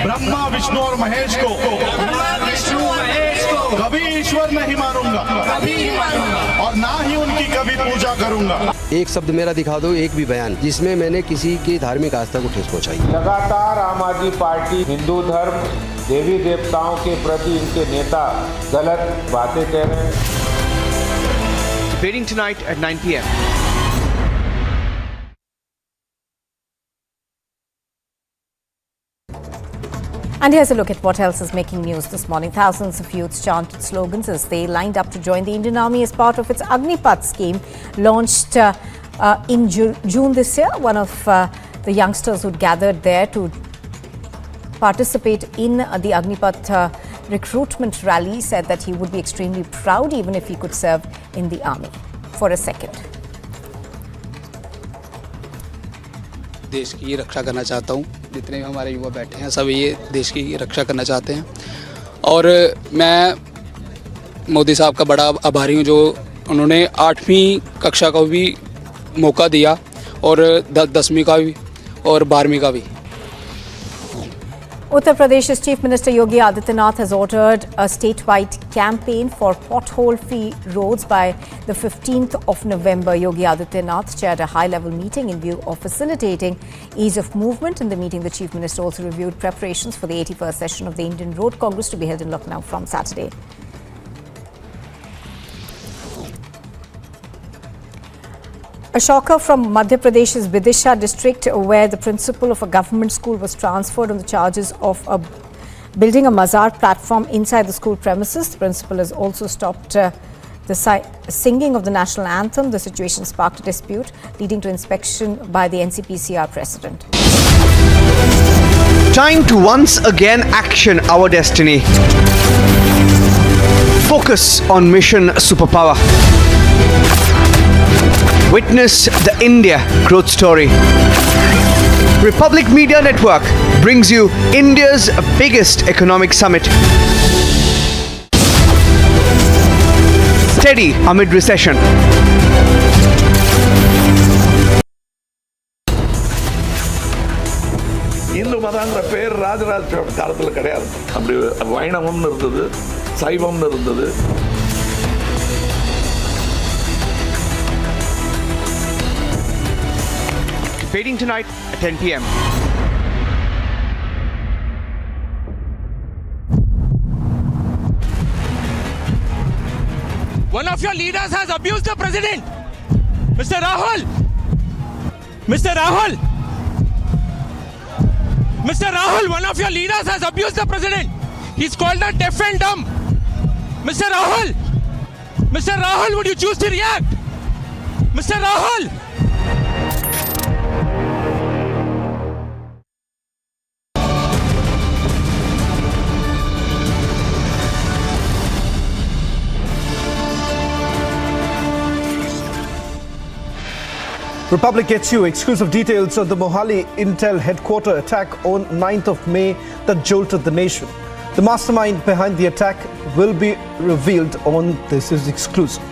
S4: Brahma Vishnu और महेश को कभी ईश्वर नहीं मानूंगा और ना ही उनकी कभी पूजा करूंगा।
S6: एक शब्द मेरा दिखा दो, एक भी बयान जिसमें मैंने किसी की धार्मिक आस्था को ठेस पहुंचाई।
S18: लगातार आम आदमी पार्टी हिंदू धर्म, देवी देवताओं के प्रति इनके नेता गलत बातें कह रहे हैं।
S11: Debating tonight at 9 p.m.
S8: And here's a look at what else is making news this morning. Thousands of youths chanted slogans as they lined up to join the Indian Army as part of its Agnipath scheme launched in June this year. One of the youngsters who gathered there to participate in the Agnipath recruitment rally said that he would be extremely proud even if he could serve in the army. For a second.
S10: देश की रक्षा करना चाहता हूँ। जितने भी हमारे युवा बैठे हैं सब ये देश की रक्षा करना चाहते हैं और मैं मोदी साहब का बड़ा आभारी हूँ जो उन्होंने 8वीं कक्षा का भी मौका दिया और 10वीं का भी और 12वीं का भी।
S8: Uttar Pradesh's Chief Minister Yogi Adityanath has ordered a statewide campaign for pothole-free roads by the 15th of November. Yogi Adityanath chaired a high-level meeting in view of facilitating ease of movement. In the meeting, the Chief Minister also reviewed preparations for the 81st session of the Indian Road Congress to be held in Lucknow from Saturday. A shocker from Madhya Pradesh's Vidisha district, where the principal of a government school was transferred on the charges of building a mazar platform inside the school premises. The principal has also stopped the singing of the national anthem. The situation sparked a dispute, leading to inspection by the NCPCR president.
S11: Time to once again action our destiny. Focus on mission superpower. Witness the India growth story. Republic Media Network brings you India's biggest economic summit. Steady amid recession.
S1: Hindu மதங்கிற பேர் ராஜராஜ காலத்தில் கிடையாது. அப்படி வைணவம்னு இருந்தது, சைவம்னு இருந்தது.
S11: Debating tonight at 10 p.m.
S16: One of your leaders has abused the president. Mr. Rahul. Mr. Rahul. Mr. Rahul, one of your leaders has abused the president. He's called her deaf and dumb. Mr. Rahul. Mr. Rahul, would you choose to react? Mr. Rahul.
S20: Republic gets you exclusive details on the Mohali Intel headquarter attack on 9th of May that jolted the nation. The mastermind behind the attack will be revealed on This Is Exclusive.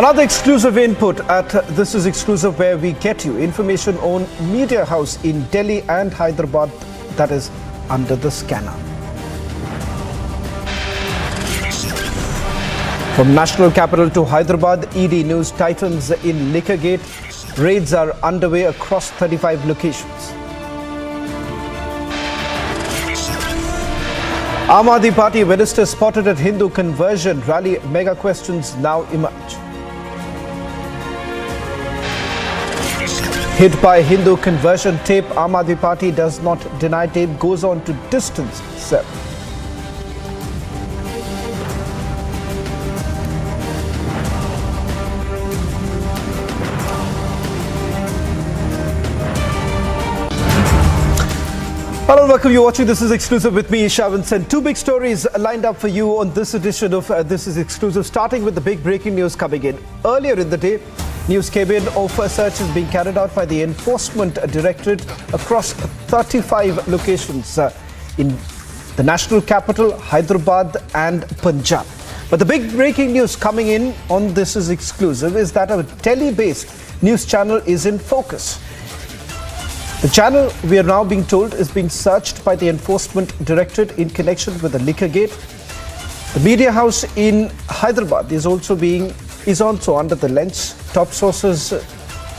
S20: Another exclusive input at This Is Exclusive, where we get you information on media house in Delhi and Hyderabad that is under the scanner. From national capital to Hyderabad, ED news tightens in liquor gate. Raids are underway across 35 locations. Aam Aadmi Party minister spotted at Hindu conversion rally. Mega questions now emerge. Hit by Hindu conversion tape, Aam Aadmi Party does not deny tape, goes on to distance itself. Hello and welcome. You're watching This Is Exclusive with me, Shavan Sen. Two big stories lined up for you on this edition of This Is Exclusive, starting with the big breaking news coming in. Earlier in the day, news came in of searches being carried out by the Enforcement Directorate across 35 locations in the national capital, Hyderabad and Punjab. But the big breaking news coming in on This Is Exclusive is that a Delhi-based news channel is in focus. The channel, we are now being told, is being searched by the Enforcement Directorate in connection with the liquor gate. The media house in Hyderabad is also under the lens. Top sources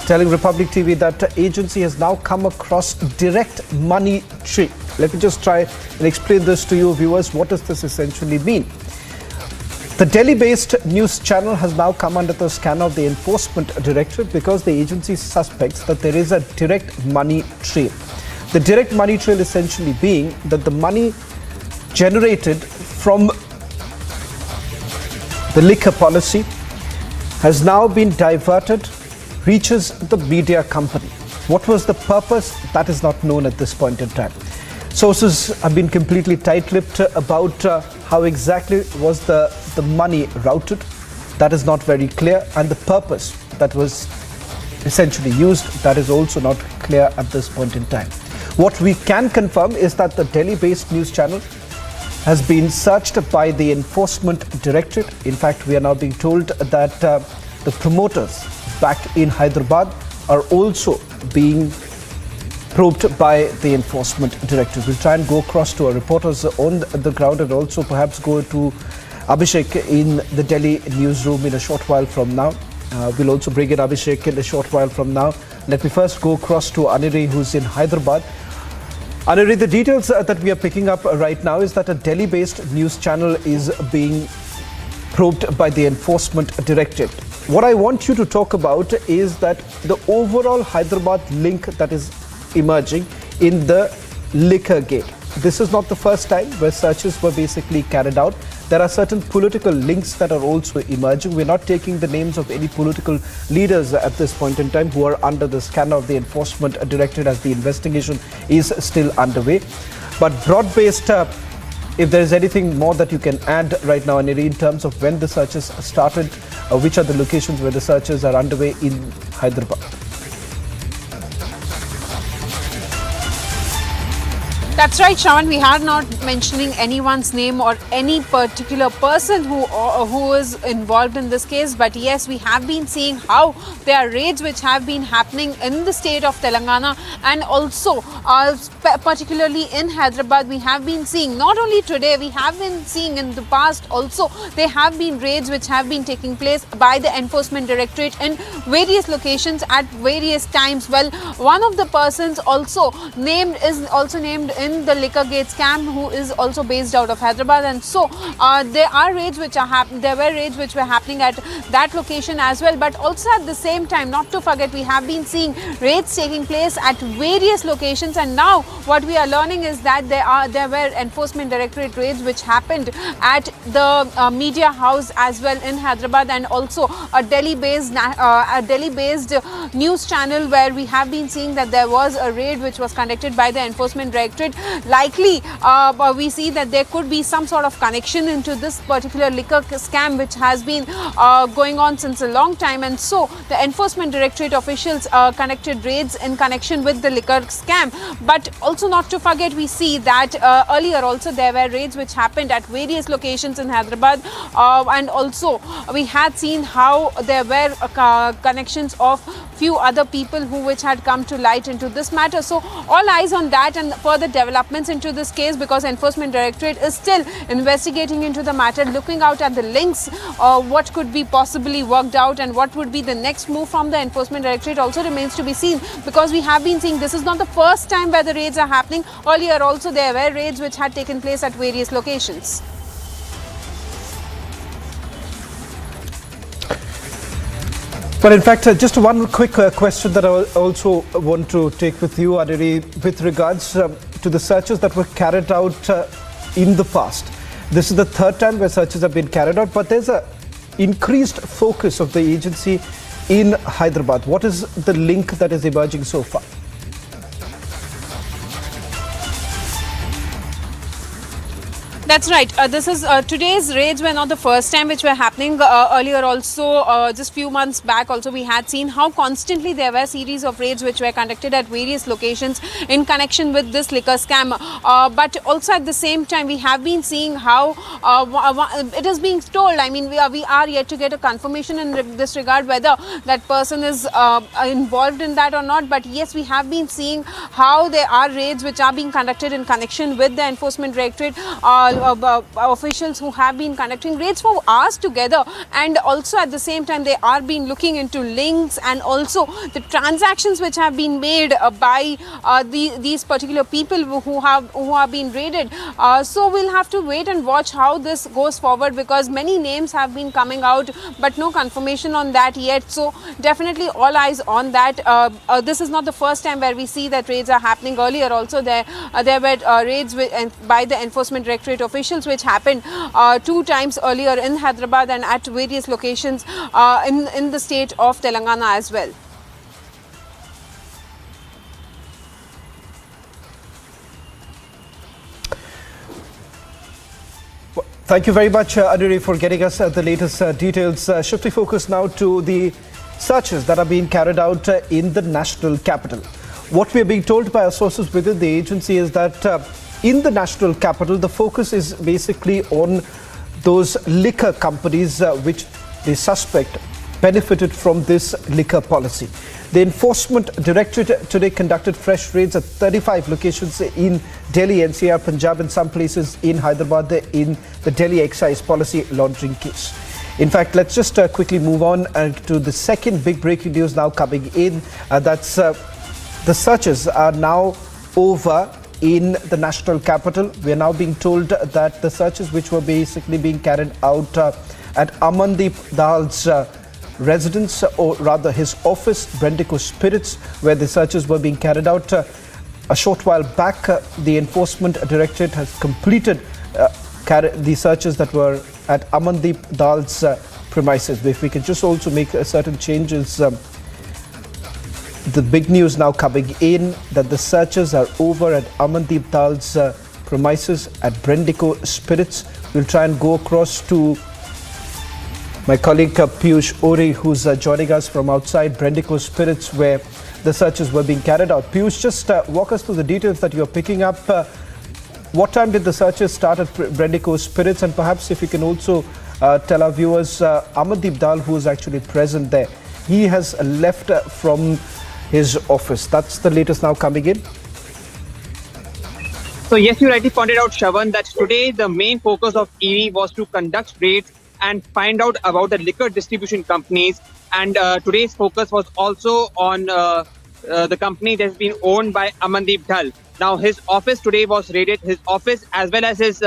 S20: telling Republic TV that the agency has now come across direct money trail. Let me just try and explain this to you viewers. What does this essentially mean? The Delhi-based news channel has now come under the scanner of the Enforcement Directorate because the agency suspects that there is a direct money trail. The direct money trail essentially being that the money generated from the liquor policy has now been diverted, reaches the media company. What was the purpose? That is not known at this point in time. Sources have been completely tight-lipped about how exactly was the money routed. That is not very clear, and the purpose that was essentially used, that is also not clear at this point in time. What we can confirm is that the Delhi-based news channel has been searched by the Enforcement Directorate. In fact, we are now being told that the promoters back in Hyderabad are also being probed by the Enforcement Directorate. We'll try and go across to our reporters on the ground and also perhaps go to Abhishek in the Delhi newsroom in a short while from now. We'll also bring in Abhishek in a short while from now. Let me first go across to Aniri, who's in Hyderabad. Aniri, the details that we are picking up right now is that a Delhi-based news channel is being probed by the Enforcement Directorate. What I want you to talk about is that the overall Hyderabad link that is emerging in the liquor gate. This is not the first time where searches were basically carried out. There are certain political links that are also emerging. We're not taking the names of any political leaders at this point in time who are under the scanner of the Enforcement Directorate as the investigation is still underway. But broad-based, if there is anything more that you can add right now, Aniri, in terms of when the searches started, which are the locations where the searches are underway in Hyderabad?
S3: That's right, Shravan. We are not mentioning anyone's name or any particular person who is involved in this case. But yes, we have been seeing how there are raids which have been happening in the state of Telangana, and also particularly in Hyderabad. We have been seeing, not only today, we have been seeing in the past also, there have been raids which have been taking place by the Enforcement Directorate in various locations at various times. Well, one of the persons also named in the liquor gate scam, who is also based out of Hyderabad, and so there are raids which are happening. There were raids which were happening at that location as well. But also at the same time, not to forget, we have been seeing raids taking place at various locations. And now what we are learning is that there were Enforcement Directorate raids which happened at the media house as well in Hyderabad, and also a Delhi-based news channel where we have been seeing that there was a raid which was conducted by the Enforcement Directorate. Likely, we see that there could be some sort of connection into this particular liquor scam which has been going on since a long time, and so the Enforcement Directorate officials conducted raids in connection with the liquor scam. But also not to forget, we see that earlier also there were raids which happened at various locations in Hyderabad, and also we had seen how there were connections of few other people which had come to light into this matter. So all eyes on that and further developments into this case, because Enforcement Directorate is still investigating into the matter, looking out at the links, what could be possibly worked out and what would be the next move from the Enforcement Directorate also remains to be seen, because we have been seeing this is not the first time where the raids are happening. Earlier also there were raids which had taken place at various locations.
S20: But in fact, just one quick question that I also want to take with you, Aniri, with regards to the searches that were carried out in the past. This is the third time where searches have been carried out, but there's a increased focus of the agency in Hyderabad. What is the link that is emerging so far?
S3: That's right. This is today's raids were not the first time which were happening. Earlier also, just few months back also, we had seen how constantly there were series of raids which were conducted at various locations in connection with this liquor scam. But also at the same time, we have been seeing how it is being told. I mean, we are yet to get a confirmation in this regard whether that person is involved in that or not. But yes, we have been seeing how there are raids which are being conducted in connection with the Enforcement Directorate. Officials who have been conducting raids for hours together, and also at the same time they are been looking into links and also the transactions which have been made by these particular people who have been raided. So we'll have to wait and watch how this goes forward, because many names have been coming out but no confirmation on that yet. So definitely all eyes on that. This is not the first time where we see that raids are happening. Earlier also there were raids by the Enforcement Directorate officials which happened 2 times earlier in Hyderabad and at various locations in the state of Telangana as well.
S20: Thank you very much, Aniri, for getting us the latest details. Shifting focus now to the searches that are being carried out in the national capital. what we are being told by our sources within the agency is that in the national capital, the focus is basically on those liquor companies which they suspect benefited from this liquor policy. The Enforcement Directorate today conducted fresh raids at 35 locations in Delhi, NCR, Punjab and some places in Hyderabad in the Delhi excise policy laundering case. In fact, let's just quickly move on to the second big breaking news now coming in. That's the searches are now over in the national capital. We are now being told that the searches which were basically being carried out at Amandeep Dal's residence, or rather his office, Bendigo Spirits, where the searches were being carried out a short while back. The Enforcement Directorate has completed the searches that were at Amandeep Dal's premises. If we can just also make certain changes. The big news now coming in that the searches are over at Amandeep Dal's premises at Bendigo Spirits. We'll try and go across to my colleague Piyush Ori, who's joining us from outside Bendigo Spirits, where the searches were being carried out. Piyush, just walk us through the details that you're picking up. What time did the searches start at Bendigo Spirits? And perhaps if you can also tell our viewers, Amandeep Dal, who is actually present there, he has left from his office. That's the latest now coming in.
S7: So yes, you rightly pointed out, Shravan, that today the main focus of ED was to conduct raids and find out about the liquor distribution companies. And today's focus was also on the company that has been owned by Amandeep Dal. Now, his office today was raided. His office as well as his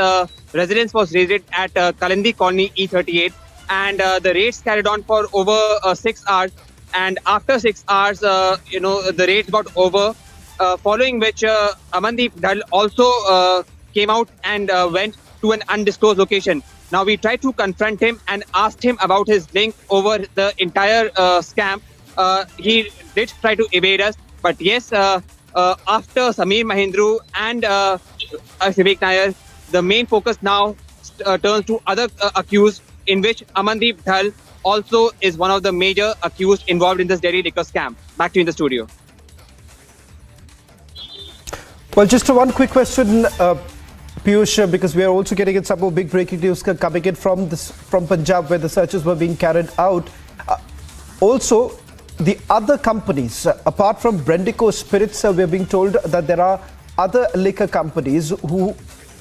S7: residence was raided at Kalindi Colony E38. And the raids carried on for over 6 hours. And after 6 hours, the raids got over. Following which, Amandeep Dal also came out and went to an undisclosed location. Now, we tried to confront him and asked him about his link over the entire scam. He did try to evade us. But yes, after Sameer Mahindru and Vivek Nair, the main focus now turns to other accused, in which Amandeep Dal also is one of the major accused involved in this Delhi liquor scam. Back to you in the studio.
S20: Well, just one quick question, Piyush, because we are also getting in some more big breaking news coming in from Punjab, where the searches were being carried out. Also, the other companies, apart from Bendigo Spirits, we are being told that there are other liquor companies who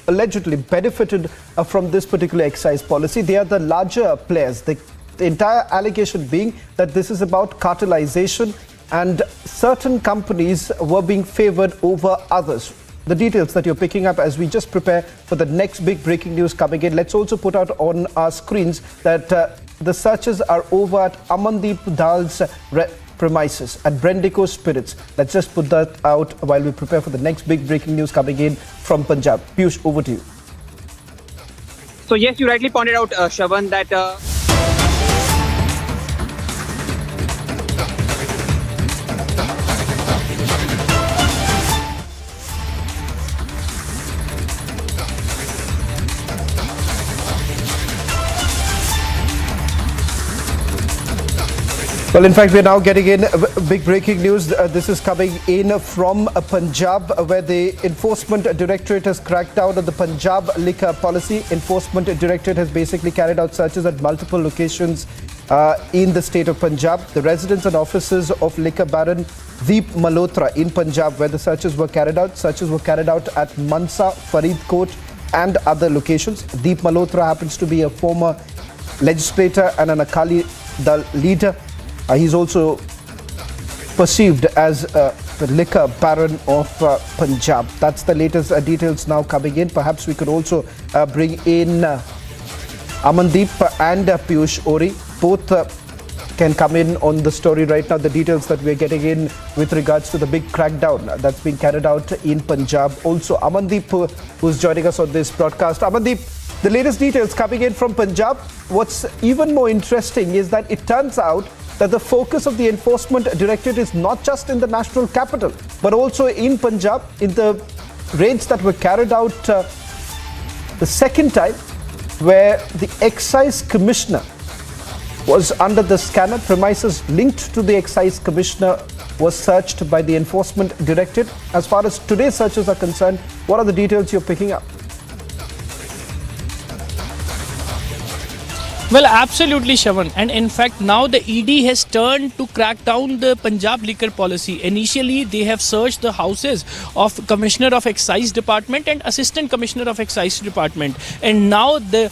S20: allegedly benefited from this particular excise policy. They are the larger players. The entire allegation being that this is about cartelization and certain companies were being favored over others. The details that you're picking up as we just prepare for the next big breaking news coming in. Let's also put out on our screens that the searches are over at Amandeep Dal's premises at Bendigo Spirits. Let's just put that out while we prepare for the next big breaking news coming in from Punjab. Piyush, over to you.
S7: So yes, you rightly pointed out, Shravan, that
S20: well, in fact, we're now getting in big breaking news. This is coming in from Punjab, where the Enforcement Directorate has cracked down on the Punjab liquor policy. Enforcement Directorate has basically carried out searches at multiple locations in the state of Punjab. The residence and offices of liquor baron Deep Malhotra in Punjab, where the searches were carried out. Searches were carried out at Mansa, Faridkot and other locations. Deep Malhotra happens to be a former legislator and an Akali Dal leader. He's also perceived as the liquor baron of Punjab. That's the latest details now coming in. Perhaps we could also bring in Amandeep and Piyush Ori. Both can come in on the story right now. The details that we're getting in with regards to the big crackdown that's being carried out in Punjab. Also, Amandeep, who's joining us on this broadcast. Amandeep, the latest details coming in from Punjab. What's even more interesting is that it turns out that the focus of the Enforcement Directorate is not just in the national capital, but also in Punjab, in the raids that were carried out the second time, where the excise commissioner was under the scanner. Premises linked to the excise commissioner was searched by the enforcement directorate. As far as today's searches are concerned, what are the details you're picking up?
S13: Well, absolutely, Shravan. And in fact, now the ED has turned to crack down the Punjab liquor policy. Initially, they have searched the houses of Commissioner of Excise Department and Assistant Commissioner of Excise Department. And now the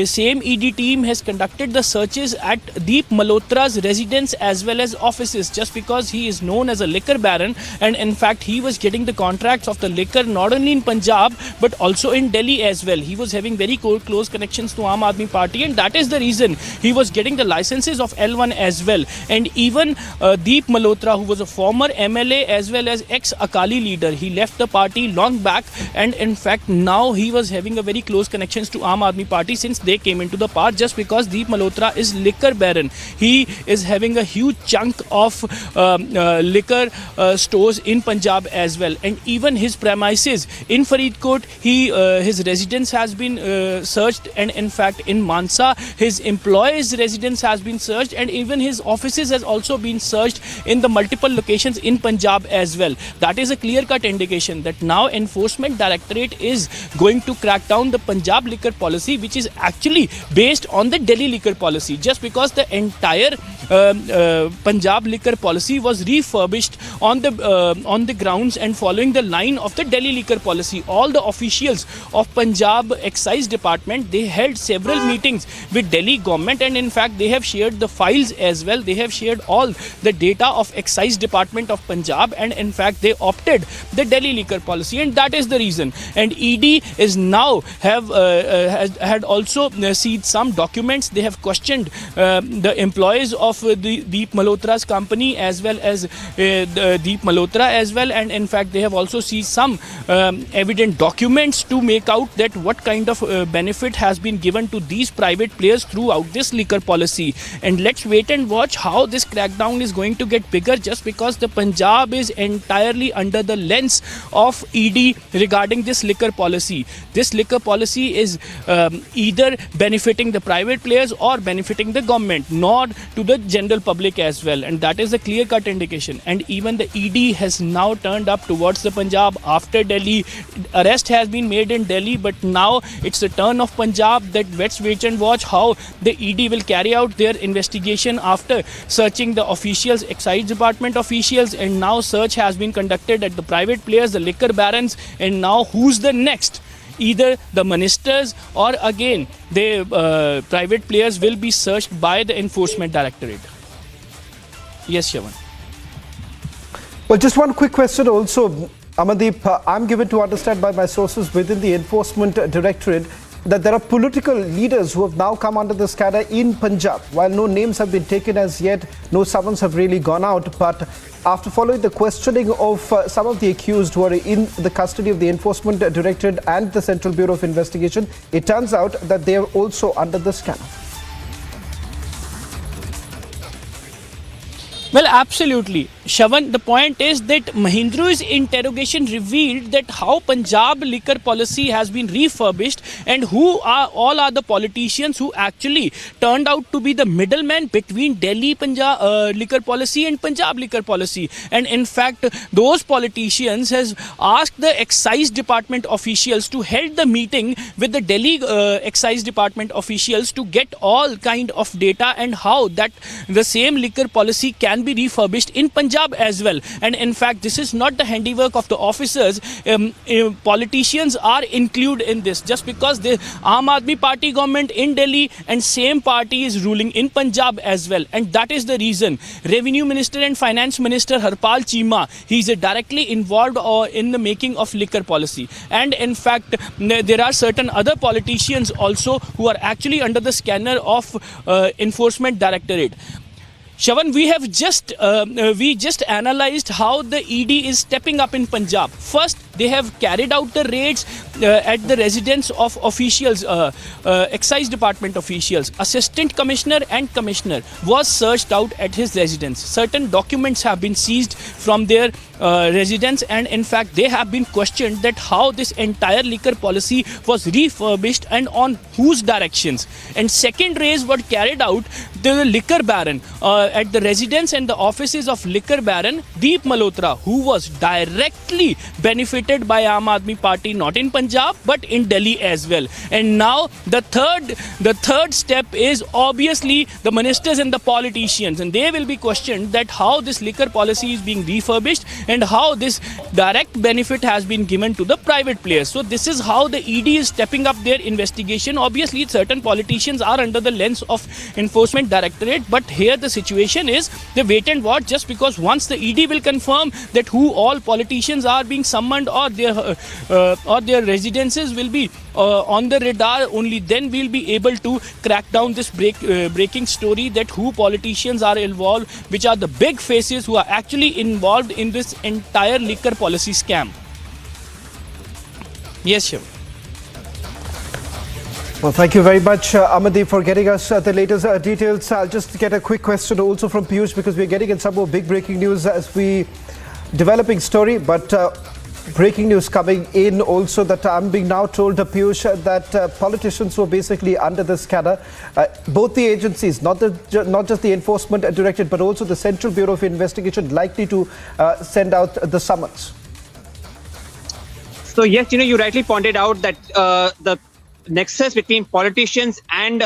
S13: same ED team has conducted the searches at Deep Malhotra's residence as well as offices, just because he is known as a liquor baron. And in fact, he was getting the contracts of the liquor not only in Punjab but also in Delhi as well. He was having very close connections to Aam Aadmi Party, and that is the reason he was getting the licenses of L1 as well. And even Deep Malhotra, who was a former MLA as well as ex-Akali leader, he left the party long back, and in fact now he was having a very close connections to Aam Aadmi Party since they came into the power, just because Deep Malhotra is liquor baron. He is having a huge chunk of liquor stores in Punjab as well, and even his premises in Faridkot, his residence has been searched, and in fact in Mansa his employees' residence has been searched, and even his offices has also been searched in the multiple locations in Punjab as well. That is a clear-cut indication that now Enforcement Directorate is going to crack down the Punjab liquor policy, which is actually based on the Delhi liquor policy, just because the entire Punjab liquor policy was refurbished on the grounds and following the line of the Delhi liquor policy. All the officials of Punjab Excise Department, they held several meetings with Delhi government, and in fact they have shared the files as well. They have shared all the data of Excise Department of Punjab, and in fact they opted the Delhi liquor policy, and that is the reason. And ED is now had also seized some documents. They have questioned the employees of the Deep Malhotra's company as well as Deep Malhotra as well, and in fact they have also seized some evident documents to make out that what kind of benefit has been given to these private players throughout this liquor policy. And let's wait and watch how this crackdown is going to get bigger, just because the Punjab is entirely under the lens of ED regarding this liquor policy. This liquor policy is either benefiting the private players or benefiting the government, not to the general public as well, and that is a clear-cut indication. And even the ED has now turned up towards the Punjab after Delhi. Arrest has been made in Delhi, but now it's the turn of Punjab. That let's wait and watch how the ED will carry out their investigation after searching the officials, Excise Department officials, and now search has been conducted at the private players, the liquor barons, and now who's the next? Either the ministers or again the private players will be searched by the Enforcement Directorate. Yes, Shravan.
S20: Well, just one quick question also, Amandeep. I'm given to understand by my sources within the Enforcement Directorate that there are political leaders who have now come under the scanner in Punjab. While no names have been taken as yet, no summons have really gone out, but after following the questioning of some of the accused who are in the custody of the Enforcement Directorate and the Central Bureau of Investigation, it turns out that they are also under the scanner.
S13: Well, absolutely. Shravan, the point is that Mahindru's interrogation revealed that how Punjab liquor policy has been refurbished and who are the politicians who actually turned out to be the middlemen between Delhi Punjab liquor policy and Punjab liquor policy. And in fact, those politicians has asked the Excise Department officials to hold the meeting with the Delhi Excise Department officials to get all kind of data and how that the same liquor policy can be refurbished in Punjab as well. And in fact, this is not the handiwork of the officers. Politicians are included in this, just because the Aam Aadmi Party government in Delhi and same party is ruling in Punjab as well. And that is the reason Revenue Minister and Finance Minister Harpal Cheema, he is directly involved in the making of liquor policy. And in fact, there are certain other politicians also who are actually under the scanner of Enforcement Directorate. Shravan, we just analyzed how the ED is stepping up in Punjab. First, they have carried out the raids at the residence of officials, Excise Department officials. Assistant Commissioner and Commissioner was searched out at his residence. Certain documents have been seized from their residents, and in fact they have been questioned that how this entire liquor policy was refurbished and on whose directions. And second raid was carried out the liquor baron at the residence and the offices of liquor baron Deep Malhotra, who was directly benefited by Aam Aadmi Party, not in Punjab but in Delhi as well. And now the third step is obviously the ministers and the politicians, and they will be questioned that how this liquor policy is being refurbished and how this direct benefit has been given to the private players. So this is how the ED is stepping up their investigation. Obviously certain politicians are under the lens of Enforcement Directorate, but here the situation is the wait and watch, just because once the ED will confirm that who all politicians are being summoned or their residences will be on the radar, only then we'll be able to crack down this breaking story that who politicians are involved, which are the big faces who are actually involved in this entire liquor policy scam. Yes, Shiv.
S20: Well, thank you very much, Amandeep, for getting us the latest details. I'll just get a quick question also from Piyush, because we're getting in some more big breaking news as we developing story, but breaking news coming in also that I'm being now told, Piyush, that politicians were basically under the scanner. Both the agencies, not just the Enforcement Directorate, but also the Central Bureau of Investigation, likely to send out the summons.
S7: So yes, you rightly pointed out that the nexus between politicians and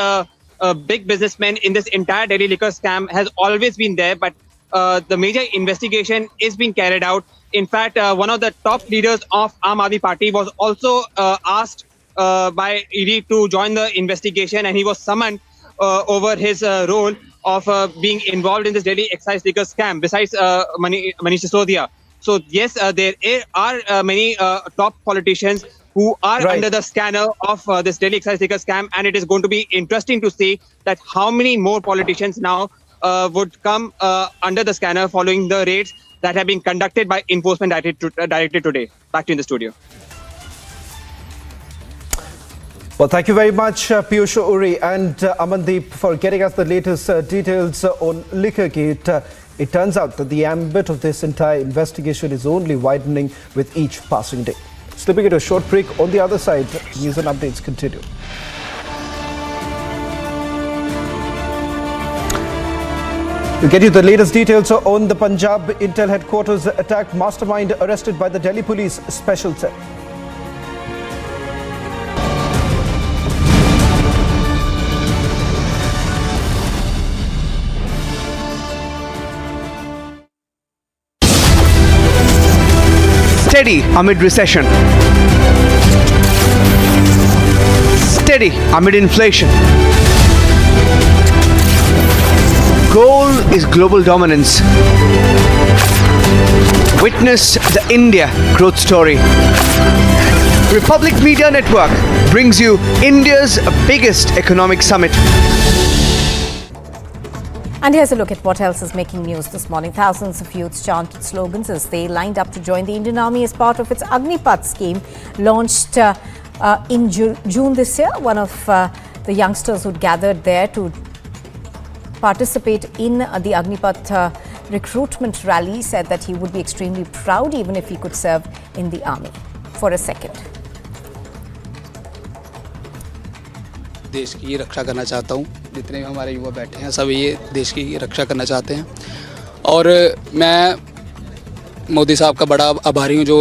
S7: big businessmen in this entire Delhi liquor scam has always been there, but the major investigation is being carried out. In fact, one of the top leaders of Aam Aadmi Party was also asked by ED to join the investigation, and he was summoned over his role of being involved in this Delhi excise liquor scam, besides Manish Sisodia. So yes, there are many top politicians who are under the scanner of this Delhi excise liquor scam, and it is going to be interesting to see that how many more politicians now would come under the scanner following the raids that have been conducted by Enforcement Directorate today. Back to you in the studio.
S20: Well, thank you very much, Piyush Uri and Amandeep, for getting us the latest details on Liquorgate. It turns out that the ambit of this entire investigation is only widening with each passing day. Slipping into a short break. On the other side, news and updates continue. We'll get you the latest details on the Punjab Intel headquarters attack. Mastermind arrested by the Delhi Police Special Cell.
S11: Steady amid recession. Steady amid inflation. Goal is global dominance. Witness the India growth story. Republic Media Network brings you India's biggest economic summit.
S8: And here's a look at what else is making news this morning. Thousands of youths chanted slogans as they lined up to join the Indian Army as part of its Agnipath scheme launched in June this year. One of the youngsters who gathered there to participate in the Agnipath recruitment rally said that he would be extremely proud even if he could serve in the army. For a second.
S10: देश की रक्षा करना चाहता हूँ. जितने भी हमारे युवा बैठे हैं सब ये देश की रक्षा करना चाहते हैं, और मैं मोदी साहब का बड़ा आभारी हूँ जो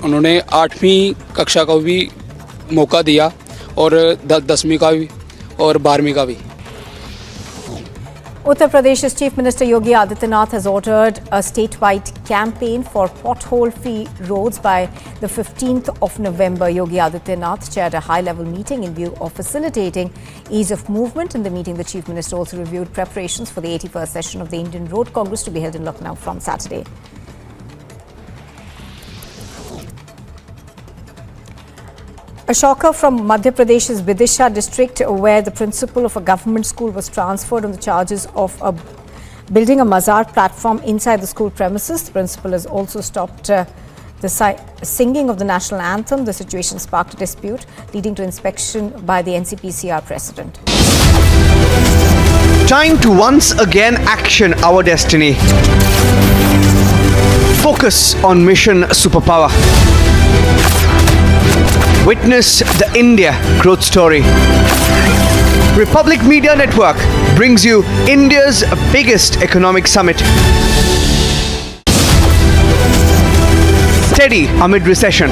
S10: उन्होंने 8वीं कक्षा का भी मौका दिया और 10वीं का भी और 12वीं का भी.
S8: Uttar Pradesh's Chief Minister Yogi Adityanath has ordered a statewide campaign for pothole-free roads by the 15th of November. Yogi Adityanath chaired a high-level meeting in view of facilitating ease of movement. In the meeting, the Chief Minister also reviewed preparations for the 81st session of the Indian Road Congress to be held in Lucknow from Saturday. A shocker from Madhya Pradesh's Vidisha district, where the principal of a government school was transferred on the charges of building a mazar platform inside the school premises. The principal has also stopped the singing of the national anthem. The situation sparked a dispute, leading to inspection by the NCPCR president.
S11: Time to once again action our destiny. Focus Focus on mission superpower. Witness the India growth story. Republic Media Network brings you India's biggest economic summit. Steady amid recession.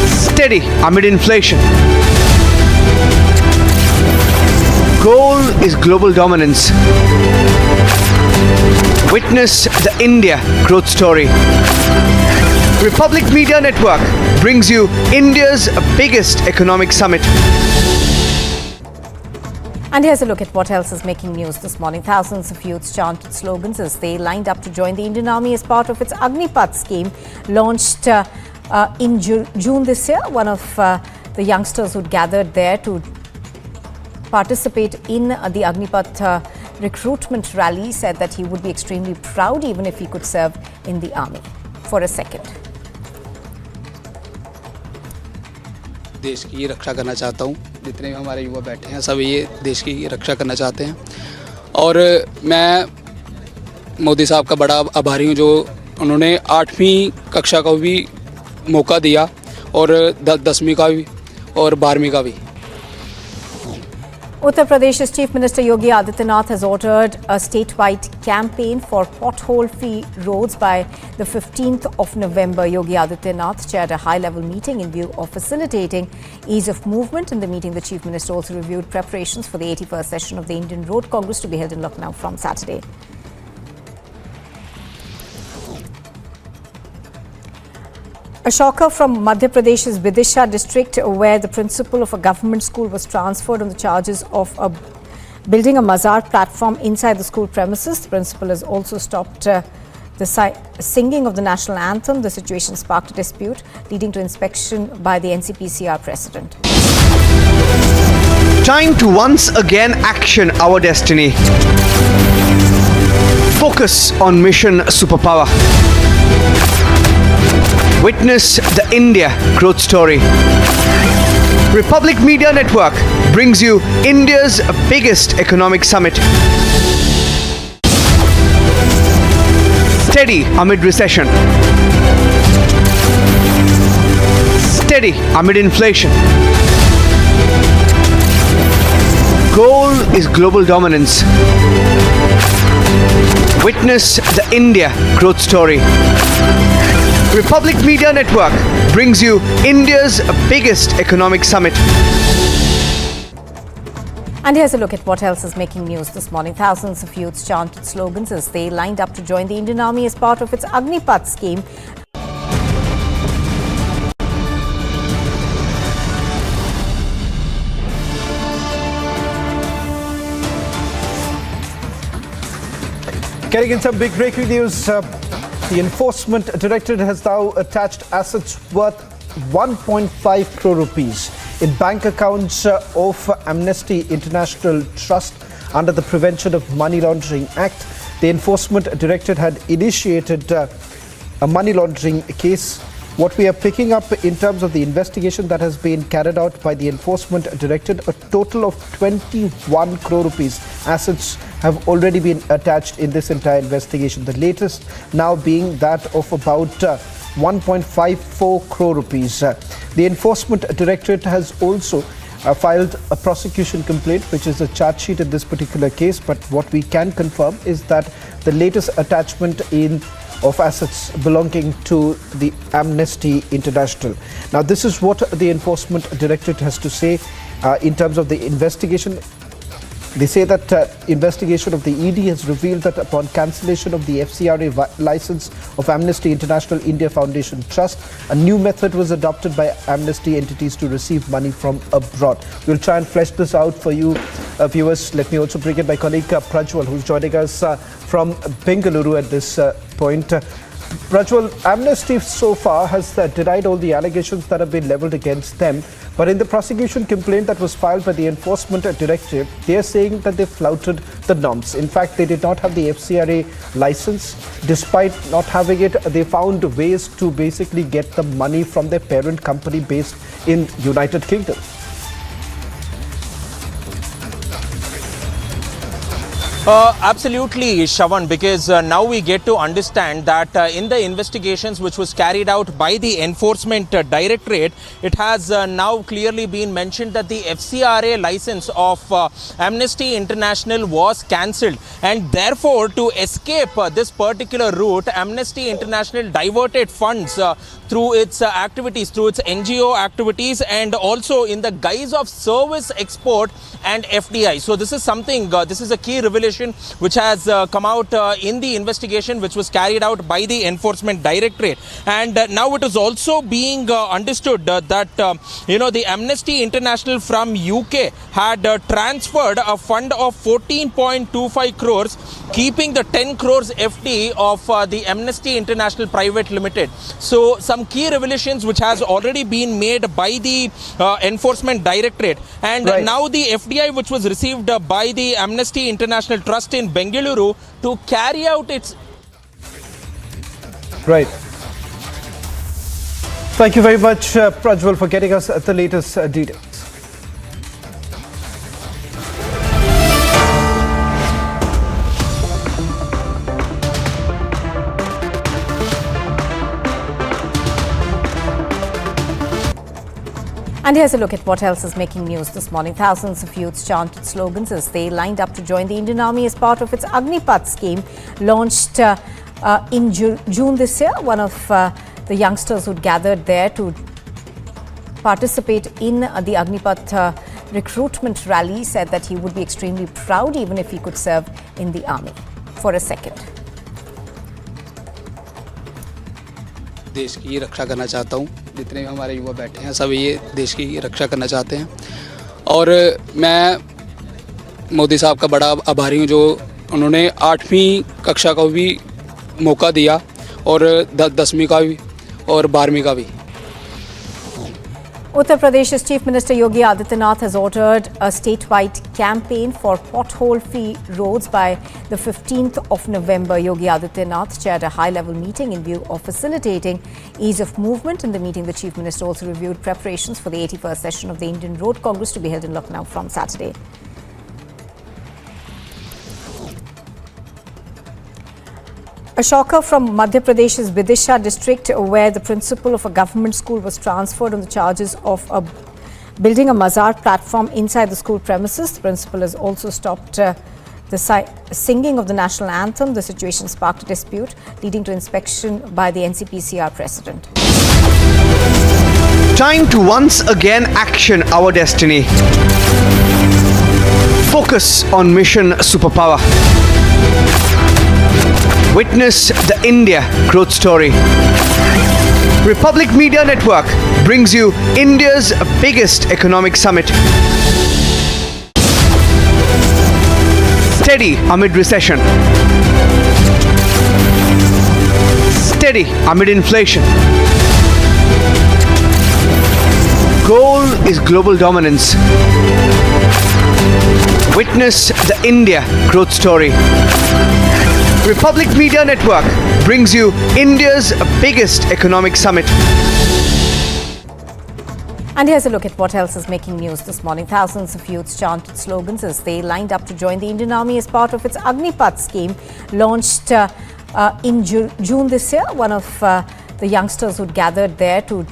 S11: Steady amid inflation. Goal is global dominance. Witness the India growth story. Republic Media Network brings you India's biggest economic summit.
S8: And here's a look at what else is making news this morning. Thousands of youths chanted slogans as they lined up to join the Indian Army as part of its Agnipath scheme launched in June this year. One of the youngsters who'd gathered there to participate in the Agnipath recruitment rally said that he would be extremely proud even if he could serve in the army. For a second.
S10: देश की रक्षा करना चाहता हूँ। जितने भी हमारे युवा बैठे हैं सब ये देश की रक्षा करना चाहते हैं और मैं मोदी साहब का बड़ा आभारी हूँ जो उन्होंने 8वीं कक्षा का भी मौका दिया और 10वीं का भी और 12वीं का भी।
S8: Uttar Pradesh's Chief Minister Yogi Adityanath has ordered a statewide campaign for pothole-free roads by the 15th of November. Yogi Adityanath chaired a high-level meeting in view of facilitating ease of movement. In the meeting, the Chief Minister also reviewed preparations for the 81st session of the Indian Road Congress to be held in Lucknow from Saturday. A shocker from Madhya Pradesh's Vidisha district, where the principal of a government school was transferred on the charges of building a mazar platform inside the school premises. The principal has also stopped the singing of the national anthem. The situation sparked a dispute, leading to inspection by the NCPCR president.
S11: Time to once again action our destiny. Focus on mission superpower. Witness the India growth story. Republic Media Network brings you India's biggest economic summit. Steady amid recession. Steady amid inflation. Goal is global dominance. Witness the India growth story. Republic Media Network brings you India's biggest economic summit.
S8: And here's a look at what else is making news this morning. Thousands of youths chanted slogans as they lined up to join the Indian Army as part of its Agnipath scheme.
S20: Getting in some big breaking news. The Enforcement Directorate has now attached assets worth 1.5 crore rupees in bank accounts of Amnesty International Trust under the Prevention of Money Laundering Act. The Enforcement Directorate had initiated a money laundering case. What we are picking up in terms of the investigation that has been carried out by the Enforcement Directorate, a total of 21 crore rupees assets have already been attached in this entire investigation. The latest now being that of about 1.54 crore rupees. The Enforcement Directorate has also filed a prosecution complaint, which is a charge sheet in this particular case. But what we can confirm is that the latest attachment of assets belonging to the Amnesty International. Now, this is what the Enforcement Directorate has to say in terms of the investigation. They say that investigation of the ED has revealed that upon cancellation of the FCRA license of Amnesty International India Foundation Trust, a new method was adopted by Amnesty entities to receive money from abroad. We'll try and flesh this out for you, viewers. Let me also bring in my colleague Prajwal, who's joining us from Bengaluru at this point. Prajwal, Amnesty so far has denied all the allegations that have been leveled against them. But in the prosecution complaint that was filed by the Enforcement Directorate, they are saying that they flouted the norms. In fact, they did not have the FCRA license. Despite not having it, they found ways to basically get the money from their parent company based in United Kingdom.
S16: Absolutely, Shravan, because now we get to understand that in the investigations which was carried out by the Enforcement Directorate, it has now clearly been mentioned that the FCRA license of Amnesty International was cancelled, and therefore to escape this particular route, Amnesty International diverted funds through its activities, through its NGO activities, and also in the guise of service export and FDI. So this is something, this is a key revelation which has come out in the investigation which was carried out by the Enforcement Directorate. And now it is also being understood that the Amnesty International from UK had transferred a fund of 14.25 crores, keeping the 10 crores FD of the Amnesty International Private Limited. So some key revelations which has already been made by the Enforcement Directorate, and now the FDI which was received by the Amnesty International Trust in Bengaluru to carry out its...
S20: Right. Thank you very much, Prajwal, for getting us the latest details.
S8: And here's a look at what else is making news this morning. Thousands of youths chanted slogans as they lined up to join the Indian Army as part of its Agnipath scheme launched in June this year. One of the youngsters who gathered there to participate in the Agnipath recruitment rally said that he would be extremely proud even if he could serve in the army. For a second.
S10: देश की रक्षा करना चाहता हूँ। जितने भी हमारे युवा बैठे हैं सब ये देश की रक्षा करना चाहते हैं, और मैं मोदी साहब का बड़ा आभारी हूँ जो उन्होंने 8वीं कक्षा का भी मौका दिया और 10वीं का भी और 12वीं का भी।
S8: Uttar Pradesh's Chief Minister Yogi Adityanath has ordered a statewide campaign for pothole-free roads by the 15th of November. Yogi Adityanath chaired a high-level meeting in view of facilitating ease of movement. In the meeting, the Chief Minister also reviewed preparations for the 81st session of the Indian Road Congress to be held in Lucknow from Saturday. A shocker from Madhya Pradesh's Bidar district, where the principal of a government school was transferred on the charges of building a mazar platform inside the school premises. The principal has also stopped the singing of the national anthem. The situation sparked a dispute, leading to inspection by the NCPCR president.
S11: Time to once again action our destiny. Focus on mission superpower. Witness the India growth story. Republic Media Network brings you India's biggest economic summit. Steady amid recession. Steady amid inflation. Goal is global dominance. Witness the India growth story. Republic Media Network brings you India's biggest economic summit.
S8: And here's a look at what else is making news this morning. Thousands of youths chanted slogans as they lined up to join the Indian Army as part of its Agnipath scheme launched in June this year. One of the youngsters who gathered there to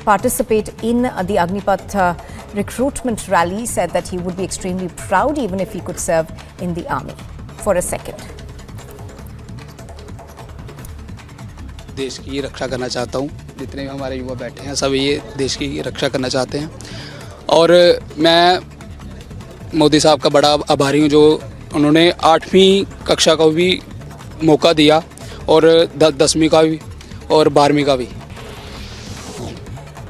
S8: participate in the Agnipath recruitment rally said that he would be extremely proud even if he could serve in the army. For a second.
S10: देश की रक्षा करना चाहता हूँ। जितने भी हमारे युवा बैठे हैं सब ये देश की रक्षा करना चाहते हैं, और मैं मोदी साहब का बड़ा आभारी हूँ जो उन्होंने 8वीं कक्षा का भी मौका दिया और 10वीं का भी और 12वीं का भी।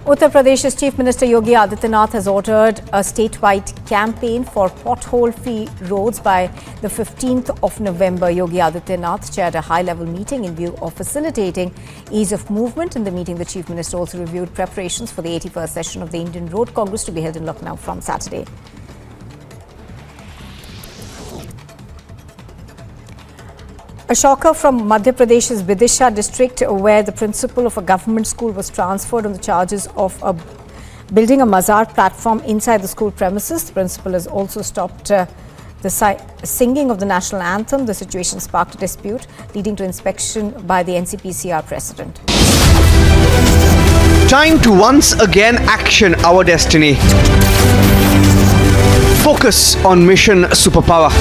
S8: Uttar Pradesh's Chief Minister Yogi Adityanath has ordered a statewide campaign for pothole-free roads by the 15th of November. Yogi Adityanath chaired a high-level meeting in view of facilitating ease of movement. In the meeting, the Chief Minister also reviewed preparations for the 81st session of the Indian Road Congress to be held in Lucknow from Saturday. A shocker from Madhya Pradesh's Bidar district, where the principal of a government school was transferred on the charges of building a mazar platform inside the school premises. The principal has also stopped the singing of the national anthem. The situation sparked a dispute, leading to inspection by the NCPCR president.
S11: Time to once again action our destiny. Focus on mission superpower.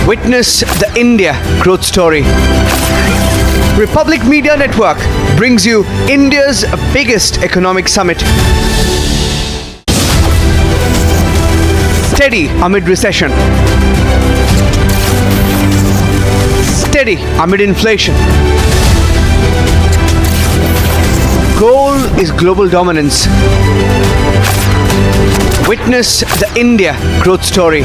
S11: Witness the India growth story. Republic Media Network brings you India's biggest economic summit. Steady amid recession. Steady amid inflation. Goal is global dominance. Witness the India growth story.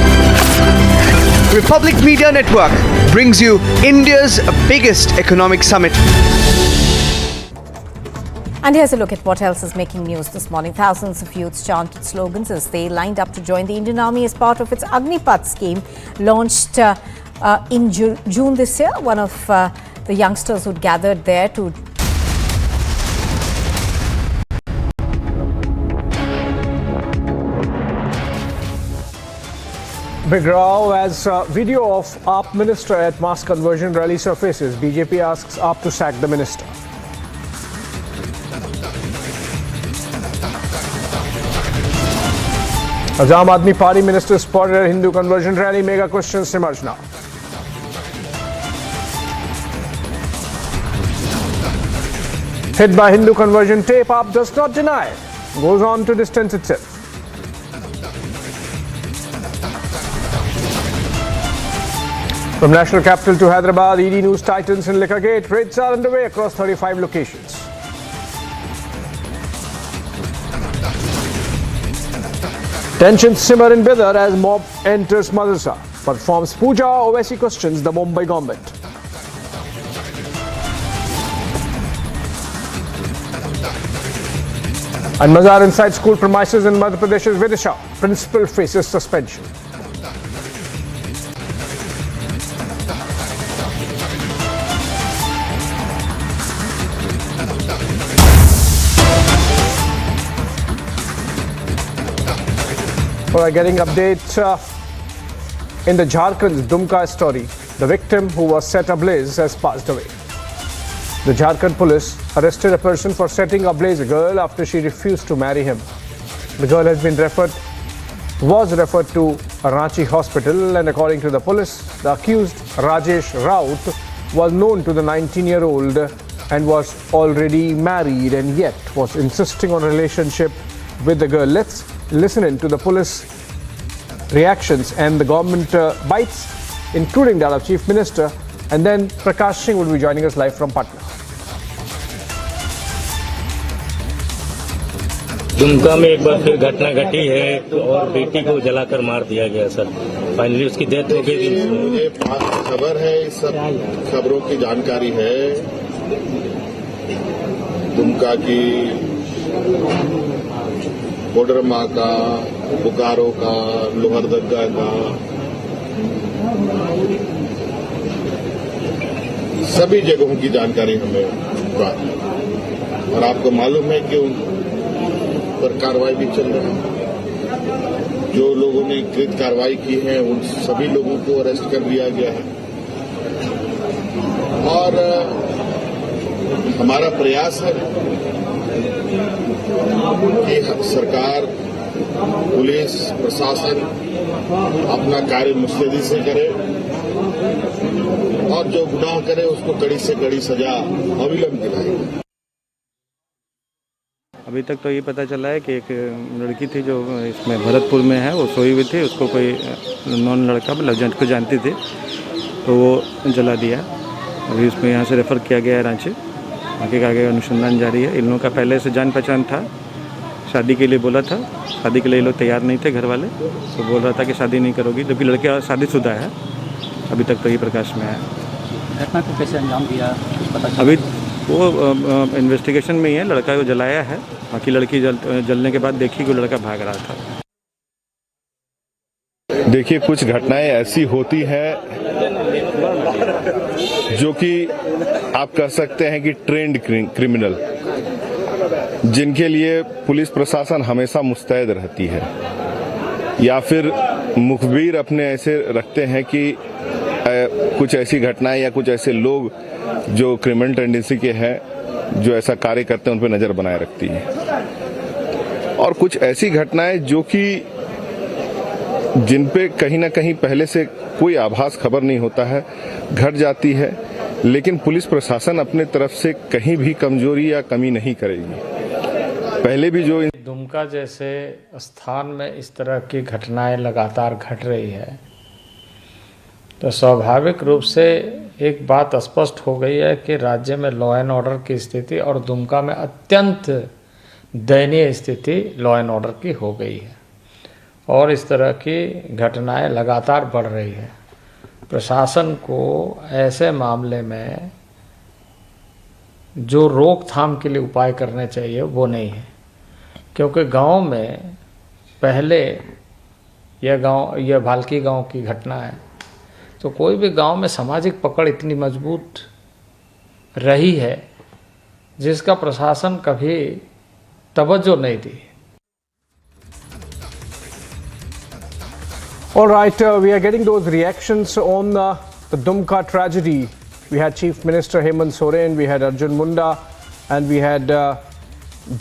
S11: Republic Media Network brings you India's biggest economic summit.
S8: And here's a look at what else is making news this morning. Thousands of youths chanted slogans as they lined up to join the Indian Army as part of its Agnipath scheme launched in June this year. One of the youngsters who'd gathered there to
S12: Big row as video of AAP minister at mass conversion rally surfaces. BJP asks AAP to sack the minister. As Aam Aadmi Party minister spotted at Hindu conversion rally, mega questions emerge now. Hit by Hindu conversion tape, AAP does not deny, goes on to distance itself. From national capital to Hyderabad, ED news titans in Liquor Gate. Raids are underway across 35 locations. Tensions simmer in Bidar as mob enters madrasa. Performs puja, Owaisi questions the Mumbai government. And Mazar inside school premises in Madhya Pradesh's Vidisha. Principal faces suspension. Getting update in the Jharkhand's Dumka story. The victim who was set ablaze has passed away. The Jharkhand police arrested a person for setting ablaze a girl after she refused to marry him. The girl was referred to a Ranchi hospital, and according to the police, the accused Rajesh Raut was known to the 19-year-old and was already married and yet was insisting on a relationship with the girl. Let's listen in to the police reactions and the government bites, including that of Chief Minister, and then Prakash Singh will be joining us live from Patna.
S22: Dumka में एक बार फिर घटना घटी है और बेटी को जलाकर मार दिया गया सर। फाइनली उसकी डेथ हो गई।
S4: मुझे खबर है, इस सब खबरों की जानकारी है। दुमका की कोडरमा का, बोकारो का, लोहरदगा का, सभी जगहों की जानकारी हमें प्राप्त है और आपको मालूम है कि उन पर कार्रवाई भी चल रही है। जो लोगों ने कृत कार्रवाई की है उन सभी लोगों को अरेस्ट कर लिया गया है और हमारा प्रयास है कि सरकार, पुलिस, प्रशासन अपना कार्य मुस्तैदी से करे और जो गुनाह करे उसको कड़ी से कड़ी सजा अविलंब दिलाएगी।
S23: अभी तक तो ये पता चला है कि एक लड़की थी जो इसमें भरतपुर में है, वो सोई हुई थी, उसको कोई नॉन लड़का लवजंट को जानती थी तो वो जला दिया। अभी उसमें यहाँ से रेफ़र किया गया है रांची। आगे का आगे अनुसंधान जारी है। इन लोगों का पहले से जान पहचान था, शादी के लिए बोला था, शादी के लिए ये लोग तैयार नहीं थे घर वाले, तो बोल रहा था कि शादी नहीं करोगी, जबकि लड़का शादीशुदा है। अभी तक तो ये प्रकाश में है।
S24: घटना को कैसे अंजाम दिया पता चला?
S23: अभी वो इन्वेस्टिगेशन में ही है। लड़का को जलाया है, बाकी लड़की जलने के बाद देखी कि लड़का भाग रहा था।
S25: देखिए, कुछ घटनाएं ऐसी होती है जो कि आप कह सकते हैं कि ट्रेंड क्रिमिनल, जिनके लिए पुलिस प्रशासन हमेशा मुस्तैद रहती है, या फिर मुखबिर अपने ऐसे रखते हैं कि कुछ ऐसी घटनाएं या कुछ ऐसे लोग जो क्रिमिनल टेंडेंसी के हैं, जो ऐसा कार्य करते हैं, उन पर नजर बनाए रखती है। और कुछ ऐसी घटनाएं जो कि जिन पे कहीं ना कहीं पहले से कोई आभास खबर नहीं होता है, घट जाती है, लेकिन पुलिस प्रशासन अपने तरफ से कहीं भी कमजोरी या कमी नहीं करेगी। पहले भी जो
S2: दुमका जैसे स्थान में इस तरह की घटनाएं लगातार घट रही है, तो स्वाभाविक रूप से एक बात स्पष्ट हो गई है कि राज्य में लॉ एंड ऑर्डर की स्थिति और दुमका में अत्यंत दयनीय स्थिति लॉ एंड ऑर्डर की हो गई है और इस तरह की घटनाएं लगातार बढ़ रही है। प्रशासन को ऐसे मामले में जो रोकथाम के लिए उपाय करने चाहिए वो नहीं है, क्योंकि गांव में पहले यह भालकी गांव की घटना है, तो कोई भी गांव में सामाजिक पकड़ इतनी मजबूत रही है जिसका प्रशासन कभी तवज्जो नहीं दी।
S12: All right, we are getting those reactions on the Dumka tragedy. We had Chief Minister Hemant Soren, we had Arjun Munda, and we had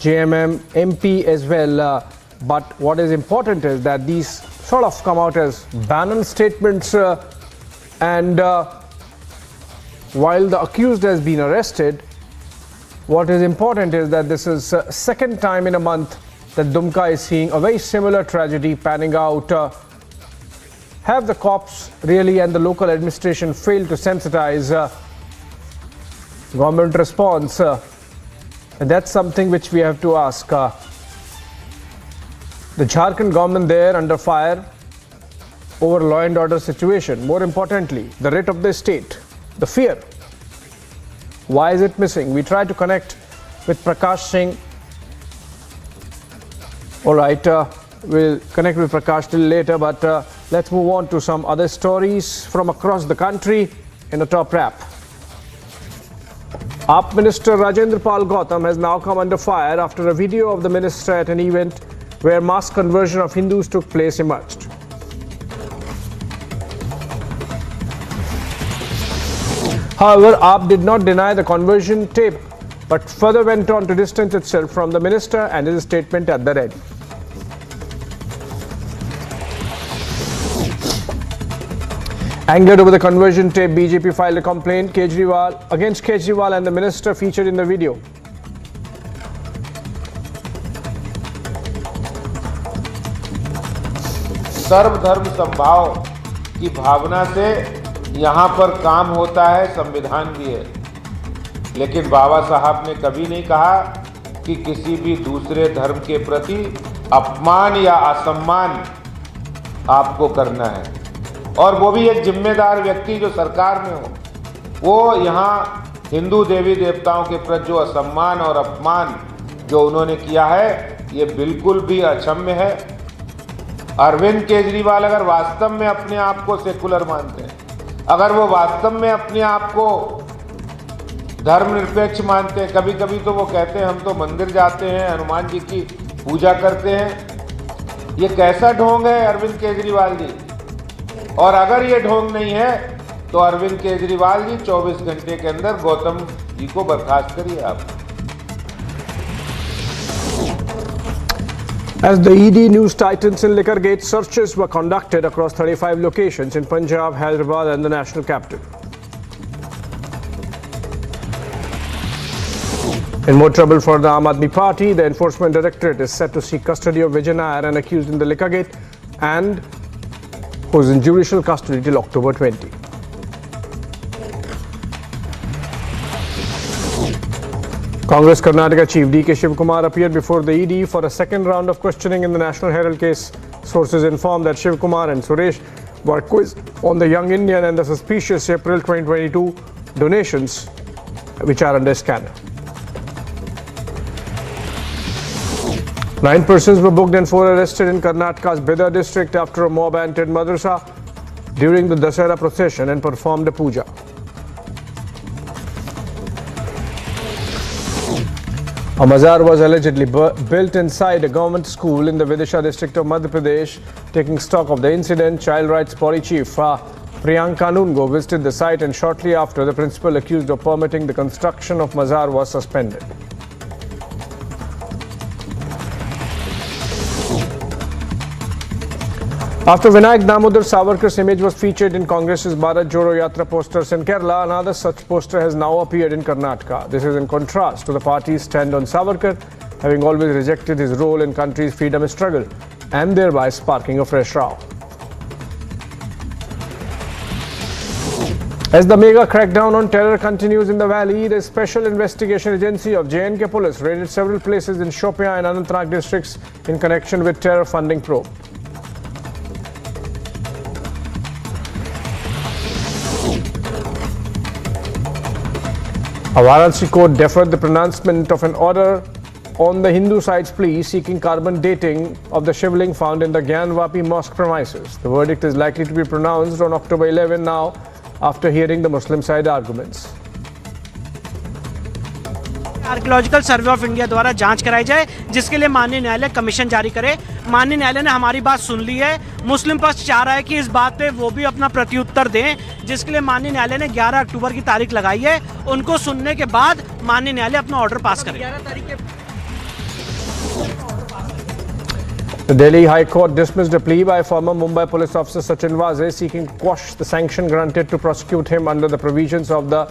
S12: JMM MP as well. But what is important is that these sort of come out as banal statements, and while the accused has been arrested, what is important is that this is second time in a month that Dumka is seeing a very similar tragedy panning out. Have the cops really and the local administration failed to sensitize government response? And that's something which we have to ask. The Jharkhand government there under fire over law and order situation. More importantly, the writ of the state, the fear. Why is it missing? We try to connect with Prakash Singh. All right, we'll connect with Prakash till later, but let's move on to some other stories from across the country in a top wrap. AAP Minister Rajendra Pal Gautam has now come under fire after a video of the minister at an event where mass conversion of Hindus took place emerged. However, AAP did not deny the conversion tape, but further went on to distance itself from the minister and his statement at the ready. Angered over the conversion tape, BJP filed a complaint against Kejriwal and the minister featured in the video.
S18: सर्वधर्म समभाव की भावना से यहाँ पर काम होता है, संविधान भी है, लेकिन बाबा साहब ने कभी नहीं कहा कि किसी भी दूसरे धर्म के प्रति अपमान या असम्मान आपको करना है, और वो भी एक जिम्मेदार व्यक्ति जो सरकार में हो, वो यहाँ हिंदू देवी देवताओं के प्रति जो असम्मान और अपमान जो उन्होंने किया है, ये बिल्कुल भी अक्षम्य है। अरविंद केजरीवाल अगर वास्तव में अपने आप को सेकुलर मानते हैं, अगर वो वास्तव में अपने आप को धर्मनिरपेक्ष मानते हैं, कभी कभी तो वो कहते हैं हम तो मंदिर जाते हैं, हनुमान जी की पूजा करते हैं, ये कैसा ढोंग है अरविंद केजरीवाल जी? और अगर ये ढोंग नहीं है तो अरविंद केजरीवाल जी 24 घंटे के अंदर गौतम जी को बर्खास्त करिए आप।
S12: As the ED news tightens in Liquorgate, searches were conducted across 35 locations in Punjab, Hyderabad and the national capital. In more trouble for the Aam Aadmi Party, the Enforcement Directorate is set to seek custody of Vijay Nair, an accused in the Liquorgate and who is in judicial custody till October 20. Congress Karnataka Chief D.K. Shivkumar appeared before the ED for a second round of questioning in the National Herald case. Sources informed that Shivkumar and Suresh were quizzed on the young Indian and the suspicious April 2022 donations which are under scandal. 9 persons were booked and 4 arrested in Karnataka's Bidar district after a mob entered Madrasa during the Dasara procession and performed a puja. A mazar was allegedly built inside a government school in the Vidisha district of Madhya Pradesh. Taking stock of the incident, Child Rights Police Chief Priyank Kanungo visited the site, and shortly after, the principal accused of permitting the construction of mazar was suspended. After Vinayak Damodar Savarkar's image was featured in Congress's Bharat Jodo Yatra posters in Kerala, another such poster has now appeared in Karnataka. This is in contrast to the party's stand on Savarkar, having always rejected his role in country's freedom struggle and thereby sparking a fresh row. As the mega crackdown on terror continues in the valley, the Special Investigation Agency of J&K Police raided several places in Shopia and Anantnag districts in connection with terror funding probe. A Varanasi court deferred the pronouncement of an order on the Hindu side's plea seeking carbon dating of the Shivling found in the Gyanvapi mosque premises. The verdict is likely to be pronounced on October 11 now, after hearing the Muslim side arguments.
S5: Archaeological survey of India द्वारा जांच कराई जाए, जिसके लिए माननीय न्यायालय commission जारी करे। माननीय न्यायालय ने हमारी बात सुन ली है। मुस्लिम पक्ष चाह रहा है कि इस बात पे वो भी अपना प्रत्युत्तर दें, जिसके लिए माननीय न्यायालय ने 11 अक्टूबर की तारीख लगाई है। उनको सुनने के बाद माननीय न्यायालय अपना ऑर्डर पास करेगा।
S12: The Delhi High Court dismissed a plea by former Mumbai police officer Sachin Vaze seeking to quash the sanction granted to prosecute him under the provisions of the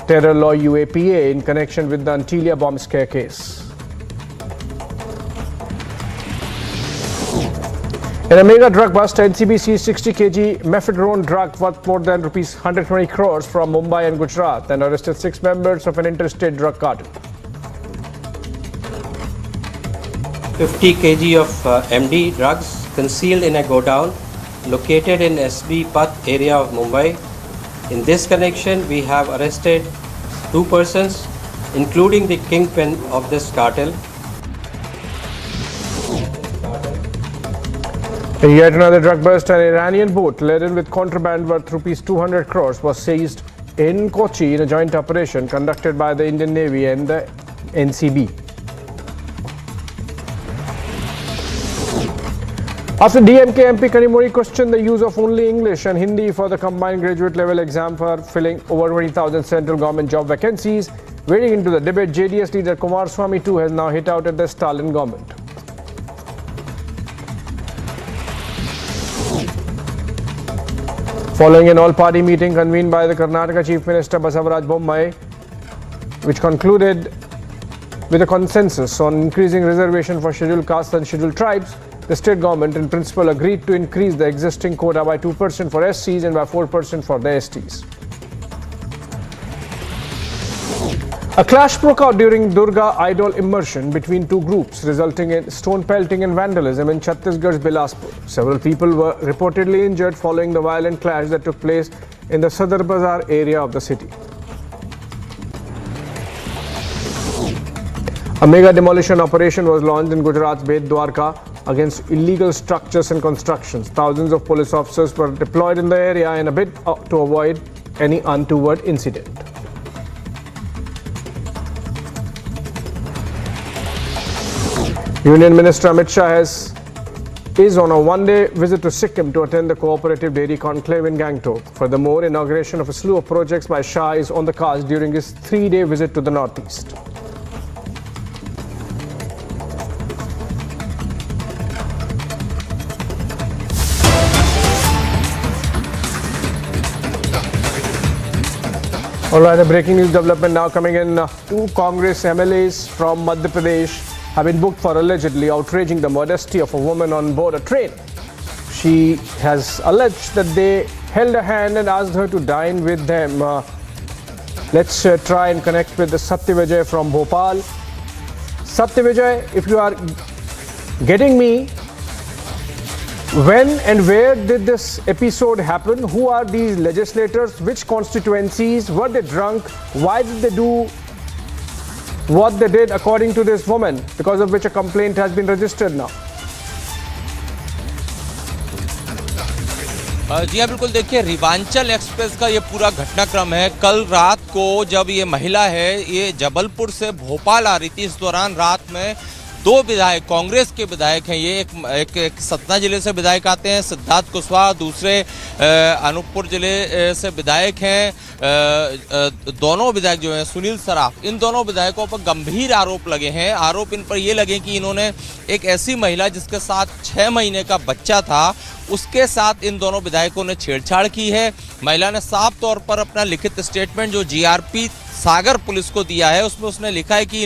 S12: terror law UAPA in connection with the Antilia bomb scare case. In a mega drug bust, NCB seized 60 kg methadone drug worth more than rupees 120 crores from Mumbai and Gujarat and arrested 6 members of an interstate drug cartel.
S14: 50 kg of MD drugs concealed in a godown located in SB Path area of Mumbai. In this connection, we have arrested 2 persons, including the kingpin of this cartel.
S12: In yet another drug bust, an Iranian boat laden with contraband worth rupees 200 crores was seized in Kochi in a joint operation conducted by the Indian Navy and the NCB. After DMK MP Kanimuri questioned the use of only English and Hindi for the combined graduate level exam for filling over 20,000 central government job vacancies, wading into the debate, JDS leader Kumaraswamy too has now hit out at the Stalin government. Following an all-party meeting convened by the Karnataka Chief Minister Basavaraj Bommai, which concluded with a consensus on increasing reservation for scheduled castes and scheduled tribes, the state government in principle agreed to increase the existing quota by 2% for SCs and by 4% for the STs. A clash broke out during Durga idol immersion between 2 groups, resulting in stone pelting and vandalism in Chhattisgarh's Bilaspur. Several people were reportedly injured following the violent clash that took place in the Sadar Bazaar area of the city. A mega demolition operation was launched in Gujarat's Bet Dwarka against illegal structures and constructions. Thousands of police officers were deployed in the area in a bid to avoid any untoward incident. Union Minister Amit Shah is on a one-day visit to Sikkim to attend the Cooperative Dairy Conclave in Gangtok. Furthermore, inauguration of a slew of projects by Shah is on the cards during his 3-day visit to the Northeast. Alright, a breaking news development now coming in. 2 Congress MLAs from Madhya Pradesh have been booked for allegedly outraging the modesty of a woman on board a train. She has alleged that they held her hand and asked her to dine with them. Let's try and connect with the Satyavijay from Bhopal. Satyavijay, if you are getting me, when and where did this episode happen? Who are these legislators? Which constituencies? Were they drunk? Why did they do what they did according to this woman, because of which a complaint has been registered now?
S16: जी हाँ, बिल्कुल। देखिए, रिवांचल express का ये पूरा घटनाक्रम है। कल रात को जब ये महिला है, ये जबलपुर से भोपाल आ रही थी, इस दौरान रात में दो विधायक, कांग्रेस के विधायक हैं, ये एक सतना जिले से विधायक आते हैं सिद्धार्थ कुशवाहा, दूसरे अनूपपुर जिले से विधायक हैं, दोनों विधायक जो हैं सुनील सराफ, इन दोनों विधायकों पर गंभीर आरोप लगे हैं। आरोप इन पर ये लगे कि इन्होंने एक ऐसी महिला जिसके साथ 6 महीने का बच्चा था, उसके साथ इन दोनों विधायकों ने छेड़छाड़ की है। महिला ने साफ तौर पर अपना लिखित स्टेटमेंट जो जीआरपी सागर पुलिस को दिया है, उसमें उसने लिखा है कि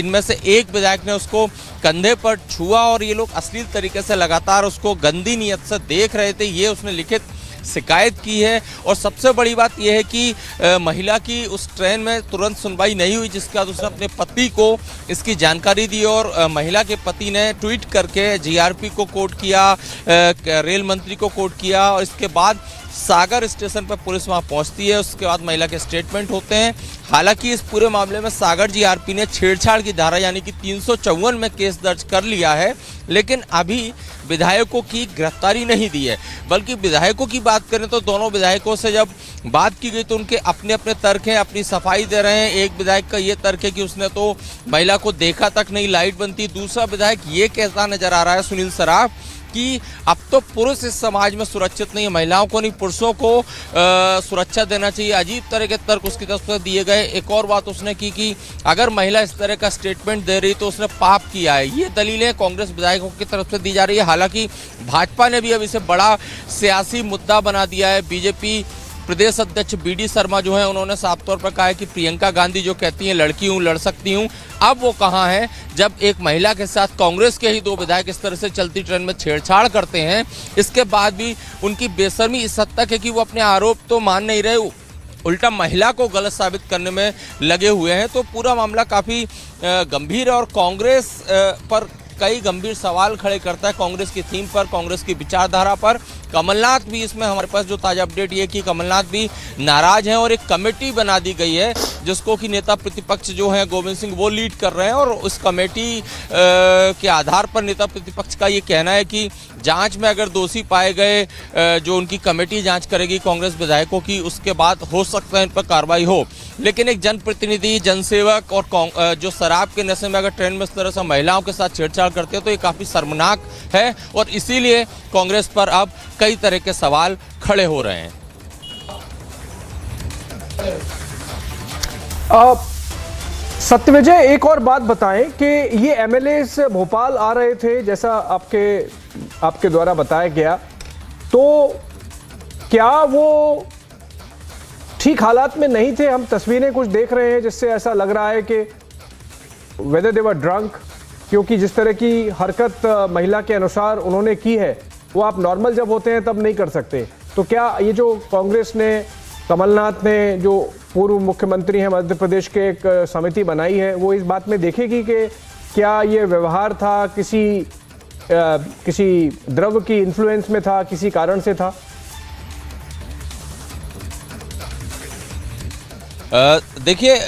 S16: इनमें से एक विधायक ने उसको कंधे पर छुआ और ये लोग अश्लील तरीके से लगातार उसको गंदी नीयत से देख रहे थे, ये उसने लिखित शिकायत की है। और सबसे बड़ी बात यह है कि महिला की उस ट्रेन में तुरंत सुनवाई नहीं हुई, जिसके बाद उसने अपने पति को इसकी जानकारी दी और महिला के पति ने ट्वीट करके जीआरपी को कोट किया, रेल मंत्री को कोट किया और इसके बाद सागर स्टेशन पर पुलिस वहां पहुंचती है। उसके बाद महिला के स्टेटमेंट होते हैं। हालांकि इस पूरे मामले में सागर जीआरपी ने छेड़छाड़ की धारा यानी कि 354 में केस दर्ज कर लिया है, लेकिन अभी विधायकों की गिरफ्तारी नहीं दी है। बल्कि विधायकों की बात करें तो दोनों विधायकों से जब बात की गई तो उनके अपने अपने तर्क हैं, अपनी सफाई दे रहे हैं। एक विधायक का ये तर्क है कि उसने तो महिला को देखा तक नहीं, लाइट बनती। दूसरा विधायक ये कहता नजर आ रहा है, सुनील सराफ, कि अब तो पुरुष इस समाज में सुरक्षित नहीं है, महिलाओं को नहीं पुरुषों को सुरक्षा देना चाहिए। अजीब तरह के तर्क उसकी तरफ से दिए गए। एक और बात उसने की कि अगर महिला इस तरह का स्टेटमेंट दे रही तो उसने पाप किया है। ये दलीलें कांग्रेस विधायकों की तरफ से दी जा रही है। हालांकि भाजपा ने भी अब इसे बड़ा सियासी मुद्दा बना दिया है। बीजेपी प्रदेश अध्यक्ष बीडी शर्मा जो है, उन्होंने साफ तौर पर कहा है कि प्रियंका गांधी जो कहती हैं लड़की हूँ लड़ सकती हूँ, अब वो कहाँ है जब एक महिला के साथ कांग्रेस के ही दो विधायक इस तरह से चलती ट्रेन में छेड़छाड़ करते हैं। इसके बाद भी उनकी बेशर्मी इस हद तक है कि वो अपने आरोप तो मान नहीं रहे, उल्टा महिला को गलत साबित करने में लगे हुए हैं। तो पूरा मामला काफ़ी गंभीर है और कांग्रेस पर कई गंभीर सवाल खड़े करता है, कांग्रेस की थीम पर, कांग्रेस की विचारधारा पर। कमलनाथ भी इसमें, हमारे पास जो ताज़ा अपडेट ये कि कमलनाथ भी नाराज हैं और एक कमेटी बना दी गई है जिसको कि नेता प्रतिपक्ष जो हैं गोविंद सिंह वो लीड कर रहे हैं। और उस कमेटी के आधार पर नेता प्रतिपक्ष का ये कहना है कि जांच में अगर दोषी पाए गए, जो उनकी कमेटी जांच करेगी कांग्रेस विधायकों की, उसके बाद हो सकता है इन पर कार्रवाई हो। लेकिन एक जनप्रतिनिधि, जनसेवक और जो शराब के नशे में अगर ट्रेन में इस तरह से महिलाओं के साथ छेड़छाड़ करते हैं तो ये काफ़ी शर्मनाक है और इसीलिए कांग्रेस पर अब कई तरह के सवाल खड़े हो रहे हैं।
S12: सत्यविजय, एक और बात बताएं कि ये एमएलए भोपाल आ रहे थे, जैसा आपके द्वारा बताया गया, तो क्या वो ठीक हालात में नहीं थे? हम तस्वीरें कुछ देख रहे हैं जिससे ऐसा लग रहा है कि वेदर दे वर ड्रंक, क्योंकि जिस तरह की हरकत महिला के अनुसार उन्होंने की है वो आप नॉर्मल जब होते हैं तब नहीं कर सकते। तो क्या ये जो कांग्रेस ने, कमलनाथ ने, जो पूर्व मुख्यमंत्री हैं मध्य प्रदेश के, एक समिति बनाई है, वो इस बात में देखेगी कि क्या ये व्यवहार था किसी द्रव्य की इन्फ्लुएंस में था, किसी कारण से था?
S16: देखिए,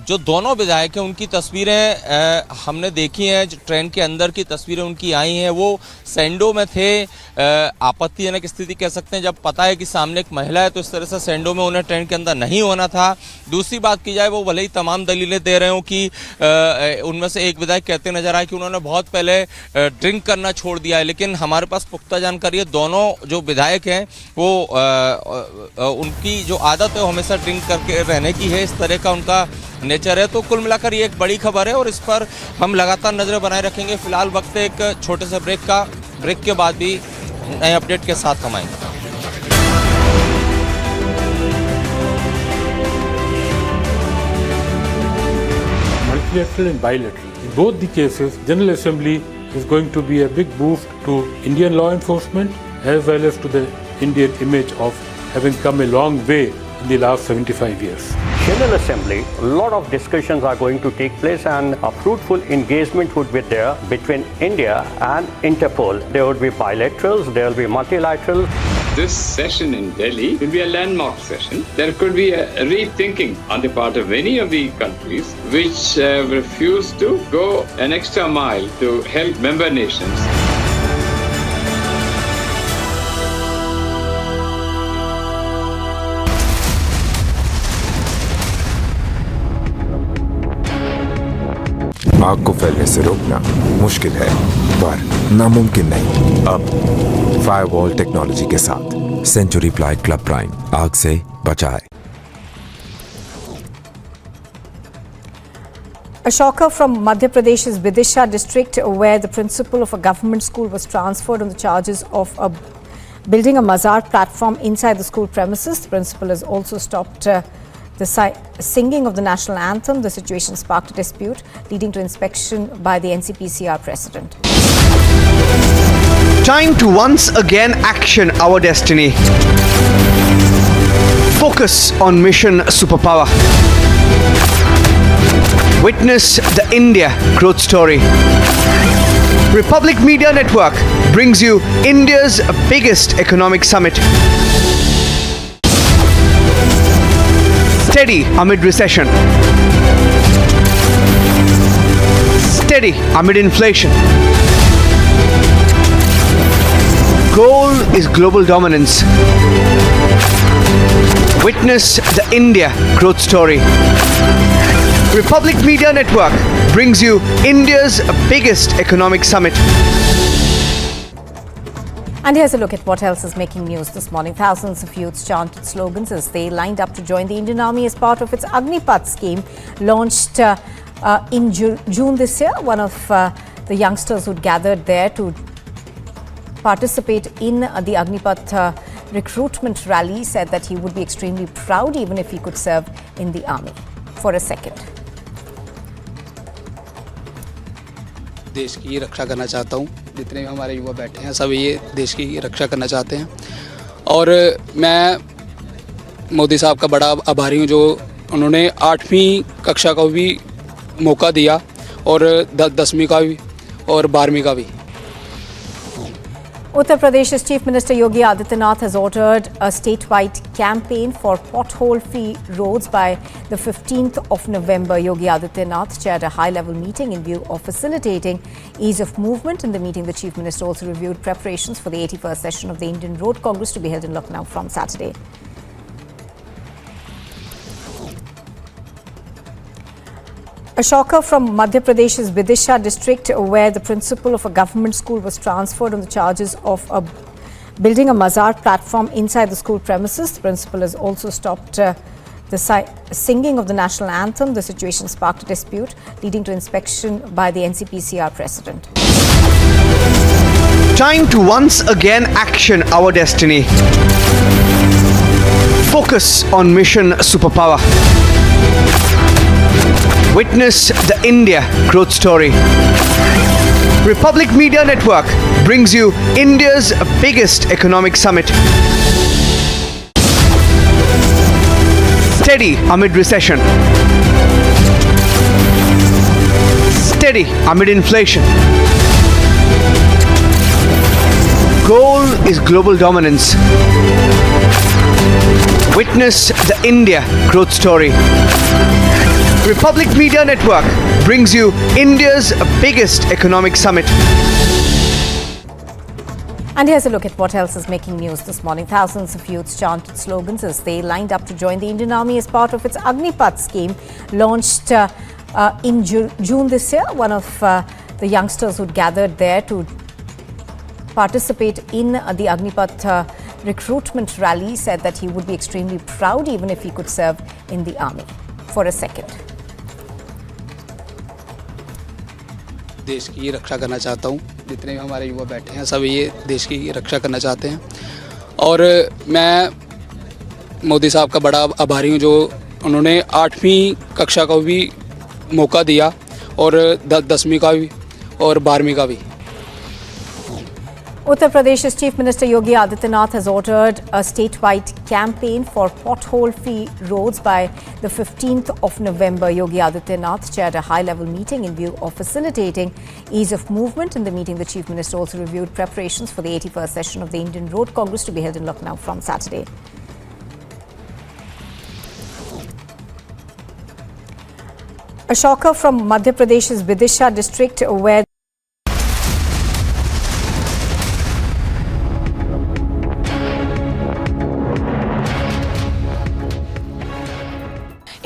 S16: जो दोनों विधायक हैं उनकी तस्वीरें हमने देखी हैं, जो ट्रेन के अंदर की तस्वीरें उनकी आई हैं, वो सैंडो में थे। आपत्तिजनक स्थिति कह सकते हैं, जब पता है कि सामने एक महिला है तो इस तरह से सैंडो में उन्हें ट्रेन के अंदर नहीं होना था। दूसरी बात की जाए, वो भले ही तमाम दलीलें दे रहे हो कि उनमें से एक विधायक कहते नजर आए कि उन्होंने बहुत पहले ड्रिंक करना छोड़ दिया है, लेकिन हमारे पास पुख्ता जानकारी है दोनों जो विधायक हैं वो उनकी जो आदत है वो हमेशा ड्रिंक करके रहने की है, इस तरह का उनका नेचर है। तो कुल मिलाकर ये एक बड़ी खबर है और इस पर हम लगातार नजरें बनाए रखेंगे। फिलहाल वक्त है एक छोटे से ब्रेक का, ब्रेक के बाद भी नए अपडेट के साथ हम आएंगे।
S9: Multilateral and bilateral. In both the cases, General Assembly is going to be a big boost to Indian law enforcement as well as to the Indian image of having come a long way in the last 75 years.
S15: General Assembly, a lot of discussions are going to take place and a fruitful engagement would be there between India and Interpol. There would be bilaterals, there will be multilaterals.
S17: This session in Delhi will be a landmark session. There could be a rethinking on the part of many of the countries which refuse to go an extra mile to help member nations.
S1: आग को फैलने से रोकना मुश्किल है पर नामुमकिन नहीं। अब फायरवॉल टेक्नोलॉजी के साथ सेंचुरी प्लाई क्लब प्राइम आग से बचाए।
S8: A shocker from Madhya Pradesh's Vidisha district, where the principal of a government school was transferred on the charges of building a mazar platform inside the school premises. The principal has also stopped the singing of the national anthem. The situation sparked a dispute, leading to inspection by the NCPCR president.
S11: Time to once again action our destiny. Focus on mission superpower. Witness the India growth story. Republic Media Network brings you India's biggest economic summit. Steady amid recession. Steady amid inflation. Goal is global dominance. Witness the India growth story. Republic Media Network brings you India's biggest economic summit.
S8: And here's a look at what else is making news this morning. Thousands of youths chanted slogans as they lined up to join the Indian Army as part of its Agnipath scheme launched in June this year. One of the youngsters who'd gathered there to participate in the Agnipath recruitment rally said that he would be extremely proud even if he could serve in the army. For a second.
S10: देश की रक्षा करना चाहता हूँ। जितने भी हमारे युवा बैठे हैं सब ये देश की रक्षा करना चाहते हैं और मैं मोदी साहब का बड़ा आभारी हूँ जो उन्होंने 8वीं कक्षा का भी मौका दिया और 10वीं का भी और 12वीं का भी।
S8: Uttar Pradesh's Chief Minister Yogi Adityanath has ordered a statewide campaign for pothole-free roads by the 15th of November. Yogi Adityanath chaired a high-level meeting in view of facilitating ease of movement. In the meeting, the Chief Minister also reviewed preparations for the 81st session of the Indian Road Congress to be held in Lucknow from Saturday. A shocker from Madhya Pradesh's Vidisha district, where the principal of a government school was transferred on the charges of building a mazar platform inside the school premises. The principal has also stopped the singing of the national anthem. The situation sparked a dispute, leading to inspection by the NCPCR president.
S11: Time to once again action our destiny. Focus on mission superpower. Witness the India growth story. Republic Media Network brings you India's biggest economic summit. Steady amid recession. Steady amid inflation. Goal is global dominance. Witness the India growth story. Republic Media Network brings you India's biggest economic summit.
S8: And here's a look at what else is making news this morning. Thousands of youths chanted slogans as they lined up to join the Indian Army as part of its Agnipath scheme launched in June this year. One of the youngsters who'd gathered there to participate in the Agnipath recruitment rally said that he would be extremely proud even if he could serve in the army. For a second.
S10: देश की रक्षा करना चाहता हूँ। जितने भी हमारे युवा बैठे हैं सब ये देश की रक्षा करना चाहते हैं और मैं मोदी साहब का बड़ा आभारी हूँ जो उन्होंने 8वीं कक्षा का भी मौका दिया और 10वीं का भी और 12वीं का भी।
S8: Uttar Pradesh's Chief Minister Yogi Adityanath has ordered a statewide campaign for pothole-free roads by the 15th of November. Yogi Adityanath chaired a high-level meeting in view of facilitating ease of movement. In the meeting, the Chief Minister also reviewed preparations for the 81st session of the Indian Road Congress to be held in Lucknow from Saturday. A shocker from Madhya Pradesh's Vidisha district, where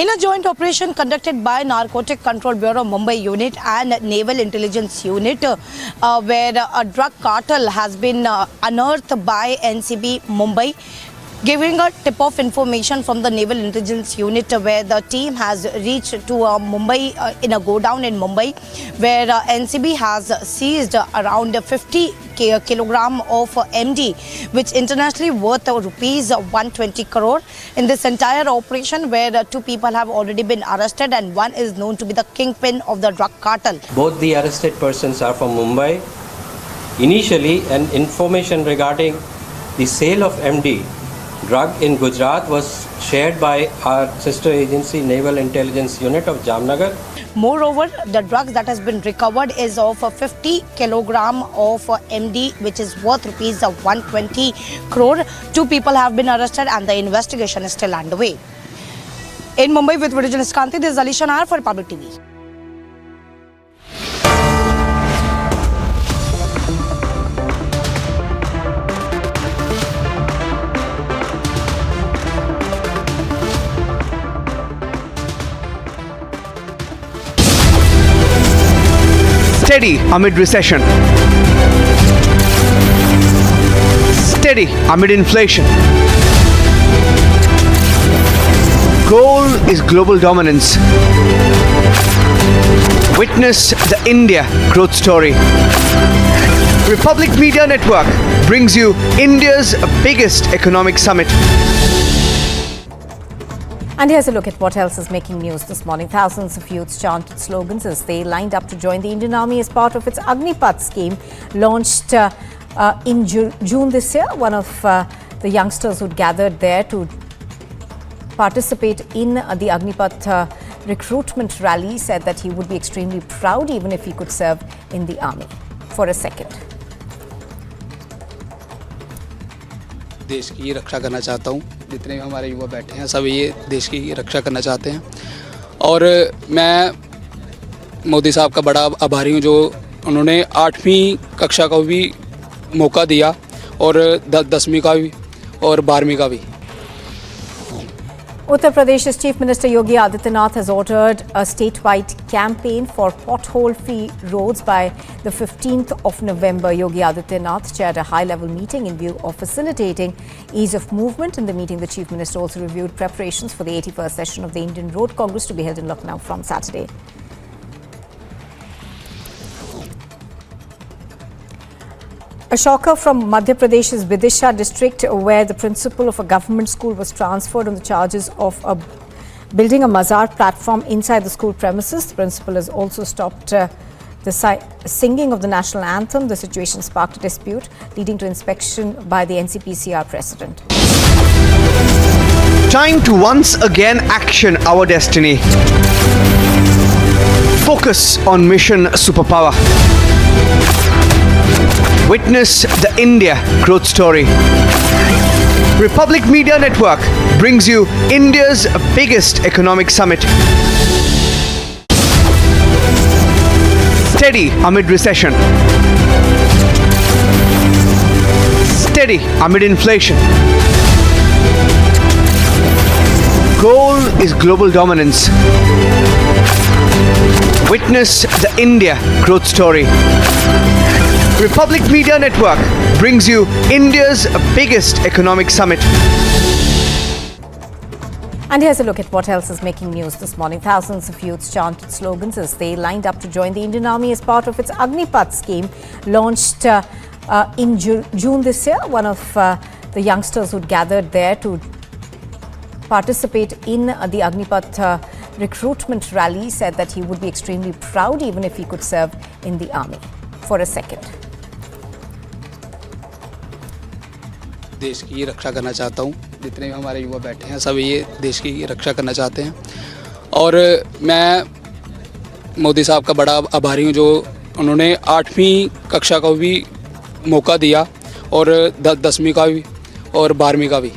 S3: In a joint operation conducted by Narcotic Control Bureau Mumbai Unit and Naval Intelligence Unit, where a drug cartel has been unearthed by NCB Mumbai, giving a tip of information from the Naval Intelligence Unit, where the team has reached to Mumbai in a godown in Mumbai, where NCB has seized around 50 kilogram of MD, which internationally worth rupees 120 crore. In this entire operation, where 2 people have already been arrested and one is known to be the kingpin of the drug cartel.
S14: Both the arrested persons are from Mumbai. Initially, an information regarding the sale of MD drug in Gujarat was shared by our sister agency Naval Intelligence Unit of Jamnagar.
S3: Moreover, the drugs that has been recovered is of 50 kilogram of MD, which is worth rupees 120 crore. 2 people have been arrested and the investigation is still underway. In Mumbai with video journalist Kanti, this is Alisha Nair for Public TV.
S11: Steady amid recession. Steady amid inflation. Goal is global dominance. Witness the India growth story. Republic Media Network brings you India's biggest economic summit.
S8: And here's a look at what else is making news this morning. Thousands of youths chanted slogans as they lined up to join the Indian Army as part of its Agnipath scheme launched in June this year. One of the youngsters who gathered there to participate in the Agnipath recruitment rally said that he would be extremely proud even if he could serve in the army. For a second.
S10: देश की रक्षा करना चाहता हूँ। जितने भी हमारे युवा बैठे हैं सब ये देश की रक्षा करना चाहते हैं और मैं मोदी साहब का बड़ा आभारी हूँ जो उन्होंने 8वीं कक्षा का भी मौका दिया और 10वीं का भी और 12वीं का भी।
S8: Uttar Pradesh's Chief Minister Yogi Adityanath has ordered a statewide campaign for pothole-free roads by the 15th of November. Yogi Adityanath chaired a high-level meeting in view of facilitating ease of movement. In the meeting, the Chief Minister also reviewed preparations for the 81st session of the Indian Road Congress to be held in Lucknow from Saturday. A shocker from Madhya Pradesh's Vidisha district, where the principal of a government school was transferred on the charges of building a mazar platform inside the school premises. The principal has also stopped the singing of the national anthem. The situation sparked a dispute, leading to inspection by the NCPCR president.
S11: Time to once again action our destiny. Focus on mission superpower. Witness the India growth story. Republic Media Network brings you India's biggest economic summit. Steady amid recession. Steady amid inflation. Goal is global dominance. Witness the India growth story. Republic Media Network brings you India's biggest economic summit.
S8: And here's a look at what else is making news this morning. Thousands of youths chanted slogans as they lined up to join the Indian Army as part of its Agnipath scheme launched in June this year. One of the youngsters who gathered there to participate in the Agnipath recruitment rally said that he would be extremely proud even if he could serve in the army. For a second.
S10: देश की रक्षा करना चाहता हूँ। जितने भी हमारे युवा बैठे हैं सब ये देश की रक्षा करना चाहते हैं और मैं मोदी साहब का बड़ा आभारी हूँ जो उन्होंने 8वीं कक्षा का भी मौका दिया और 10वीं का भी और 12वीं का भी।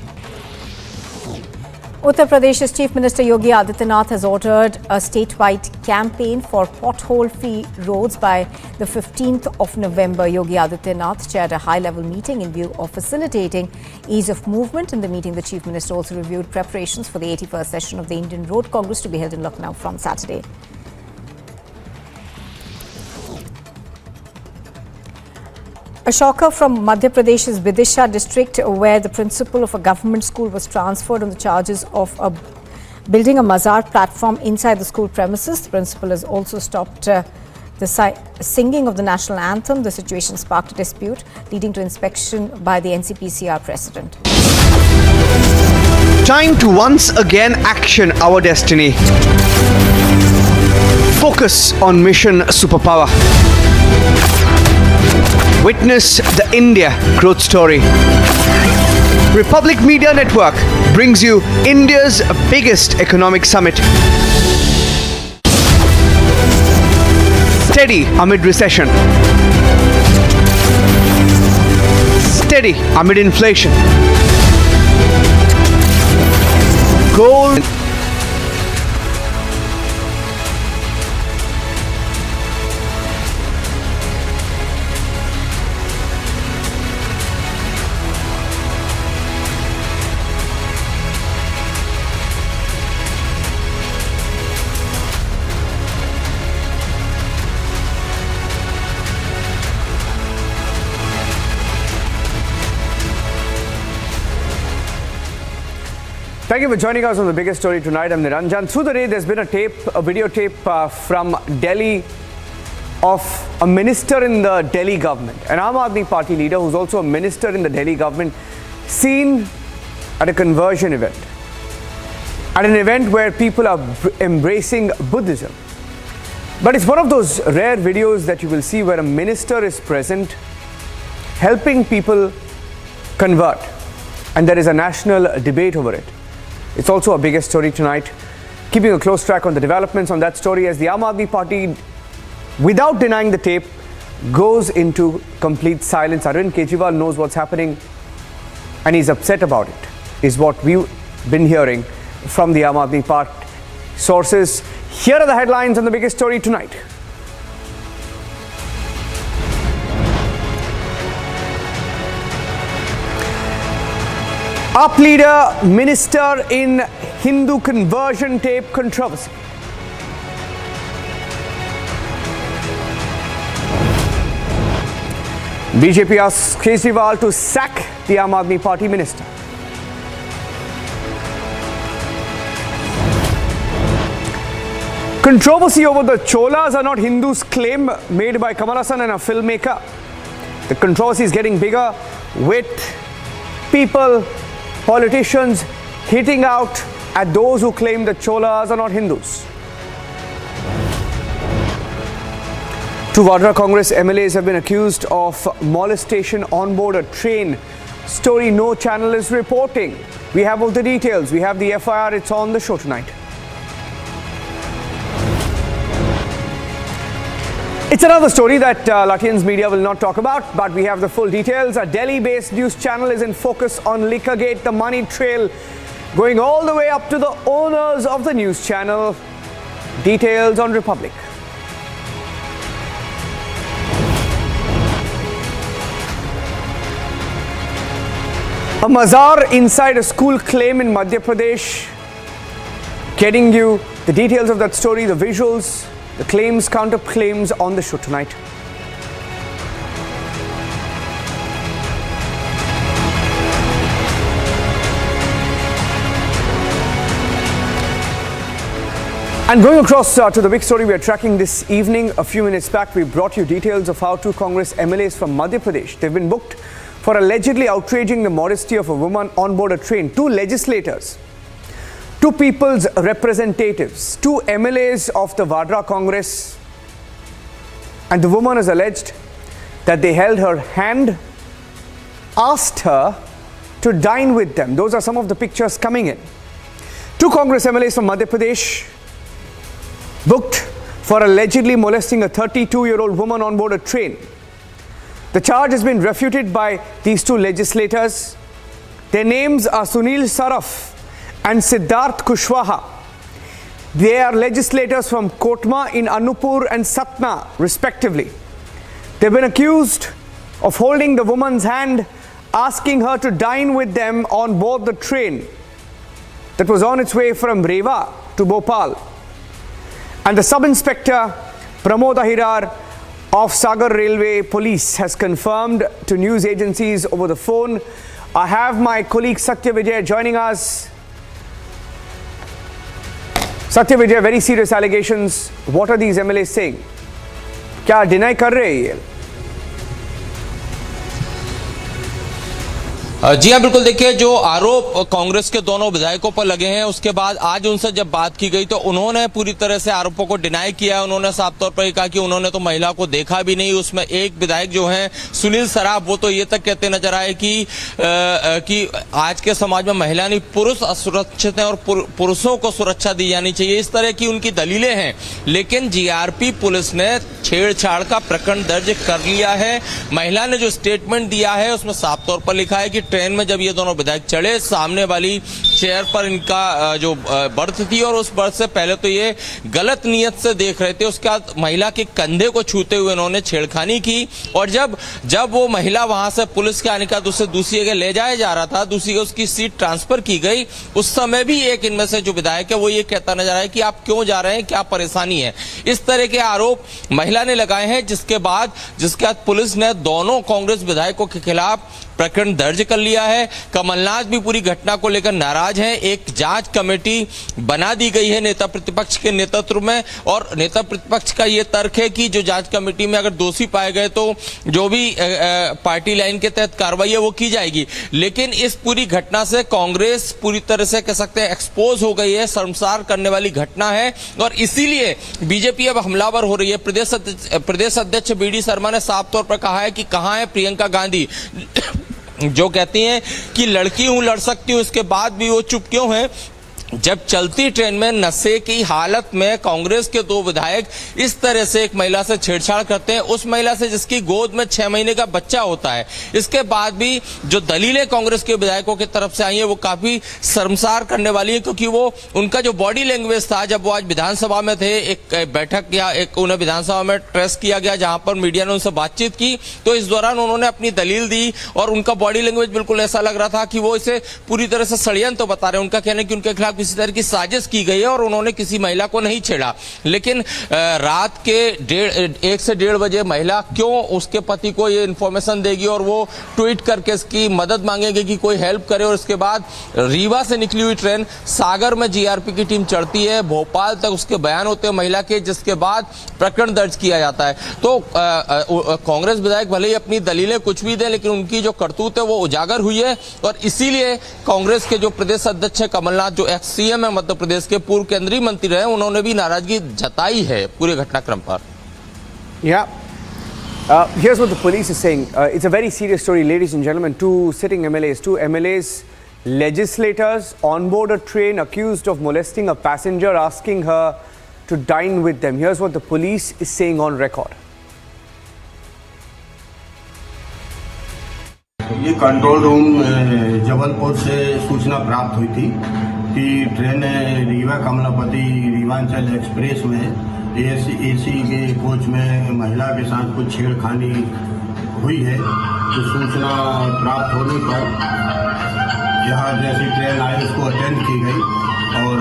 S8: Uttar Pradesh's Chief Minister Yogi Adityanath has ordered a statewide campaign for pothole-free roads by the 15th of November. Yogi Adityanath chaired a high-level meeting in view of facilitating ease of movement. In the meeting, the Chief Minister also reviewed preparations for the 81st session of the Indian Road Congress to be held in Lucknow from Saturday. A shocker from Madhya Pradesh's Bidar district, where the principal of a government school was transferred on the charges of building a mazar platform inside the school premises. The principal has also stopped the singing of the national anthem. The situation sparked a dispute, leading to inspection by the NCPCR president.
S11: Time to once again action our destiny. Focus on mission superpower. Witness the India growth story. Republic Media Network brings you India's biggest economic summit. Steady amid recession. Steady amid inflation. Gold. Thank you for joining us on the biggest story tonight. I'm Niranjan. Through the day, there's been a videotape from Delhi of a minister in the Delhi government, an Aam Aadmi Party leader who's also a minister in the Delhi government, seen at a conversion event, at an event where people are embracing Buddhism. But it's one of those rare videos that you will see where a minister is present, helping people convert, and there is a national debate over it. It's also our biggest story tonight. Keeping a close track on the developments on that story as the Aam Aadmi Party, without denying the tape, goes into complete silence. Arvind Kejriwal knows what's happening and he's upset about it, is what we've been hearing from the Aam Aadmi Party sources. Here are the headlines on the biggest story tonight. Up leader, minister in Hindu conversion tape controversy. BJP asks Kejriwal to sack the Aam Aadmi Party minister. Controversy over the Cholas are not Hindus claim made by Kamal Haasan and a filmmaker. The controversy is getting bigger with people, politicians hitting out at those who claim that Cholas are not Hindus. Two Vadra Congress MLAs have been accused of molestation on board a train. Story no channel is reporting. We have all the details. We have the FIR. It's on the show tonight. It's another story that Lutyens media will not talk about, but we have the full details. A Delhi-based news channel is in focus on Liquorgate, the money trail going all the way up to the owners of the news channel. Details on Republic. A mazar inside a school claim in Madhya Pradesh. Getting you the details of that story, the visuals, the claims, counter-claims on the show tonight. And going across to the big story we are tracking this evening, a few minutes back, we brought you details of how two Congress MLAs from Madhya Pradesh, they've been booked for allegedly outraging the modesty of a woman on board a train. Two legislators, two people's representatives, two MLAs of the Vadra Congress, and the woman has alleged that they held her hand, asked her to dine with them. Those are some of the pictures coming in. Two Congress MLAs from Madhya Pradesh booked for allegedly molesting a 32-year-old woman on board a train. The charge has been refuted by these two legislators. Their names are Sunil Saraf and Siddharth Kushwaha. They are legislators from Kotma in Anuppur and Satna, respectively. They've been accused of holding the woman's hand, asking her to dine with them on board the train that was on its way from Rewa to Bhopal. And the Sub-Inspector Pramod Ahirar of Sagar Railway Police has confirmed to news agencies over the phone. I have my colleague Satya Vijay joining us. Satya Vijay, very serious allegations. What are these MLAs saying? क्या deny कर रहे हैं ये?
S16: जी हाँ, बिल्कुल। देखिए, जो आरोप कांग्रेस के दोनों विधायकों पर लगे हैं, उसके बाद आज उनसे जब बात की गई तो उन्होंने पूरी तरह से आरोपों को डिनाई किया। उन्होंने साफ तौर पर कहा कि उन्होंने तो महिला को देखा भी नहीं। उसमें एक विधायक जो हैं सुनील सराफ, वो तो ये तक कहते नजर आए कि आज के समाज में महिला नहीं पुरुष असुरक्षित हैं और पुरुषों को सुरक्षा दी जानी चाहिए। इस तरह की उनकी दलीलें हैं। लेकिन जीआरपी पुलिस ने छेड़छाड़ का प्रकरण दर्ज कर लिया है। महिला ने जो स्टेटमेंट दिया है उसमें साफ तौर पर लिखा है कि ट्रेन में जब ये दोनों विधायक चढ़े, सामने वाली चेयर पर इनका जो बर्थ थी और उस बर्थ से पहले तो ये गलत नियत से देख रहे थे। उसके बाद महिला के कंधे को छूते हुए इन्होंने छेड़खानी की और जब वो महिला वहां से पुलिस के आने का दूसरी जगह ले जाया जा रहा था, दूसरी उसकी सीट ट्रांसफर की गई, उस समय भी एक इनमें से जो विधायक है वो ये कहता नजर आया कि आप क्यों जा रहे हैं, क्या परेशानी है। इस तरह के आरोप महिला ने लगाए हैं, जिसके बाद पुलिस ने दोनों कांग्रेस विधायकों के खिलाफ प्रकरण दर्ज कर लिया है। कमलनाथ भी पूरी घटना को लेकर नाराज हैं। एक जांच कमेटी बना दी गई है नेता प्रतिपक्ष के नेतृत्व में और नेता प्रतिपक्ष का यह तर्क है कि जो जांच कमेटी में अगर दोषी पाए गए तो जो भी पार्टी लाइन के तहत कार्रवाई है वो की जाएगी। लेकिन इस पूरी घटना से कांग्रेस पूरी तरह से कह सकते हैं एक्सपोज हो गई है। शर्मसार करने वाली घटना है और इसीलिए बीजेपी अब हमलावर हो रही है। प्रदेश अध्यक्ष बीडी शर्मा ने साफ तौर पर कहा है कि कहां है प्रियंका गांधी, जो कहती हैं कि लड़की हूं, लड़ सकती हूं, इसके बाद भी वो चुप क्यों हैं। जब चलती ट्रेन में नशे की हालत में कांग्रेस के दो विधायक इस तरह से एक महिला से छेड़छाड़ करते हैं, उस महिला से जिसकी गोद में 6 महीने का बच्चा होता है, इसके बाद भी जो दलीलें कांग्रेस के विधायकों की तरफ से आई है वो काफी शर्मसार करने वाली है। क्योंकि वो उनका जो बॉडी लैंग्वेज था, जब वो आज विधानसभा में थे, एक बैठक या उन्हें विधानसभा में ट्रेस किया गया जहां पर मीडिया ने उनसे बातचीत की, तो इस दौरान उन्होंने अपनी दलील दी और उनका बॉडी लैंग्वेज बिल्कुल ऐसा लग रहा था कि वो इसे पूरी तरह से षड्यंत्र बता रहे हैं। उनका कहना है कि उनके खिलाफ किसी तरह की साजिश की गई है और उन्होंने किसी महिला को नहीं छेड़ा। लेकिन रात के 1 से 1:30 बजे महिला क्यों उसके पति को ये इंफॉर्मेशन देगी और वो ट्वीट करके इसकी मदद मांगेगी कि कोई हेल्प करे। और इसके बाद रीवा से निकली हुई ट्रेन सागर में जीआरपी की टीम चढ़ती है, भोपाल तक उसके बयान होते हैं महिला के, जिसके बाद प्रकरण दर्ज किया जाता है। तो कांग्रेस विधायक भले ही अपनी दलीलें कुछ भी दें, लेकिन उनकी जो करतूत है वो उजागर हुई है और इसीलिए कांग्रेस के जो प्रदेश अध्यक्ष है कमलनाथ, जो एक्स सीएम है मध्य प्रदेश के, पूर्व केंद्रीय मंत्री रहे, उन्होंने भी नाराजगी जताई है पूरे घटनाक्रम पर।
S11: Here's what the police is saying. It's a very serious story, ladies and gentlemen. Two MLAs, legislators on board a train accused of molesting a passenger, asking her to dine with them. Here's what the police is saying on record.
S6: ये control room Jabalpur से सूचना प्राप्त हुई थी कि train Rewa Kamlapati Rewanchal express में AC के coach में महिला के साथ कुछ छेड़खानी हुई है। तो सूचना प्राप्त होने पर यहाँ जैसी ट्रेन आई उसको अटेंड की गई और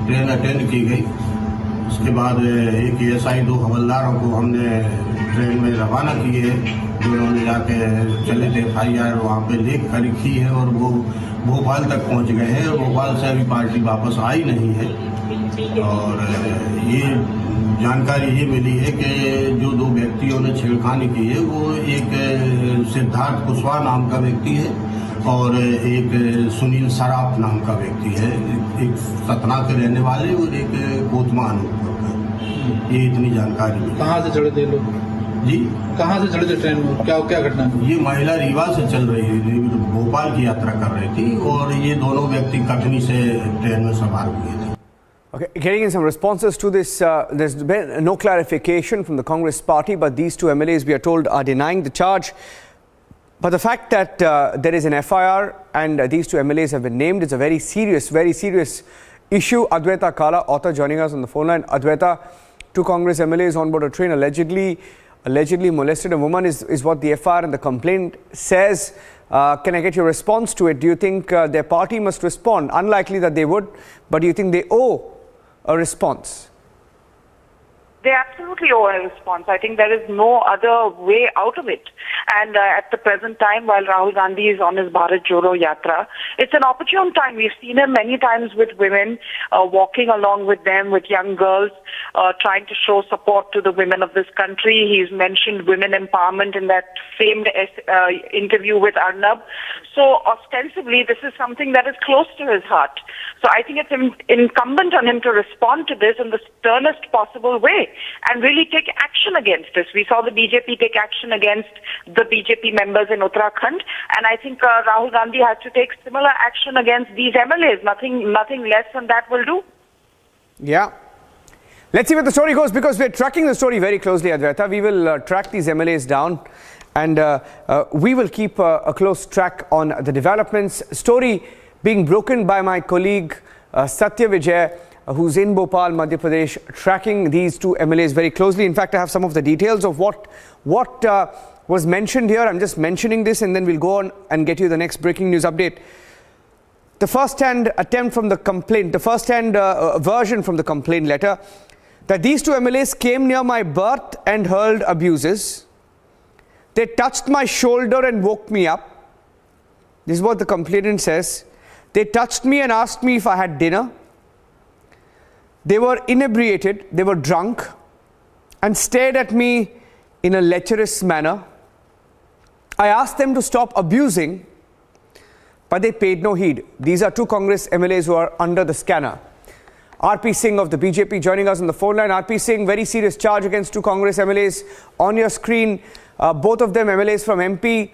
S6: ट्रेन अटेंड की गई। उसके बाद एक एसआई 2 हवलदारों को हमने ट्रेन में रवाना किए, जिन्होंने जाके चले थे FIR वहाँ पे लिख कर लिखी है और वो भोपाल तक पहुँच गए हैं और भोपाल से अभी पार्टी वापस आई नहीं है। और ये जानकारी ये मिली है कि जो 2 व्यक्तियों ने छेड़खानी की है वो एक सिद्धार्थ कुशवाहा नाम का व्यक्ति है और एक सुनील सराफ नाम का व्यक्ति है, एक सतना के रहने वाले और एक कोतमा अनूपपुर का। ये इतनी जानकारी मिली।
S23: कहाँ से चढ़े थे लोग जी? कहाँ से चढ़े थे ट्रेन में? क्या घटना?
S6: ये महिला रीवा से चल रही थी, भोपाल की यात्रा कर रही थी और ये दोनों व्यक्ति कटनी से ट्रेन में सवार हुए थे।
S11: Okay, getting in some responses to this, there's been no clarification from the Congress party, but these 2 MLAs, we are told, are denying the charge. But the fact that there is an FIR and these two MLAs have been named is a very serious issue. Adwaita Kala, author, joining us on the phone line. Adwaita, two Congress MLAs on board a train allegedly molested a woman is what the FIR and the complaint says. Can I get your response to it? Do you think their party must respond? Unlikely that they would, but do you think they owe a response?
S7: They absolutely owe a response. I think there is no other way out of it. And at the present time, while Rahul Gandhi is on his Bharat Jodo Yatra, it's an opportune time. We've seen him many times with women, walking along with them, with young girls, trying to show support to the women of this country. He's mentioned women empowerment in that famed interview with Arnab. So ostensibly, this is something that is close to his heart. So I think it's incumbent on him to respond to this in the sternest possible way and really take action against this. We saw the BJP take action against the BJP members in Uttarakhand, and I think Rahul Gandhi has to take similar action against these MLAs. Nothing less than that will do.
S11: Yeah. Let's see where the story goes, because we're tracking the story very closely, Adwaita. We will track these MLAs down, and we will keep a close track on the developments. Story being broken by my colleague Satya Vijay, who's in Bhopal, Madhya Pradesh, tracking these two MLAs very closely. In fact, I have some of the details of what was mentioned here. I'm just mentioning this, and then we'll go on and get you the next breaking news update. The first-hand attempt from the complaint, the first-hand version from the complaint letter, that these two MLAs came near my berth and hurled abuses. They touched my shoulder and woke me up. This is what the complainant says. They touched me and asked me if I had dinner. They were inebriated, they were drunk, and stared at me in a lecherous manner. I asked them to stop abusing, but they paid no heed. These are two Congress MLAs who are under the scanner. RP Singh of the BJP joining us on the phone line. RP Singh, very serious charge against two Congress MLAs on your screen. Both of them MLAs from MP.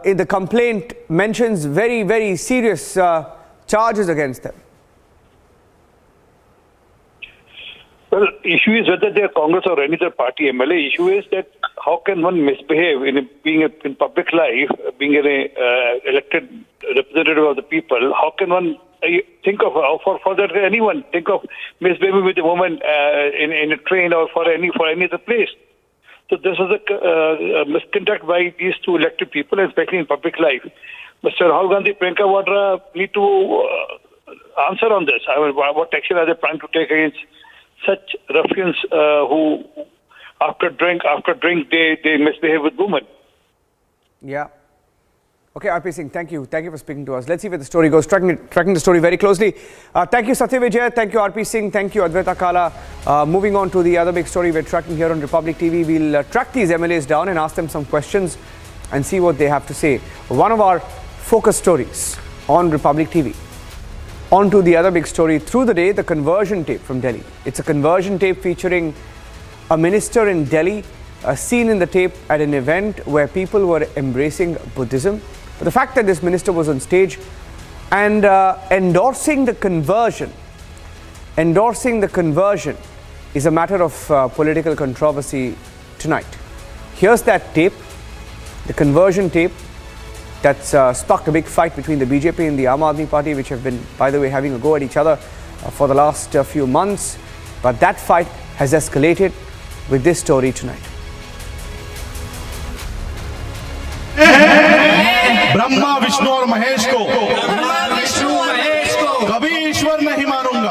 S11: In the complaint mentions very serious charges against them.
S13: Well, issue is whether they are Congress or any other party MLA. Issue is that how can one misbehave in public life, being an elected representative of the people? How can one think of for that anyone think of misbehaving with a woman in a train or for any other place? So this is a misconduct by these two elected people, especially in public life. Mr. Rahul Gandhi, Priyanka Vadra need to answer on this. I mean, what action are they planning to take against such ruffians who, after drink, they misbehave with women?
S11: Yeah. Okay, RP Singh, thank you. Thank you for speaking to us. Let's see where the story goes. Tracking the story very closely. Thank you, Satya Vijay. Thank you, RP Singh. Thank you, Adwaita Kala. Moving on to the other big story we're tracking here on Republic TV. We'll track these MLAs down and ask them some questions and see what they have to say. One of our focus stories on Republic TV. On to the other big story through the day, the conversion tape from Delhi. It's a conversion tape featuring a minister in Delhi, seen in the tape at an event where people were embracing Buddhism. But the fact that this minister was on stage and endorsing the conversion is a matter of political controversy tonight. Here's that tape, the conversion tape, that's sparked a big fight between the BJP and the Aam Aadmi Party, which have been, by the way, having a go at each other for the last few months. But that fight has escalated with this story tonight.
S19: Brahma Vishnu और महेश को कभी ईश्वर नहीं मानूंगा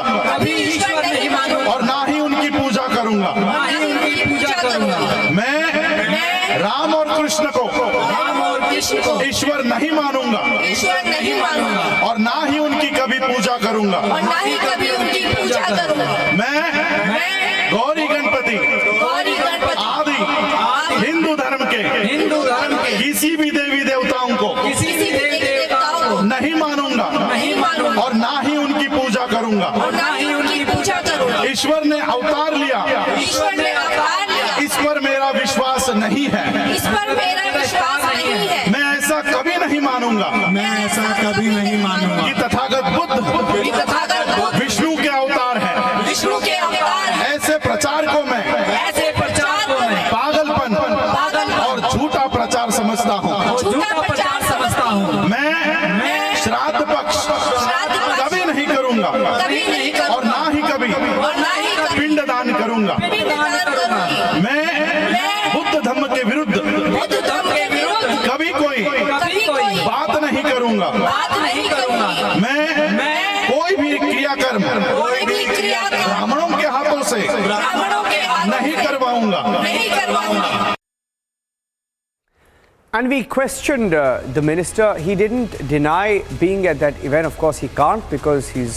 S19: और ना ही उनकी पूजा करूंगा। मैं राम और कृष्ण को ईश्वर नहीं मानूंगा और ना ही उनकी कभी पूजा करूंगा। मैं गौरी गणपति आदि हिंदू धर्म के किसी भी देवी देवताओं को नहीं मानूंगा और ना ही उनकी पूजा करूंगा। ईश्वर ने अवतार लिया, इस पर मेरा विश्वास नहीं है। मैं ऐसा कभी नहीं मानूंगा कि तथागत बुद्ध विष्णु के अवतार है। ऐसे प्रचार को मैं पागलपन और झूठा प्रचार समझता हूँ। करूंगा और ना ही कभी पिंडदान करूंगा। मैं बुद्ध धर्म के विरुद्ध कभी कोई बात नहीं करूंगा। मैं कोई भी क्रियाकर्म ब्राह्मणों के हाथों से नहीं करवाऊंगा।
S11: And we questioned the minister. He didn't deny being at that event. Of course, he can't because he's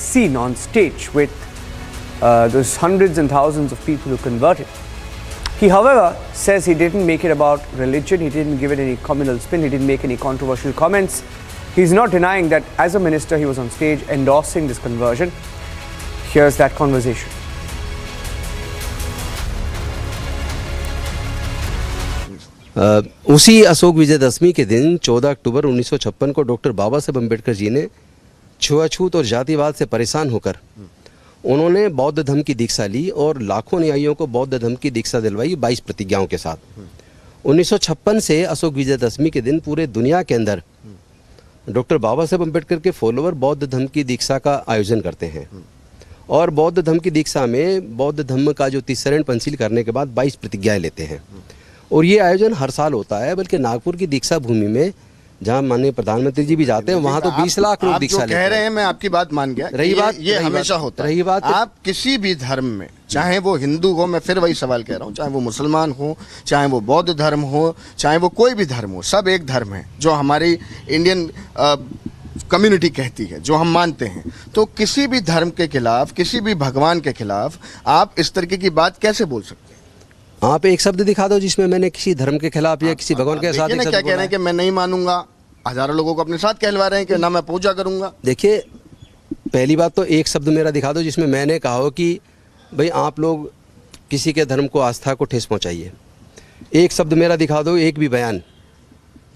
S11: seen on stage with those hundreds and thousands of people who converted. He, however, says he didn't make it about religion. He didn't give it any communal spin. He didn't make any controversial comments. He's not denying that as a minister, he was on stage endorsing this conversion. Here's that conversation.
S4: उसी अशोक विजयदशमी के दिन 14 अक्टूबर 1956 को doctor बाबा साहब अम्बेडकर जी ने छुआछूत और जातिवाद से परेशान होकर उन्होंने बौद्ध धर्म की दीक्षा ली और लाखों अनुयायियों को बौद्ध धर्म की दीक्षा दिलवाई 22 प्रतिज्ञाओं के साथ। 1956 से अशोक विजयदशमी के दिन पूरे दुनिया के अंदर डॉक्टर बाबा साहब अम्बेडकर के फॉलोअर बौद्ध धर्म की दीक्षा का आयोजन करते हैं और बौद्ध धर्म की दीक्षा में बौद्ध धर्म का जो 30 शरण पंचशील करने के बाद 22 प्रतिज्ञाएं लेते हैं और ये आयोजन हर साल होता है। बल्कि नागपुर की दीक्षा भूमि में जहाँ माननीय प्रधानमंत्री जी भी जाते हैं वहाँ तो 20 लाख लोग दीक्षा लेते हैं।
S20: कह रहे हैं, मैं आपकी बात मान गया। रही बात ये हमेशा होता है। रही बात आप किसी भी धर्म में, चाहे वो हिंदू हो, मैं फिर वही सवाल कह रहा हूँ, चाहे वो मुसलमान हो, चाहे वो बौद्ध धर्म हो, चाहे वो कोई भी धर्म हो, सब एक धर्म है जो हमारी इंडियन कम्युनिटी कहती है, जो हम मानते हैं। तो किसी भी धर्म के खिलाफ, किसी भी भगवान के खिलाफ आप इस तरीके की बात कैसे बोल सकते हैं?
S4: आप एक शब्द दिखा दो जिसमें मैंने किसी धर्म के खिलाफ या किसी भगवान के साथ
S20: क्या कह रहे हैं कि मैं नहीं मानूंगा, हजारों लोगों को अपने साथ कहलवा रहे हैं कि ना मैं पूजा करूंगा।
S4: देखिए, पहली बात तो एक शब्द मेरा दिखा दो जिसमें मैंने कहा हो कि भाई आप लोग किसी के धर्म को आस्था को ठेस पहुंचाइए। एक शब्द मेरा दिखा दो, एक भी बयान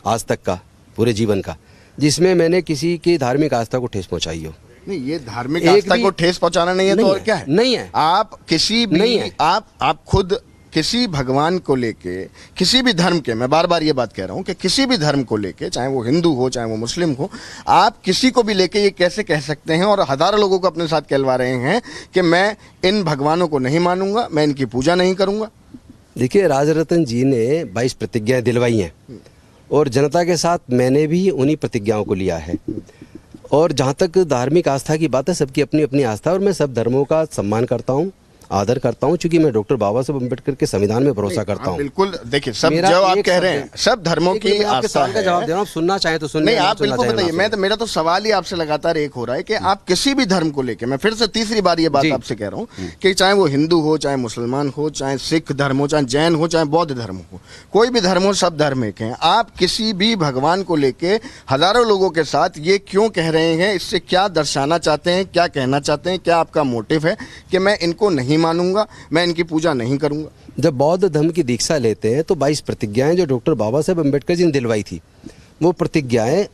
S4: आज तक का पूरे जीवन का जिसमें मैंने किसी की धार्मिक आस्था को ठेस पहुंचाई हो।
S20: नहीं, ये धार्मिक आस्था को ठेस पहुंचाना नहीं है तो और क्या है?
S4: नहीं है।
S20: आप किसी भी नहीं है। आप खुद किसी भगवान को लेके, किसी भी धर्म के, मैं बार बार ये बात कह रहा हूँ कि किसी भी धर्म को लेके, चाहे वो हिंदू हो चाहे वो मुस्लिम हो, आप किसी को भी लेके ये कैसे कह सकते हैं और हजारों लोगों को अपने साथ कहलवा रहे हैं कि मैं इन भगवानों को नहीं मानूंगा, मैं इनकी पूजा नहीं करूंगा।
S4: देखिए, राजरतन जी ने 22 प्रतिज्ञाएं दिलवाई हैं और जनता के साथ मैंने भी उन्हीं प्रतिज्ञाओं को लिया है। और जहाँ तक धार्मिक आस्था की बात है, सबकी अपनी अपनी आस्था और मैं सब धर्मों का सम्मान करता हूँ, आदर करता हूँ, क्योंकि मैं डॉक्टर बाबा साहब अम्बेडकर के संविधान में भरोसा करता हूँ।
S20: बिल्कुल, देखिए सब जो आप कह रहे हैं सब धर्मों की आस्था है।
S4: जवाब दे रहा हूँ, सुनना चाहे तो सुनिए।
S20: नहीं, आप बिल्कुल बताइए। मैं तो, मेरा तो सवाल ही आपसे लगातार एक हो रहा है कि आप किसी भी धर्म को लेके, मैं फिर से तीसरी बार ये बात आपसे कह रहा हूँ कि चाहे वो हिंदू हो, चाहे मुसलमान हो, चाहे सिख धर्म हो, चाहे जैन हो, चाहे बौद्ध धर्म हो, कोई भी धर्म हो, सब धर्म एक हैं। आप किसी भी भगवान को लेके हजारों लोगों के साथ ये क्यों कह रहे हैं? इससे क्या दर्शाना चाहते हैं, क्या कहना चाहते हैं? क्या आपका मोटिव है कि मैं इनको नहीं मानूंगा, मैं इनकी पूजा नहीं करूंगा?
S4: जब बौद्ध धर्म की दीक्षा लेते हैं तो 22 प्रतिज्ञाएं जो डॉक्टर बाबा साहब अम्बेडकर जी ने दिलवाई थी, वो प्रतिज्ञाएं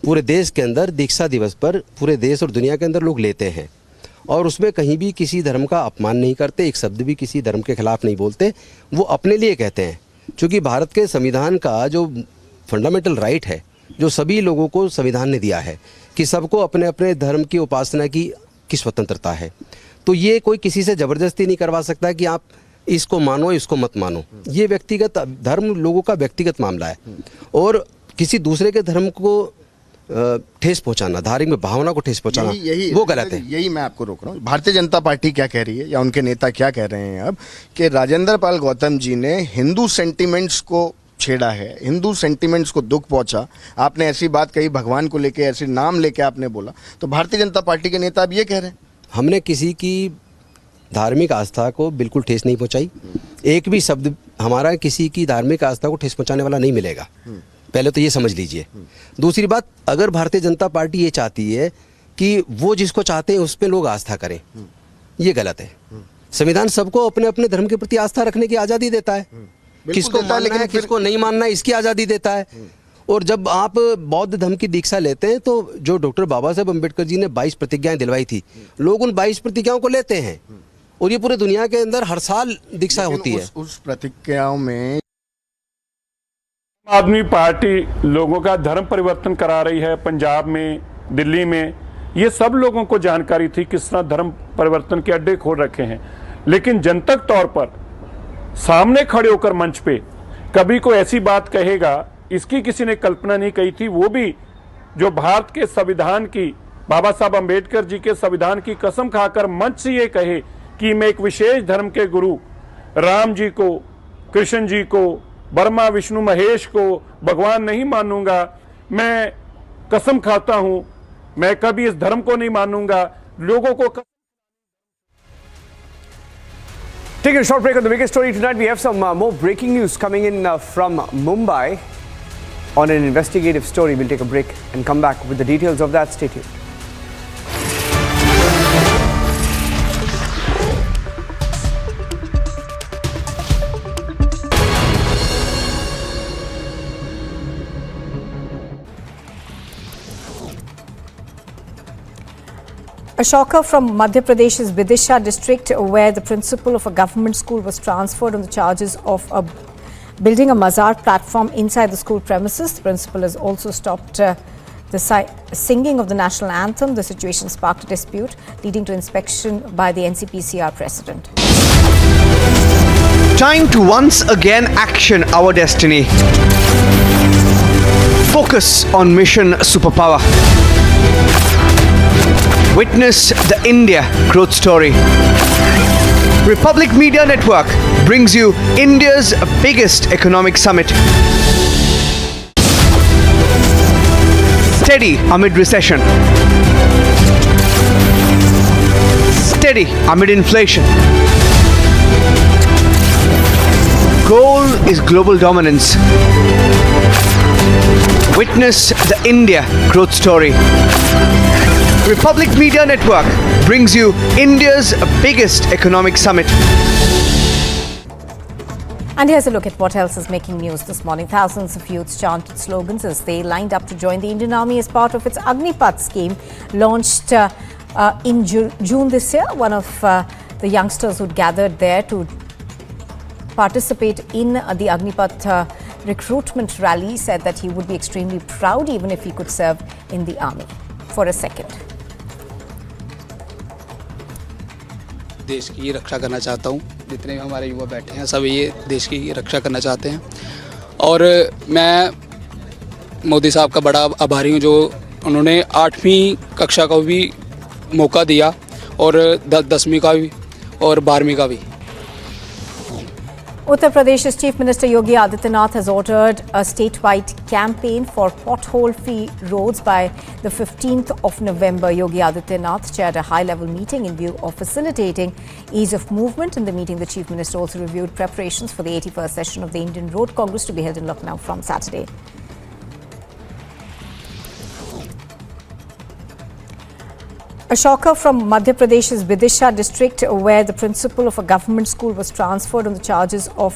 S4: पूरे देश के अंदर दीक्षा दिवस पर पूरे देश और दुनिया के अंदर लोग लेते हैं और उसमें कहीं भी किसी धर्म का अपमान नहीं करते, एक शब्द भी किसी धर्म के खिलाफ नहीं बोलते। वो अपने लिए कहते हैं, क्योंकि भारत के संविधान का जो फंडामेंटल राइट है, जो सभी लोगों को संविधान ने दिया है कि सबको अपने अपने धर्म की उपासना की स्वतंत्रता है। तो ये कोई किसी से ज़बरदस्ती नहीं करवा सकता कि आप इसको मानो इसको मत मानो। ये व्यक्तिगत धर्म लोगों का व्यक्तिगत मामला है और किसी दूसरे के धर्म को ठेस पहुंचाना, धार्मिक भावना को ठेस पहुंचाना, वो गलत है।
S20: यही मैं आपको रोक रहा हूँ। भारतीय जनता पार्टी क्या कह रही है या उनके नेता क्या कह रहे हैं अब कि राजेंद्र पाल गौतम जी ने हिंदू सेंटिमेंट्स को छेड़ा है, हिंदू सेंटिमेंट्स को दुख पहुंचा। आपने ऐसी बात कही, भगवान को लेके ऐसे नाम लेके आपने बोला, तो भारतीय जनता पार्टी के नेता अब ये कह रहे हैं
S4: हमने किसी की धार्मिक आस्था को बिल्कुल ठेस नहीं पहुंचाई। एक भी शब्द हमारा किसी की धार्मिक आस्था को ठेस पहुंचाने वाला नहीं मिलेगा, पहले तो ये समझ लीजिए। दूसरी बात, अगर भारतीय जनता पार्टी ये चाहती है कि वो जिसको चाहते हैं उस पर लोग आस्था करें, ये गलत है। संविधान सबको अपने अपने धर्म के प्रति आस्था रखने की आज़ादी देता है, किसको मानना है किसको नहीं मानना है इसकी आज़ादी देता है। और जब आप बौद्ध धर्म की दीक्षा लेते हैं तो जो डॉक्टर बाबा साहब अम्बेडकर जी ने 22 प्रतिज्ञाएं दिलवाई थी, लोग उन 22 प्रतिज्ञाओं को लेते हैं और ये पूरे दुनिया के अंदर हर साल दीक्षा होती है।
S20: उस प्रतिज्ञाओं में
S21: आदमी पार्टी लोगों का धर्म परिवर्तन करा रही है। पंजाब में, दिल्ली में
S9: ये सब लोगों को जानकारी थी किस तरह धर्म परिवर्तन के अड्डे खोल रखे हैं, लेकिन जनतक तौर पर सामने खड़े होकर मंच पे कभी कोई ऐसी बात कहेगा, इसकी किसी ने कल्पना नहीं की थी। वो भी जो भारत के संविधान की, बाबा साहब अंबेडकर जी के संविधान की कसम खाकर मंच से ये कहे कि मैं एक विशेष धर्म के गुरु राम जी को, कृष्ण जी को, ब्रह्मा विष्णु महेश को भगवान नहीं मानूंगा। मैं कसम खाता हूं, मैं कभी इस धर्म को नहीं मानूंगा। लोगों को
S11: Taking a short break on the biggest story tonight, we have some more breaking news coming in from Mumbai on an investigative story. We'll take a break and come back with the details of that. Stay tuned.
S8: A shocker from Madhya Pradesh's Vidisha district, where the principal of a government school was transferred on the charges of building a mazar platform inside the school premises. The principal has also stopped the singing of the national anthem. The situation sparked a dispute, leading to inspection by the NCPCR president.
S11: Time to once again action our destiny. Focus on mission superpower. Witness the India growth story. Republic Media Network brings you India's biggest economic summit. Steady amid recession. Steady amid inflation. Goal is global dominance. Witness the India growth story. Republic Media Network brings you India's biggest economic summit.
S8: And here's a look at what else is making news this morning. Thousands of youths chanted slogans as they lined up to join the Indian Army as part of its Agnipath scheme launched in June this year. One of the youngsters who'd gathered there to participate in the Agnipath recruitment rally said that he would be extremely proud even if he could serve in the army. For a second.
S10: देश की रक्षा करना चाहता हूँ। जितने भी हमारे युवा बैठे हैं सब ये देश की रक्षा करना चाहते हैं और मैं मोदी साहब का बड़ा आभारी हूँ जो उन्होंने 8वीं कक्षा का भी मौका दिया और 10वीं का भी और 12वीं का भी।
S8: Uttar Pradesh's Chief Minister Yogi Adityanath has ordered a statewide campaign for pothole-free roads by the 15th of November. Yogi Adityanath chaired a high-level meeting in view of facilitating ease of movement. In the meeting, the Chief Minister also reviewed preparations for the 81st session of the Indian Road Congress to be held in Lucknow from Saturday. A shocker from Madhya Pradesh's Vidisha district, where the principal of a government school was transferred on the charges of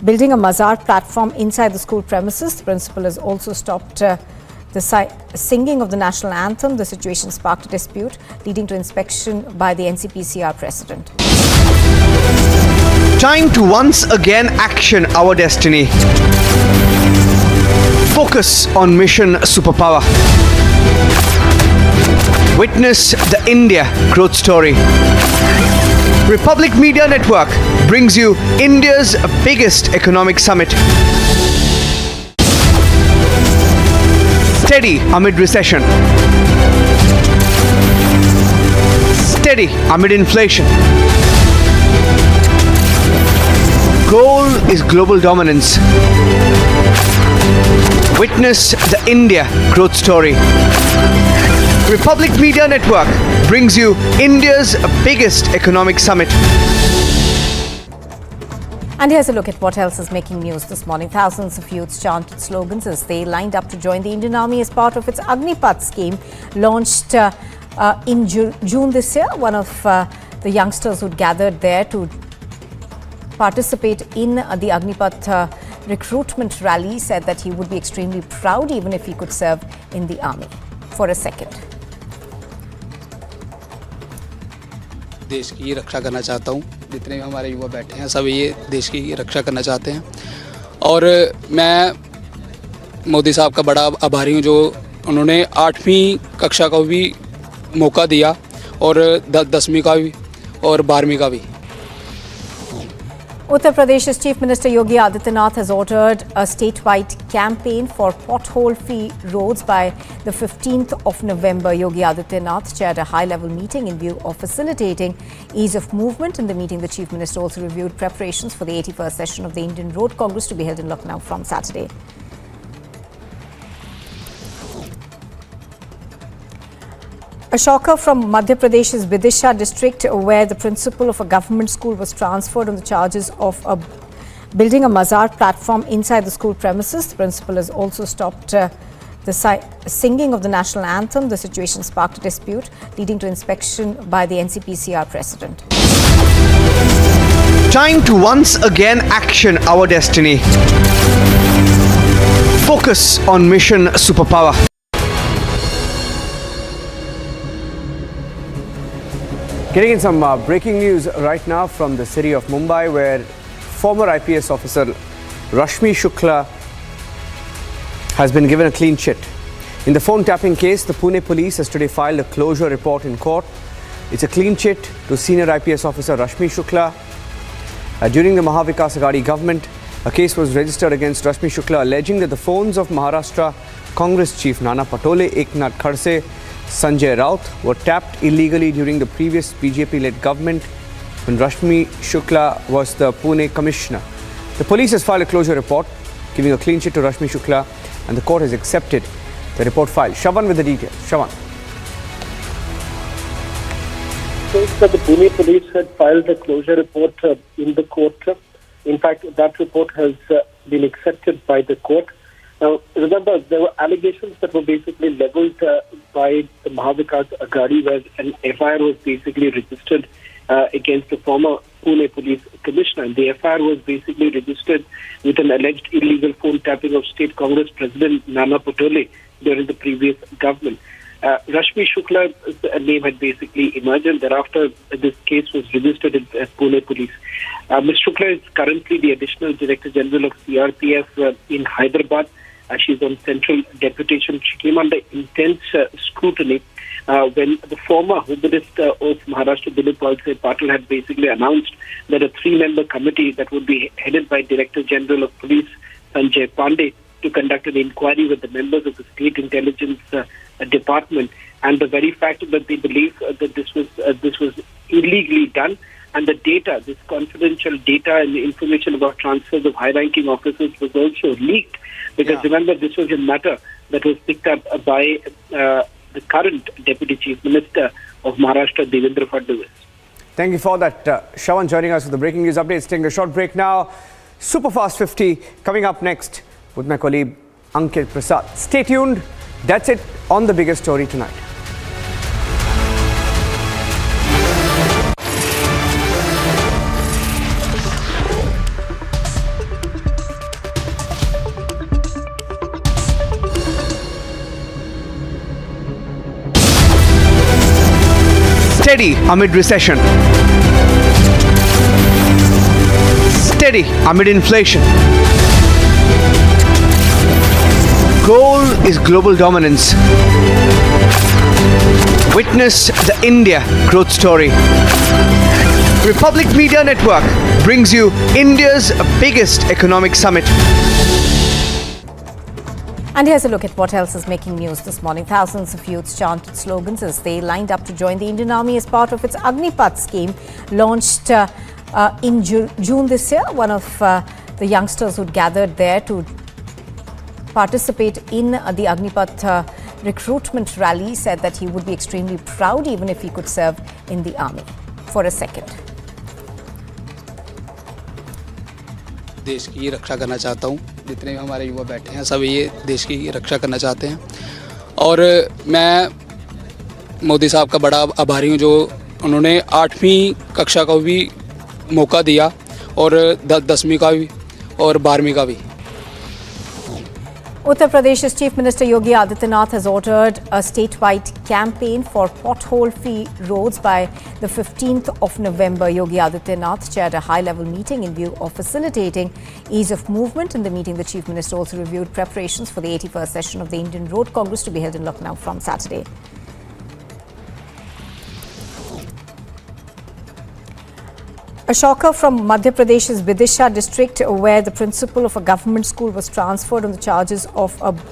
S8: building a mazar platform inside the school premises. The principal has also stopped the singing of the national anthem. The situation sparked a dispute, leading to inspection by the NCPCR president.
S11: Time to once again action our destiny. Focus on mission superpower. Witness the India growth story. Republic Media Network brings you India's biggest economic summit. Steady amid recession. Steady amid inflation. Goal is global dominance. Witness the India growth story. Republic Media Network brings you India's biggest economic summit.
S8: And here's a look at what else is making news this morning. Thousands of youths chanted slogans as they lined up to join the Indian Army as part of its Agnipath scheme launched in June this year. One of the youngsters who'd gathered there to participate in the Agnipath recruitment rally said that he would be extremely proud even if he could serve in the army. For a second.
S10: देश की रक्षा करना चाहता हूँ। जितने भी हमारे युवा बैठे हैं सब ये देश की रक्षा करना चाहते हैं और मैं मोदी साहब का बड़ा आभारी हूँ जो उन्होंने 8वीं कक्षा का भी मौका दिया और 10वीं का भी और 12वीं का भी।
S8: Uttar Pradesh's Chief Minister Yogi Adityanath has ordered a statewide campaign for pothole-free roads by the 15th of November. Yogi Adityanath chaired a high-level meeting in view of facilitating ease of movement. In the meeting, the Chief Minister also reviewed preparations for the 81st session of the Indian Road Congress to be held in Lucknow from Saturday. A shocker from Madhya Pradesh's Bidar district, where the principal of a government school was transferred on the charges of building a mazar platform inside the school premises. The principal has also stopped the singing of the national anthem. The situation sparked a dispute, leading to inspection by the NCPCR president.
S11: Time to once again action our destiny. Focus on mission superpower. Getting in some breaking news right now from the city of Mumbai, where former IPS officer Rashmi Shukla has been given a clean chit. In the phone tapping case, the Pune police has today filed a closure report in court. It's a clean chit to senior IPS officer Rashmi Shukla. During the Mahavikas Aghadi government, a case was registered against Rashmi Shukla alleging that the phones of Maharashtra Congress chief Nana Patole, Eknath Khadse, Sanjay Raut were tapped illegally during the previous BJP-led government when Rashmi Shukla was the Pune commissioner. The police has filed a closure report giving a clean chit to Rashmi Shukla, and the court has accepted the report filed. Shavan with the details. Shavan.
S2: That the Pune police had filed a closure report in the court. In fact, that report has been accepted by the court. Now, remember, there were allegations that were basically leveled by the Mahavikas Aghadi, where an FIR was basically registered against the former Pune police commissioner. And the FIR was basically registered with an alleged illegal phone tapping of State Congress President Nana Patole during the previous government. Rashmi Shukla's name had basically emerged, and thereafter this case was registered in Pune police. Ms. Shukla is currently the Additional Director General of CRPF in Hyderabad. She's on central deputation. She came under intense scrutiny when the former Home Minister of Maharashtra, Dilip Walse Patil, had basically announced that a 3-member committee that would be headed by Director General of Police Sanjay Pandey to conduct an inquiry with the members of the State Intelligence Department, and the very fact that they believe that this was illegally done, and the data, this confidential data and the information about transfers of high-ranking officers was also leaked. Because remember, this was a matter that was picked up by the current Deputy Chief Minister of Maharashtra, Devendra Fadnavis.
S11: Thank you for that, Shawan, joining us with the breaking news updates. Taking a short break now. Superfast 50 coming up next with my colleague Ankit Prasad. Stay tuned. That's it on the biggest story tonight. Steady amid recession. Steady amid inflation. Goal is global dominance. Witness the India growth story. Republic Media Network brings you India's biggest economic summit.
S8: And here's a look at what else is making news this morning. Thousands of youths chanted slogans as they lined up to join the Indian Army as part of its Agnipath scheme, launched in June this year. One of the youngsters who gathered there to participate in the Agnipath recruitment rally said that he would be extremely proud even if he could serve in the army. For a second.
S10: देश की रक्षा करना चाहता हूँ। जितने भी हमारे युवा बैठे हैं सब ये देश की रक्षा करना चाहते हैं, और मैं मोदी साहब का बड़ा आभारी हूँ जो उन्होंने 8वीं कक्षा का भी मौका दिया और 10वीं का भी और 12वीं का भी।
S8: Uttar Pradesh's Chief Minister Yogi Adityanath has ordered a statewide campaign for pothole-free roads by the 15th of November. Yogi Adityanath chaired a high-level meeting in view of facilitating ease of movement. In the meeting, the Chief Minister also reviewed preparations for the 81st session of the Indian Road Congress to be held in Lucknow from Saturday. A shocker from Madhya Pradesh's Bidar district, where the principal of a government school was transferred on the charges of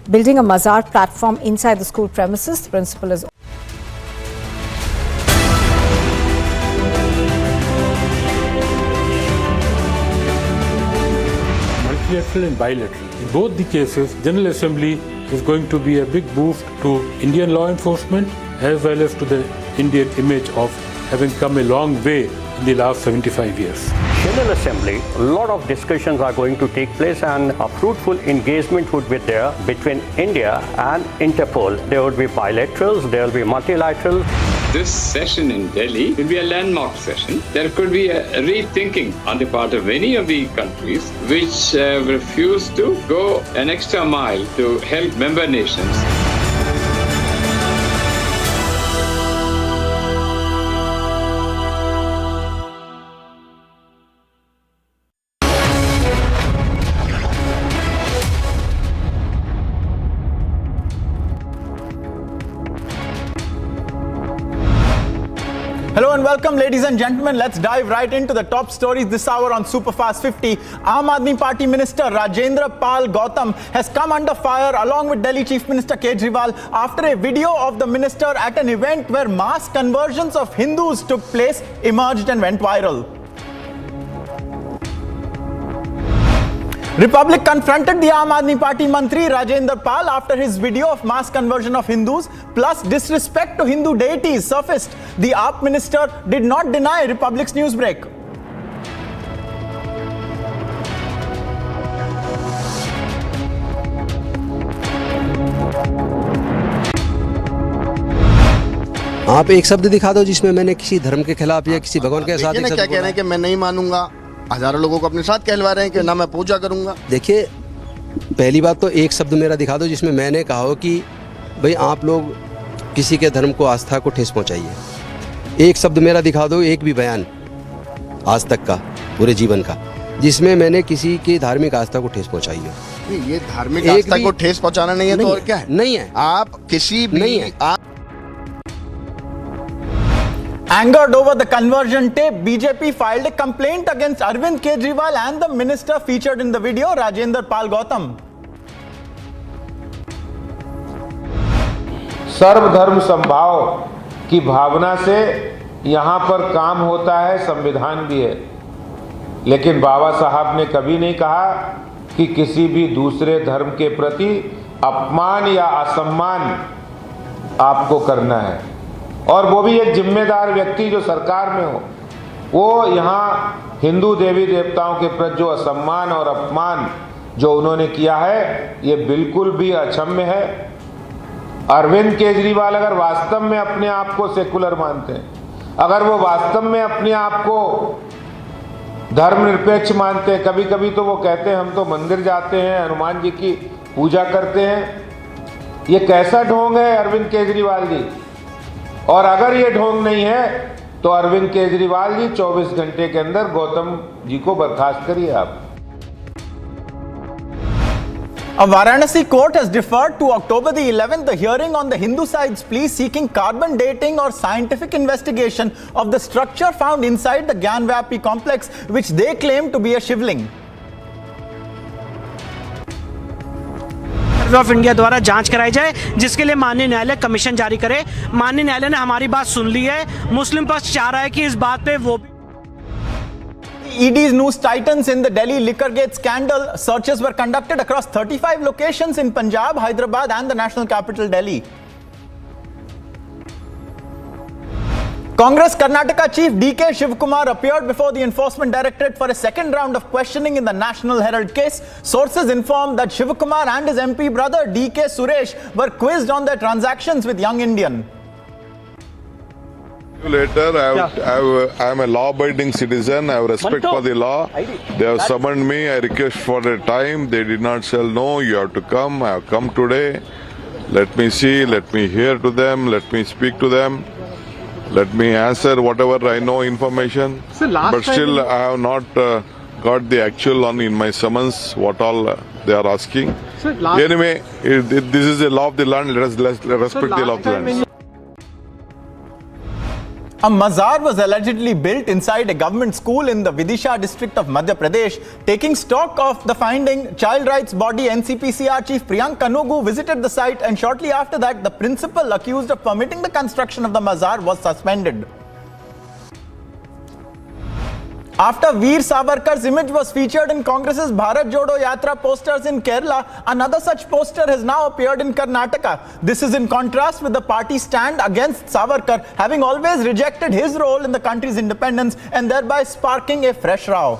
S8: building a mazar platform inside the school premises. The principal is
S9: multilateral and bilateral. In both the cases, General Assembly is going to be a big boost to Indian law enforcement as well as to the Indian image of having come a long way in the last 75 years.
S15: General Assembly, a lot of discussions are going to take place and a fruitful engagement would be there between India and Interpol. There would be bilaterals, there will be multilaterals.
S17: This session in Delhi will be a landmark session. There could be a rethinking on the part of many of the countries which refuse to go an extra mile to help member nations.
S18: Hello and welcome, ladies and gentlemen. Let's dive right into the top stories this hour on Superfast 50. Aam Aadmi Party Minister Rajendra Pal Gautam has come under fire along with Delhi Chief Minister Kejriwal after a video of the minister at an event where mass conversions of Hindus took place emerged and went viral. Republic confronted the Aam Aadmi Party Mantri Rajendra Pal after his video of mass conversion of Hindus plus disrespect to Hindu deities surfaced. The AAP minister did not deny Republic's newsbreak.
S4: आप एक शब्द दिखा दो जिसमें मैंने किसी धर्म के खिलाफ या किसी भगवान के साथ
S20: क्या कह रहे हैं कि मैं नहीं मानूंगा, हजारों लोगों को अपने साथ कहलवा रहे हैं कि ना मैं पूजा करूंगा।
S4: देखिए, पहली बात तो एक शब्द मेरा दिखा दो जिसमें मैंने कहा हो कि भाई आप लोग किसी के धर्म को आस्था को ठेस पहुंचाइए। एक शब्द मेरा दिखा दो, एक भी बयान आज तक का पूरे जीवन का जिसमें मैंने किसी की धार्मिक आस्था को ठेस पहुंचाई हो।
S20: ये धार्मिक आस्था को ठेस पहुंचाना नहीं है तो और क्या है?
S4: नहीं है।
S20: आप किसी भी
S4: नहीं है।
S18: Angered over the conversion tape, BJP filed a complaint against Arvind Kejriwal and the minister featured in the video, Rajendra Pal Gautam.
S21: सर्वधर्म समभाव की भावना से यहाँ पर काम होता है, संविधान भी है, लेकिन बाबा साहब ने कभी नहीं कहा कि किसी भी दूसरे धर्म के प्रति अपमान या असम्मान आपको करना है, और वो भी एक जिम्मेदार व्यक्ति जो सरकार में हो, वो यहाँ हिंदू देवी देवताओं के प्रति जो असम्मान और अपमान जो उन्होंने किया है, ये बिल्कुल भी अक्षम्य है। अरविंद केजरीवाल अगर वास्तव में अपने आप को सेकुलर मानते हैं, अगर वो वास्तव में अपने आप को धर्मनिरपेक्ष मानते हैं, कभी कभी तो वो कहते हैं हम तो मंदिर जाते हैं, हनुमान जी की पूजा करते हैं, ये कैसा ढोंग है अरविंद केजरीवाल जी? और अगर ये ढोंग नहीं है तो अरविंद केजरीवाल जी 24 घंटे के अंदर गौतम जी को बर्खास्त करिए आप।
S18: A Varanasi court has deferred to October the 11th the hearing on the Hindu side's plea seeking carbon dating or scientific investigation of the structure found inside the Gyanvapi complex, which they claim to be a Shivling.
S5: Of India द्वारा जांच कराई जाए, जिसके लिए माननीय न्यायालय commission जारी करे। माननीय न्यायालय ने हमारी बात सुन ली है। मुस्लिम पक्ष चाह रहा है कि इस बात पे वो
S18: ED's news titans in the Delhi Liquorgate scandal. Searches were conducted across 35 locations in Punjab, Hyderabad and the national capital Delhi. Congress Karnataka chief DK Shivkumar appeared before the Enforcement Directorate for a second round of questioning in the National Herald case. Sources informed that Shivkumar and his MP brother DK Suresh were quizzed on their transactions with Young Indian.
S22: Later, I am a law-abiding citizen. I have respect for the law. They have summoned me. I request for a time. They did not say no. You have to come. I have come today. Let me see. Let me hear to them. Let me speak to them. Let me answer whatever I know information. But still, I have not got the actual on in my summons what all they are asking. Anyway, this is the law of the land. Let us respect the law of the land.
S18: A mazar was allegedly built inside a government school in the Vidisha district of Madhya Pradesh. Taking stock of the finding, child rights body NCPCR chief Priyank Kanugu visited the site, and shortly after that, the principal accused of permitting the construction of the mazar was suspended. After Veer Savarkar's image was featured in Congress's Bharat Jodo Yatra posters in Kerala, another such poster has now appeared in Karnataka. This is in contrast with the party's stand against Savarkar, having always rejected his role in the country's independence and thereby sparking a fresh row.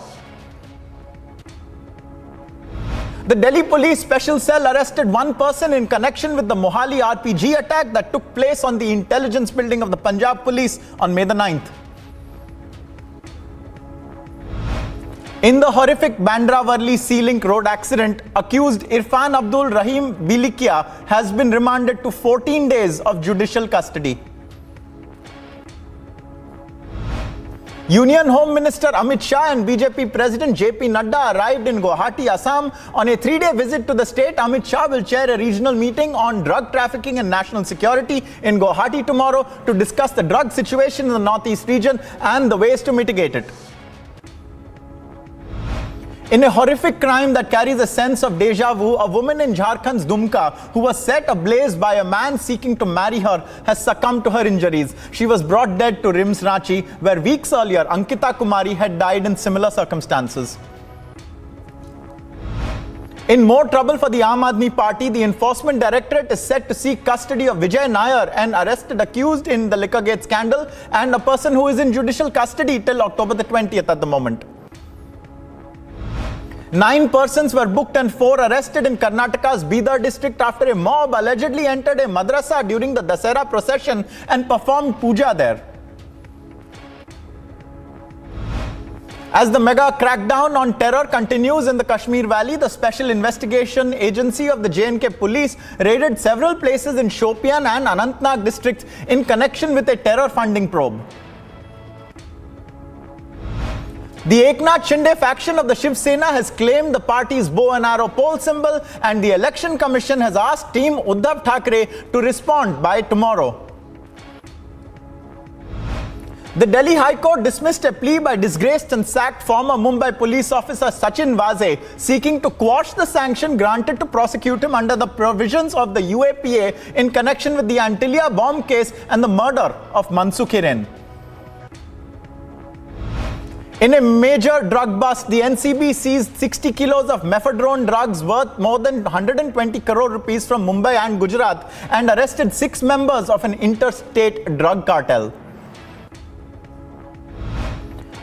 S18: The Delhi Police Special Cell arrested one person in connection with the Mohali RPG attack that took place on the intelligence building of the Punjab Police on May the 9th. In the horrific Bandra-Worli Sea Link road accident, accused Irfan Abdul Rahim Bilikia has been remanded to 14 days of judicial custody. Union Home Minister Amit Shah and BJP President JP Nadda arrived in Guwahati, Assam. On a 3-day visit to the state, Amit Shah will chair a regional meeting on drug trafficking and national security in Guwahati tomorrow to discuss the drug situation in the northeast region and the ways to mitigate it. In a horrific crime that carries a sense of deja vu, a woman in Jharkhand's Dumka, who was set ablaze by a man seeking to marry her, has succumbed to her injuries. She was brought dead to RIMS Ranchi, where weeks earlier Ankita Kumari had died in similar circumstances. In more trouble for the Aam Aadmi Party, the Enforcement Directorate is set to seek custody of Vijay Nair, an arrested accused in the Liquorgate scandal, and a person who is in judicial custody till October the 20th at the moment. 9 persons were booked and 4 arrested in Karnataka's Bidar district after a mob allegedly entered a madrasa during the Dasera procession and performed puja there. As the mega crackdown on terror continues in the Kashmir Valley, the Special Investigation Agency of the J&K Police raided several places in Shopian and Anantnag districts in connection with a terror funding probe. The Eknath Shinde faction of the Shiv Sena has claimed the party's bow and arrow poll symbol, and the Election Commission has asked Team Uddhav Thackeray to respond by tomorrow. The Delhi High Court dismissed a plea by disgraced and sacked former Mumbai police officer Sachin Vaze, seeking to quash the sanction granted to prosecute him under the provisions of the UAPA in connection with the Antilia bomb case and the murder of Mansukh Hiren. In a major drug bust, the NCB seized 60 kilos of mephedrone drugs worth more than 120 crore rupees from Mumbai and Gujarat and arrested 6 members of an interstate drug cartel.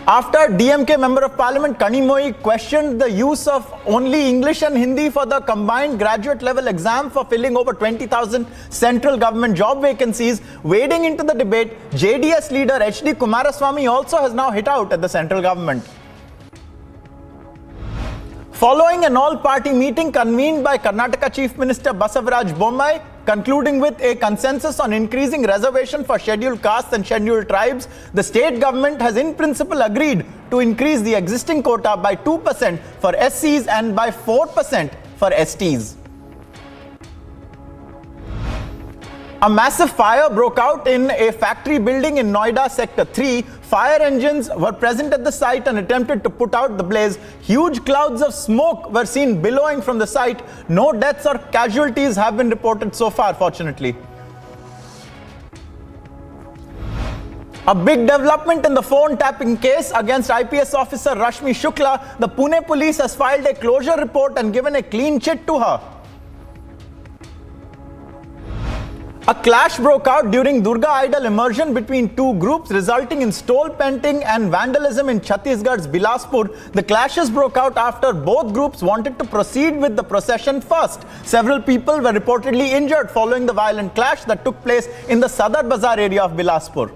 S18: After DMK Member of Parliament Kanimoi questioned the use of only English and Hindi for the combined graduate level exam for filling over 20,000 central government job vacancies, wading into the debate, JDS leader HD Kumaraswamy also has now hit out at the central government. Following an all-party meeting convened by Karnataka Chief Minister Basavaraj Bommai, concluding with a consensus on increasing reservation for scheduled castes and scheduled tribes, the state government has in principle agreed to increase the existing quota by 2% for SCs and by 4% for STs. A massive fire broke out in a factory building in Noida Sector 3. Fire engines were present at the site and attempted to put out the blaze. Huge clouds of smoke were seen billowing from the site. No deaths or casualties have been reported so far, fortunately. A big development in the phone tapping case against IPS officer Rashmi Shukla. The Pune police has filed a closure report and given a clean chit to her. A clash broke out during Durga idol immersion between 2 groups, resulting in stole painting and vandalism in Chhattisgarh's Bilaspur. The clashes broke out after both groups wanted to proceed with the procession first. Several people were reportedly injured following the violent clash that took place in the Sadar Bazaar area of Bilaspur.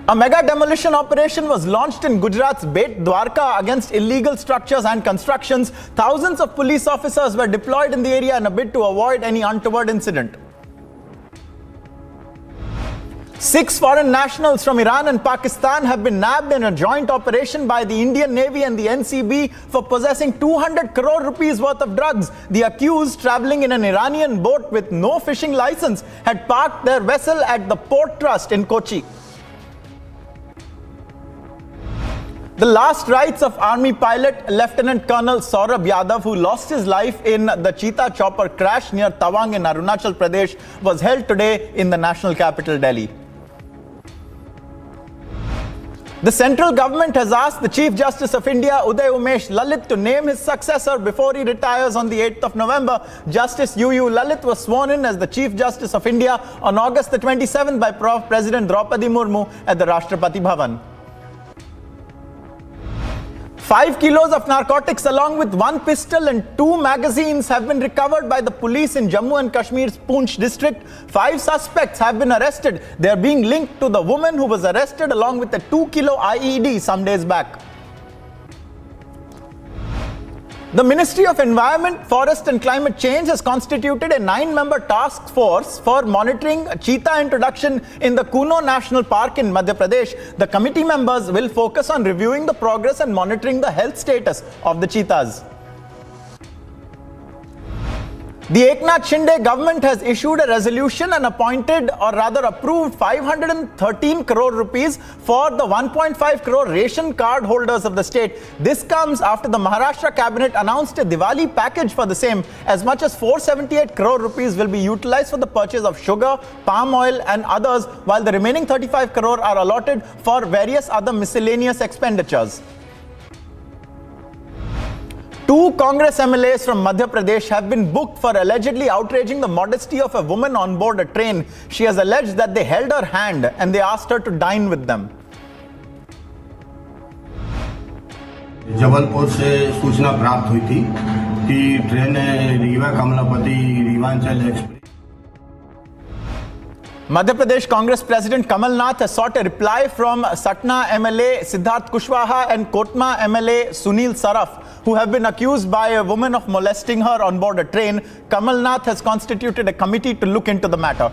S18: A mega demolition operation was launched in Gujarat's Bet Dwarka against illegal structures and constructions. Thousands of police officers were deployed in the area in a bid to avoid any untoward incident. 6 foreign nationals from Iran and Pakistan have been nabbed in a joint operation by the Indian Navy and the NCB for possessing 200 crore rupees worth of drugs. The accused, traveling in an Iranian boat with no fishing license, had parked their vessel at the Port Trust in Kochi. The last rites of Army pilot Lieutenant Colonel Saurabh Yadav, who lost his life in the Cheetah chopper crash near Tawang in Arunachal Pradesh, was held today in the national capital, Delhi. The central government has asked the Chief Justice of India, Uday Umesh Lalit, to name his successor before he retires on the 8th of November. Justice UU Lalit was sworn in as the Chief Justice of India on August the 27th by President Draupadi Murmu at the Rashtrapati Bhavan. 5 kilos of narcotics along with 1 pistol and 2 magazines have been recovered by the police in Jammu and Kashmir's Poonch district. 5 suspects have been arrested. They are being linked to the woman who was arrested along with a 2-kilo IED some days back. The Ministry of Environment, Forest and Climate Change has constituted a 9-member task force for monitoring cheetah introduction in the Kuno National Park in Madhya Pradesh. The committee members will focus on reviewing the progress and monitoring the health status of the cheetahs. The Eknath Shinde government has issued a resolution and appointed, or rather approved, 513 crore rupees for the 1.5 crore ration card holders of the state. This comes after the Maharashtra cabinet announced a Diwali package for the same. As much as 478 crore rupees will be utilized for the purchase of sugar, palm oil and others, while the remaining 35 crore are allotted for various other miscellaneous expenditures. 2 Congress MLAs from Madhya Pradesh have been booked for allegedly outraging the modesty of a woman on board a train. She has alleged that they held her hand and they asked her to dine with them.
S6: Jabalpur से सूचना प्राप्त हुई थी कि train Rewa Kamlapati Rewanchal express.
S18: Madhya Pradesh Congress President Kamal Nath has sought a reply from Satna MLA Siddharth Kushwaha and Kotma MLA Sunil Saraf, who have been accused by a woman of molesting her on board a train. Kamal Nath has constituted a committee to look into the matter.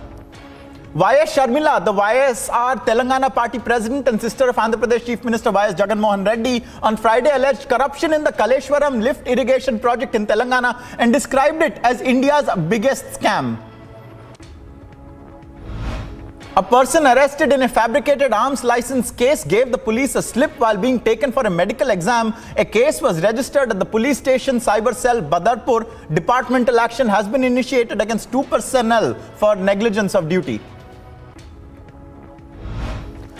S18: YS Sharmila, the YSR Telangana party president and sister of Andhra Pradesh Chief Minister YS Jagan Mohan Reddy, on Friday alleged corruption in the Kaleshwaram lift irrigation project in Telangana and described it as India's biggest scam. A person arrested in a fabricated arms license case gave the police a slip while being taken for a medical exam. A case was registered at the police station cyber cell Badarpur. Departmental action has been initiated against 2 personnel for negligence of duty.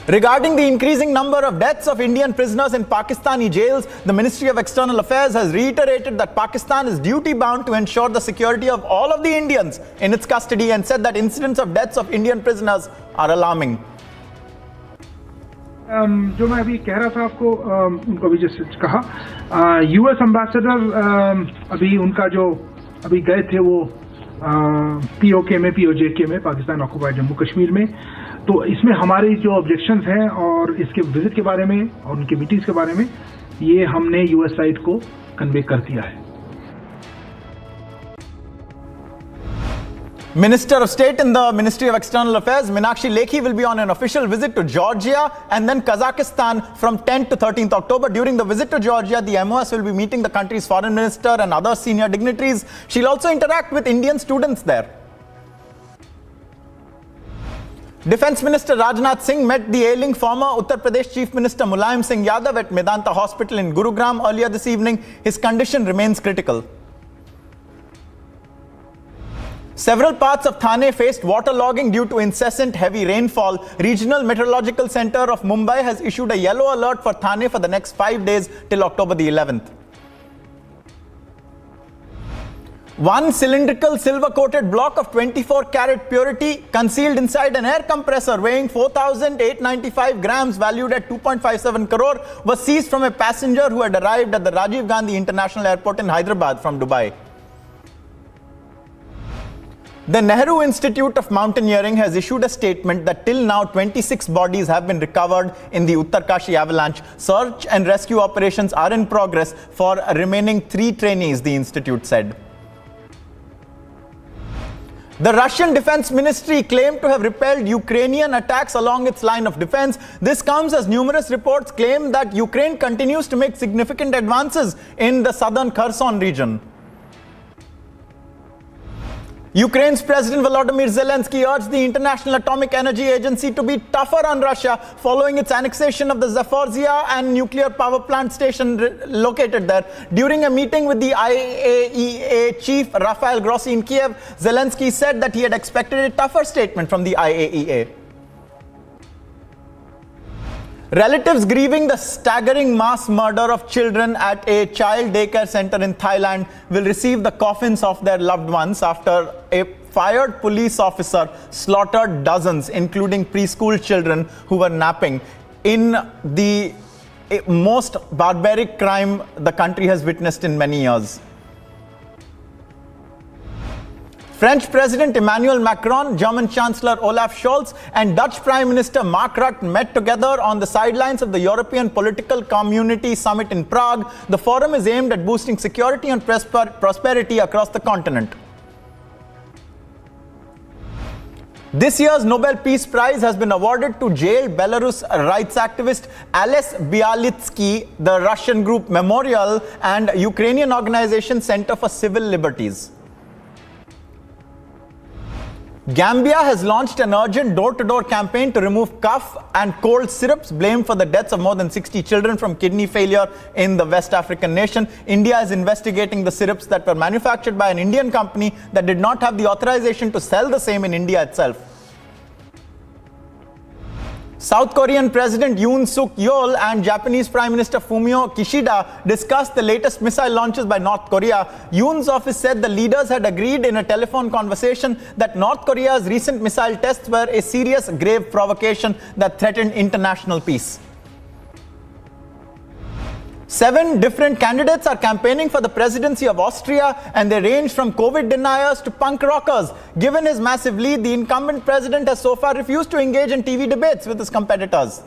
S18: Regarding the increasing number of deaths of Indian prisoners in Pakistani jails, the Ministry of External Affairs has reiterated that Pakistan is duty-bound to ensure the security of all of the Indians in its custody and said that incidents of deaths of Indian prisoners are alarming.
S1: जो मैं अभी कह रहा था आपको, उनको अभी जैसे कहा, यूएस एम्बेसडर अभी उनका जो अभी गए थे वो पीओके में, पीओजेके में, पाकिस्तान ऑक्युपाइड जम्मू कश्मीर में. तो इसमें हमारी जो ऑब्जेक्शंस हैं और इसके विजिट के बारे में और उनके मीटिंग्स के बारे में, ये हमने यूएस साइड को कन्वे कर दिया है.
S18: Minister of State in the Ministry of External Affairs, Meenakshi Lekhi, will be on an official visit to Georgia and then Kazakhstan from 10th to 13th October. During the visit to Georgia, the MOS will be meeting the country's foreign minister and other senior dignitaries. She'll also interact with Indian students there. Defence Minister Rajnath Singh met the ailing former Uttar Pradesh Chief Minister Mulayam Singh Yadav at Medanta Hospital in Gurugram earlier this evening. His condition remains critical. Several parts of Thane faced waterlogging due to incessant heavy rainfall. Regional Meteorological Centre of Mumbai has issued a yellow alert for Thane for the next 5 days till October the 11th. One cylindrical silver-coated block of 24-carat purity concealed inside an air compressor weighing 4,895 grams valued at 2.57 crore was seized from a passenger who had arrived at the Rajiv Gandhi International Airport in Hyderabad from Dubai. The Nehru Institute of Mountaineering has issued a statement that till now 26 bodies have been recovered in the Uttarkashi avalanche. Search and rescue operations are in progress for remaining 3 trainees, the institute said. The Russian Defense Ministry claimed to have repelled Ukrainian attacks along its line of defense. This comes as numerous reports claim that Ukraine continues to make significant advances in the southern Kherson region. Ukraine's President Volodymyr Zelensky urged the International Atomic Energy Agency to be tougher on Russia following its annexation of the Zaporizhzhia and nuclear power plant station located there. During a meeting with the IAEA chief Rafael Grossi in Kiev, Zelensky said that he had expected a tougher statement from the IAEA. Relatives grieving the staggering mass murder of children at a child daycare center in Thailand will receive the coffins of their loved ones after a fired police officer slaughtered dozens, including preschool children who were napping, in the most barbaric crime the country has witnessed in many years. French President Emmanuel Macron, German Chancellor Olaf Scholz, and Dutch Prime Minister Mark Rutte met together on the sidelines of the European Political Community Summit in Prague. The forum is aimed at boosting security and prosperity across the continent. This year's Nobel Peace Prize has been awarded to jailed Belarus rights activist Ales Bialysky, the Russian group Memorial, and Ukrainian organization Center for Civil Liberties. Gambia has launched an urgent door-to-door campaign to remove cough and cold syrups blamed for the deaths of more than 60 children from kidney failure in the West African nation. India is investigating the syrups that were manufactured by an Indian company that did not have the authorization to sell the same in India itself. South Korean President Yoon Suk Yeol and Japanese Prime Minister Fumio Kishida discussed the latest missile launches by North Korea. Yoon's office said the leaders had agreed in a telephone conversation that North Korea's recent missile tests were a serious, grave provocation that threatened international peace. 7 different candidates are campaigning for the presidency of Austria, and they range from COVID deniers to punk rockers. Given his massive lead, the incumbent president has so far refused to engage in TV debates with his competitors.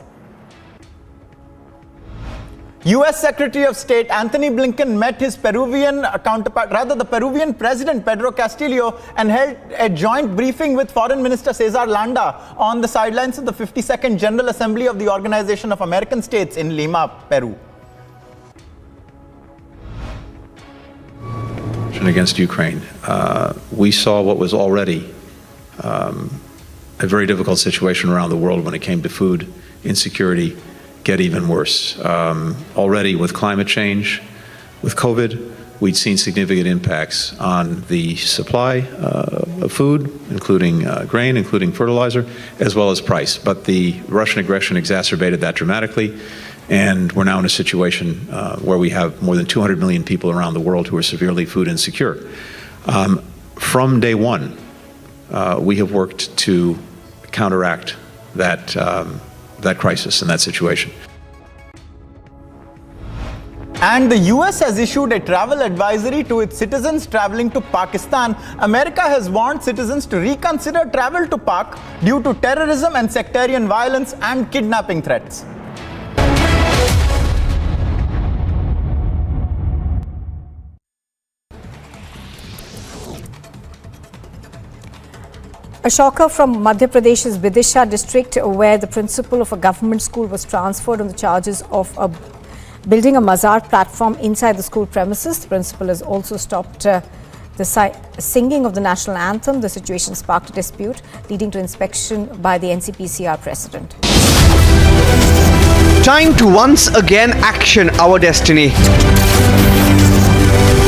S18: US Secretary of State Anthony Blinken met his Peruvian counterpart, the Peruvian President Pedro Castillo, and held a joint briefing with Foreign Minister Cesar Landa on the sidelines of the 52nd General Assembly of the Organization of American States in Lima, Peru.
S3: Against Ukraine. We saw what was already a very difficult situation around the world when it came to food insecurity get even worse. Already with climate change, with COVID, we'd seen significant impacts on the supply of food, including grain, including fertilizer, as well as price. But the Russian aggression exacerbated that dramatically. And we're now in a situation where we have more than 200 million people around the world who are severely food insecure. From day one, we have worked to counteract that crisis and that situation.
S18: And the US has issued a travel advisory to its citizens traveling to Pakistan. America has warned citizens to reconsider travel to Pak due to terrorism and sectarian violence and kidnapping threats.
S8: A shocker from Madhya Pradesh's Bidar district, where the principal of a government school was transferred on the charges of building a mazar platform inside the school premises. The principal has also stopped the singing of the national anthem. The situation sparked a dispute, leading to inspection by the NCPCR president.
S11: Time to once again action our destiny.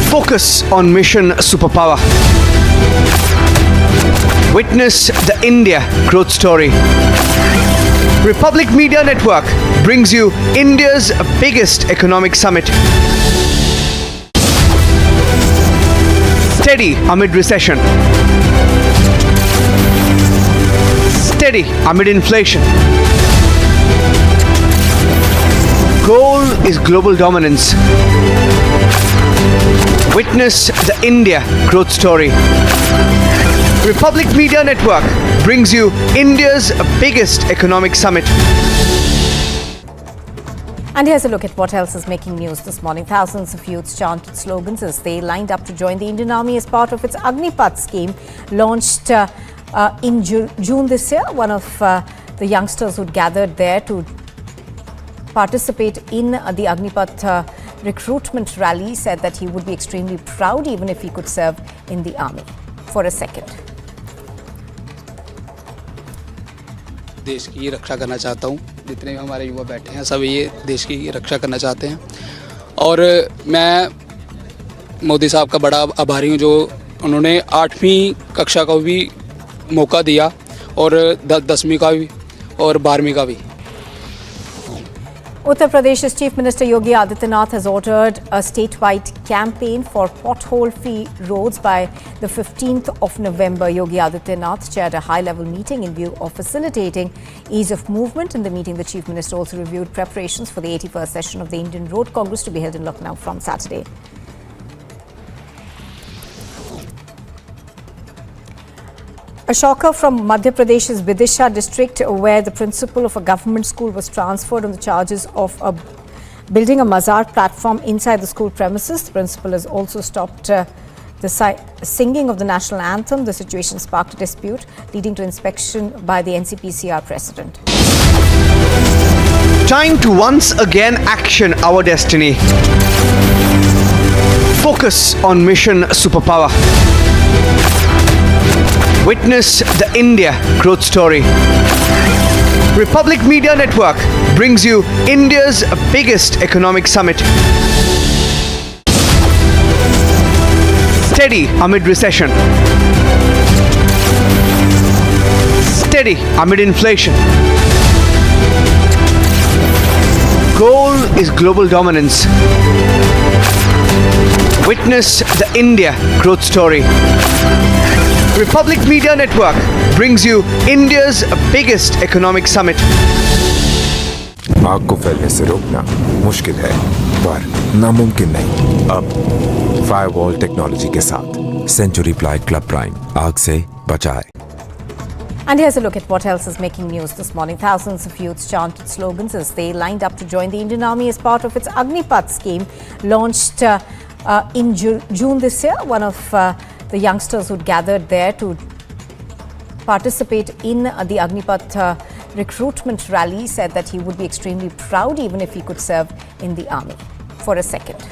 S11: Focus on mission superpower. Witness the India growth story. Republic Media Network brings you India's biggest economic summit. Steady amid recession. Steady amid inflation. Goal is global dominance. Witness the India growth story. Republic Media Network brings you India's biggest economic summit.
S8: And here's a look at what else is making news this morning. Thousands of youths chanted slogans as they lined up to join the Indian Army as part of its Agnipath scheme launched in June this year. One of the youngsters who'd gathered there to participate in the Agnipath recruitment rally said that he would be extremely proud even if he could serve in the army. For a second.
S10: देश की रक्षा करना चाहता हूँ। जितने भी हमारे युवा बैठे हैं सब ये देश की रक्षा करना चाहते हैं और मैं मोदी साहब का बड़ा आभारी हूँ जो उन्होंने 8वीं कक्षा का भी मौका दिया और 10वीं का भी और 12वीं का भी।
S8: Uttar Pradesh's Chief Minister Yogi Adityanath has ordered a statewide campaign for pothole-free roads by the 15th of November. Yogi Adityanath chaired a high-level meeting in view of facilitating ease of movement. In the meeting, the Chief Minister also reviewed preparations for the 81st session of the Indian Road Congress to be held in Lucknow from Saturday. A shocker from Madhya Pradesh's Vidisha district, where the principal of a government school was transferred on the charges of building a mazar platform inside the school premises. The principal has also stopped the singing of the national anthem. The situation sparked a dispute, leading to inspection by the NCPCR president.
S11: Time to once again action our destiny. Focus on mission superpower. Witness the India growth story. Republic Media Network brings you India's biggest economic summit. Steady amid recession. Steady amid inflation. Goal is global dominance. Witness the India growth story. Republic Media Network brings you India's biggest economic summit.
S12: आग को फैलने से रोकना मुश्किल है पर नामुमकिन नहीं। अब फायरवॉल टेक्नोलॉजी के साथ सेंचुरी प्लाइड क्लब प्राइम आग से बचाए।
S8: And here's a look at what else is making news this morning. Thousands of youths chanted slogans as they lined up to join the Indian Army as part of its Agnipath scheme launched in June this year. One of the youngsters who'd gathered there to participate in the Agnipath recruitment rally said that he would be extremely proud even if he could serve in the army. For a second.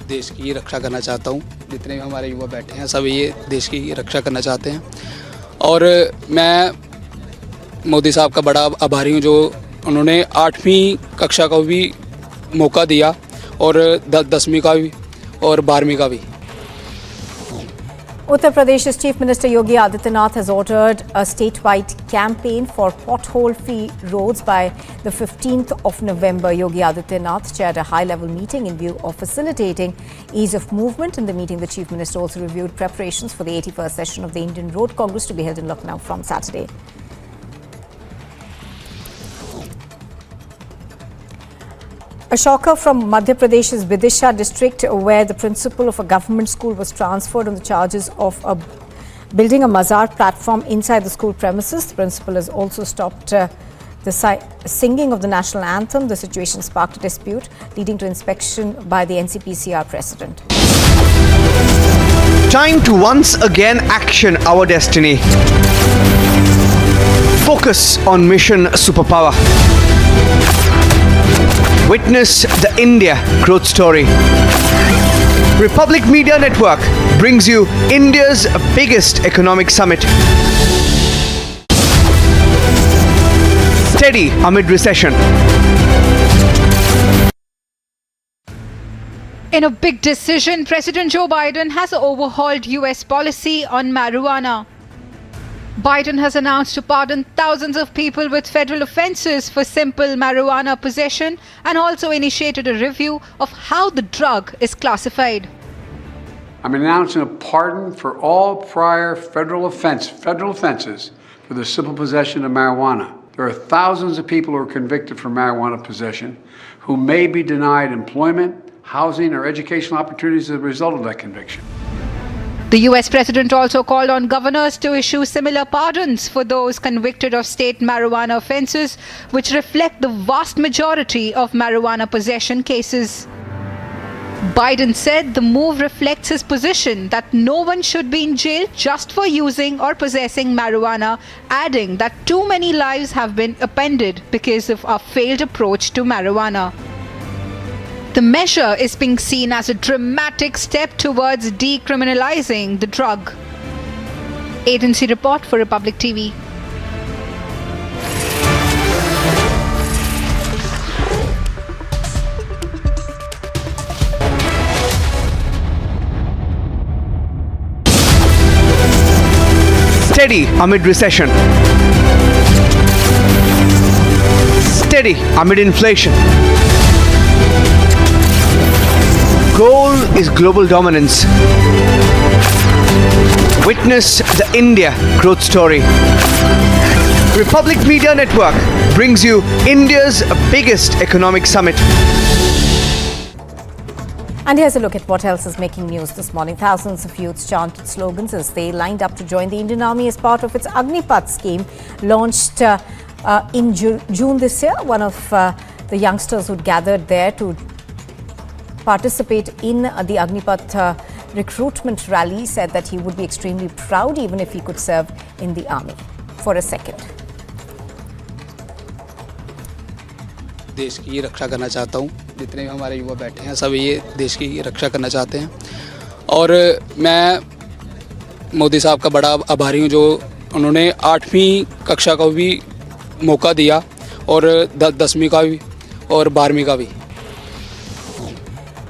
S10: देश की रक्षा करना चाहता हूँ। जितने भी हमारे युवा बैठे हैं सब ये देश की रक्षा करना चाहते हैं और मैं मोदी साहब का बड़ा आभारी हूँ जो उन्होंने 8वीं कक्षा का भी मौका दिया और 10वीं का भी और 12वीं का भी।
S8: Uttar Pradesh's Chief Minister Yogi Adityanath has ordered a statewide campaign for pothole-free roads by the 15th of November. Yogi Adityanath chaired a high-level meeting in view of facilitating ease of movement. In the meeting, the Chief Minister also reviewed preparations for the 81st session of the Indian Road Congress to be held in Lucknow from Saturday. A shocker from Madhya Pradesh's Vidisha district, where the principal of a government school was transferred on the charges of building a mazar platform inside the school premises. The principal has also stopped the singing of the national anthem. The situation sparked a dispute, leading to inspection by the NCPCR president.
S11: Time to once again action our destiny. Focus on mission superpower. Witness the India growth story. Republic Media Network brings you India's biggest economic summit. Steady amid recession.
S14: In a big decision, President Joe Biden has overhauled US policy on marijuana. Biden has announced to pardon thousands of people with federal offences for simple marijuana possession and also initiated a review of how the drug is classified.
S16: I'm announcing a pardon for all prior federal offences for the simple possession of marijuana. There are thousands of people who are convicted for marijuana possession who may be denied employment, housing, or educational opportunities as a result of that conviction.
S14: The US president also called on governors to issue similar pardons for those convicted of state marijuana offences, which reflect the vast majority of marijuana possession cases. Biden said the move reflects his position that no one should be in jail just for using or possessing marijuana, adding that too many lives have been upended because of our failed approach to marijuana. The measure is being seen as a dramatic step towards decriminalizing the drug. Agency report for Republic TV.
S11: Steady amid recession. Steady amid inflation. Goal is global dominance. Witness the India growth story. Republic Media Network brings you India's biggest economic summit.
S8: And here's a look at what else is making news this morning. Thousands of youths chanted slogans as they lined up to join the Indian Army as part of its Agnipath scheme launched in June this year. One of the youngsters who'd gathered there to participate in the Agnipath recruitment rally said that he would be extremely proud even if he could serve in the army. For a second.
S10: देश की रक्षा करना चाहता हूँ। जितने भी हमारे युवा बैठे हैं सब ये देश की रक्षा करना चाहते हैं और मैं मोदी साहब का बड़ा आभारी हूँ जो उन्होंने 8वीं कक्षा का भी मौका दिया और 10वीं का भी और 12वीं का भी।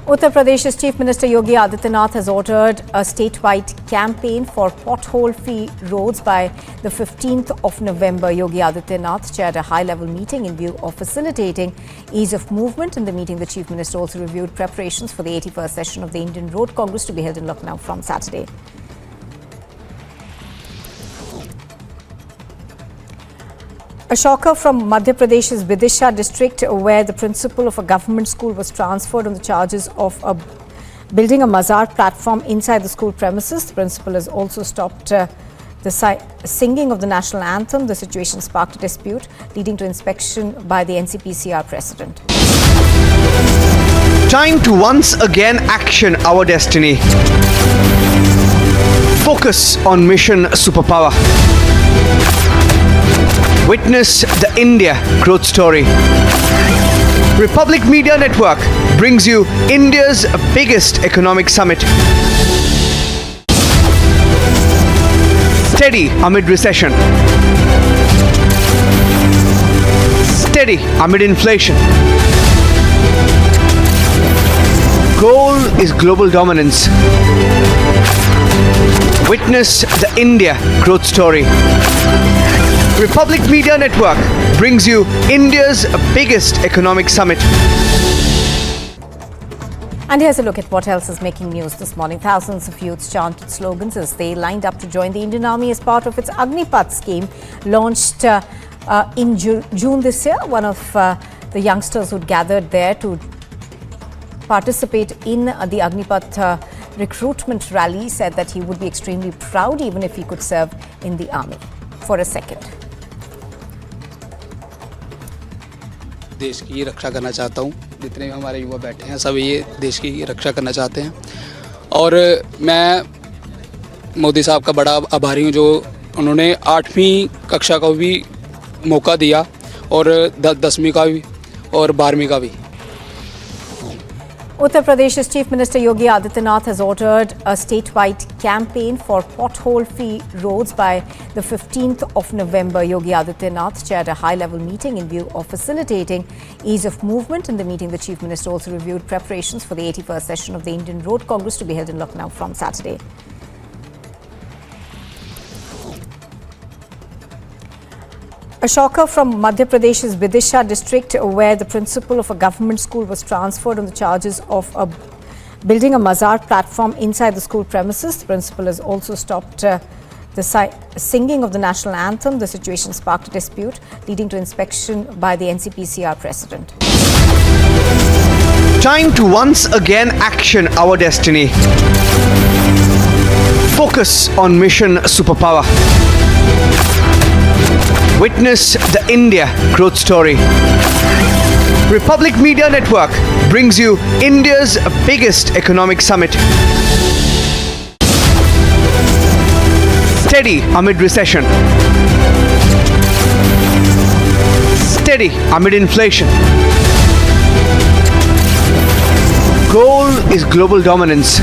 S8: Uttar Pradesh's Chief Minister Yogi Adityanath has ordered a statewide campaign for pothole-free roads by the 15th of November. Yogi Adityanath chaired a high-level meeting in view of facilitating ease of movement. In the meeting, the Chief Minister also reviewed preparations for the 81st session of the Indian Road Congress to be held in Lucknow from Saturday. A shocker from Madhya Pradesh's Vidisha district, where the principal of a government school was transferred on the charges of building a mazar platform inside the school premises. The principal has also stopped the singing of the national anthem. The situation sparked a dispute, leading to inspection by the NCPCR president.
S11: Time to once again action our destiny. Focus on mission superpower. Witness the India growth story. Republic Media Network brings you India's biggest economic summit. Steady amid recession. Steady amid inflation. Goal is global dominance. Witness the India growth story. Republic Media Network brings you India's biggest economic summit.
S8: And here's a look at what else is making news this morning. Thousands of youths chanted slogans as they lined up to join the Indian Army as part of its Agnipath scheme launched in June this year. One of the youngsters who'd gathered there to participate in the Agnipath recruitment rally said that he would be extremely proud even if he could serve in the army. For a second.
S10: देश की रक्षा करना चाहता हूँ। जितने भी हमारे युवा बैठे हैं सब ये देश की रक्षा करना चाहते हैं और मैं मोदी साहब का बड़ा आभारी हूँ जो उन्होंने 8वीं कक्षा का भी मौका दिया और 10वीं का भी और 12वीं का भी।
S8: Uttar Pradesh's Chief Minister Yogi Adityanath has ordered a statewide campaign for pothole-free roads by the 15th of November. Yogi Adityanath chaired a high-level meeting in view of facilitating ease of movement. In the meeting, the Chief Minister also reviewed preparations for the 81st session of the Indian Road Congress to be held in Lucknow from Saturday. A shocker from Madhya Pradesh's Vidisha district, where the principal of a government school was transferred on the charges of building a mazar platform inside the school premises. The principal has also stopped the singing of the national anthem. The situation sparked a dispute, leading to inspection by the NCPCR president.
S11: Time to once again action our destiny. Focus on Mission Superpower. Witness the India growth story. Republic Media Network brings you India's biggest economic summit. Steady amid recession. Steady amid inflation. Goal is global dominance.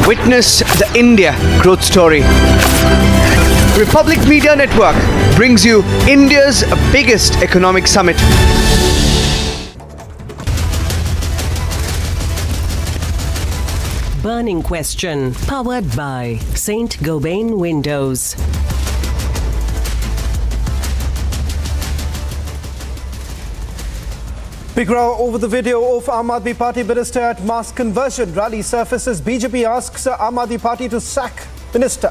S11: Witness the India growth story. Republic Media Network brings you India's biggest economic summit.
S7: Burning Question, powered by St. Gobain Windows.
S13: Big row over the video of Aam Aadmi Party minister at mass conversion rally surfaces. BJP asks Aam Aadmi Party to sack minister.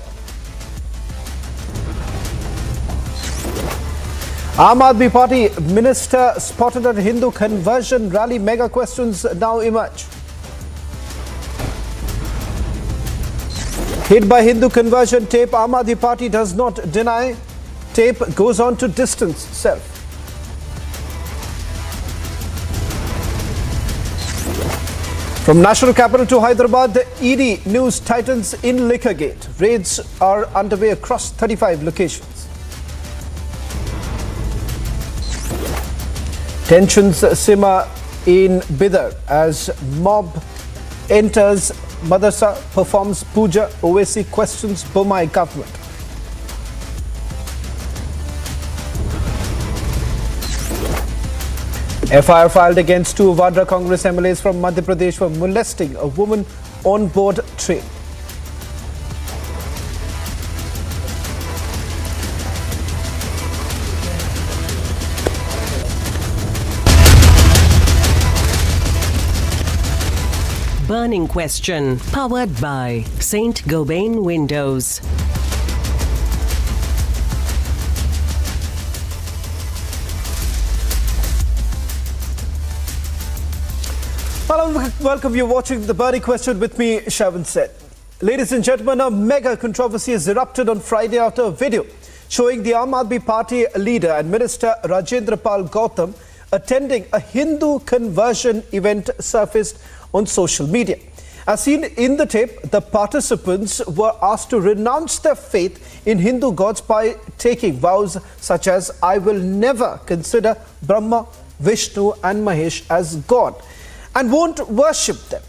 S13: Aam Aadmi Party minister spotted at Hindu conversion rally. Mega questions now emerge. Hit by Hindu conversion tape, Aam Aadmi Party does not deny. Tape goes on to distance self. From national capital to Hyderabad, the ED news tightens in Liquorgate. Raids are underway across 35 locations. Tensions simmer in Bidar as mob enters Madrasa, performs puja. OAC questions Bomai government. FIR filed against two Vadra Congress MLAs from Madhya Pradesh for molesting a woman on board train.
S7: Burning Question, powered by St. Gobain Windows.
S13: Hello, welcome. You're watching The Burning Question with me, Shavan said. Ladies and gentlemen, a mega controversy has erupted on Friday after a video showing the Aam Aadmi Party leader and Minister Rajendra Pal Gautam attending a Hindu conversion event surfaced on social media. As seen in the tape, the participants were asked to renounce their faith in Hindu gods by taking vows such as, "I will never consider Brahma, Vishnu and Mahesh as God and won't worship them."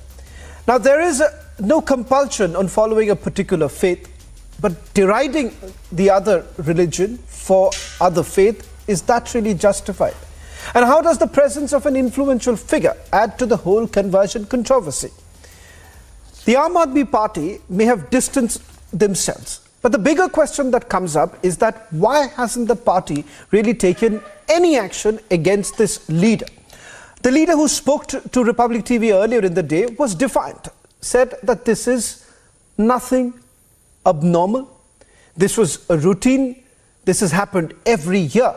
S13: Now, there is no compulsion on following a particular faith, but deriding the other religion for other faith, is that really justified? And how does the presence of an influential figure add to the whole conversion controversy? The Aam Aadmi Party may have distanced themselves, but the bigger question that comes up is that why hasn't the party really taken any action against this leader? The leader who spoke to Republic TV earlier in the day was defiant, said that this is nothing abnormal, this was a routine, this has happened every year.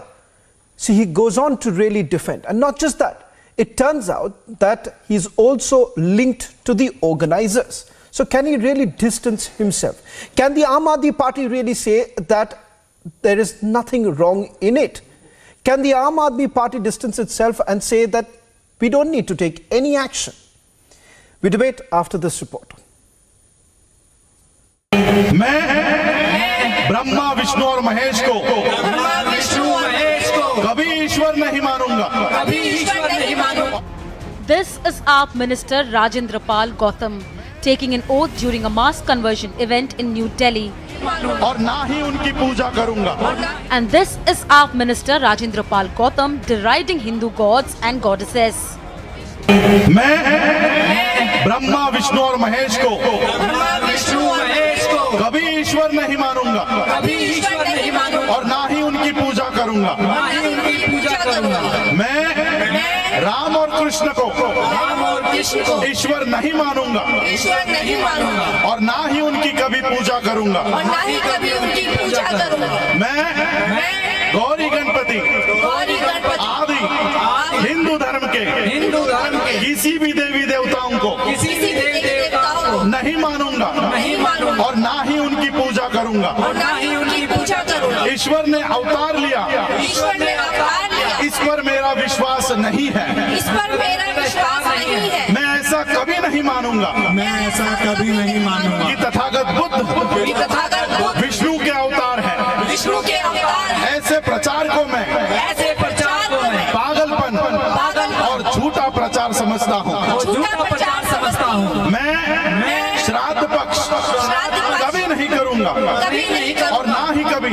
S13: So he goes on to really defend. And not just that, it turns out that he's also linked to the organizers. So can he really distance himself? Can the Aam Aadmi Party really say that there is nothing wrong in it? Can the Aam Aadmi Party distance itself and say that we don't need to take any action? We debate after this report.
S19: मैं ब्रह्मा विष्णु और महेश को कभी ईश्वर नहीं मानूंगा।
S23: This is AAP Minister Rajendra Pal Gautam taking an oath during a mass conversion event in New Delhi.
S19: और ना ही उनकी पूजा करूंगा।
S23: And this is AAP Minister Rajendra Pal Gautam deriding Hindu gods and goddesses.
S19: मैं ब्रह्मा विष्णु और महेश को कभी ईश्वर नहीं मानूंगा और ना ही उनकी पूजा करूंगा। मैं राम और कृष्ण को ईश्वर नहीं मानूंगा और ना ही उनकी कभी पूजा करूंगा। मैं गौरी गणपति आदि हिंदू धर्म के किसी भी देवी देवताओं को नहीं मानूंगा और ना ही उनकी पूजा करूंगा। ईश्वर ने अवतार लिया, इस पर मेरा विश्वास नहीं है। मैं ऐसा कभी नहीं मानूंगा। कि तथागत बुद्ध विष्णु के अवतार है। ऐसे प्रचार को मैं पागलपन और झूठा प्रचार समझता हूँ। मैं श्राद्ध पक्ष कभी नहीं करूंगा और ना ही कभी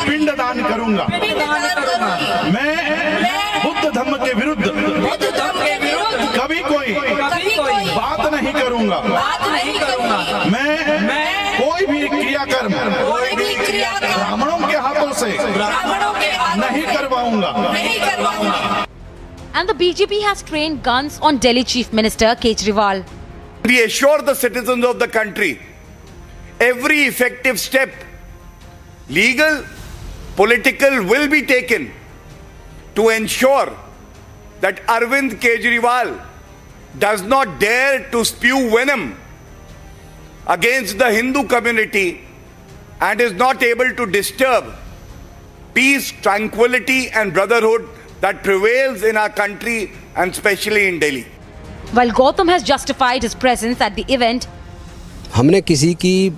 S19: पिंडदान करूंगा। मैं बुद्ध धर्म के विरुद्ध कभी कोई बात नहीं करूंगा। मैं कोई भी क्रियाकर्म ब्राह्मणों के हाथों से नहीं करवाऊंगा।
S23: And the BJP has trained guns on Delhi Chief Minister Kejriwal.
S2: We assure the citizens of the country every effective step, legal, political, will be taken to ensure that Arvind Kejriwal does not dare to spew venom against the Hindu community and is not able to disturb peace, tranquility and brotherhood that prevails in our country and especially in Delhi.
S23: While Gautam has justified his presence at the event,
S4: हमने किसी की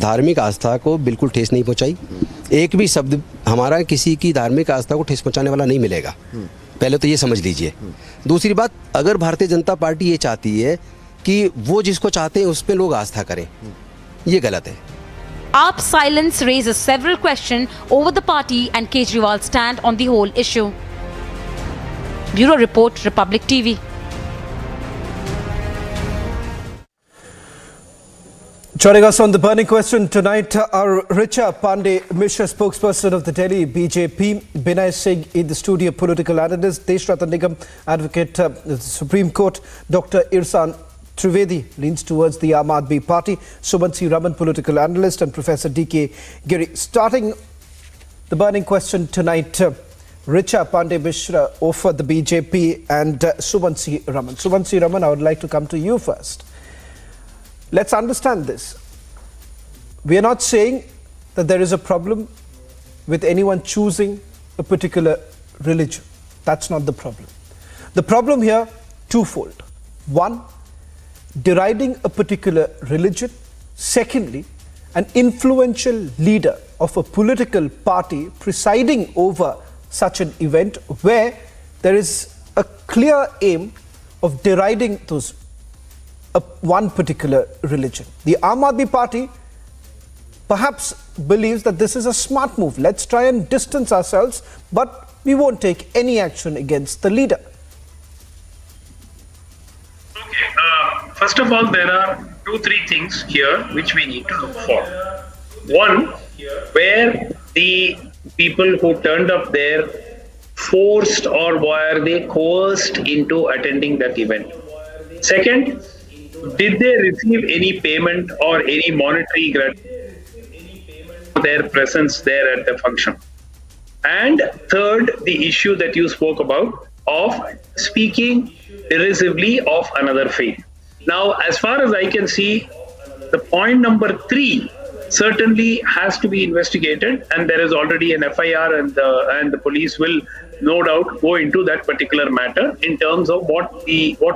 S4: धार्मिक आस्था को बिल्कुल ठेस नहीं पहुंचाई। एक भी शब्द हमारा किसी की धार्मिक आस्था को ठेस पहुंचाने वाला नहीं मिलेगा। पहले तो ये समझ लीजिए। दूसरी बात, अगर भारतीय जनता पार्टी ये चाहती है कि वो जिसको चाहते हैं उस पर लोग आस्था करें, ये गलत है।
S23: AAP's silence raises several questions over the party and Kejriwal's stand on the whole issue. Bureau Report, Republic TV.
S13: Joining us on the burning question tonight are Richa Pandey Mishra, spokesperson of the Delhi BJP, Binay Singh in the studio, political analyst, Deshrata Nigam, advocate of the Supreme Court, Dr. Irsan Trivedi leans towards the Aam Aadmi Party, Sumansi Raman, political analyst, and Professor D.K. Giri. Starting the burning question tonight, Richa Pandey Mishra of the BJP and Sumansi Raman. Sumansi Raman, I would like to come to you first. Let's understand this. We are not saying that there is a problem with anyone choosing a particular religion. That's not the problem. The problem here, twofold. One, deriding a particular religion. Secondly, an influential leader of a political party presiding over such an event where there is a clear aim of deriding those one particular religion. The Aam Aadmi Party perhaps believes that this is a smart move. Let's try and distance ourselves, but we won't take any action against the leader.
S9: Okay, first of all, there are 2-3 things here which we need to look for. One, where the people who turned up there forced or were they coerced into attending that event. Second, did they receive any payment or any monetary gratification for their presence there at the function? And third, the issue that you spoke about of speaking derisively of another faith. Now, as far as I can see, the point number 3 certainly has to be investigated, and there is already an FIR, and the police will no doubt go into that particular matter in terms of what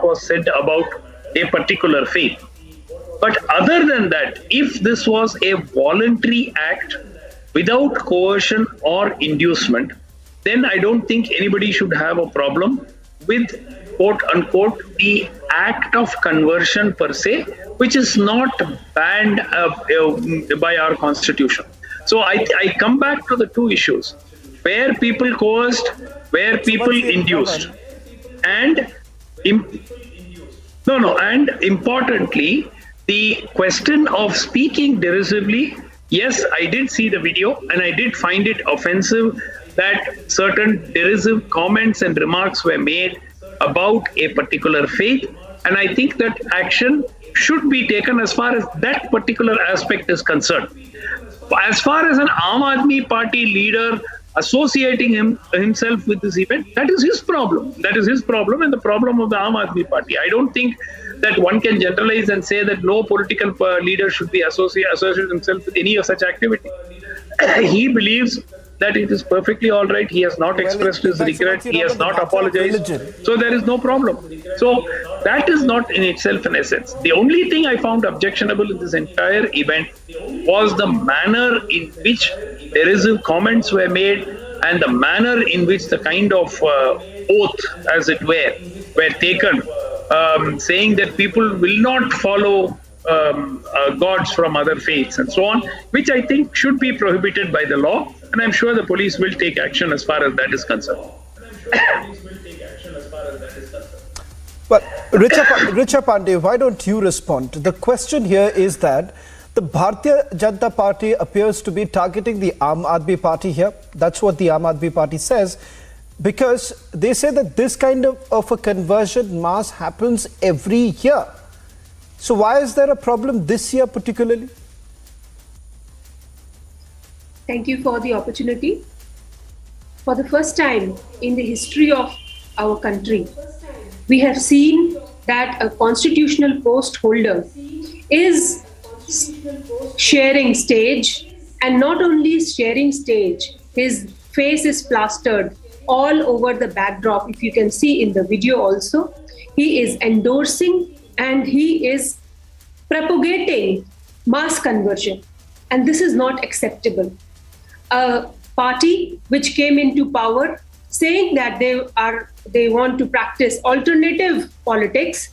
S9: was said about a particular faith. But other than that, if this was a voluntary act without coercion or inducement, then I don't think anybody should have a problem with quote unquote the act of conversion per se, which is not banned by our constitution. So I come back to the 2 issues, where people coerced, where people induced, and and importantly, the question of speaking derisively. Yes, I did see the video and I did find it offensive that certain derisive comments and remarks were made about a particular faith, and I think that action should be taken as far as that particular aspect is concerned. As far as an Aam Aadmi Party leader associating himself with this event, that is his problem. That is his problem and the problem of the Aam Aadmi Party. I don't think that one can generalize and say that no political leader should be associate himself with any of such activity. He believes that it is perfectly all right. He has not expressed his regret. He has not apologized. So there is no problem. So that is not in itself an essence. The only thing I found objectionable in this entire event was the manner in which terrorism comments were made and the manner in which the kind of oath, as it were taken, saying that people will not follow gods from other faiths and so on, which I think should be prohibited by the law, and I'm sure the police will take action as far as that is concerned.
S13: Well, Richa Pandey, why don't you respond? The question here is that the Bharatiya Janata Party appears to be targeting the Aam Aadmi Party here. That's what the Aam Aadmi Party says, because they say that this kind of a conversion mass happens every year. So why is there a problem this year particularly?
S15: Thank you for the opportunity. For the first time in the history of our country, we have seen that a constitutional post holder is sharing stage, and not only sharing stage, his face is plastered all over the backdrop. If you can see in the video also, he is endorsing and he is propagating mass conversion, and this is not acceptable. A party which came into power saying that they want to practice alternative politics,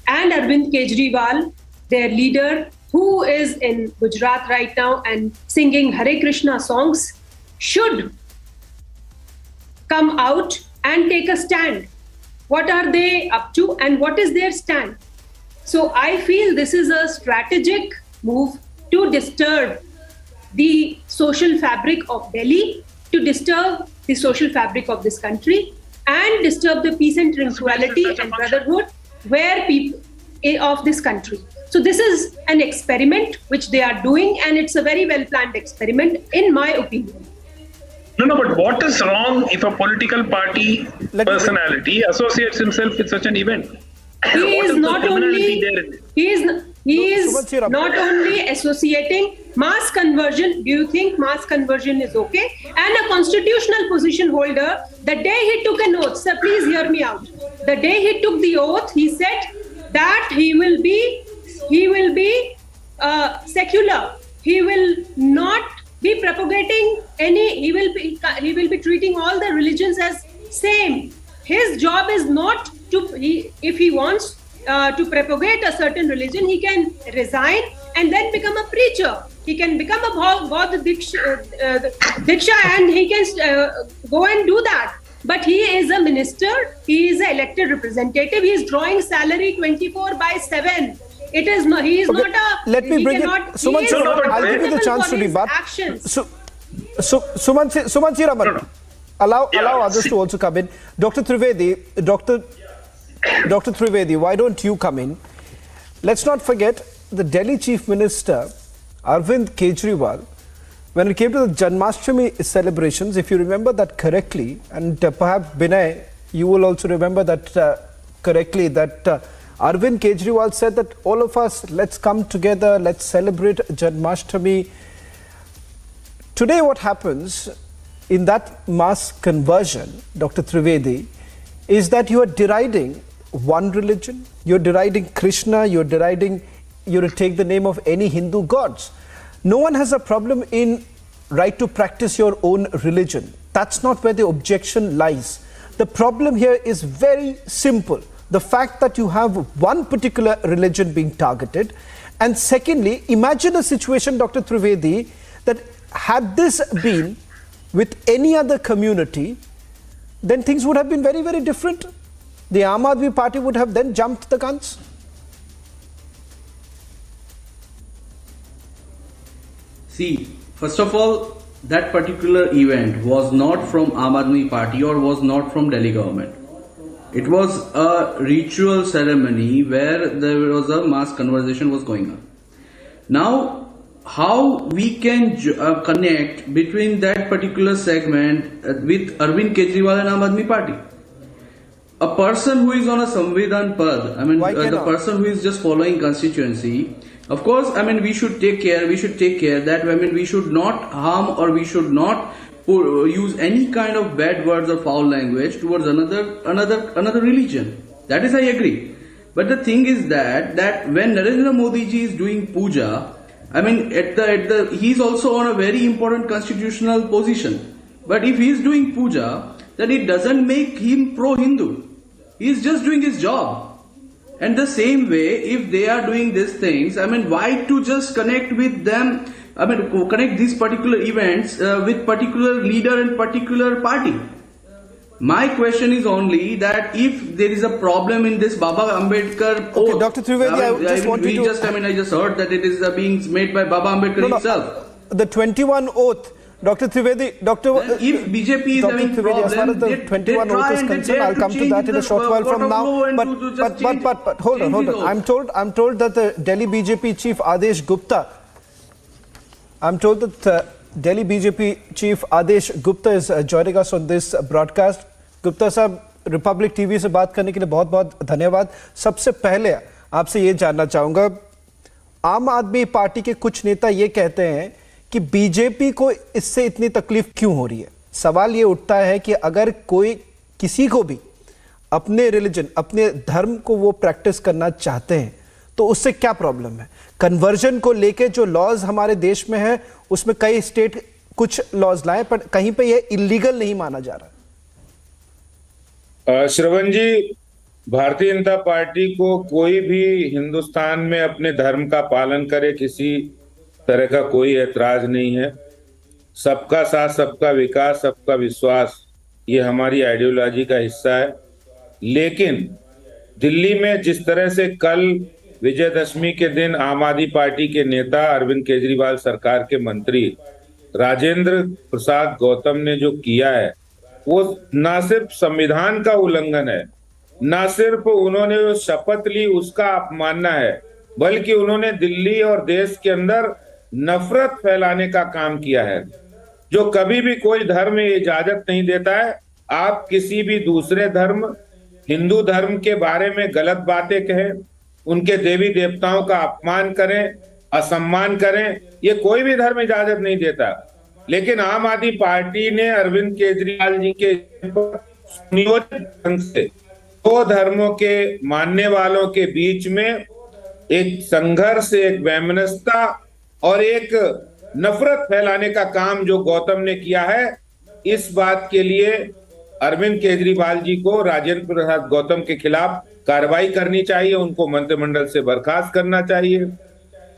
S15: and Arvind Kejriwal, their leader, who is in Gujarat right now and singing Hare Krishna songs, should come out and take a stand. What are they up to and what is their stand? So I feel this is a strategic move to disturb the social fabric of Delhi, to disturb the social fabric of this country, and disturb the peace and tranquility and brotherhood where people of this country. So this is an experiment which they are doing, and it's a very well planned experiment in my opinion.
S9: No, but what is wrong if a political party personality associates himself with such an event?
S15: He is not only associating mass conversion. Do you think mass conversion is okay? And a constitutional position holder, the day he took an oath, sir, please hear me out. The day he took the oath, he said that he will be secular. He will not be propagating any. He will be treating all the religions as same. His job is not to. If he wants to propagate a certain religion, he can resign and then become a preacher. He can become a Bauddha Diksha, and he can go and do that. But he is a minister. He is an elected representative. He is drawing salary 24/7. It is not. He is not a.
S13: Let me bring it. Suman, I'll give you the chance to debate. Suman Raman, allow others to also come in. Dr. Trivedi, why don't you come in? Let's not forget the Delhi Chief Minister, Arvind Kejriwal, when it came to the Janmashtami celebrations, if you remember that correctly, and perhaps Binay, you will also remember that correctly, that Arvind Kejriwal said that all of us, let's come together, let's celebrate Janmashtami. Today what happens in that mass conversion, Dr. Trivedi, is that you are deriding one religion, you're deriding Krishna, you're to take the name of any Hindu gods. No one has a problem in right to practice your own religion. That's not where the objection lies. The problem here is very simple. The fact that you have one particular religion being targeted. And secondly, imagine a situation, Dr. Trivedi, that had this been with any other community, then things would have been very, very different. The Aam Aadmi Party would have then jumped the guns.
S17: See, first of all, that particular event was not from Aam Aadmi Party or was not from Delhi government. It was a ritual ceremony where there was a mass conversation was going on. Now, how we can connect between that particular segment with Arvind Kejriwal and Aam Aadmi Party? a person who is on a Samvidhan Pad, I mean, the person who is just following constituency, of course, I mean, we should take care that, I mean, we should not harm or we should not use any kind of bad words or foul language towards another religion. That is, I agree. But the thing is that when Narendra Modi ji is doing puja, I mean, he's also on a very important constitutional position. But if he is doing puja, then it doesn't make him pro-Hindu. He is just doing his job. And the same way, if they are doing these things, I mean, why to just connect with them? I mean, connect these particular events with particular leader and particular party. My question is only that if there is a problem in this Baba Ambedkar oath,
S13: okay, Dr. Trivedi,
S17: I just heard that it is being made by Baba Ambedkar himself.
S13: The 21 oath, Dr. Trivedi,
S17: if BJP is having problem,
S13: as far as the 21 oath is concerned, I'll come to that in a short while from now. But hold on. I'm told that the Delhi BJP chief Adesh Gupta, Delhi BJP chief Adesh Gupta is joining us on this broadcast. Gupta साहब, Republic TV से बात करने के लिए बहुत बहुत धन्यवाद. सबसे पहले आपसे ये जानना चाहूंगा, आम आदमी पार्टी के कुछ नेता ये कहते हैं कि बीजेपी को इससे इतनी तकलीफ क्यों हो रही है. सवाल ये उठता है कि अगर कोई किसी को भी अपने रिलीजन, अपने धर्म को वो प्रैक्टिस करना चाहते हैं तो उससे क्या प्रॉब्लम है. कन्वर्जन को लेके जो लॉज हमारे देश में है उसमें कई स्टेट कुछ लॉज लाए, पर कहीं पे ये इलीगल नहीं माना जा रहा.
S5: श्रवण जी, भारतीय जनता पार्टी को कोई भी हिंदुस्तान में अपने धर्म का पालन करे, किसी तरह का कोई ऐतराज नहीं है. सबका साथ, सबका विकास, सबका विश्वास, ये हमारी आइडियोलॉजी का हिस्सा है. लेकिन दिल्ली में जिस तरह से कल विजयदशमी के दिन आम आदमी पार्टी के नेता अरविंद केजरीवाल सरकार के मंत्री राजेंद्र प्रसाद गौतम ने जो किया है, वो ना सिर्फ संविधान का उल्लंघन है, ना सिर्फ उन्होंने जो शपथ ली उसका अपमानना है, बल्कि उन्होंने दिल्ली और देश के अंदर नफरत फैलाने का काम किया है, जो कभी भी कोई धर्म इजाजत नहीं देता है. आप किसी भी दूसरे धर्म, हिंदू धर्म के बारे में गलत बातें कहें, उनके देवी देवताओं का अपमान करें, असम्मान करें, ये कोई भी धर्म इजाजत नहीं देता. लेकिन आम आदमी पार्टी ने अरविंद केजरीवाल जी के सुनियोजित ढंग से दो धर्मों के मानने वालों के बीच में एक संघर्ष, एक वैमनस्यता और एक नफरत फैलाने का काम जो गौतम ने किया है, इस बात के लिए अरविंद केजरीवाल जी को राजेंद्र प्रसाद गौतम के खिलाफ कार्रवाई करनी चाहिए, उनको मंत्रिमंडल से बर्खास्त करना चाहिए.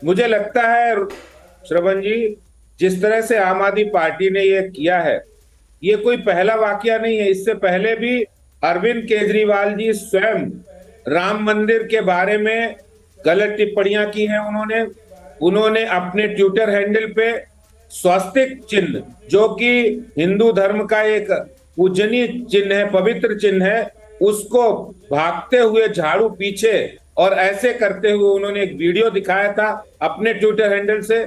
S5: मुझे लगता है श्रवण जी, जिस तरह से आम आदमी पार्टी ने ये किया है, ये कोई पहला वाकया नहीं है. इससे पहले भी अरविंद केजरीवाल जी स्वयं राम मंदिर के बारे में गलत टिप्पणियां की हैं. उन्होंने अपने ट्विटर हैंडल पे स्वास्तिक चिन्ह, जो कि हिंदू धर्म का एक पूजनीय चिन्ह है, पवित्र चिन्ह है, उसको भागते हुए झाड़ू पीछे और ऐसे करते हुए उन्होंने एक वीडियो दिखाया था अपने ट्विटर हैंडल से,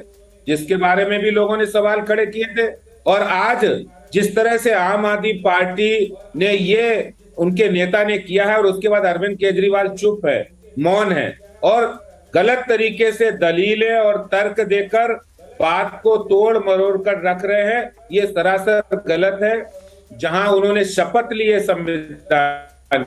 S5: जिसके बारे में भी लोगों ने सवाल खड़े किए थे. और आज जिस तरह से आम आदमी पार्टी ने ये उनके नेता ने किया है और उसके बाद अरविंद केजरीवाल चुप है, मौन है और गलत तरीके से दलीलें और तर्क देकर बात को तोड़ मरोड़ कर रख रहे हैं, ये सरासर गलत है. जहां उन्होंने शपथ ली है संविधान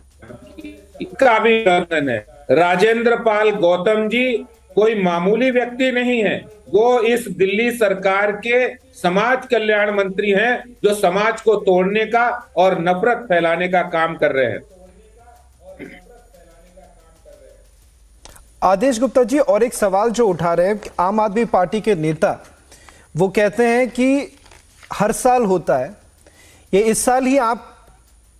S5: का भी उल्लंघन है. राजेंद्र पाल गौतम जी कोई मामूली व्यक्ति नहीं है, वो इस दिल्ली सरकार के समाज कल्याण मंत्री हैं, जो समाज को तोड़ने का और नफरत फैलाने का काम कर रहे हैं.
S13: आदेश गुप्ता जी, और एक सवाल जो उठा रहे हैं, आम आदमी पार्टी के नेता वो कहते हैं कि हर साल होता है, ये इस साल ही आप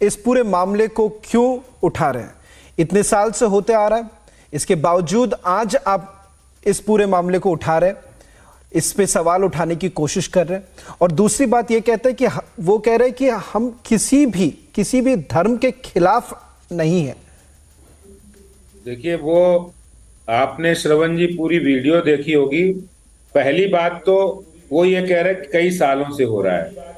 S13: इस पूरे मामले को क्यों उठा रहे हैं? इतने साल से होते आ रहा है, इसके बावजूद आज आप इस पूरे मामले को उठा रहे हैं, इस पे सवाल उठाने की कोशिश कर रहे हैं. और दूसरी बात ये कहते हैं कि वो कह रहे हैं कि हम किसी भी धर्म के खिलाफ नहीं है.
S5: देखिए, वो आपने श्रवण जी पूरी वीडियो देखी होगी. पहली बात तो वो ये कह रहे कि कई सालों से हो रहा है.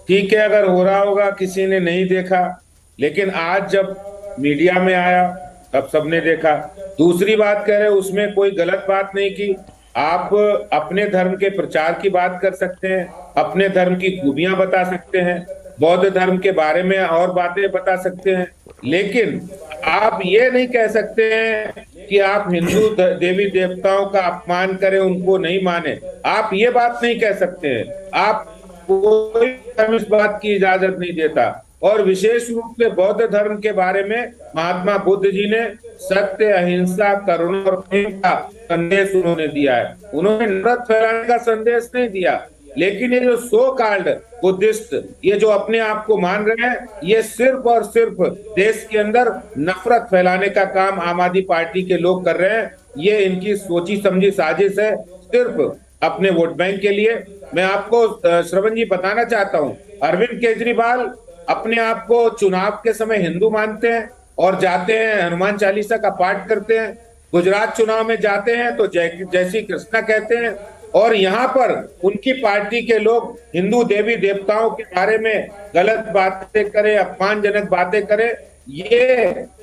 S5: ठीक है, अगर हो रहा होगा, किसी ने नहीं देखा, लेकिन आज जब मीडिया में आया, तब सबने देखा। दूसरी बात कह रहे उसमें कोई गलत बात नहीं की। आप अपने धर्म के प्रचार की बात कर सकते हैं, अपने धर्म की खूबियां बता सकते हैं, बौद्ध धर्म के बारे में और बातें बता सकते हैं, लेकिन आप ये नहीं कह सकते हैं कि आप हिंदू देवी देवताओं का अपमान करें, उनको नहीं माने। आप ये बात नहीं कह सकते हैं। आप कोई इस बात की इजाजत नहीं देता। और विशेष रूप से बौद्ध धर्म के बारे में महात्मा बुद्ध जी ने सत्य, अहिंसा, करुणा और प्रेम का संदेश उन्होंने दिया है। उन्होंने नफरत फैलाने का संदेश नहीं दिया। लेकिन ये जो सो कॉल्ड बुद्धिस्ट, ये जो अपने आप को मान रहे हैं, ये सिर्फ और सिर्फ देश के अंदर नफरत फैलाने का काम आम आदमी पार्टी के लोग कर रहे हैं। ये इनकी सोची समझी साजिश है, सिर्फ अपने वोट बैंक के लिए। मैं आपको श्रवण जी बताना चाहता हूँ, अरविंद केजरीवाल अपने आप को चुनाव के समय हिंदू मानते हैं और जाते हैं हनुमान चालीसा का पाठ करते हैं। गुजरात चुनाव में जाते हैं तो जय श्री कृष्णा कहते हैं। और यहाँ पर उनकी पार्टी के लोग हिंदू देवी देवताओं के बारे में गलत बातें करें, अपमानजनक बातें करें, ये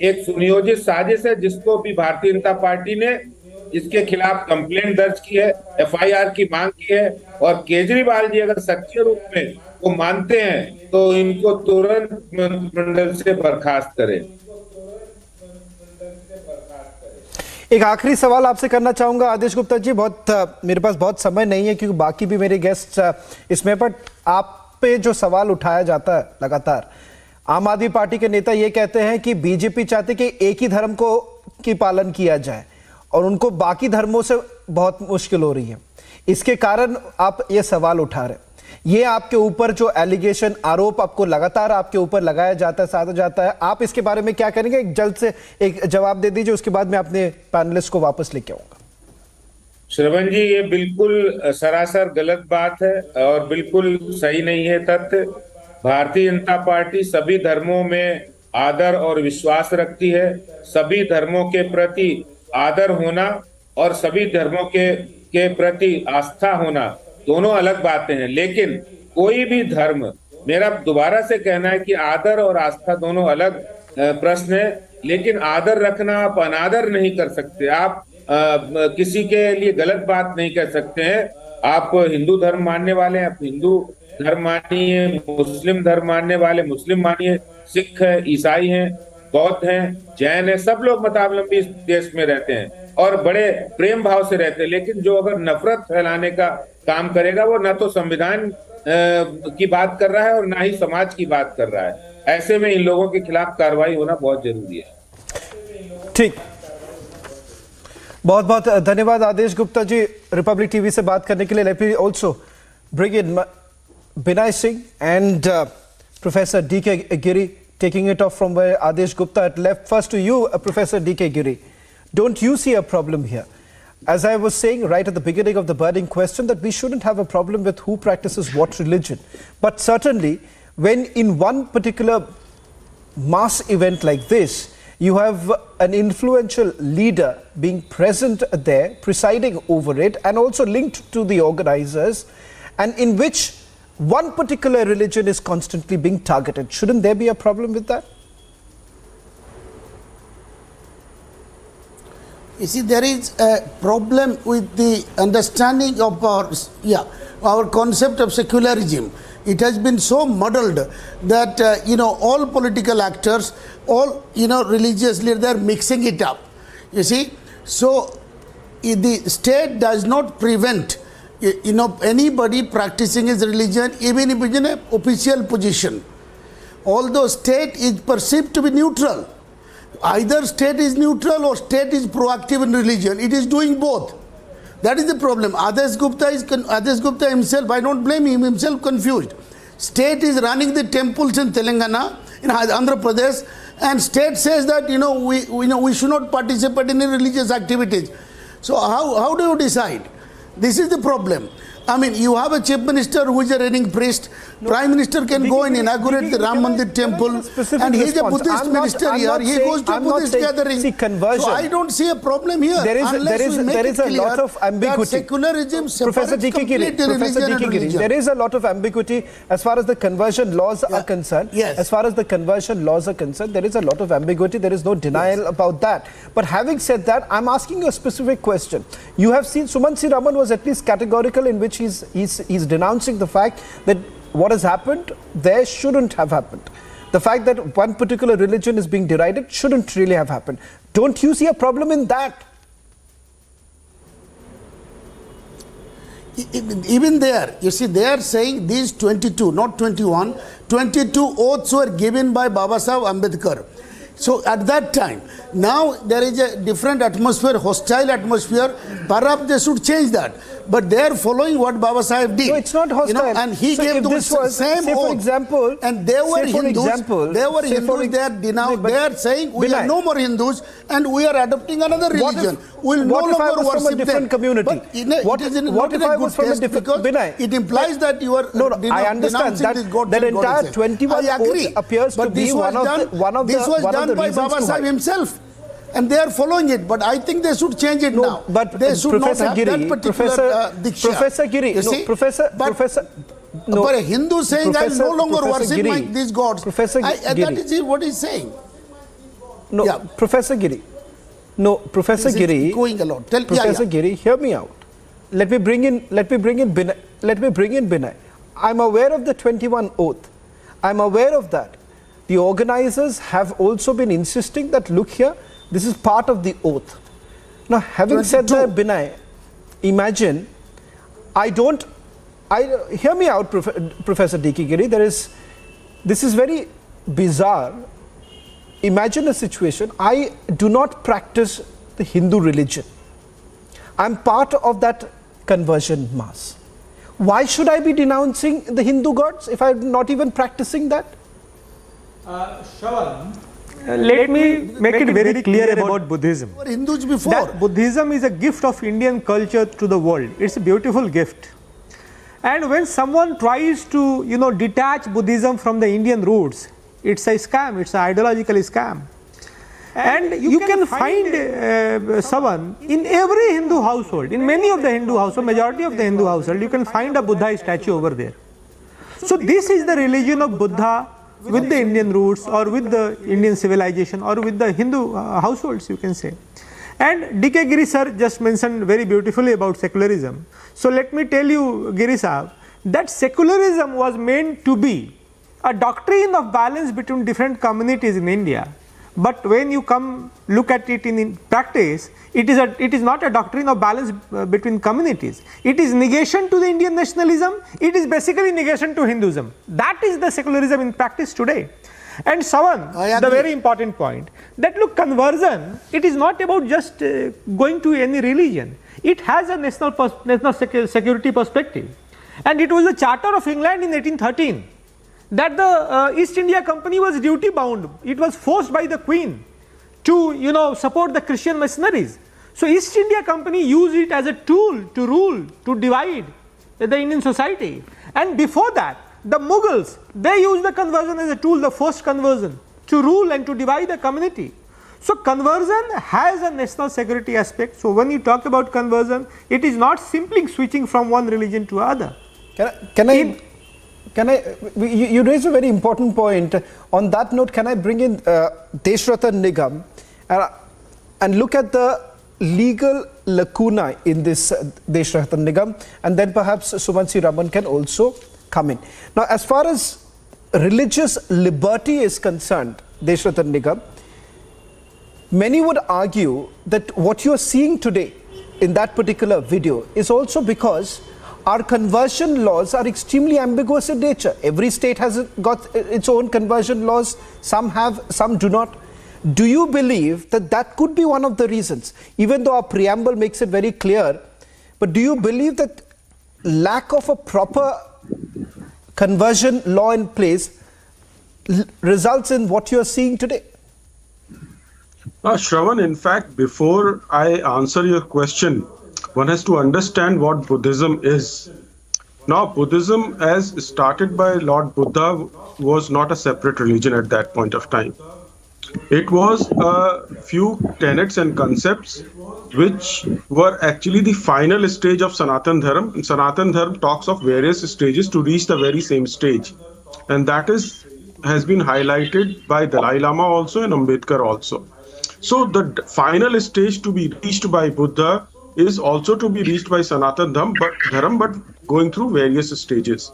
S5: एक सुनियोजित साजिश है, जिसको भी भारतीय जनता पार्टी ने इसके खिलाफ कंप्लेंट दर्ज की है, FIR की मांग की है। और केजरीवाल जी अगर सच्चे रूप में वो मानते हैं तो इनको तुरंत मंत्रिमंडल से बर्खास्त करें।
S13: एक आखिरी सवाल आपसे करना चाहूंगा आदेश गुप्ता जी, मेरे पास बहुत समय नहीं है क्योंकि बाकी भी मेरे गेस्ट इसमें, बट आप पे जो सवाल उठाया जाता है लगातार, आम आदमी पार्टी के नेता ये कहते हैं कि बीजेपी चाहते कि एक ही धर्म की पालन किया जाए और उनको बाकी धर्मों से बहुत मुश्किल हो रही है। इसके कारण आप ये सवाल उठा रहे हैं। ये आपके ऊपर जो एलिगेशन, आरोप आपको लगातार आपके ऊपर लगाया जाता है, साधा जाता है, आप इसके बारे में क्या करेंगे? एक जल्द से एक जवाब दे दीजिए, उसके बाद मैं अपने पैनलिस्ट को वापस लेके आऊंगा।
S5: श्रवण जी, ये बिल्कुल सरासर गलत बात है और बिल्कुल सही नहीं है तथ्य। भारतीय जनता पार्टी सभी धर्मों में आदर और विश्वास रखती है। सभी धर्मों के प्रति आदर होना और सभी धर्मों के प्रति आस्था होना दोनों अलग बातें हैं। लेकिन कोई भी धर्म, मेरा दोबारा से कहना है कि आदर और आस्था दोनों अलग प्रश्न है। लेकिन आदर रखना आप अनादर नहीं कर सकते। आप किसी के लिए गलत बात नहीं कह सकते हैं। आप हिंदू धर्म मानने वाले हैं, आप हिंदू धर्म मानिए, मुस्लिम धर्म मानने वाले मुस्लिम मानिए, सिख है, ईसाई हैं, बौद्ध हैं, जैन है, सब लोग मतावलंबी इस देश में रहते हैं और बड़े प्रेम भाव से रहते हैं। लेकिन जो अगर नफरत फैलाने का काम करेगा, वो ना तो संविधान की बात कर रहा है और ना ही समाज की बात कर रहा है। ऐसे में इन लोगों के खिलाफ कार्रवाई होना बहुत जरूरी है।
S13: ठीक, बहुत बहुत धन्यवाद आदेश गुप्ता जी रिपब्लिक टीवी से बात करने के लिए। Let me also bring in Binay Singh and Professor D.K. Giri, taking it off from where Adesh Gupta had left. First to you, Professor D.K. Giri. Don't you see a problem here? As I was saying right at the beginning of the burning question, that we shouldn't have a problem with who practices what religion. But certainly, when in one particular mass event like this, you have an influential leader being present there, presiding over it, and also linked to the organizers, and in which one particular religion is constantly being targeted. Shouldn't there be a problem with that?
S20: You see, there is a problem with the understanding of our concept of secularism. It has been so muddled that all political actors, all religious leaders, they are mixing it up. You see, so the state does not prevent anybody practicing his religion, even if it's in an official position. Although state is perceived to be neutral, either state is neutral or state is proactive in religion. It is doing both. That is the problem. Adesh Gupta himself, I don't blame him, himself confused. State is running the temples in Telangana, in Andhra Pradesh, and state says that we should not participate in any religious activities. So how do you decide? This is the problem. I mean, you have a chief minister who is a reigning priest. Prime minister can go and inaugurate the Ram Mandir temple. And he is a Buddhist minister here. He goes to Buddhist gathering.
S13: See, conversion.
S20: So I don't see a problem here.
S13: There is a lot of ambiguity.
S20: Secularism
S13: Professor D.K. Giri, there is a lot of ambiguity as far as the conversion laws are concerned.
S20: Yes.
S13: As far as the conversion laws are concerned, there is a lot of ambiguity. There is no denial about that. But having said that, I'm asking you a specific question. You have seen Suman C. Raman was at least categorical in which he's denouncing the fact that what has happened there shouldn't have happened. The fact that one particular religion is being derided shouldn't really have happened. Don't you see a problem in that?
S20: Even there, you see, they are saying these 22, not 21, 22 oaths were given by Baba Sahib Ambedkar. So at that time, now there is a different atmosphere, hostile atmosphere. Perhaps they should change that. But they are following what Baba Sahib did.
S13: No, it's not hostile.
S20: And he gave those same oath.
S13: For example,
S20: and they were Hindus. They are saying we are no more Hindus and we are adopting another religion. We will no longer worship them.
S13: Community?
S20: What if I was from a different community? It implies that you are
S13: I understand that entire 21 oaths appears to be one of the
S20: This was done by Baba Sahib himself. And they are following it, but I think they should change it now.
S13: But
S20: they should
S13: Professor
S20: not have
S13: Giri,
S20: that particular
S13: Professor Giri,
S20: but a Hindu saying I no longer worship these gods.
S13: Professor Giri,
S20: that is what he's saying.
S13: No, yeah. Professor Giri. No, Professor Giri.
S20: Going a lot.
S13: Professor Giri, hear me out. Let me bring in Binay. I'm aware of the 21 oath. I'm aware of that. The organizers have also been insisting that look here, this is part of the oath. Now, having said that, Binay, imagine, hear me out, Professor D.K. Giri, this is very bizarre. Imagine a situation, I do not practice the Hindu religion. I'm part of that conversion mass. Why should I be denouncing the Hindu gods if I'm not even practicing that?
S6: Shravan, let me make it very clear about Buddhism.
S20: Hindus before.
S6: That Buddhism is a gift of Indian culture to the world. It's a beautiful gift. And when someone tries to, detach Buddhism from the Indian roots, it's a scam. It's an ideological scam. And you can find someone in every Hindu household, in many of the Hindu households, majority of the Hindu household, you can find a Buddha statue over there. So this is the religion of Buddha with the Indian roots or with the Indian civilization or with the Hindu households, you can say. And D.K. Giri sir just mentioned very beautifully about secularism. So let me tell you, Giri Sahab, that secularism was meant to be a doctrine of balance between different communities in India. But when you come look at it in practice, it is not a doctrine of balance between communities. It is negation to the Indian nationalism. It is basically negation to Hinduism. That is the secularism in practice today. And Sawan, the very important point, that look, conversion, it is not about just going to any religion. It has a national security perspective. And it was the Charter of England in 1813 that the East India Company was duty bound. It was forced by the Queen to support the Christian missionaries. So East India Company used it as a tool to rule, to divide the Indian society. And before that, the Mughals, they used the conversion as a tool, the forced conversion, to rule and to divide the community. So conversion has a national security aspect. So when you talk about conversion, it is not simply switching from one religion to other.
S13: You raise a very important point. On that note, can I bring in Deshratan Nigam and look at the legal lacuna in this Deshratan Nigam, and then perhaps Suman C. Raman can also come in. Now, as far as religious liberty is concerned, Deshratan Nigam, many would argue that what you are seeing today in that particular video is also because our conversion laws are extremely ambiguous in nature. Every state has got its own conversion laws. Some have, some do not. Do you believe that that could be one of the reasons, even though our preamble makes it very clear, but do you believe that lack of a proper conversion law in place results in what you are seeing today?
S21: Shravan, in fact, before I answer your question, one has to understand what Buddhism is.
S1: Now, Buddhism, as started by Lord Buddha, was not a separate religion at that point of time. It was a few tenets and concepts which were actually the final stage of Sanatan Dharma. And Sanatan Dharma talks of various stages to reach the very same stage. And that has been highlighted by Dalai Lama also and Ambedkar also. So the final stage to be reached by Buddha is also to be reached by Sanatan Dharma, but going through various stages.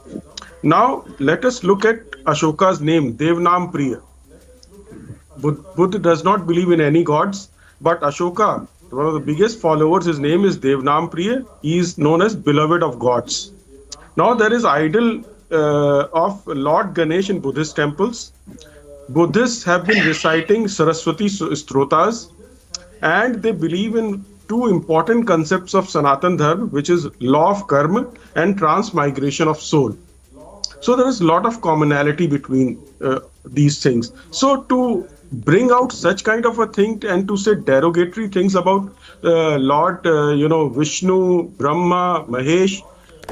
S1: Now, let us look at Ashoka's name, Devnam Priya. Buddha does not believe in any gods, but Ashoka, one of the biggest followers, his name is Devnam Priya. He is known as beloved of gods. Now, there is idol of Lord Ganesh in Buddhist temples. Buddhists have been reciting Saraswati Strotas, and they believe in two important concepts of Sanatan Dharma, which is law of karma and transmigration of soul. So there is a lot of commonality between these things. So to bring out such kind of a thing and to say derogatory things about Lord, Vishnu, Brahma, Mahesh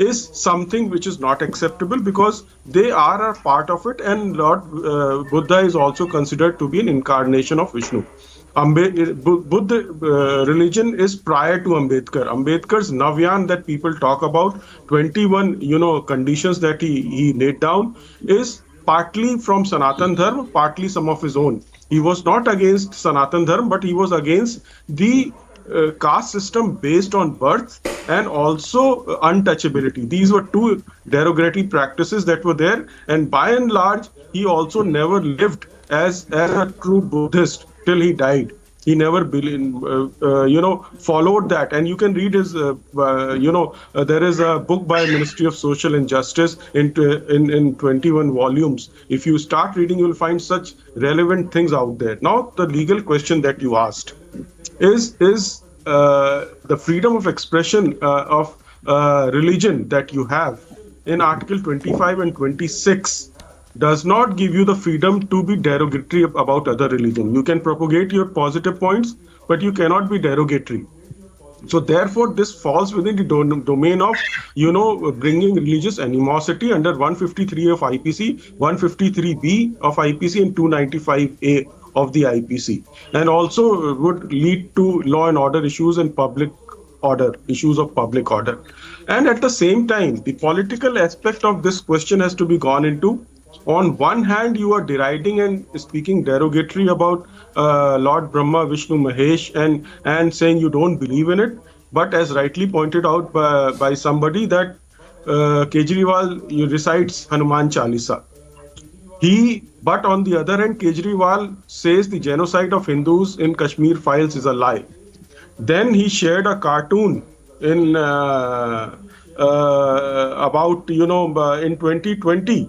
S1: is something which is not acceptable, because they are a part of it, and Lord Buddha is also considered to be an incarnation of Vishnu. Buddha religion is prior to Ambedkar. Ambedkar's Navyan that people talk about, 21 conditions that he laid down, is partly from Sanatan Dharma, partly some of his own. He was not against Sanatan Dharma, but he was against the caste system based on birth and also untouchability. These were two derogatory practices that were there, and by and large, he also never lived as a true Buddhist till he died. He never followed that. And you can read his, there is a book by Ministry of Social and Justice in 21 volumes. If you start reading, you'll find such relevant things out there. Now, the legal question that you asked is the freedom of expression of religion that you have in Article 25 and 26 does not give you the freedom to be derogatory about other religion. You can propagate your positive points, but you cannot be derogatory. So therefore, this falls within the domain of, bringing religious animosity under 153 of IPC, 153B of IPC, and 295A of the IPC, and also would lead to law and order issues and issues of public order. And at the same time, the political aspect of this question has to be gone into. On one hand, you are deriding and speaking derogatory about Lord Brahma, Vishnu, Mahesh, and saying you don't believe in it. But as rightly pointed out by somebody, that Kejriwal recites Hanuman Chalisa. But on the other hand, Kejriwal says the genocide of Hindus in Kashmir files is a lie. Then he shared a cartoon in in 2020.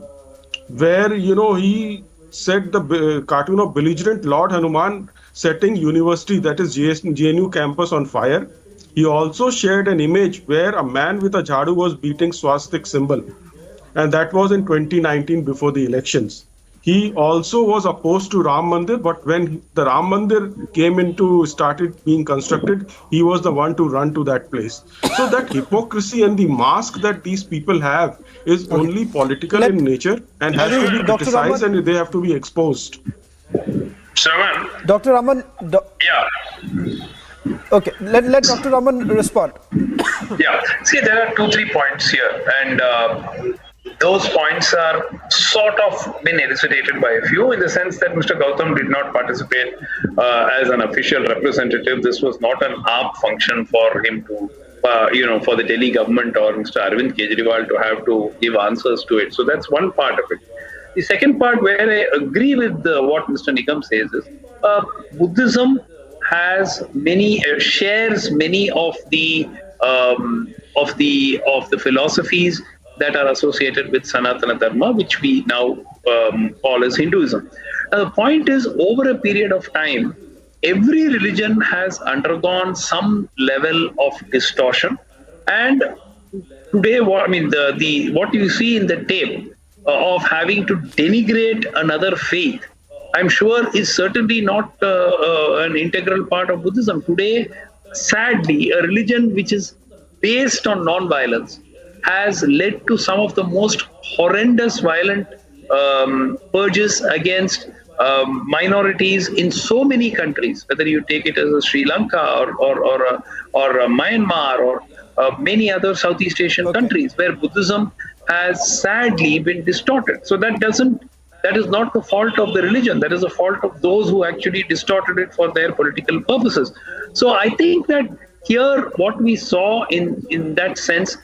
S1: Where, he said the cartoon of belligerent Lord Hanuman setting university, that is JNU campus, on fire. He also shared an image where a man with a jhadu was beating swastik symbol. And that was in 2019 before the elections. He also was opposed to Ram Mandir, but when the Ram Mandir started being constructed, he was the one to run to that place. So that hypocrisy and the mask that these people have is only political in nature and has to be criticized, and they have to be exposed.
S9: Shravan.
S13: Dr. Raman.
S9: Yeah.
S13: Okay, let Dr. Raman respond.
S9: Yeah. See, there are 2-3 points here, and those points are sort of been elucidated by a few, in the sense that Mr. Gautam did not participate as an official representative. This was not an AAP function for him to, for the Delhi government or Mr. Arvind Kejriwal to have to give answers to it. So that's one part of it. The second part, where I agree with what Mr. Nigam says, is Buddhism has shares many of the philosophies that are associated with Sanatana Dharma, which we now call as Hinduism. Now, the point is, over a period of time, every religion has undergone some level of distortion. And today, what you see in the tape of having to denigrate another faith, I'm sure is certainly not an integral part of Buddhism. Today, sadly, a religion which is based on non-violence has led to some of the most horrendous violent purges against minorities in so many countries, whether you take it as a Sri Lanka or Myanmar or many other Southeast Asian countries where Buddhism has sadly been distorted. So that is not the fault of the religion. That is the fault of those who actually distorted it for their political purposes. So I think that here what we saw in that sense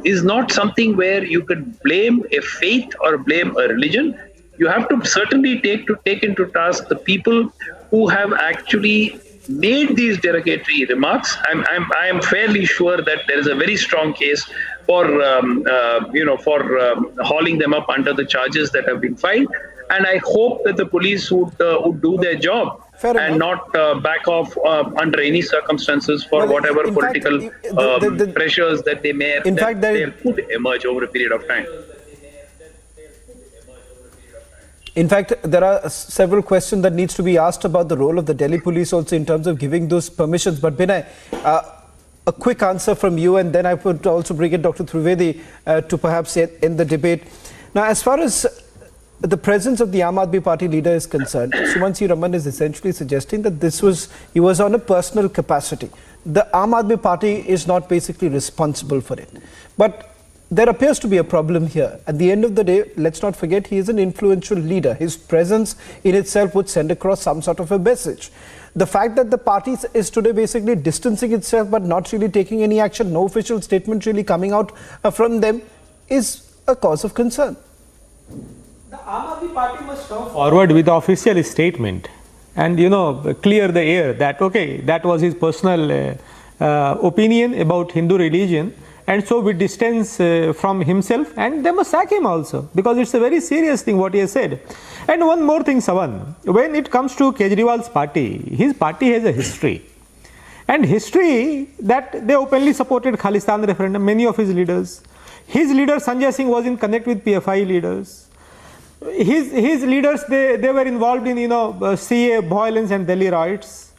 S9: is not something where you could blame a faith or blame a religion. You have to certainly take into task the people who have actually made these derogatory remarks. I am fairly sure that there is a very strong case for hauling them up under the charges that have been filed, and I hope that the police would do their job and not back off under any circumstances for whatever political pressures that they may could emerge over a period of time.
S13: In fact, there are several questions that needs to be asked about the role of the Delhi police also in terms of giving those permissions. But Binay, a quick answer from you, and then I would also bring in Dr. Trivedi to perhaps end the debate. Now, as far as the presence of the Aam Aadmi Party leader is concerned, Sumansi Raman is essentially suggesting that he was on a personal capacity. The Aam Aadmi Party is not basically responsible for it. But there appears to be a problem here. At the end of the day, let's not forget he is an influential leader. His presence in itself would send across some sort of a message. The fact that the party is today basically distancing itself but not really taking any action, no official statement really coming out from them, is a cause of concern.
S6: The Aam Aadmi Party must come forward with the official statement and, clear the air that, okay, that was his personal opinion about Hindu religion. And so we distance from himself, and they must sack him also, because it's a very serious thing what he has said. And one more thing, Savan, when it comes to Kejriwal's party, his party has a history. And history that they openly supported Khalistan referendum, many of his leaders. His leader Sanjay Singh was in connect with PFI leaders. His leaders, they were involved in, CA violence and Delhi riots.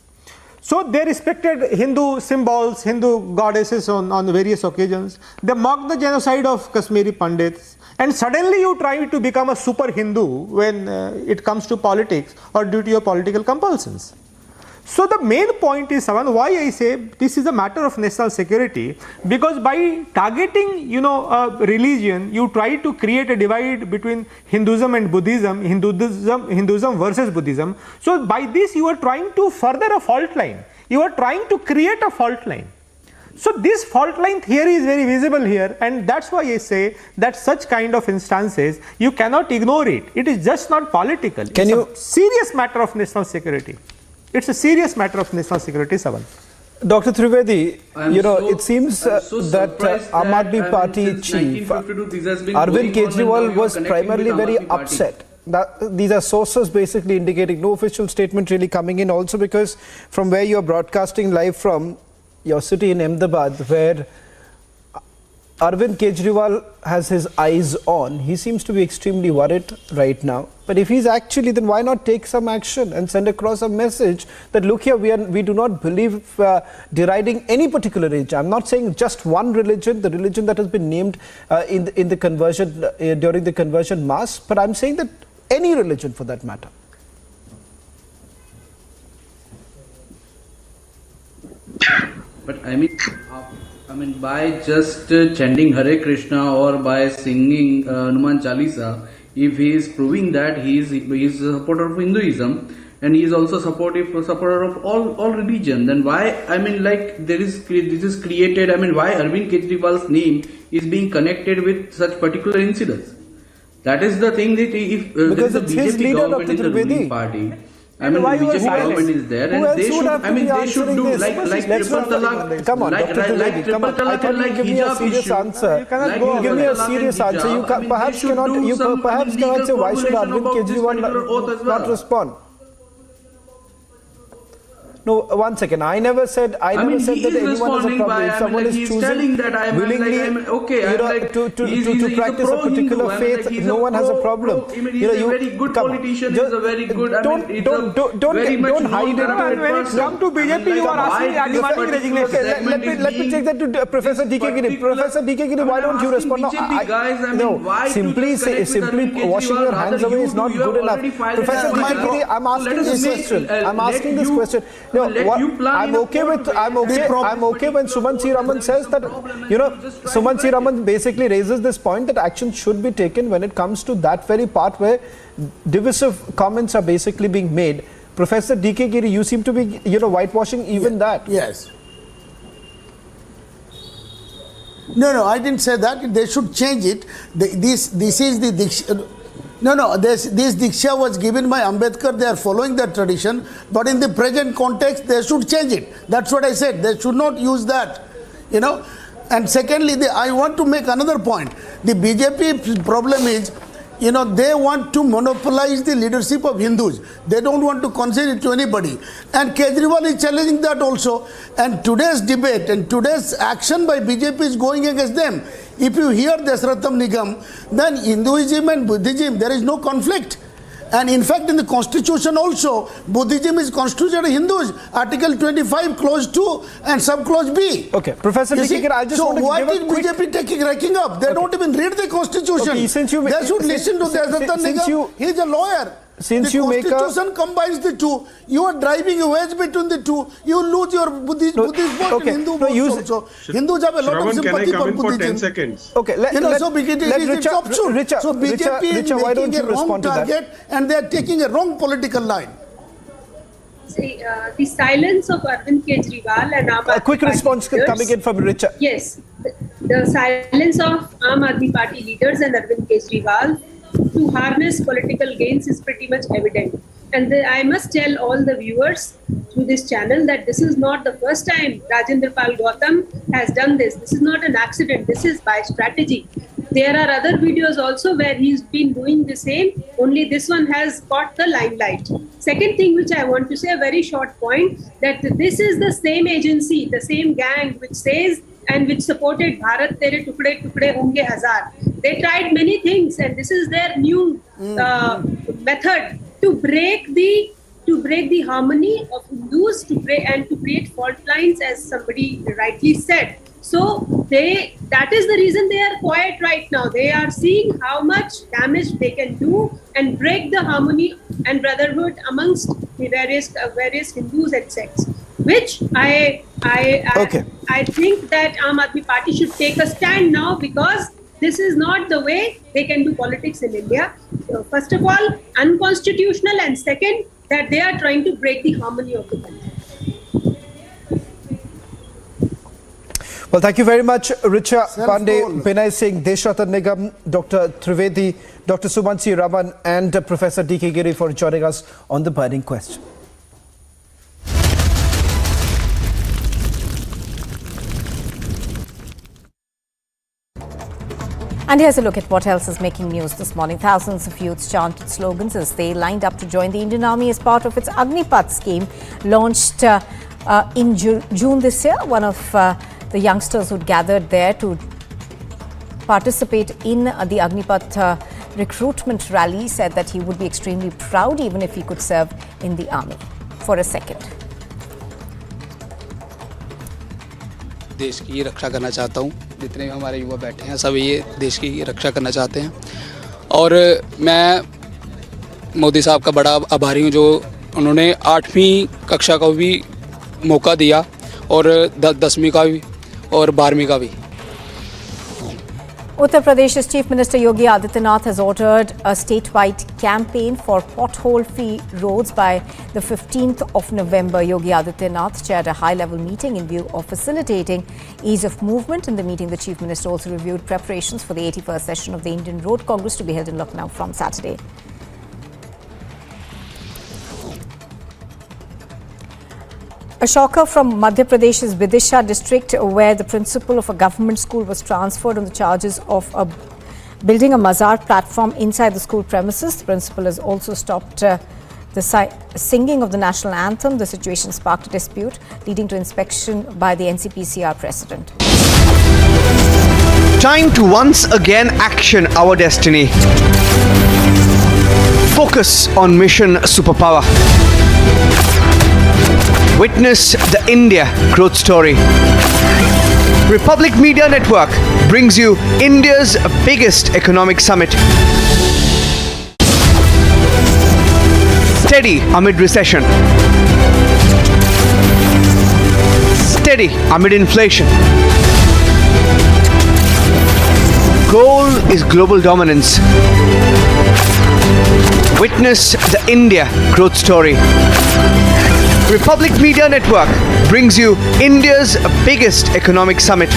S6: So they respected Hindu symbols, Hindu goddesses on various occasions. They mocked the genocide of Kashmiri Pandits. And suddenly you try to become a super Hindu when it comes to politics or due to your political compulsions. So the main point is, Savan, why I say this is a matter of national security, because by targeting, a religion, you try to create a divide between Hinduism and Buddhism, Hinduism versus Buddhism. So by this you are trying to further a fault line. You are trying to create a fault line. So this fault line theory is very visible here, and that's why I say that such kind of instances, you cannot ignore it. It is just not political. It's a serious matter of national security. It's a serious matter of national security, Savan.
S13: Dr. Trivedi, it seems that Aam Aadmi Party chief Arvind Kejriwal was primarily very upset. These are sources basically indicating, no official statement really coming in, also because from where you're broadcasting live from, your city in Ahmedabad, where Arvind Kejriwal has his eyes on, he seems to be extremely worried right now. But if he's actually, then why not take some action and send across a message that, look here, we do not believe deriding any particular religion. I'm not saying just one religion, the religion that has been named in the conversion, during the conversion mass, but I'm saying that any religion for that matter.
S17: But I mean, by just chanting Hare Krishna or by singing Hanuman Chalisa, if he is proving that he is a supporter of Hinduism and he is also supporter of all religion, then why? This is created. Why Arvind Kejriwal's name is being connected with such particular incidents? That is the thing that if there is a BJP government in the ruling party. BJP government is there, and they should do like triple talaq,
S13: come on, like triple talaq, like hijab issue. You cannot give me a serious answer. You perhaps cannot say why should Arvind Kejriwal not respond. No, one second. I never said. I never said that anyone has a problem. If someone is choosing willingly, to practice a particular faith, no one has a problem.
S17: He's a very good politician. He's a very good.
S13: Don't hide it.
S6: When it comes to BJP, you are asking demanding resignation.
S13: Let me take that to Professor D.K. Giri. Professor D.K. Giri, why don't you respond? Simply washing your hands away is not good enough. Professor D.K. Giri, I'm asking this question. I'm okay when Suman C. Raman says that, Suman C. Raman basically raises this point that action should be taken when it comes to that very part where divisive comments are basically being made. Professor D.K. Giri, you seem to be, whitewashing even that.
S20: Yes. No, I didn't say that. They should change it. This is the Diksha. This Diksha was given by Ambedkar. They are following that tradition. But in the present context, they should change it. That's what I said. They should not use that. And secondly, I want to make another point. The BJP problem is, they want to monopolize the leadership of Hindus. They don't want to concede it to anybody. And Kejriwal is challenging that also. And today's debate and today's action by BJP is going against them. If you hear Desratham Nigam, then Hinduism and Buddhism, there is no conflict. And in fact, in the constitution also, Buddhism is constituted Hindus. Article 25, clause 2 and subclause B.
S13: Okay, Professor D.K. I just want to
S20: why did BJP racking up? They don't even read the constitution.
S13: Okay,
S20: they should listen to Desratham Nigam. He's a lawyer.
S13: Since
S20: the
S13: you make
S20: constitution combines the two, you are driving a wedge between the two. You lose your Buddhist vote and Hindu vote also. Hindus have a lot of sympathy for Buddhism.
S1: 10 seconds?
S13: Okay,
S20: so BJP is making a wrong target and they are taking a wrong political line.
S15: See, the silence of Arvind Kejriwal and Aam Aadmi
S13: a quick response
S15: leaders,
S13: coming in from Richa.
S15: Yes, the silence of Aam Aadmi Party leaders and Arvind Kejriwal to harness political gains is pretty much evident. And I must tell all the viewers through this channel that this is not the first time Rajendra Pal Gautam has done this. This is not an accident. This is by strategy. There are other videos also where he's been doing the same, only this one has got the limelight. Second thing which I want to say, a very short point, that this is the same agency, the same gang which says and which supported Bharat Tere Tukde Tukde Honge Hazar. They tried many things and this is their new method to break the harmony of Hindus and to create fault lines, as somebody rightly said. So that is the reason they are quiet right now. They are seeing how much damage they can do and break the harmony and brotherhood amongst the various Hindus and sects. Which I think that Aam Aadmi Party should take a stand now, because this is not the way they can do politics in India. So first of all, unconstitutional, and second, that they are trying to break the harmony of the country.
S13: Well, thank you very much, Richa Pandey, Binay Singh, Deshratan Nigam, Dr. Trivedi, Dr. Suman C. Raman, and Professor D.K. Giri for joining us on The Burning Question.
S8: And here's a look at what else is making news this morning. Thousands of youths chanted slogans as they lined up to join the Indian Army as part of its Agnipath scheme launched in June this year. One of the youngsters who gathered there to participate in the Agnipath recruitment rally said that he would be extremely proud even if he could serve in the army. For a second.
S10: देश की रक्षा करना चाहता हूँ। जितने भी हमारे युवा बैठे हैं सब ये देश की रक्षा करना चाहते हैं और मैं मोदी साहब का बड़ा आभारी हूँ जो उन्होंने 8वीं कक्षा का भी मौका दिया और 10वीं का भी और 12वीं का भी।
S8: Uttar Pradesh's Chief Minister Yogi Adityanath has ordered a statewide campaign for pothole-free roads by the 15th of November. Yogi Adityanath chaired a high-level meeting in view of facilitating ease of movement. In the meeting, the Chief Minister also reviewed preparations for the 81st session of the Indian Road Congress to be held in Lucknow from Saturday. A shocker from Madhya Pradesh's Vidisha district, where the principal of a government school was transferred on the charges of building a mazar platform inside the school premises. The principal has also stopped the singing of the national anthem, the situation sparked a dispute, leading to inspection by the NCPCR president.
S11: Time to once again action our destiny. Focus on mission superpower. Witness the India growth story. Republic Media Network brings you India's biggest economic summit. Steady amid recession. Steady amid inflation. Goal is global dominance. Witness the India growth story. Republic Media Network brings you India's biggest economic summit.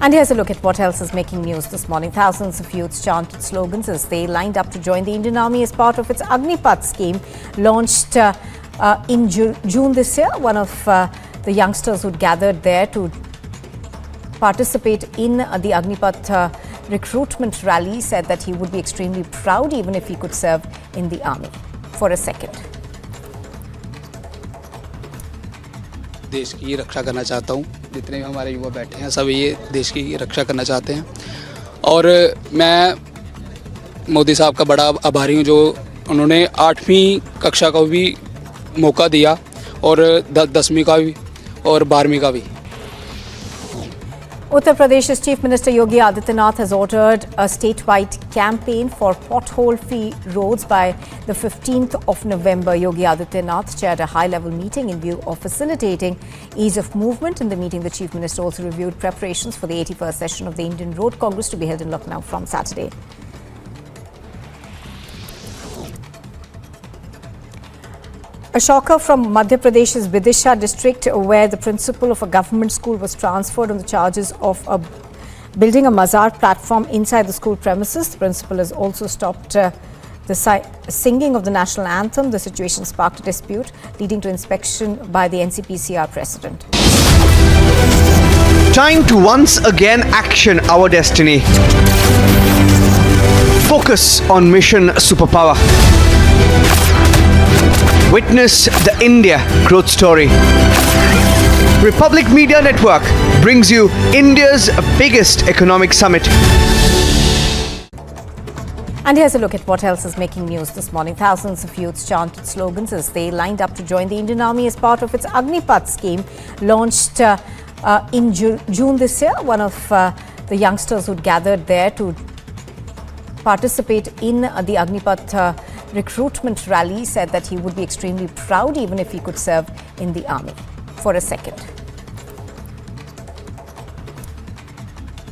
S8: And here's a look at what else is making news this morning. Thousands of youths chanted slogans as they lined up to join the Indian Army as part of its Agnipath scheme launched in June this year. One of the youngsters who'd gathered there to participate in the Agnipath recruitment rally said that he would be extremely proud even if he could serve in the army. For a second.
S10: देश की रक्षा करना चाहता हूँ। जितने भी हमारे युवा बैठे हैं सब ये देश की रक्षा करना चाहते हैं और मैं मोदी साहब का बड़ा आभारी हूँ जो उन्होंने 8वीं कक्षा का भी मौका दिया और 10वीं का भी और 12वीं का भी।
S8: Uttar Pradesh's Chief Minister Yogi Adityanath has ordered a statewide campaign for pothole-free roads by the 15th of November. Yogi Adityanath chaired a high-level meeting in view of facilitating ease of movement. In the meeting, the Chief Minister also reviewed preparations for the 81st session of the Indian Road Congress to be held in Lucknow from Saturday. A shocker from Madhya Pradesh's Vidisha district, where the principal of a government school was transferred on the charges of building a mazar platform inside the school premises. The principal has also stopped the singing of the national anthem. The situation sparked a dispute, leading to inspection by the NCPCR president.
S11: Time to once again action our destiny. Focus on mission superpower. Witness the India growth story. Republic Media Network brings you India's biggest economic summit.
S8: And here's a look at what else is making news this morning. Thousands of youths chanted slogans as they lined up to join the Indian Army as part of its Agnipath scheme launched in June this year. One of the youngsters who'd gathered there to participate in the Agnipath recruitment rally said that he would be extremely proud even if he could serve in the army. For a second.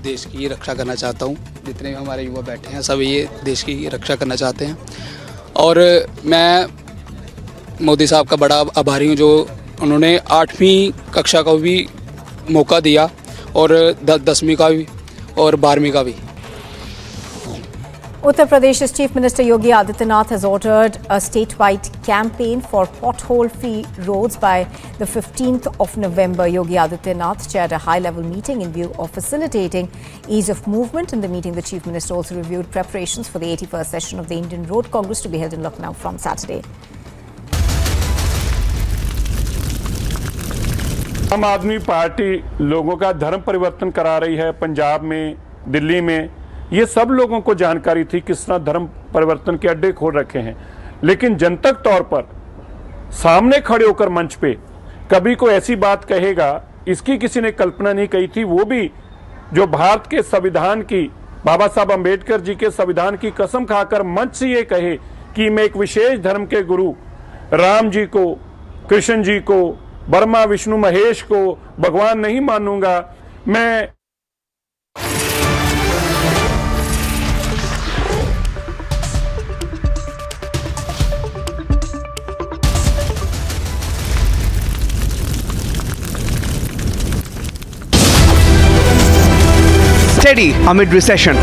S10: देश की रक्षा करना चाहता हूँ। जितने भी हमारे युवा बैठे हैं सब ये देश की रक्षा करना चाहते हैं और मैं मोदी साहब का बड़ा आभारी हूँ जो उन्होंने 8वीं कक्षा का भी मौका दिया और 10वीं का भी और 12वीं का भी।
S8: Uttar Pradesh's Chief Minister Yogi Adityanath has ordered a statewide campaign for pothole-free roads by the 15th of November. Yogi Adityanath chaired a high-level meeting in view of facilitating ease of movement. In the meeting, the Chief Minister also reviewed preparations for the 81st session of the Indian Road Congress to be held in Lucknow from Saturday.
S3: आम आदमी party लोगों का धर्म परिवर्तन करा रही है। पंजाब में, दिल्ली में ये सब लोगों को जानकारी थी किस तरह धर्म परिवर्तन के अड्डे खोल रखे हैं, लेकिन जनतक तौर पर सामने खड़े होकर मंच पे कभी कोई ऐसी बात कहेगा, इसकी किसी ने कल्पना नहीं की थी। वो भी जो भारत के संविधान की, बाबा साहब अंबेडकर जी के संविधान की कसम खाकर मंच से ये कहे कि मैं एक विशेष धर्म के गुरु राम जी को, कृष्ण जी को, ब्रह्मा विष्णु महेश को भगवान नहीं मानूंगा। मैं
S11: Steady amid recession.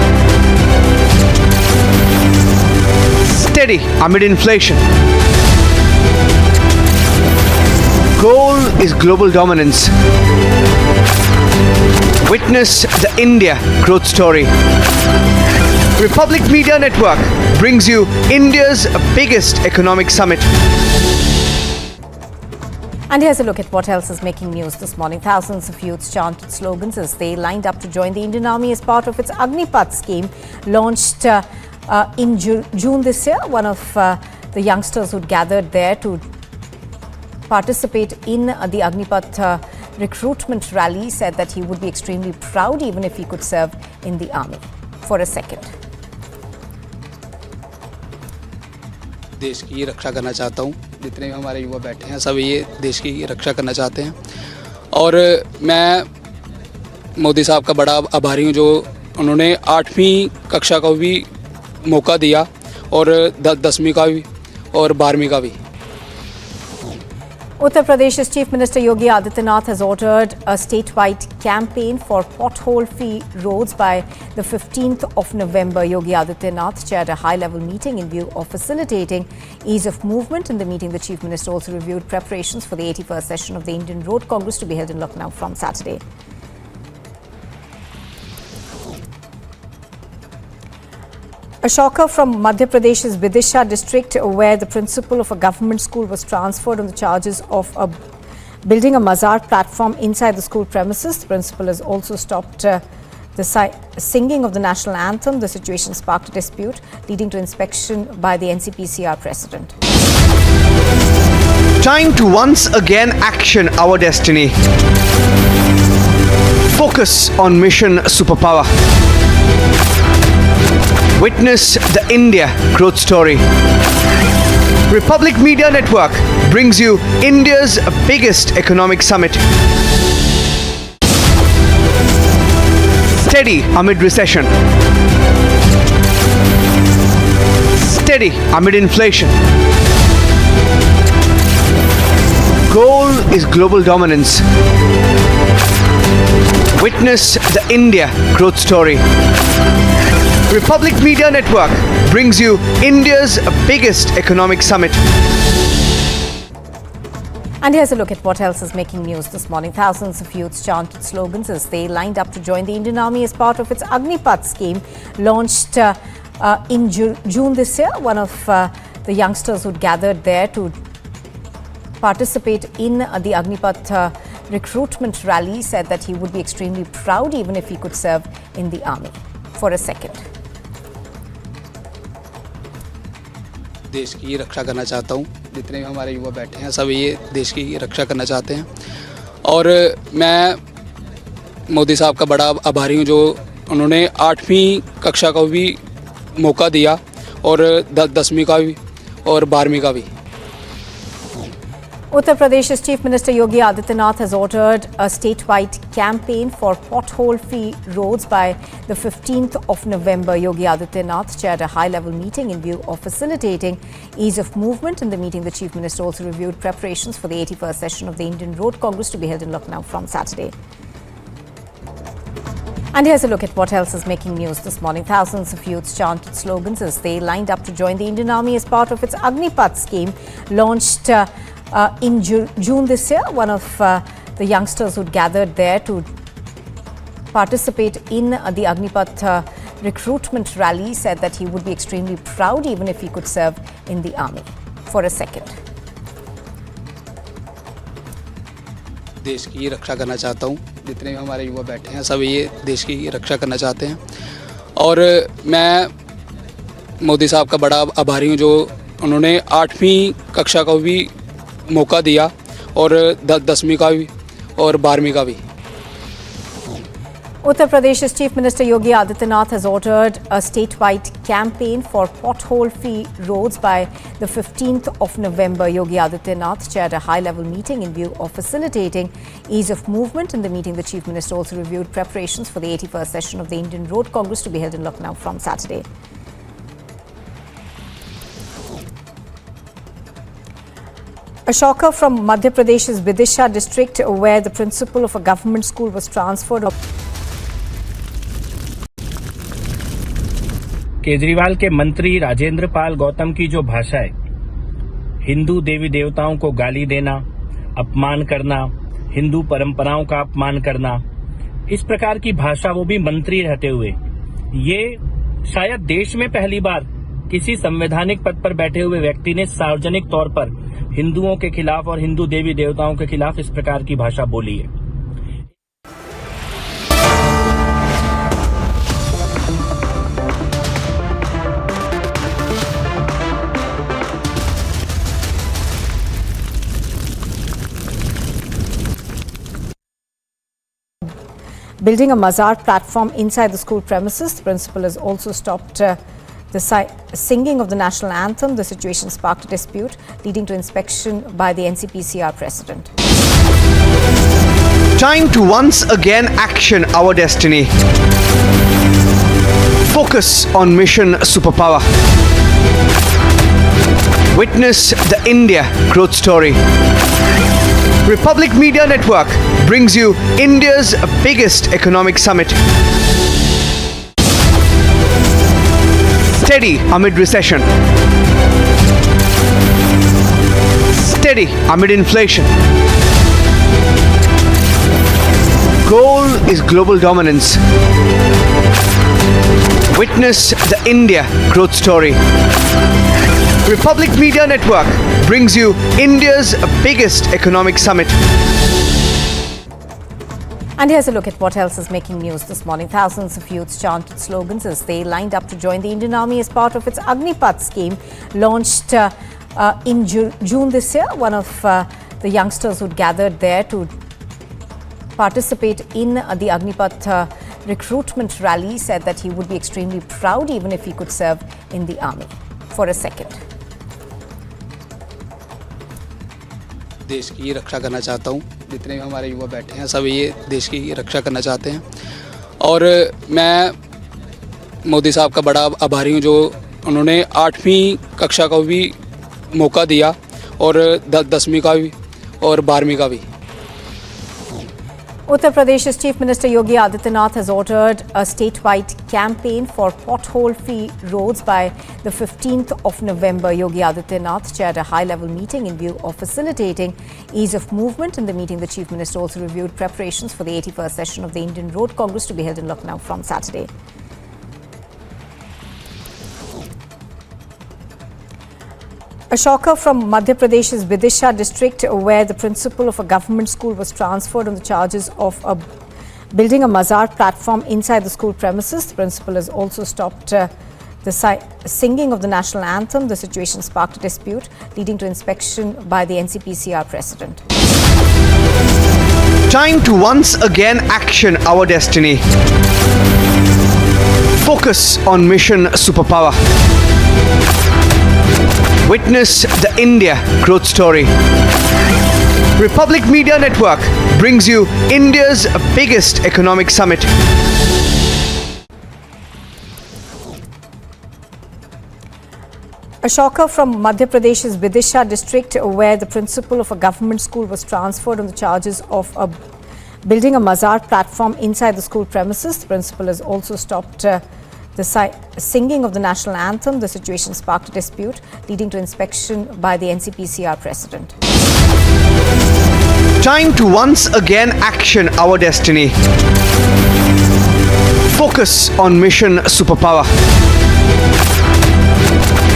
S11: Steady amid inflation. Goal is global dominance. Witness the India growth story. Republic Media Network brings you India's biggest economic summit.
S8: And here's a look at what else is making news this morning. Thousands of youths chanted slogans as they lined up to join the Indian Army as part of its Agnipath scheme launched in June this year. One of the youngsters who'd gathered there to participate in the Agnipath recruitment rally said that he would be extremely proud even if he could serve in the army. For a second.
S10: देश की रक्षा करना चाहता हूँ। जितने भी हमारे युवा बैठे हैं सब ये देश की रक्षा करना चाहते हैं और मैं मोदी साहब का बड़ा आभारी हूँ जो उन्होंने 8वीं कक्षा का भी मौका दिया और 10वीं का भी और 12वीं का भी।
S8: Uttar Pradesh's Chief Minister Yogi Adityanath has ordered a statewide campaign for pothole-free roads by the 15th of November. Yogi Adityanath chaired a high-level meeting in view of facilitating ease of movement. In the meeting, the Chief Minister also reviewed preparations for the 81st session of the Indian Road Congress to be held in Lucknow from Saturday. A shocker from Madhya Pradesh's Vidisha district, where the principal of a government school was transferred on the charges of building a mazar platform inside the school premises. The principal has also stopped the singing of the national anthem. The situation sparked a dispute, leading to inspection by the NCPCR president.
S11: Time to once again action our destiny. Focus on mission superpower. Witness the India growth story. Republic Media Network brings you India's biggest economic summit. Steady amid recession. Steady amid inflation. Goal is global dominance. Witness the India growth story. Republic Media Network brings you India's biggest economic summit.
S8: And here's a look at what else is making news this morning. Thousands of youths chanted slogans as they lined up to join the Indian Army as part of its Agnipath scheme launched in June this year. One of the youngsters who'd gathered there to participate in the Agnipath recruitment rally said that he would be extremely proud even if he could serve in the army. For a second.
S10: देश की रक्षा करना चाहता हूँ। जितने भी हमारे युवा बैठे हैं सब ये देश की रक्षा करना चाहते हैं और मैं मोदी साहब का बड़ा आभारी हूँ जो उन्होंने 8वीं कक्षा का भी मौका दिया और 10वीं का भी और 12वीं का भी।
S8: Uttar Pradesh's Chief Minister Yogi Adityanath has ordered a statewide campaign for pothole-free roads by the 15th of November. Yogi Adityanath chaired a high-level meeting in view of facilitating ease of movement. In the meeting, the Chief Minister also reviewed preparations for the 81st session of the Indian Road Congress to be held in Lucknow from Saturday. And here's a look at what else is making news this morning. Thousands of youths chanted slogans as they lined up to join the Indian Army as part of its Agnipath scheme launched in June this year. One of the youngsters who'd gathered there to participate in the Agnipath recruitment rally said that he would be extremely proud even if he could serve in the army. For a second.
S10: देश की रक्षा करना चाहता हूँ। जितने भी हमारे युवा बैठे हैं सब ये देश की रक्षा करना चाहते हैं और मैं मोदी साहब का बड़ा आभारी हूँ जो उन्होंने 8वीं कक्षा का भी मौका दिया और 10वीं का भी और 12वीं का भी।
S8: Uttar Pradesh's Chief Minister Yogi Adityanath has ordered a statewide campaign for pothole-free roads by the 15th of November. Yogi Adityanath chaired a high-level meeting in view of facilitating ease of movement. In the meeting, the Chief Minister also reviewed preparations for the 81st session of the Indian Road Congress to be held in Lucknow from Saturday. A shocker from Madhya Pradesh's Vidisha district, where the principal of a government school was transferred.
S18: Kejriwal के मंत्री राजेंद्र पाल गौतम की जो भाषा है, हिंदू देवी देवताओं को गाली देना, अपमान करना, हिंदू परंपराओं का अपमान करना, इस प्रकार की भाषा वो भी मंत्री रहते हुए, ये शायद देश में पहली बार किसी संवैधानिक पद पर बैठे हुए व्यक्ति ने सार्वजनिक तौर पर हिंदुओं के खिलाफ और हिंदू देवी देवताओं के खिलाफ इस प्रकार की भाषा बोली है।
S8: Building a mazar platform inside the school premises, the principal has also stopped the singing of the national anthem. The situation sparked a dispute, leading to inspection by the NCPCR president.
S11: Time to once again action our destiny. Focus on mission superpower. Witness the India growth story. Republic Media Network brings you India's biggest economic summit. Steady amid recession. Steady amid inflation. Goal is global dominance. Witness the India growth story. Republic Media Network brings you India's biggest economic summit.
S8: And here's a look at what else is making news this morning. Thousands of youths chanted slogans as they lined up to join the Indian Army as part of its Agnipath scheme launched in June this year. One of the youngsters who gathered there to participate in the Agnipath recruitment rally said that he would be extremely proud even if he could serve in the army. For a second.
S10: देश की रक्षा करना चाहता हूँ। जितने भी हमारे युवा बैठे हैं सब ये देश की रक्षा करना चाहते हैं और मैं मोदी साहब का बड़ा आभारी हूँ जो उन्होंने 8वीं कक्षा का भी मौका दिया और 10वीं का भी और 12वीं का भी।
S8: Uttar Pradesh's Chief Minister Yogi Adityanath has ordered a statewide campaign for pothole-free roads by the 15th of November. Yogi Adityanath chaired a high-level meeting in view of facilitating ease of movement. In the meeting, the Chief Minister also reviewed preparations for the 81st session of the Indian Road Congress to be held in Lucknow from Saturday. A shocker from Madhya Pradesh's Vidisha district, where the principal of a government school was transferred on the charges of building a mazar platform inside the school premises. The principal has also stopped the singing of the national anthem. The situation sparked a dispute, leading to inspection by the NCPCR president.
S11: Time to once again action our destiny. Focus on mission superpower. Witness the India growth story. Republic Media Network brings you India's biggest economic summit.
S8: A shocker from Madhya Pradesh's Vidisha district, where the principal of a government school was transferred on the charges of building a mazar platform inside the school premises. The principal has also stopped the singing of the national anthem. The situation sparked a dispute, leading to inspection by the NCPCR president.
S11: Time to once again action our destiny. Focus on mission superpower.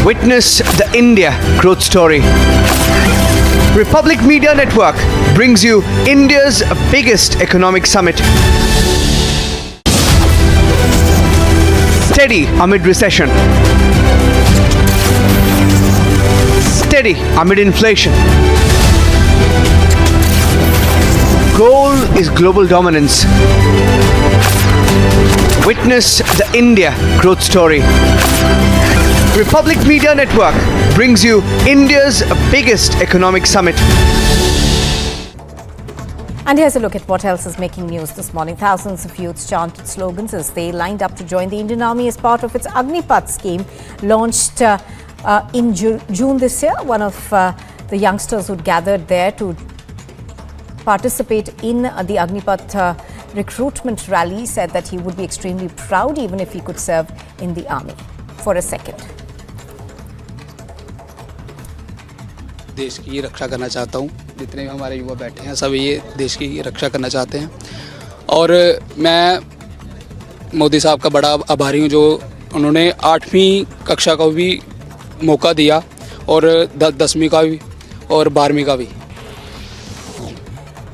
S11: Witness the India growth story. Republic Media Network brings you India's biggest economic summit. Steady amid recession. Steady amid inflation. Goal is global dominance. Witness the India growth story. Republic Media Network brings you India's biggest economic summit.
S8: And here's a look at what else is making news this morning. Thousands of youths chanted slogans as they lined up to join the Indian Army as part of its Agnipath scheme launched in June this year. One of the youngsters who gathered there to participate in the Agnipath recruitment rally said that he would be extremely proud even if he could serve in the army. For a second.
S10: देश की रक्षा करना चाहता हूँ। जितने भी हमारे युवा बैठे हैं सब ये देश की रक्षा करना चाहते हैं और मैं मोदी साहब का बड़ा आभारी हूँ जो उन्होंने 8वीं कक्षा का भी मौका दिया और 10वीं का भी और 12वीं का भी।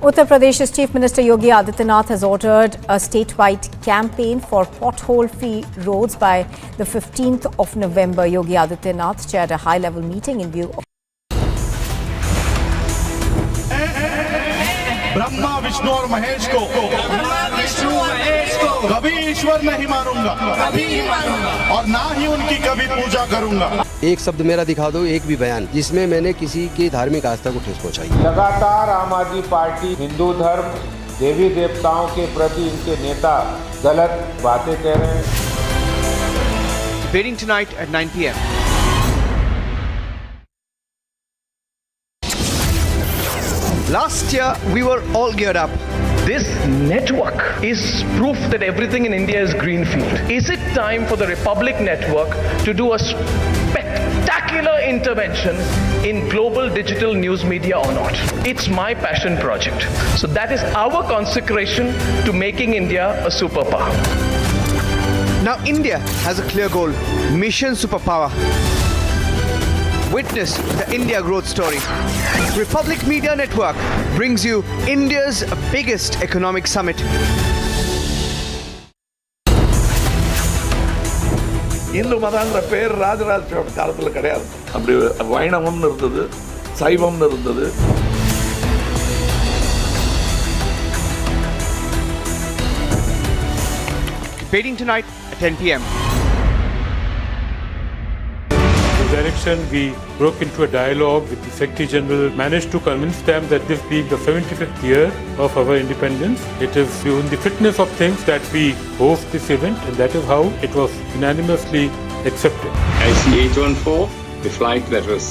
S8: Uttar Pradesh's Chief Minister Yogi Adityanath has ordered a statewide campaign for pothole-free roads by the 15th of November. Yogi Adityanath chaired a high-level meeting in view of
S19: Brahma Vishnu और महेश को कभी ईश्वर नहीं मानूंगा और ना ही उनकी कभी पूजा करूंगा।
S4: एक शब्द मेरा दिखा दो, एक भी बयान जिसमें मैंने किसी की धार्मिक आस्था को ठेस पहुंचाई।
S5: लगातार आम आदमी पार्टी हिंदू धर्म देवी देवताओं के प्रति इनके नेता गलत बातें कह रहे हैं।
S11: Debating tonight at 9 p.m. Last year, we were all geared up.
S12: This network is proof that everything in India is greenfield. Is it time for the Republic Network to do a spectacular intervention in global digital news media or not? It's my passion project. So that is our consecration to making India a superpower.
S11: Now, India has a clear goal: Mission Superpower. Witness the India growth story. Republic Media Network brings you India's biggest economic summit.
S21: Hindu மதங்கிற பேர் ராஜராஜ சோழன் காலத்தில் கிடையாது. அப்படி வைணவம்னு இருந்தது, சைவம்னு இருந்தது.
S11: Debating tonight at 10 p.m.
S3: Direction, we broke into a dialogue with the Secretary General, managed to convince them that this being the 75th year of our independence, it is in the fitness of things that we host this event, and that is how it was unanimously accepted.
S22: IC-814, the flight that was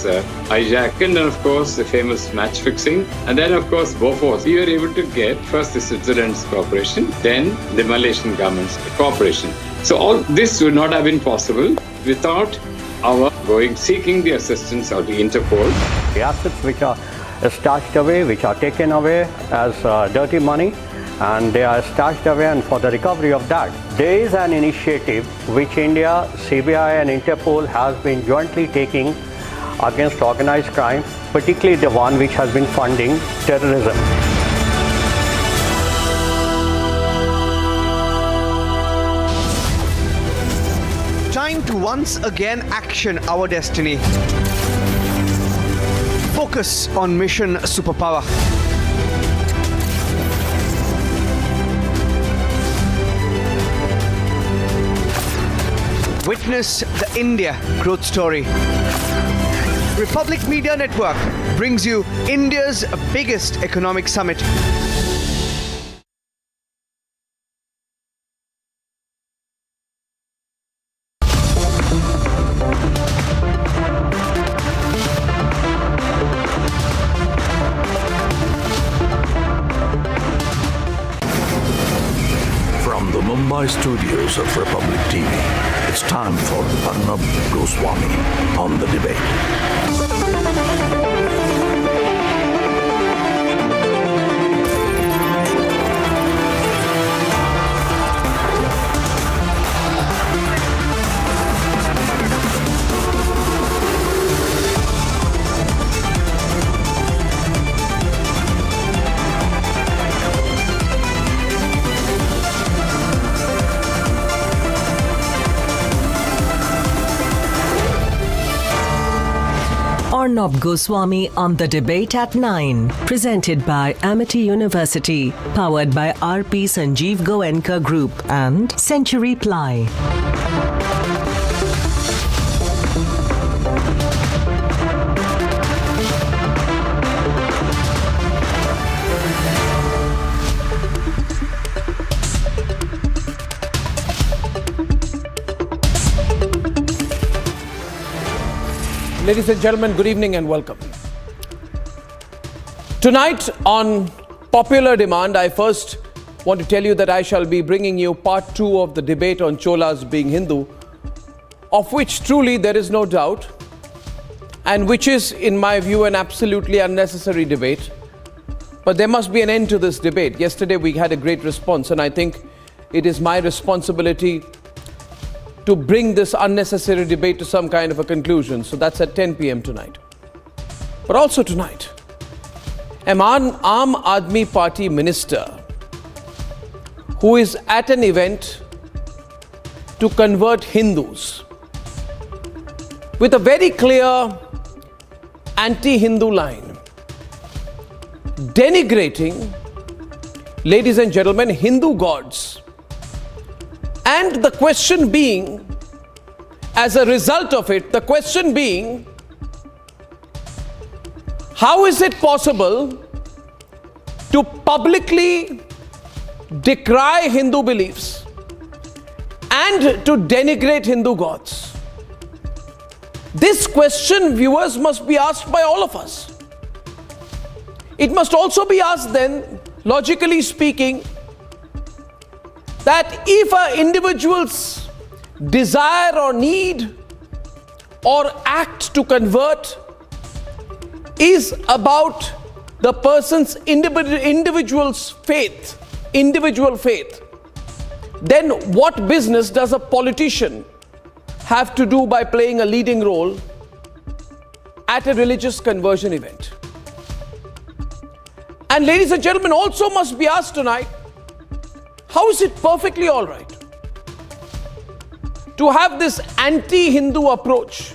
S22: hijacked, and then of course the famous match fixing, and then of course Bofors. We were able to get first the Switzerland's cooperation, then the Malaysian government's cooperation. So all this would not have been possible without our seeking the assistance of the Interpol.
S24: The assets which are stashed away, which are taken away as dirty money, and they are stashed away, and for the recovery of that, there is an initiative which India, CBI and Interpol has been jointly taking against organized crime, particularly the one which has been funding terrorism.
S11: Time to once again action our destiny. Focus on Mission Superpower. Witness the India growth story. Republic Media Network brings you India's biggest economic summit.
S25: From the Mumbai studios of Republic TV, it's time for Arnab Goswami on The Debate.
S7: Arnab Goswami on The Debate at 9. Presented by Amity University. Powered by RP Sanjeev Goenka Group and Century Ply.
S26: Ladies and gentlemen, good evening and welcome. Tonight, on popular demand, I first want to tell you that I shall be bringing you part 2 of the debate on Cholas being Hindu, of which truly there is no doubt, and which is, in my view, an absolutely unnecessary debate. But there must be an end to this debate. Yesterday we had a great response, and I think it is my responsibility to bring this unnecessary debate to some kind of a conclusion. So that's at 10 p.m. tonight. But also tonight, an Aam Aadmi Party minister who is at an event to convert Hindus with a very clear anti-Hindu line, denigrating, ladies and gentlemen, Hindu gods. And the question being, as a result of it, the question being, how is it possible to publicly decry Hindu beliefs and to denigrate Hindu gods? This question, viewers, must be asked by all of us. It must also be asked then, logically speaking, that if an individual's desire or need or act to convert is about the person's individual faith, then what business does a politician have to do by playing a leading role at a religious conversion event? And ladies and gentlemen, also must be asked tonight, how is it perfectly all right to have this anti-Hindu approach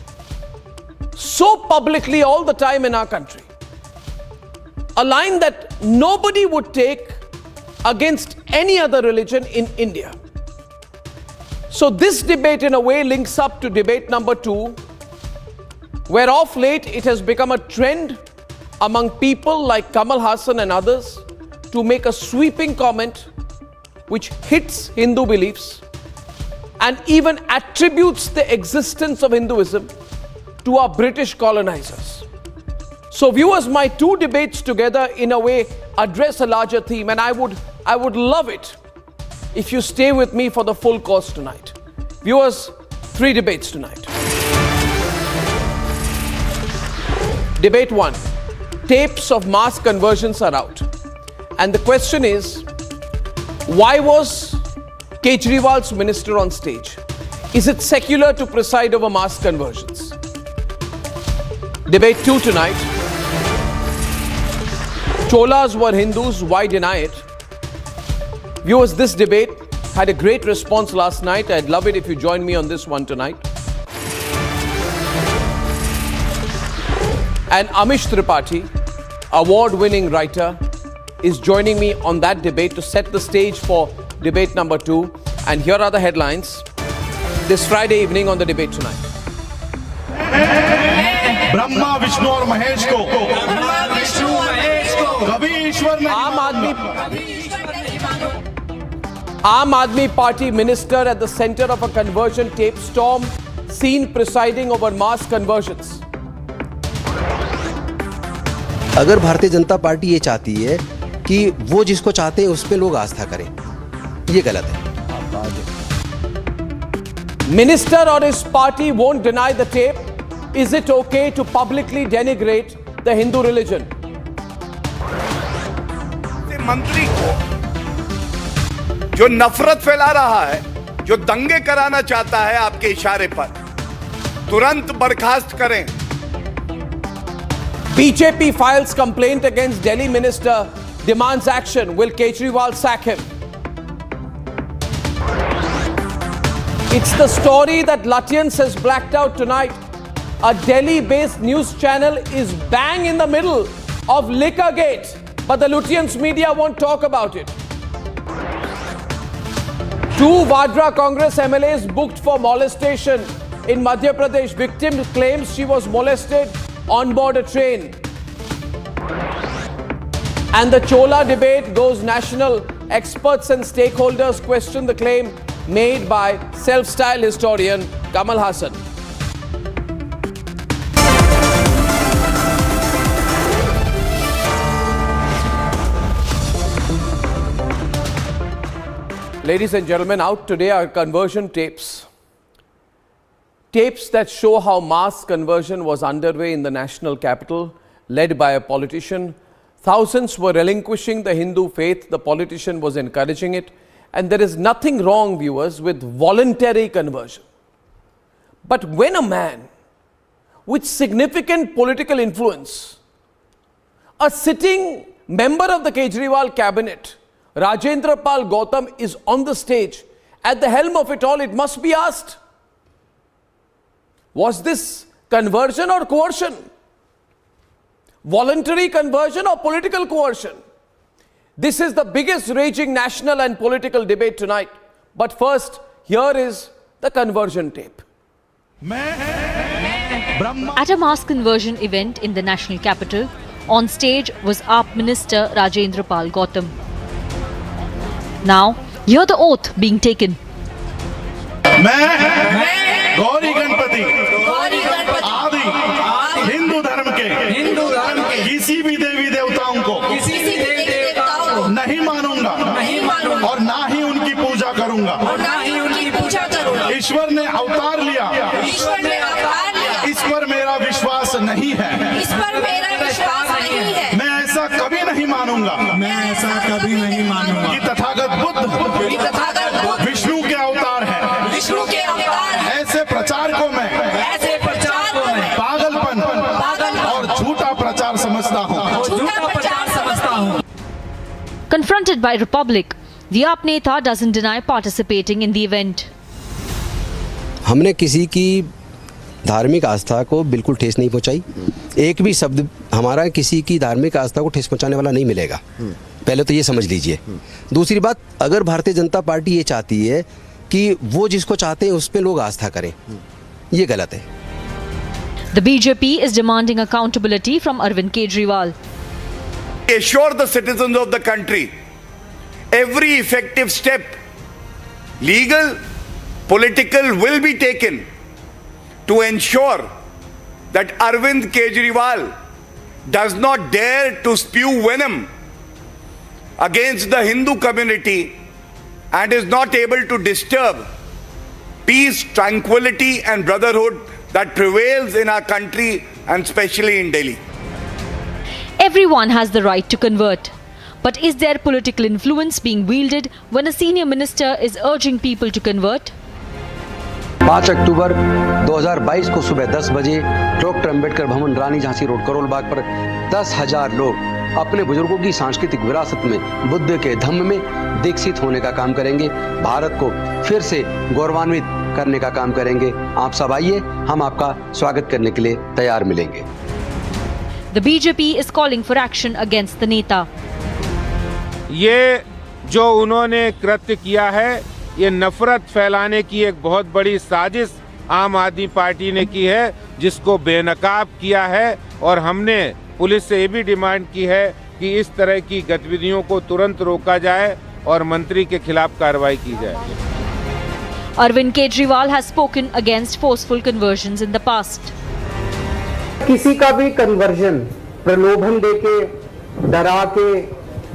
S26: so publicly all the time in our country? A line that nobody would take against any other religion in India. So this debate in a way links up to debate number 2, where of late it has become a trend among people like Kamal Hassan and others to make a sweeping comment which hits Hindu beliefs and even attributes the existence of Hinduism to our British colonizers. So viewers, my 2 debates together in a way address a larger theme, and I would love it if you stay with me for the full course tonight. Viewers, 3 debates tonight. Debate 1. Tapes of mass conversions are out. And the question is, why was Kejriwal's minister on stage? Is it secular to preside over mass conversions? Debate 2 tonight. Cholas were Hindus, why deny it? Viewers, this debate had a great response last night. I'd love it if you join me on this one tonight. And Amish Tripathi, award-winning writer, is joining me on that debate to set the stage for debate number 2. And here are the headlines this Friday evening on the debate tonight.
S19: Brahma Vishnu और महेश को कभी ईश्वर नहीं
S26: Aam Aadmi Party minister at the center of a conversion tape storm, seen presiding over mass conversions.
S4: अगर Bharatiya Janata party ये चाहती है कि वो जिसको चाहते हैं उस पे लोग आस्था करें, ये गलत है.
S26: Minister or his party won't deny the tape. Is it okay to publicly denigrate the Hindu religion?
S2: मंत्री को जो नफरत फैला रहा है, जो दंगे कराना चाहता है आपके इशारे पर, तुरंत बर्खास्त करें.
S26: BJP files complaint against Delhi minister, demands action. Will Kejriwal sack him? It's the story that Lutyens has blacked out tonight. A Delhi-based news channel is bang in the middle of Liquorgate, but the Lutyens media won't talk about it. 2 Vadra Congress MLAs booked for molestation in Madhya Pradesh. Victim claims she was molested on board a train. And the Chola debate goes national. Experts and stakeholders question the claim made by self-styled historian Kamal Hassan. Ladies and gentlemen, out today are conversion tapes. Tapes that show how mass conversion was underway in the national capital, led by a politician. Thousands were relinquishing the Hindu faith. The politician was encouraging it. And there is nothing wrong, viewers, with voluntary conversion. But when a man with significant political influence, a sitting member of the Kejriwal cabinet, Rajendra Pal Gautam, is on the stage at the helm of it all, it must be asked, was this conversion or coercion? Voluntary conversion or political coercion? This is the biggest raging national and political debate tonight. But first, here is the conversion tape.
S6: At a mass conversion event in the national capital, on stage was AAP Minister Rajendra Pal Gautam. Now, hear the oath being taken.
S19: मैं गौरी गणपति आदि हिंदू धर्म के किसी भी देवी देवताओं को नहीं मानूंगा और ना ही उनकी पूजा करूंगा। ईश्वर ने अवतार लिया, इस पर मेरा विश्वास नहीं है। मैं ऐसा कभी नहीं मानूंगा कि तथागत बुद्ध विष्णु के अवतार है। ऐसे प्रचार को मैं पागलपन और झूठा प्रचार समझता हूँ।
S6: Confronted by Republic, the AAP Neta doesn't deny participating in the event.
S4: हमने किसी की धार्मिक आस्था को बिल्कुल ठेस नहीं पहुंचाई। एक भी शब्द हमारा किसी की धार्मिक आस्था को ठेस पहुंचाने वाला नहीं मिलेगा। पहले तो ये समझ लीजिए। दूसरी बात, अगर भारतीय जनता पार्टी ये चाहती है कि वो जिसको चाहते हैं उस पे लोग आस्था करें, ये गलत है।
S6: The BJP is demanding accountability from Arvind Kejriwal.
S2: Assure the citizens of the country every effective step, legal, political, will be taken to ensure that Arvind Kejriwal does not dare to spew venom against the Hindu community and is not able to disturb peace, tranquility and brotherhood that prevails in our country and especially in Delhi.
S6: Everyone has the right to convert. But is there political influence being wielded when a senior minister is urging people to convert?
S4: 5 अक्टूबर 2022 को सुबह 10 बजे doctor Ambedkar भवन, रानी Jhansi road, Karol Bagh पर 10,000 लोग अपने बुजुर्गों की सांस्कृतिक विरासत में बुद्ध के धम्म में दीक्षित होने का काम करेंगे। भारत को फिर से गौरवान्वित करने का काम करेंगे। आप सब आइए, हम आपका स्वागत करने के लिए तैयार मिलेंगे।
S6: The BJP is calling for action against the Neta.
S9: ये जो उन्होंने कृत्य किया है, ये नफरत फैलाने की एक बहुत बड़ी साजिश आम आदमी पार्टी ने की है, जिसको बेनकाब किया है। और हमने पुलिस से ये भी डिमांड की है कि इस तरह की गतिविधियों को तुरंत रोका जाए और मंत्री के खिलाफ कार्रवाई की जाए।
S6: Arvind Kejriwal has spoken against forceful conversions in the past.
S14: किसी का भी कन्वर्जन प्रलोभन देके, डरा के,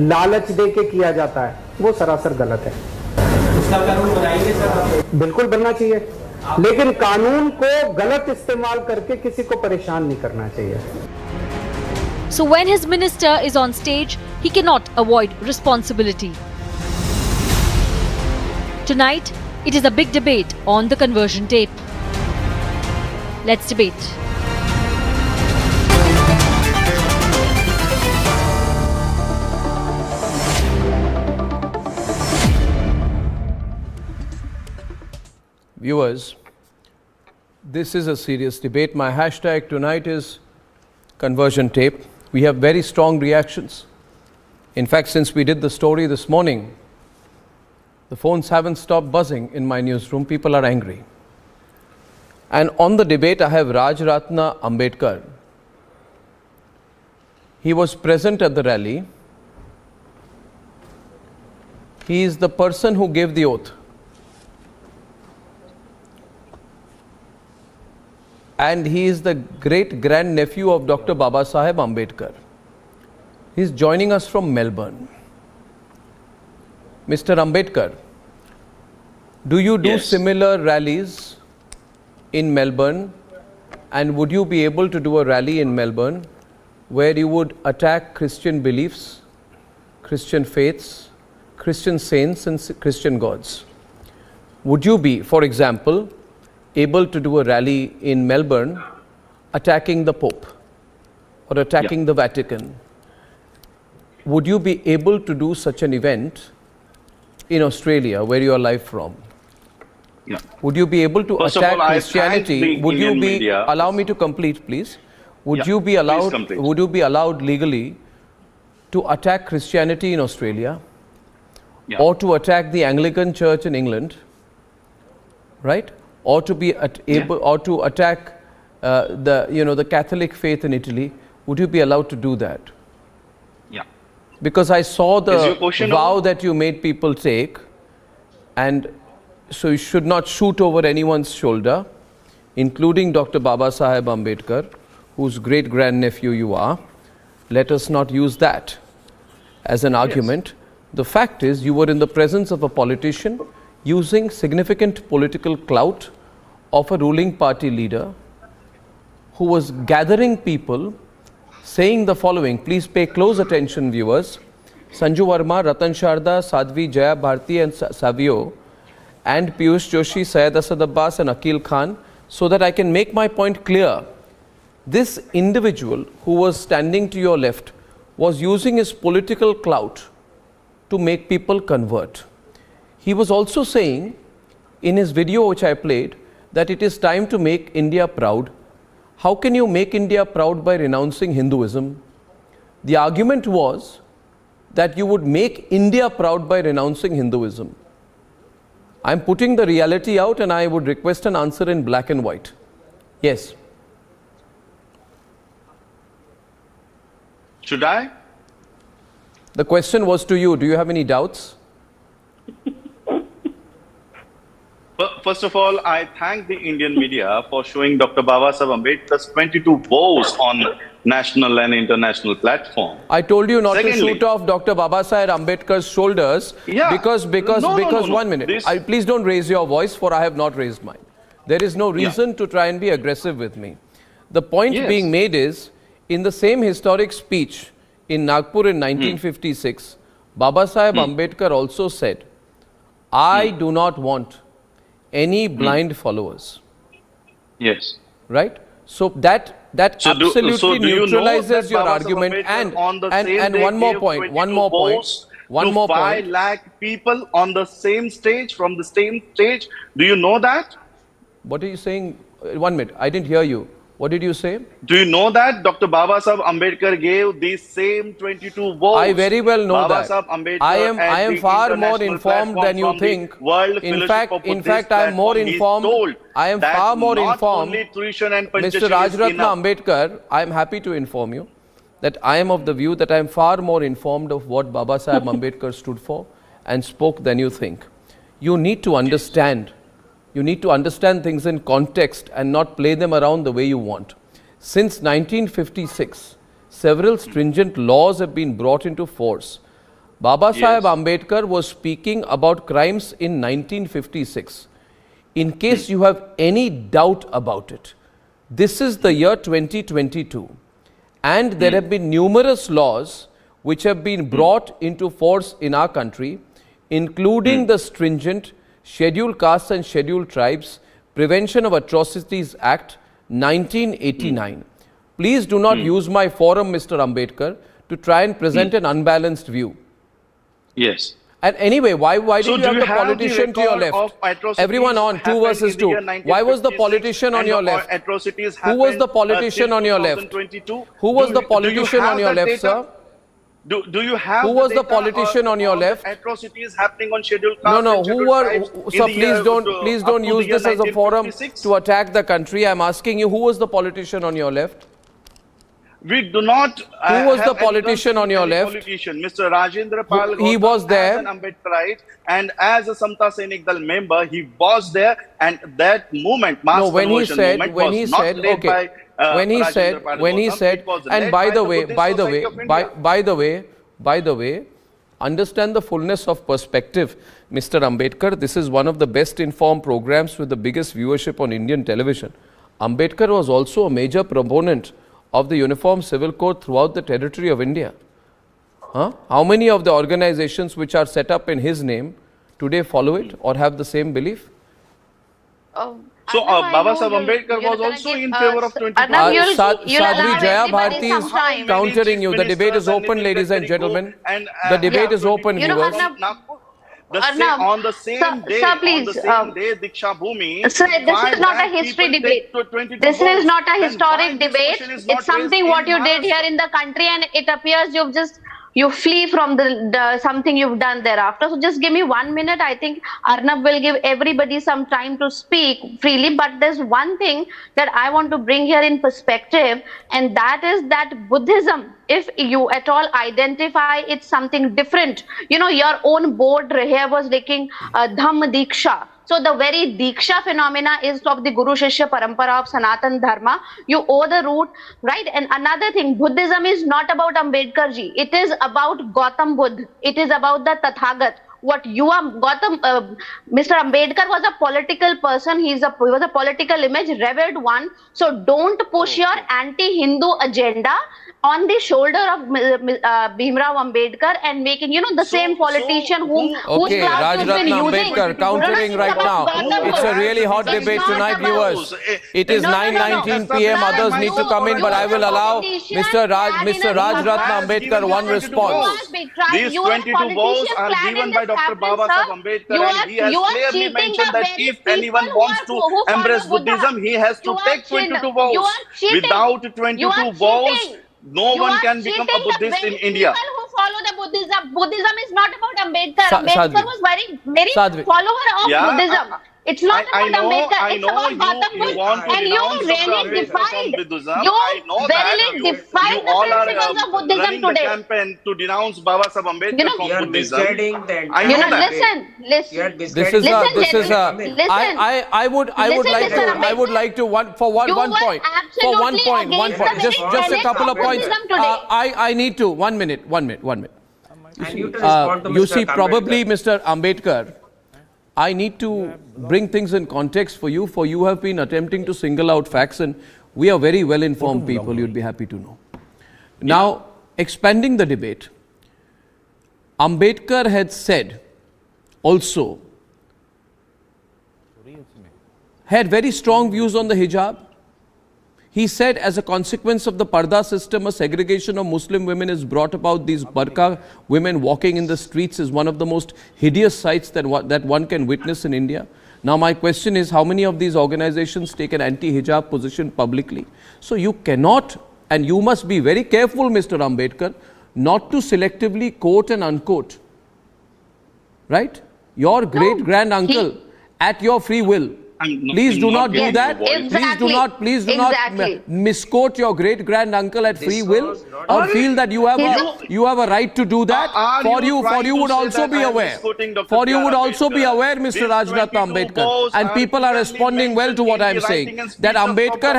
S14: लालच देके किया जाता है, वो सरासर गलत है। उसका कानून बनाइए सर। बिल्कुल बनना चाहिए, लेकिन कानून को गलत इस्तेमाल करके किसी को परेशान नहीं करना चाहिए।
S6: So when his minister is on stage, he cannot avoid responsibility. Tonight, it is a big debate on the conversion tape. Let's debate.
S26: Viewers, this is a serious debate. My hashtag tonight is conversion tape. We have very strong reactions. In fact, since we did the story this morning, the phones haven't stopped buzzing in my newsroom. People are angry. And on the debate, I have Rajratna Ambedkar. He was present at the rally. He is the person who gave the oath. And he is the great-grandnephew of Dr. Baba Saheb Ambedkar. He is joining us from Melbourne. Mr. Ambedkar, do you do similar rallies in Melbourne? And would you be able to do a rally in Melbourne where you would attack Christian beliefs, Christian faiths, Christian saints and Christian gods? Would you be, for example, able to do a rally in Melbourne attacking the Pope or attacking the Vatican, would you be able to do such an event in Australia, where you are live from?
S1: No.
S26: Would you be able to
S1: First of
S26: attack
S1: all, I
S26: Christianity?
S1: thank the
S26: Would you
S1: Indian
S26: be
S1: media.
S26: allow me to complete, please? Would
S1: Yeah,
S26: you be
S1: please
S26: allowed?
S1: complete.
S26: Would you be allowed legally to attack Christianity in Australia, or to attack the Anglican Church in England, right? Or to be able, or to attack the Catholic faith in Italy? Would you be allowed to do that?
S1: Yeah.
S26: Because I saw
S1: Is your
S26: the
S1: question
S26: vow
S1: over?
S26: that you made people take, and so you should not shoot over anyone's shoulder, including Dr. Baba Saheb Ambedkar, whose great-grandnephew you are. Let us not use that as an argument. The fact is, you were in the presence of a politician using significant political clout of a ruling party leader who was gathering people, saying the following. Please pay close attention, viewers. Sanju Verma, Ratan Sharda, Sadhvi, Jaya Bharti and Savio, and Piyush Joshi, Syed Asad Abbas and Akil Khan, so that I can make my point clear. This individual who was standing to your left was using his political clout to make people convert. He was also saying in his video which I played that it is time to make India proud. How can you make India proud by renouncing Hinduism? The argument was that you would make India proud by renouncing Hinduism. I am putting the reality out, and I would request an answer in black and white. Yes.
S1: Should I?
S26: The question was to you. Do you have any doubts?
S1: First of all, I thank the Indian media for showing Dr. Baba Saheb Ambedkar's 22 vows on national and international platform.
S26: I told you not
S1: Secondly,
S26: to shoot off Dr. Baba Saheb Ambedkar's shoulders because
S1: No.
S26: 1 minute. Please don't raise your voice, for I have not raised mine. There is no reason to try and be aggressive with me. The point being made is, in the same historic speech in Nagpur in 1956, Baba Saheb Ambedkar also said, I do not want any blind followers.
S1: Yes.
S26: Right? So that absolutely neutralizes your
S1: Baba Saheb
S26: argument.
S1: Ambedkar on the
S26: And
S1: same
S26: one
S1: day
S26: more
S1: gave
S26: point,
S1: 5 lakh people on the same stage, from the same stage. Do you know that?
S26: What are you saying? 1 minute, I didn't hear you. What did you say?
S1: Do you know that Dr. Baba Saheb Ambedkar gave these same 22 votes?
S26: I very well know
S1: Baba
S26: that.
S1: Saheb Ambedkar
S26: I am
S1: at
S26: far
S1: the
S26: more
S1: international
S26: informed than you
S1: platform from the
S26: think.
S1: World
S26: In
S1: Fellowship
S26: fact,
S1: of Buddhist
S26: I am more
S1: platform, he's
S26: informed.
S1: told
S26: I am
S1: that
S26: far more
S1: not
S26: informed.
S1: only tuition and
S26: Mr.
S1: Panchashri is
S26: Rajratna
S1: enough.
S26: Ambedkar, I am happy to inform you that I am of the view that I am far more informed of what Baba Saheb Ambedkar stood for and spoke than you think. You need to understand. You need to understand things in context and not play them around the way you want. Since 1956, several stringent laws have been brought into force. Baba Saheb Ambedkar was speaking about crimes in 1956. In case you have any doubt about it, this is the year 2022, and there have been numerous laws which have been brought into force in our country, including the stringent Scheduled Castes and Scheduled Tribes Prevention of Atrocities Act 1989. Please do not use my forum, Mr. Ambedkar, to try and present an unbalanced view.
S1: Yes.
S26: And anyway, why did
S1: So
S26: you
S1: do
S26: have
S1: you
S26: the
S1: have the
S26: politician to your
S1: record of
S26: left?
S1: atrocities
S26: Everyone on, 2
S1: happened
S26: versus
S1: in the
S26: 2.
S1: year
S26: Why was the
S1: 1956
S26: politician on
S1: and
S26: your left?
S1: atrocities
S26: Who was
S1: happened,
S26: the politician
S1: till
S26: on your left?
S1: 2022?
S26: Who was
S1: Do
S26: the
S1: you
S26: politician
S1: have
S26: on your
S1: that
S26: left,
S1: data?
S26: sir?
S1: Do you have
S26: Who was the
S1: data
S26: politician on your left?
S1: atrocities happening on scheduled
S26: No,
S1: castes
S26: no.
S1: and
S26: Who
S1: scheduled
S26: were?
S1: tribes
S26: Sir,
S1: in the year
S26: please
S1: up
S26: don't
S1: to
S26: use
S1: the year
S26: this as a forum
S1: 1956?
S26: to attack the country. I'm asking you, who was the politician on your left?
S1: We do not.
S26: Who was
S1: have
S26: the politician on your
S1: any
S26: left?
S1: Politician, Mr. Rajendra Pal.
S26: He
S1: Gautam,
S26: was there.
S1: as an Ambedkarite and as a Samta Sainik Dal member. He was there, and that movement, mass
S26: No, when he
S1: conversion
S26: said,
S1: movement,
S26: when
S1: was
S26: he
S1: not
S26: said,
S1: led
S26: okay,
S1: by,
S26: when he
S1: Rajendra
S26: said,
S1: Pal
S26: when he
S1: Gautam,
S26: said,
S1: it was
S26: and
S1: led
S26: by the
S1: Buddhist Society of India.
S26: by the way, understand the fullness of perspective, Mr. Ambedkar. This is one of the best informed programs with the biggest viewership on Indian television. Ambedkar was also a major proponent of the Uniform Civil Code throughout the territory of India. How many of the organizations which are set up in his name today follow it or have the same belief?
S1: So Baba Saheb Ambedkar was also in favor of 22 votes.
S26: Sadhvi Jaya Bharti is countering you. The debate is open, ladies and gentlemen. The debate is open, viewers.
S1: On the same day, Diksha Bhumi.
S13: Sir, this is not a history debate. This is not a historic debate. It's something what you did here in the country, and it appears you flee from the something you've done thereafter. So just give me 1 minute. I think Arnab will give everybody some time to speak freely. But there's one thing that I want to bring here in perspective, and that is that Buddhism, if you at all identify it's something different, your own board here was making Dham Diksha. So the very Diksha phenomena is of the Guru Shishya Parampara of Sanatan Dharma. You owe the root, right? And another thing, Buddhism is not about Ambedkar ji. It is about Gautam Buddha. It is about the Tathagat. What you are, Mr. Ambedkar was a political person. He was a political image, revered one. So don't push your anti-Hindu agenda on the shoulder of Bhimrao Ambedkar and making, the same politician whose class you've been using.
S26: Ambedkar countering right now. It's a really hot debate tonight, viewers. It is 9:19 p.m. Others need to come in, but I will allow Mr. Raj Ratna Ambedkar one response.
S1: These 22 votes are given by Dr. Baba Saheb Ambedkar, and he has clearly mentioned that if anyone wants to embrace Buddhism, he has to take 22 votes. Without 22 votes, no one can become a Buddhist in India.
S13: People who follow the Buddhism is not about Ambedkar. Ambedkar was very follower of Buddhism. It's not about Ambedkar. It's about Gautam Buddha. And you really defied. You verily defied the principles of Buddhism today.
S1: Campaign to denounce Baba Saheb Ambedkar from Buddhism. I know that.
S13: Listen.
S26: I would like to one point. Just a couple of points. I need to 1 minute. You see, probably Mr. Ambedkar, I need to bring things in context for you, you have been attempting to single out facts, and we are very well informed people, you'd be happy to know. Now, expanding the debate, Ambedkar had said also, had very strong views on the hijab. He said, as a consequence of the Parda system, a segregation of Muslim women is brought about. These burqa women walking in the streets is one of the most hideous sights that one can witness in India. Now, my question is, how many of these organizations take an anti-hijab position publicly? So you cannot, and you must be very careful, Mr. Ambedkar, not to selectively quote and unquote. Right? Your great-grand-uncle, at your free will. Please do not do that. Please do not misquote your great-grand-uncle at free will, or feel that you have a right to do that. For you would also be aware. Mr. Rajratna Ambedkar, and people are responding well to what I am saying. That Ambedkar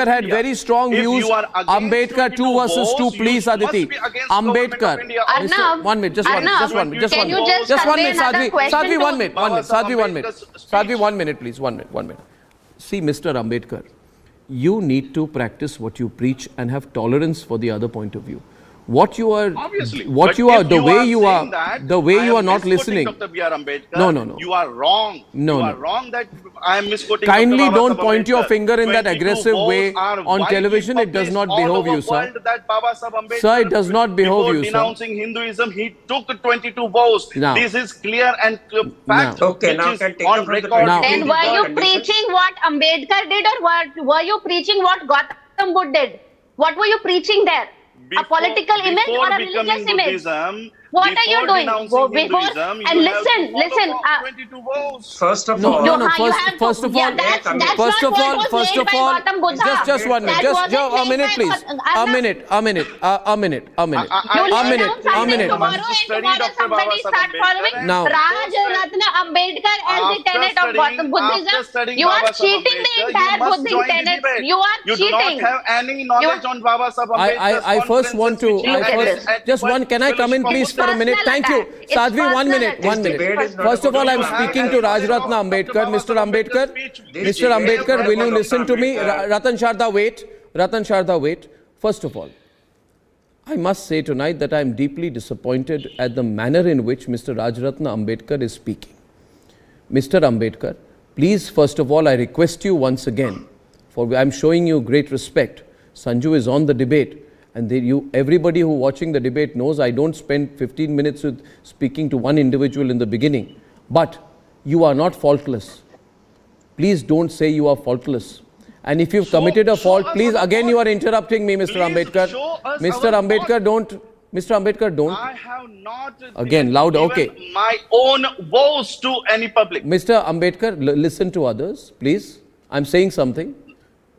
S26: had very strong views. Ambedkar 2 versus 2, please, Aditi. Ambedkar. 1 minute, just one minute. Sadhvi, 1 minute. Sadhvi, 1 minute, please. 1 minute. See, Mr. Ambedkar, you need to practice what you preach and have tolerance for the other point of view. The way you are not listening. No.
S1: You are wrong.
S26: No.
S1: You are wrong that I am misquoting.
S26: Kindly don't point your finger in that aggressive way on television. It does not behove you, sir. Sir, it does not behove you, sir.
S1: Denouncing Hinduism, he took 22 votes. This is clear and fact.
S13: Okay, now can take on record. Then were you preaching what Ambedkar did, or were you preaching what Gautam Buddha did? What were you preaching there? A political image or a religious image? What are you doing? And listen.
S10: First of all,
S26: just 1 minute. Just a minute, please. A minute.
S13: Now, Raj Ratna Ambedkar as the tenet of Buddhism. You are cheating the entire Buddhist tenet. You are cheating.
S1: You do not have any knowledge on Baba Saheb Ambedkar's
S26: I first want to. Can I come in, please? For a minute, thank you. Sadhvi, 1 minute. First of all, I am speaking to Raj Ratna Ambedkar. Mr. Ambedkar, will you listen to me? Ratan Sharda, wait. First of all, I must say tonight that I am deeply disappointed at the manner in which Mr. Raj Ratna Ambedkar is speaking. Mr. Ambedkar, please, first of all, I request you once again, for I'm showing you great respect. Sanju is on the debate, and everybody who watching the debate knows I don't spend 15 minutes with speaking to one individual in the beginning. But you are not faultless. Please don't say you are faultless. And if you've committed a fault, please, again you are interrupting me, Mr. Ambedkar. Mr. Ambedkar, don't. Mr. Ambedkar, don't.
S1: I have not
S26: Again, loud, okay.
S1: my own voice to any public.
S26: Mr. Ambedkar, listen to others, please. I'm saying something.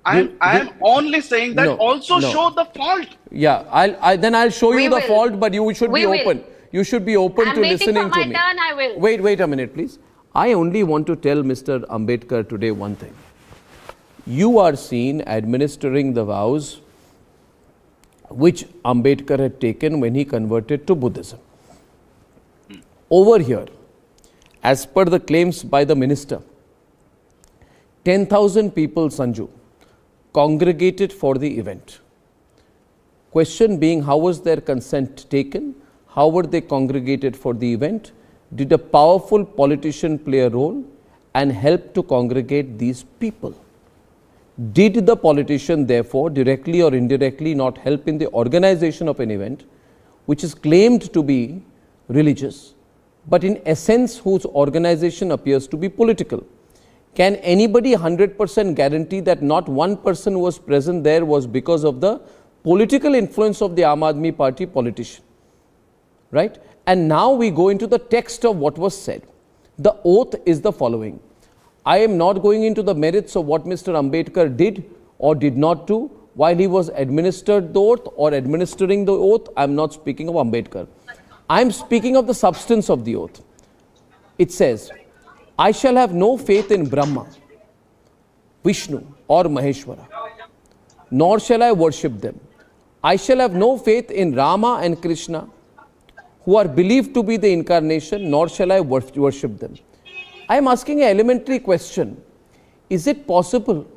S1: I am only saying that show the fault.
S26: Yeah, then I'll show you the fault, but you should be open. You should be open to listening to me.
S13: I'm waiting for my turn, I will.
S26: Wait a minute, please. I only want to tell Mr. Ambedkar today one thing. You are seen administering the vows which Ambedkar had taken when he converted to Buddhism. Over here, as per the claims by the minister, 10,000 people, Sanju, congregated for the event. Question being, how was their consent taken? How were they congregated for the event? Did a powerful politician play a role and help to congregate these people? Did the politician therefore directly or indirectly not help in the organization of an event which is claimed to be religious, but in essence whose organization appears to be political? Can anybody 100% guarantee that not one person who was present there was because of the political influence of the Aam Aadmi Party politician? Right? And now we go into the text of what was said. The oath is the following. I am not going into the merits of what Mr. Ambedkar did or did not do while he was administered the oath or administering the oath. I am not speaking of Ambedkar. I am speaking of the substance of the oath. It says, I shall have no faith in Brahma, Vishnu or Maheshwara, nor shall I worship them. I shall have no faith in Rama and Krishna, who are believed to be the incarnation, nor shall I worship them. I am asking an elementary question. Is it possible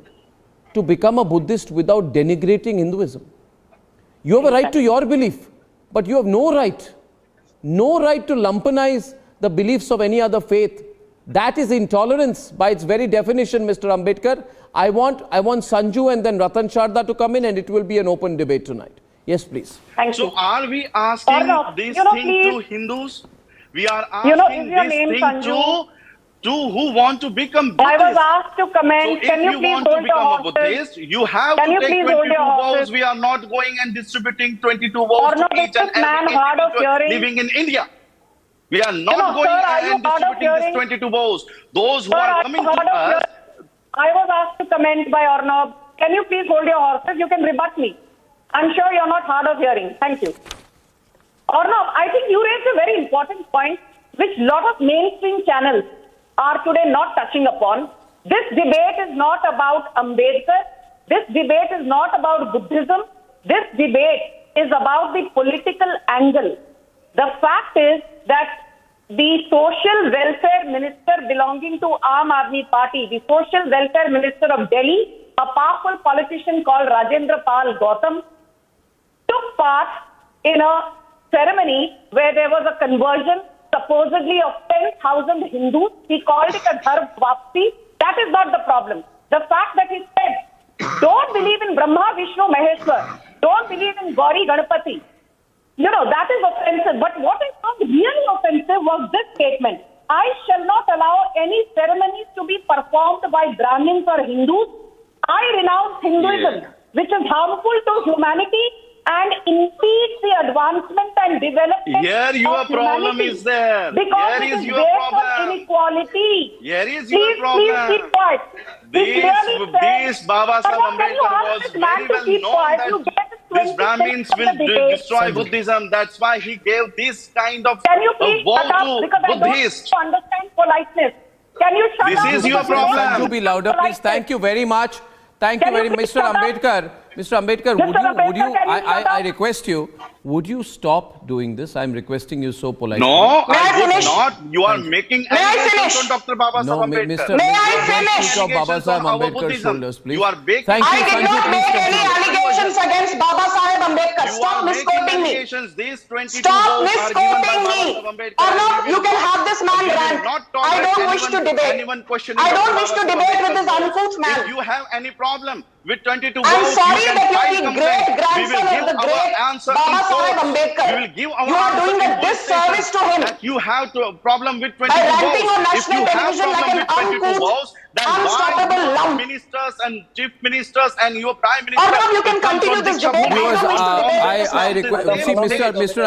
S26: to become a Buddhist without denigrating Hinduism? You have a right to your belief, but you have no right to lumpenize the beliefs of any other faith. That is intolerance by its very definition, Mr. Ambedkar. I want Sanju and then Ratan Sharda to come in, and it will be an open debate tonight. Yes, please.
S1: Thank you. Are we asking this thing to Hindus? We are asking this thing to who want to become Buddhist.
S15: I was asked to comment.
S1: So if you want to become a Buddhist, you have to take 22 vows. We are not going and distributing 22 vows to each and every individual living in India. We are not going and distributing this 22 vows. Those who are coming to us.
S15: I was asked to comment by Arnab. Can you please hold your horses? You can rebut me. I'm sure you're not hard of hearing. Thank you. Arnab, I think you raised a very important point which a lot of mainstream channels are today not touching upon. This debate is not about Ambedkar. This debate is not about Buddhism. This debate is about the political angle. The fact is that the social welfare minister belonging to Aam Aadmi Party, the social welfare minister of Delhi, a powerful politician called Rajendra Pal Gautam, took part in a ceremony where there was a conversion supposedly of 10,000 Hindus. He called it a Gyanvapi. That is not the problem. The fact that he said, don't believe in Brahma, Vishnu, Maheshwar. Don't believe in Gauri, Ganapati. You know, that is offensive. But what I found really offensive was this statement. I shall not allow any ceremonies to be performed by Brahmins or Hindus. I renounce Hinduism, which is harmful to humanity and impedes the advancement and development
S1: Here your
S15: of
S1: problem
S15: humanity.
S1: is there.
S15: Because
S1: Here
S15: it
S1: is your
S15: based
S1: problem.
S15: on inequality.
S1: Here is your problem.
S15: Please keep quiet.
S1: This Baba Saheb Ambedkar was very well known that these Brahmins will destroy Buddhism. That's why he gave this kind of vow to Buddhists.
S15: I don't understand politeness. Can you shut
S1: This
S15: up?
S1: is your problem.
S26: Sanju, be louder, please. Thank you very much. Thank you very much, Mr. Ambedkar. Mr. Ambedkar, would you? I request you. Would you stop doing this? I'm requesting you so politely.
S1: No, I would not. You are making allegations on Dr. Baba
S26: No,
S1: Saheb Ambedkar.
S26: Mr. May I finish? Baba Saheb Ambedkar's shoulders, please.
S1: You are making.
S26: Thank you, Sanju. Please continue.
S15: allegations against Baba Saheb Ambedkar. Stop misquoting me. Stop misquoting me. Arnab, you can have this man rant. I don't wish to debate. I don't wish to debate with this uncouth man.
S1: If you have any problem with 22
S15: I'm
S1: votes,
S15: sorry
S1: you can
S15: that
S1: file
S15: you are the
S1: complaint.
S15: great grandson
S1: We will
S15: of the
S1: give
S15: great
S1: our answer
S15: Baba
S1: in
S15: Saheb
S1: court.
S15: Ambedkar.
S1: We will give our
S15: You are
S1: answer
S15: doing
S1: in
S15: a
S1: court
S15: disservice to him.
S1: that you have a problem with 22
S15: By
S1: votes.
S15: ranting on
S1: If
S15: national
S1: you have
S15: television like
S1: problem
S15: an
S1: with 22
S15: uncouth,
S1: votes, then
S15: unstoppable
S1: why
S15: lump.
S1: ministers and chief ministers and your prime minister
S15: Arnab, you can
S1: comes
S15: continue
S1: on
S15: this
S1: Diksha
S15: debate.
S1: Bhumi?
S15: I don't wish to debate with this
S26: I
S15: man.
S26: request. See, Mr.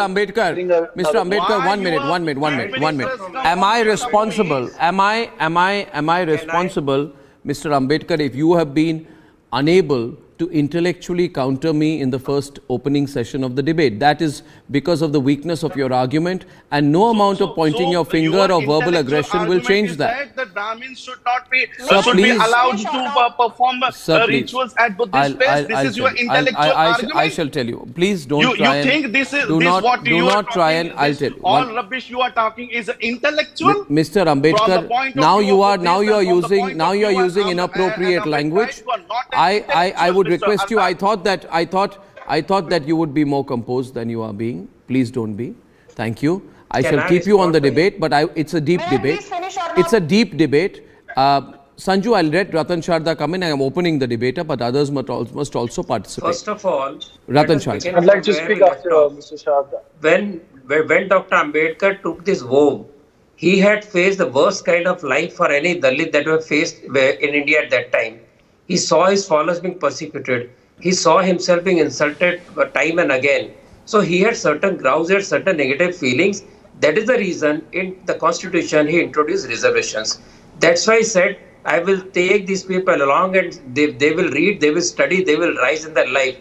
S26: Ambedkar, one minute. Am I responsible? Am I responsible, Mr. Ambedkar, if you have been unable to intellectually counter me in the first opening session of the debate? That is because of the weakness of your argument, and no amount of pointing your finger or verbal aggression will change that.
S1: The Brahmins should not be
S26: Sir, please.
S1: allowed to perform
S26: Sir, please.
S1: rituals at Buddhist place. This is your intellectual argument.
S26: I shall tell you. Please don't
S1: You
S26: try and
S1: think this is
S26: do
S1: this
S26: not
S1: what
S26: do
S1: you
S26: not
S1: are
S26: try
S1: talking,
S26: and I'll
S1: this
S26: tell
S1: all
S26: one,
S1: rubbish you are talking is intellectual.
S26: Mr.
S1: From the
S26: Ambedkar,
S1: point of
S26: now
S1: view
S26: you
S1: of
S26: are
S1: this
S26: now you are
S1: and from the
S26: using
S1: point
S26: now
S1: of
S26: you are
S1: view
S26: using
S1: and
S26: inappropriate
S1: Ambedkar,
S26: language.
S1: you are not an
S26: I would
S1: intellectual,
S26: request
S1: Mr.
S26: you.
S1: Arnab.
S26: I thought that you would be more composed than you are being. Please don't be. Thank you. I
S8: Can
S26: shall
S8: I
S26: keep you on the
S8: respond to
S26: debate, but it's a deep
S15: May I
S26: debate.
S15: please finish, Arnab?
S26: It's a deep debate. Sanju, I'll let Ratan Sharda come in. I am opening the debater, but others must also participate.
S8: First of all,
S26: Ratan
S8: let us
S26: Sharda.
S8: begin
S16: I'd like to
S8: from where
S16: speak
S8: we left
S16: after
S8: off.
S16: Mr. Sharda.
S8: When Dr. Ambedkar took this vow, he had faced the worst kind of life for any Dalit that were faced in India at that time. He saw his followers being persecuted. He saw himself being insulted time and again. So he had certain grounds, he had certain negative feelings. That is the reason in the constitution he introduced reservations. That's why he said, I will take these people along and they will read, they will study, they will rise in their life.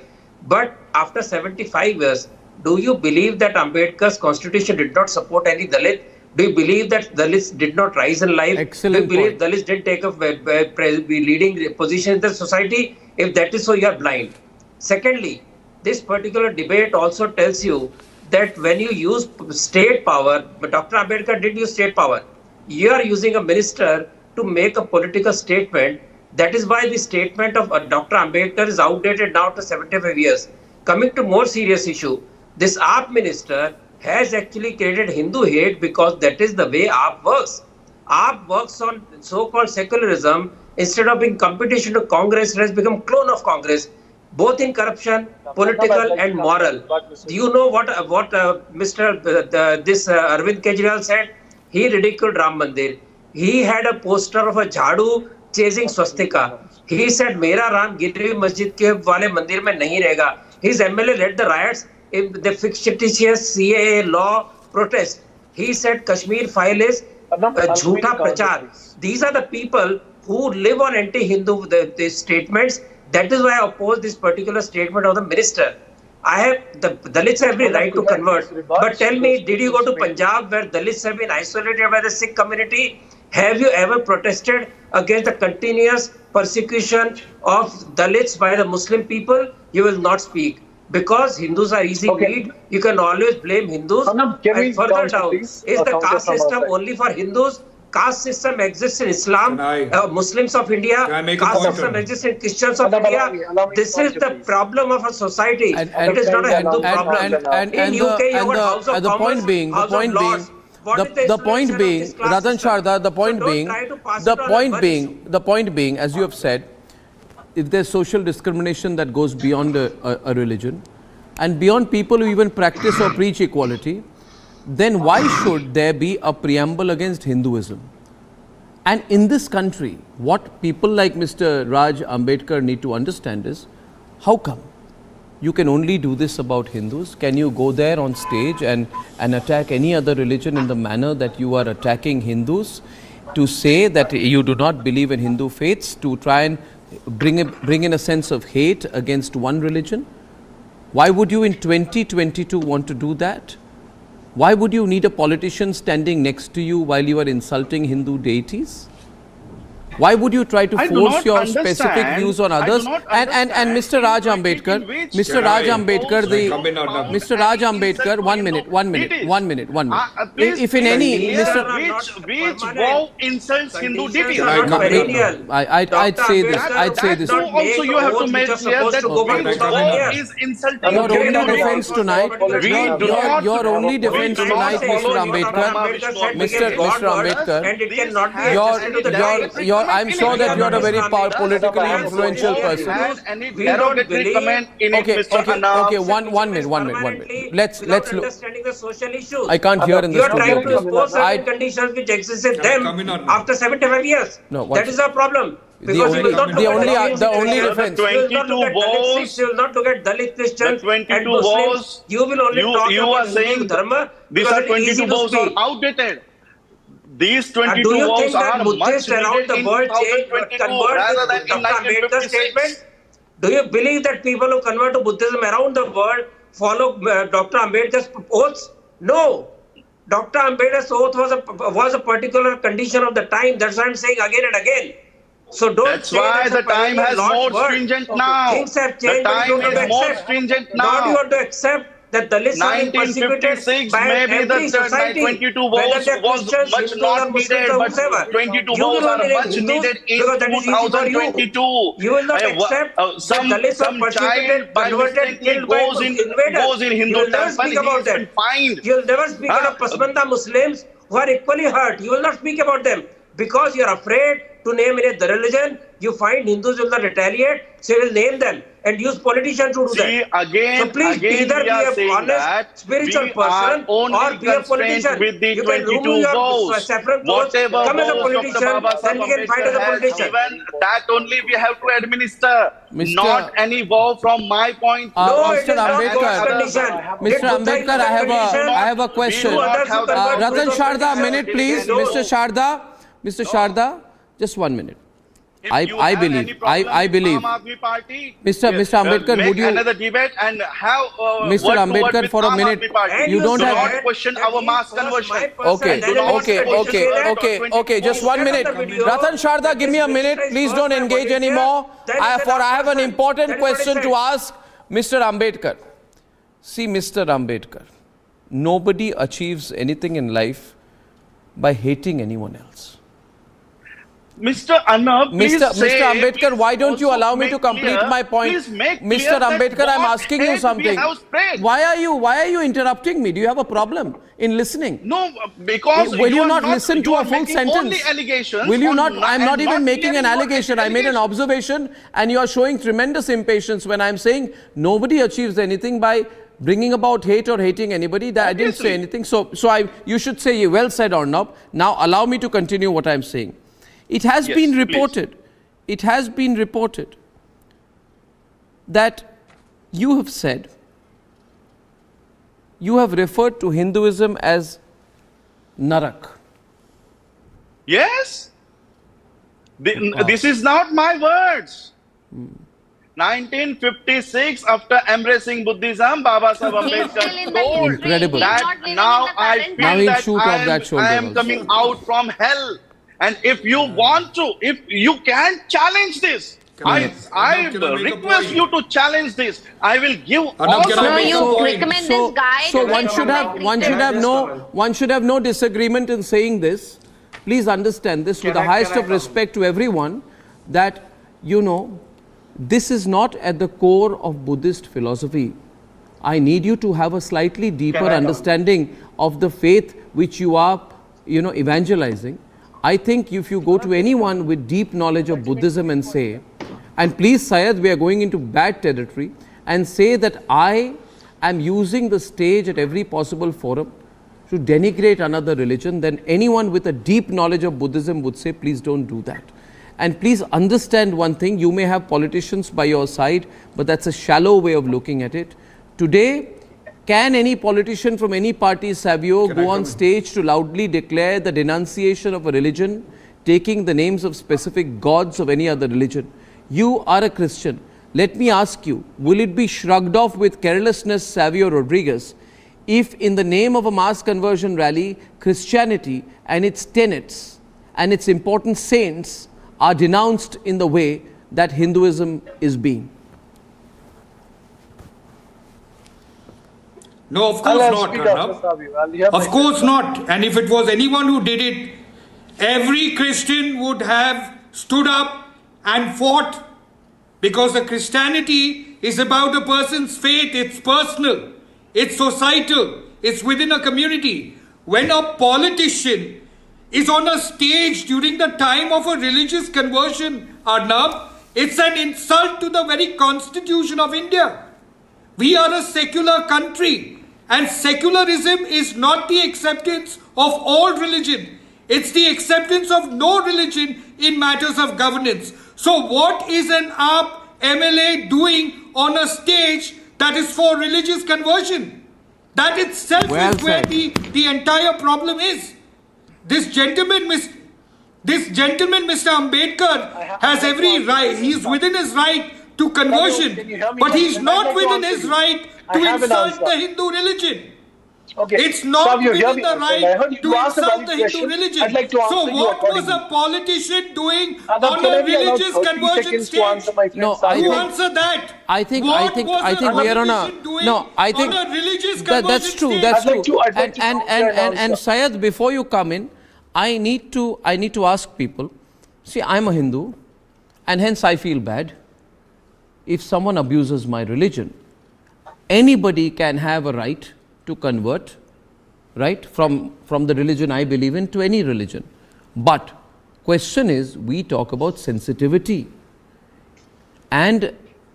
S8: But after 75 years, do you believe that Ambedkar's constitution did not support any Dalit? Do you believe that Dalits did not rise in life?
S26: Excellent
S8: Do you believe
S26: point.
S8: Dalits didn't take a leading position in the society? If that is so, you are blind. Secondly, this particular debate also tells you that when you use state power, but Dr. Ambedkar did use state power, you are using a minister to make a political statement. That is why the statement of Dr. Ambedkar is outdated now to 75 years. Coming to more serious issue, this AAP minister has actually created Hindu hate because that is the way AAP works. AAP works on so-called secularism. Instead of being competition to Congress, it has become clone of Congress, both in corruption, political and moral. Do you know what Mr. Arvind Kejriwal said? He ridiculed Ram Mandir. He had a poster of a jhadu chasing swastika. He said, "Mera Ram Giri Masjid ke wale mandir mein nahi rahega." His MLA led the riots in the fictitious CAA law protest. He said Kashmir file is jhoota prachar. These are the people who live on anti-Hindu statements. That is why I oppose this particular statement of the minister. The Dalits have every right to convert. But tell me, did you go to Punjab where Dalits have been isolated by the Sikh community? Have you ever protested against the continuous persecution of Dalits by the Muslim people? You will not speak. Because Hindus are easy meat, you can always blame Hindus. And further down, is the caste system only for Hindus? Caste system exists in Islam, Muslims of India, caste system exists in Christians of India. This is the problem of a society. It is not a Hindu problem. In UK, you have House of Commons, House of Lords.
S26: The point being, Ratan Sharda, the point being, as you have said, if there's social discrimination that goes beyond a religion and beyond people who even practice or preach equality, then why should there be a preamble against Hinduism? And in this country, what people like Mr. Raj Ambedkar need to understand is, how come you can only do this about Hindus? Can you go there on stage and attack any other religion in the manner that you are attacking Hindus, to say that you do not believe in Hindu faiths, to try and bring in a sense of hate against one religion? Why would you in 2022 want to do that? Why would you need a politician standing next to you while you are insulting Hindu deities? Why would you try to
S1: I do
S26: force
S1: not
S26: your specific
S1: understand.
S26: views on
S1: I do
S26: others?
S1: not
S26: And
S1: understand
S26: Mr. Raj
S1: in
S26: Ambedkar,
S1: which
S26: Mr. Raj Ambedkar,
S1: Mr.
S26: Raj Ambedkar, one minute.
S1: Please,
S26: If in any, Mr.
S1: Which vow insults Hindu deities?
S26: I'd say this.
S1: So also you have to make clear that which vow is insulting
S26: Your only
S1: Hindu
S26: defense
S1: deities.
S26: tonight, your only defense tonight, Mr. Ambedkar, Mr. Ambedkar, I'm sure that you're a very politically influential person.
S1: We don't believe in it, Mr. Anand.
S26: Okay, one minute. Let's look.
S8: Understanding the social issues.
S26: I can't hear in the
S8: You are
S26: studio.
S8: trying to impose certain conditions which existed then after 75 years.
S26: No,
S8: that is our problem. Because you will not look at
S26: the only defense.
S8: You will not look at Dalits, you will not look at Dalit Christians and Muslims. You will only talk
S1: you are saying
S8: dharma.
S1: These are 22 vows are outdated. These 22 vows are much
S8: around the world convert
S1: rather than in
S8: Dr. Ambedkar's statement? Do you believe that people who convert to Buddhism around the world follow Dr. Ambedkar's oaths? No. Dr. Ambedkar's oath was a particular condition of the time. That's what I'm saying again and again. So don't
S1: That's why the time has more stringent now.
S8: Things have changed.
S1: The time is more stringent now.
S8: Now you want to accept that the list are being persecuted
S1: 1956
S8: by
S1: maybe
S8: every
S1: the
S8: society.
S1: 22 votes was much not needed, but 22 votes are much needed in 2022.
S8: You will not accept
S1: some
S8: that the list are persecuted, converted, killed by invaders.
S1: goes in Hindu
S8: You will never
S1: temple,
S8: speak about them. You will never speak about Pasmanda Muslims who are equally hurt. You will not speak about them because you are afraid to name any the religion. You find Hindus will not retaliate, so you will name them and use politicians to do that.
S1: Again,
S8: so please either be a honest spiritual person or be a politician.
S1: With the
S8: You can
S1: 22
S8: remove your
S1: vows.
S8: separate votes,
S1: Whatever
S8: come as a
S1: vows
S8: politician,
S1: Dr. Baba
S8: then we can fight as a politician.
S1: Given, that only we have to administer, not any vow from my point.
S8: No, it
S26: Mr.
S8: is not
S26: Ambedkar,
S8: God's condition.
S26: Mr. Ambedkar, I have a question. Ratan Sharda, a minute, please. Mr. Sharda, just 1 minute. I believe. Mr. Ambedkar, would you
S1: another debate and have
S26: Mr. Ambedkar for a minute? You don't have
S1: not question our mass conversion.
S26: Okay. Just 1 minute. Ratan Sharda, give me a minute. Please don't engage anymore. I have an important question to ask Mr. Ambedkar. See, Mr. Ambedkar, nobody achieves anything in life by hating anyone else.
S1: Mr. Anna, please
S26: Mr. Ambedkar, why don't you allow me to complete my point? Mr. Ambedkar, I'm asking you something. Why are you interrupting me? Do you have a problem in listening?
S1: No, because
S26: will you not listen to a full sentence?
S1: Only allegations.
S26: Will you not? I'm not even making an allegation. I made an observation, and you are showing tremendous impatience when I'm saying nobody achieves anything by bringing about hate or hating anybody. That I didn't say anything. So you should say well said, Arnab. Now allow me to continue what I'm saying. It has been reported. It has been reported that you have said, you have referred to Hinduism as Narak.
S1: Yes. This is not my words. 1956, after embracing Buddhism, Baba Sahib Ambedkar told
S26: Incredible.
S1: that now I feel that I am coming out from hell. And if you want to, if you can challenge this, I request you to challenge this. I will give
S26: So one should have no disagreement in saying this. Please understand this with the highest of respect to everyone, that this is not at the core of Buddhist philosophy. I need you to have a slightly deeper understanding of the faith which you are evangelizing. I think if you go to anyone with deep knowledge of Buddhism and say, and please Syed, we are going into bad territory, and say that I am using the stage at every possible forum to denigrate another religion, then anyone with a deep knowledge of Buddhism would say, please don't do that. And please understand one thing, you may have politicians by your side, but that's a shallow way of looking at it. Today, can any politician from any party, Savio, go on stage to loudly declare the denunciation of a religion, taking the names of specific gods of any other religion? You are a Christian. Let me ask you, will it be shrugged off with carelessness, Savio Rodriguez, if in the name of a mass conversion rally, Christianity and its tenets and its important saints are denounced in the way that Hinduism is being?
S5: No, of course not, Arnab. Of course not. And if it was anyone who did it, every Christian would have stood up and fought, because the Christianity is about a person's faith. It's personal, it's societal, it's within a community. When a politician is on a stage during the time of a religious conversion, Arnab, it's an insult to the very constitution of India. We are a secular country, and secularism is not the acceptance of all religion. It's the acceptance of no religion in matters of governance. So what is an AAP MLA doing on a stage that is for religious conversion? That itself is where the entire problem is. This gentleman, Mr. Ambedkar, has every right. He's within his right to conversion, but he's not within his right to insult the Hindu religion.
S16: Okay.
S5: It's not within the right to insult the Hindu religion.
S16: I'd like to
S5: So
S16: answer you
S5: what was
S16: accordingly.
S5: a politician doing
S16: Adab,
S5: on
S16: can I
S5: a
S16: be allowed
S5: religious
S16: 30
S5: conversion
S16: seconds to
S5: stage?
S16: answer my friend
S26: No,
S16: Savio?
S5: You answer that.
S26: I think we are on a
S5: religious
S26: that's true.
S5: stage?
S26: That's
S16: I'd like
S26: true.
S16: to
S26: And Syed, before you come in, I need to ask people. See, I'm a Hindu, and hence I feel bad if someone abuses my religion. Anybody can have a right to convert, right, from the religion I believe in to any religion. But question is, we talk about sensitivity. And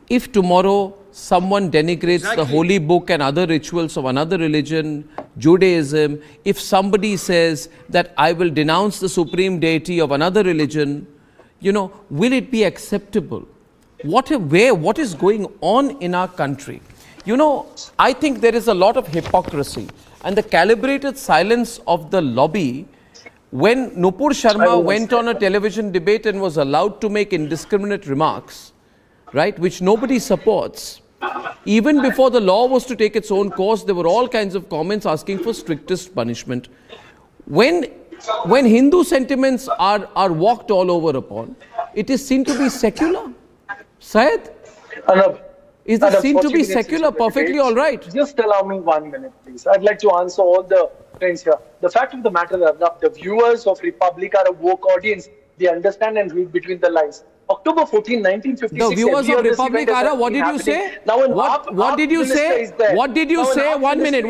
S26: if tomorrow someone denigrates the holy book and other rituals of another religion, Judaism, if somebody says that I will denounce the supreme deity of another religion, will it be acceptable? What is going on in our country? I think there is a lot of hypocrisy, and the calibrated silence of the lobby when Nupur Sharma went on a television debate and was allowed to make indiscriminate remarks, right, which nobody supports. Even before the law was to take its own course, there were all kinds of comments asking for strictest punishment. When Hindu sentiments are walked all over upon, it is seen to be secular. Syed? Is this seen to be secular? Perfectly all right.
S16: Just allow me 1 minute, please. I'd like to answer all the friends here. The fact of the matter is that the viewers of Republic are a woke audience. They understand and read between the lines. October 14, 1956.
S26: The viewers of Republic are, what did you say? What did you say? What did you say? 1 minute.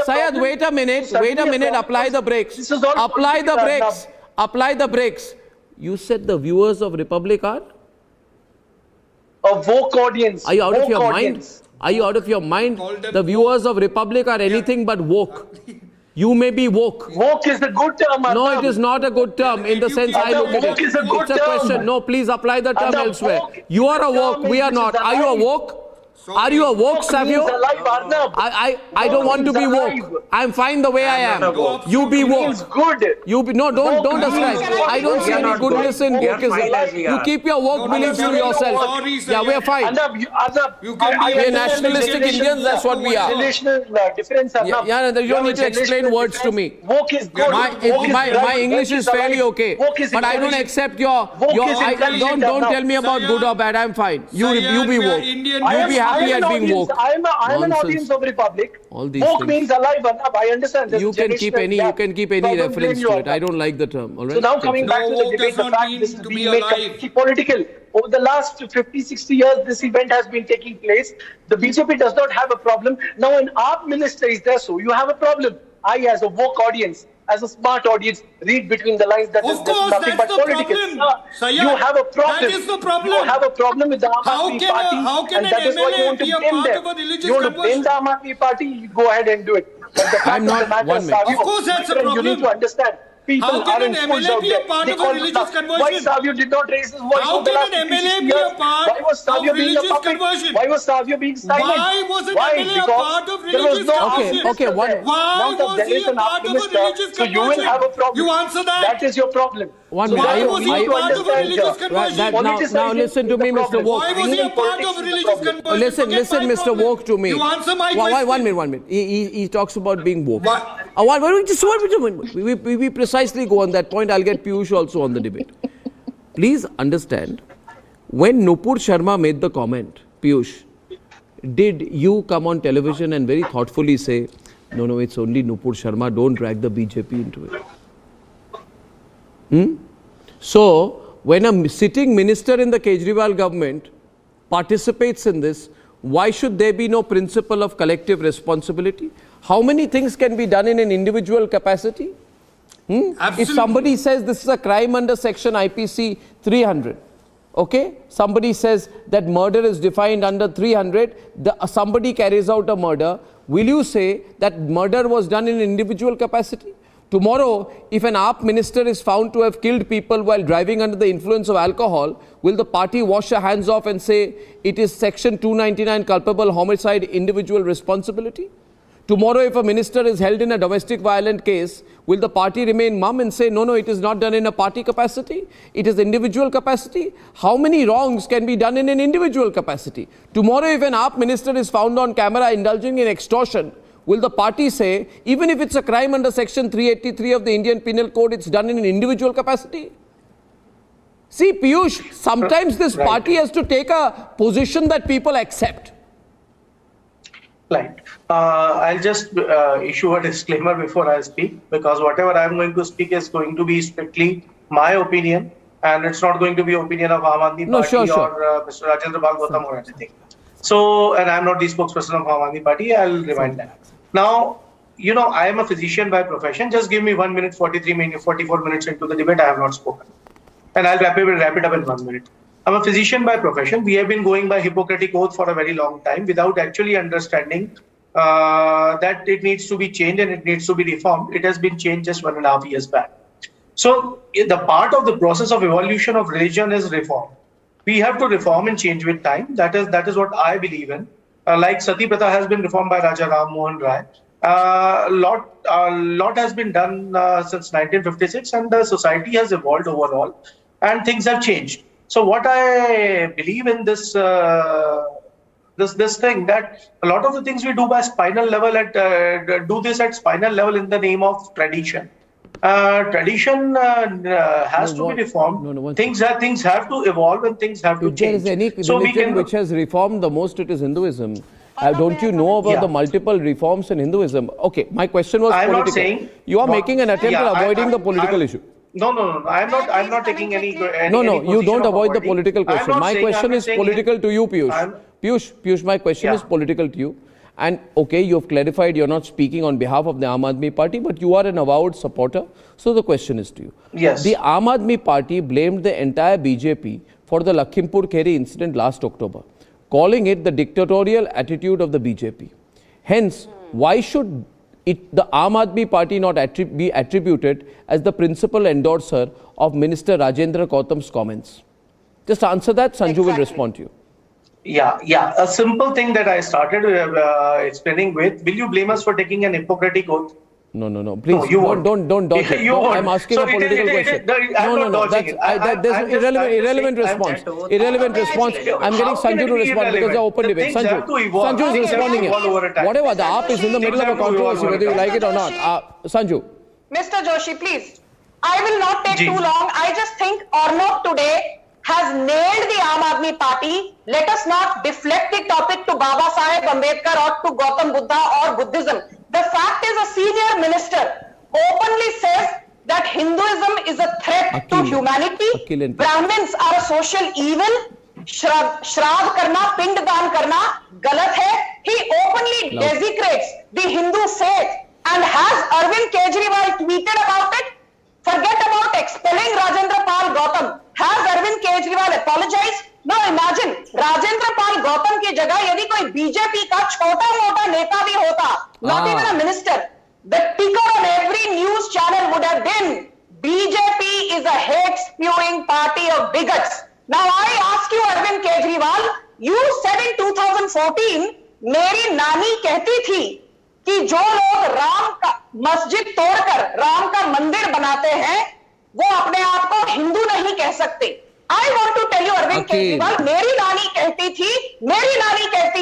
S26: Syed, wait a minute. Apply the brakes. Apply the brakes. You said the viewers of Republic are?
S16: A woke audience.
S26: Are you out of your mind? Are you out of your mind? The viewers of Republic are anything but woke. You may be woke.
S16: Woke is a good term.
S26: No, it is not a good term in the sense I look at it.
S16: Woke is a good
S26: It's a question. No, please apply the term elsewhere. You are a woke. We are not. Are you a woke? Are you a woke, Savio? I don't want to be woke. I'm fine the way I am. You be woke. No, don't ascribe. I don't see any goodness in wokeism. You keep your woke beliefs to yourself. Yeah, we are fine. We are nationalistic Indians. That's what we are. Yeah, you don't need to explain words to me.
S16: Woke is good.
S26: My English is fairly okay, but I don't accept your. Don't tell me about good or bad. I'm fine. You be woke. You be happy at being woke.
S16: I'm an audience of Republic.
S26: All these
S16: woke
S26: things.
S16: means alive. I understand.
S26: You can keep any reference to it. I don't like the term. All right.
S16: So now coming back to the debate, the fact this is being made completely political. Over the last 50, 60 years, this event has been taking place. The BJP does not have a problem. Now an AAP minister is there, so you have a problem. I, as a woke audience, as a smart audience, read between the lines that
S5: of course,
S16: nothing but politics. You have a problem.
S5: That is the problem.
S16: You have a problem with the Aam Aadmi Party, and that is why you want to blame them. You want to blame the Aam Aadmi Party, you go ahead and do it. But the fact of the matter is,
S5: Of course, that's a problem.
S16: You need to understand. People
S5: How can
S16: aren't
S5: an
S16: fools
S5: MLA
S16: out
S5: be
S16: there.
S5: a part
S16: They
S5: of a
S16: call
S5: religious
S16: the-
S5: conversion?
S16: Why Savio did not raise his voice
S5: How
S16: for the
S5: can
S16: last
S5: an
S16: 50, 60
S5: MLA be
S16: years?
S5: a part
S16: Why was Savio
S5: of
S16: being a
S5: religious
S16: puppet?
S5: conversion?
S16: Why was Savio being silent?
S5: Why was an MLA a part of
S16: There was
S5: religious
S16: no
S5: conversion?
S26: Okay,
S16: Now
S26: one.
S16: that
S5: was
S16: there
S5: he
S16: is
S5: a
S16: an
S5: part of a
S16: minister,
S5: religious
S16: so you will have a problem.
S5: You answer that.
S16: That is your problem.
S26: One
S16: So
S26: minute.
S16: that
S5: was
S16: you
S5: he
S16: need
S5: a
S16: to
S5: part of a
S16: understand
S5: religious
S16: here.
S5: conversion?
S26: Now listen to me, Mr. Woke.
S5: Why was he a part of a religious conversion?
S26: Listen,
S5: Forget my
S26: Mr.
S5: problem.
S26: Woke to me.
S5: You answer my
S26: Why,
S5: question.
S26: 1 minute. He talks about being woke. We precisely go on that point. I'll get Piyush also on the debate. please understand, when Nupur Sharma made the comment, Piyush, did you come on television and very thoughtfully say, no, it's only Nupur Sharma, don't drag the BJP into it? So, when a sitting minister in the Kejriwal government participates in this, why should there be no principle of collective responsibility? How many things can be done in an individual capacity? If somebody says this is a crime under section IPC 300, okay, somebody says that murder is defined under 300, somebody carries out a murder, will you say that murder was done in an individual capacity? Tomorrow, if an AAP minister is found to have killed people while driving under the influence of alcohol, will the party wash their hands off and say it is section 299 culpable homicide, individual responsibility? Tomorrow, if a minister is held in a domestic violent case, will the party remain mum and say, no, it is not done in a party capacity, it is individual capacity? How many wrongs can be done in an individual capacity? Tomorrow, if an AAP minister is found on camera indulging in extortion, will the party say, even if it's a crime under section 383 of the Indian Penal Code, it's done in an individual capacity? See, Piyush, sometimes this party has to take a position that people accept.
S16: Right. I'll just issue a disclaimer before I speak, because whatever I'm going to speak is going to be strictly my opinion, and it's not going to be opinion of Aam Aadmi Party or Mr. Rajendra Pal Gautam or anything. So, and I'm not the spokesperson of Aam Aadmi Party, I'll remind that. Now, I am a physician by profession. Just give me 1 minute, 44 minutes into the debate, I have not spoken. And I'll wrap it up in 1 minute. I'm a physician by profession. We have been going by Hippocratic Oath for a very long time without actually understanding that it needs to be changed and it needs to be reformed. It has been changed just 1.5 years back. So the part of the process of evolution of religion is reform. We have to reform and change with time. That is what I believe in. Like Sati Pratha has been reformed by Raja Ram Mohan Rai. Lot has been done since 1956, and the society has evolved overall, and things have changed. So what I believe in this thing, that a lot of the things we do by spinal level do this at spinal level in the name of tradition. Tradition has to be reformed. Things have to evolve and things have to change.
S26: If there is any religion which has reformed the most, it is Hinduism. Don't you know about the multiple reforms in Hinduism? Okay, my question was political.
S16: Not saying
S26: you are making an attempt at avoiding the political issue.
S16: No. I'm not taking any.
S26: You don't avoid the political question. My question is political to you, Piyush. Piyush, my question is political to you. And okay, you have clarified you're not speaking on behalf of the Aam Aadmi Party, but you are an avowed supporter. So the question is to you.
S16: Yes.
S26: The Aam Aadmi Party blamed the entire BJP for the Lakhimpur Kheri incident last October, calling it the dictatorial attitude of the BJP. Hence, why should the Aam Aadmi Party not be attributed as the principal endorser of Minister Rajendra Gautam's comments? Just answer that, Sanju will respond to you.
S16: Yeah. A simple thing that I started explaining with, will you blame us for taking an Hippocratic oath?
S26: No. Please, don't dodge it. I'm asking a political question. No. That's irrelevant response. Irrelevant response. I'm getting Sanju to respond because they're open debate. Sanju is responding here. Whatever, the AAP is in the middle of a controversy, whether you like it or not. Sanju.
S15: Mr. Joshi, please. I will not take too long. I just think Arnab today has nailed the Aam Aadmi Party. Let us not deflect the topic to Baba Saheb Ambedkar or to Gautam Buddha or Buddhism. The fact is, a senior minister openly says that Hinduism is a threat to humanity. Brahmins are a social evil. Shraddh karna, pind daan karna, galat hai. He openly desecrates the Hindu faith. And has Arvind Kejriwal tweeted about it? Forget about expelling Rajendra Pal Gautam. Has Arvind Kejriwal apologized? Now imagine, Rajendra Pal Gautam की जगह यदि कोई BJP का छोटा-मोटा नेता भी होता, not even a minister, the ticker on every news channel would have been, BJP is a hate-spewing party of bigots. Now I ask you, Arvind Kejriwal, you said in 2014, मेरी नानी कहती थी कि जो लोग राम का मस्जिद तोड़कर राम का मंदिर बनाते हैं, वो अपने आप को हिंदू नहीं कह सकते. I want to tell you, Arvind Kejriwal, मेरी नानी कहती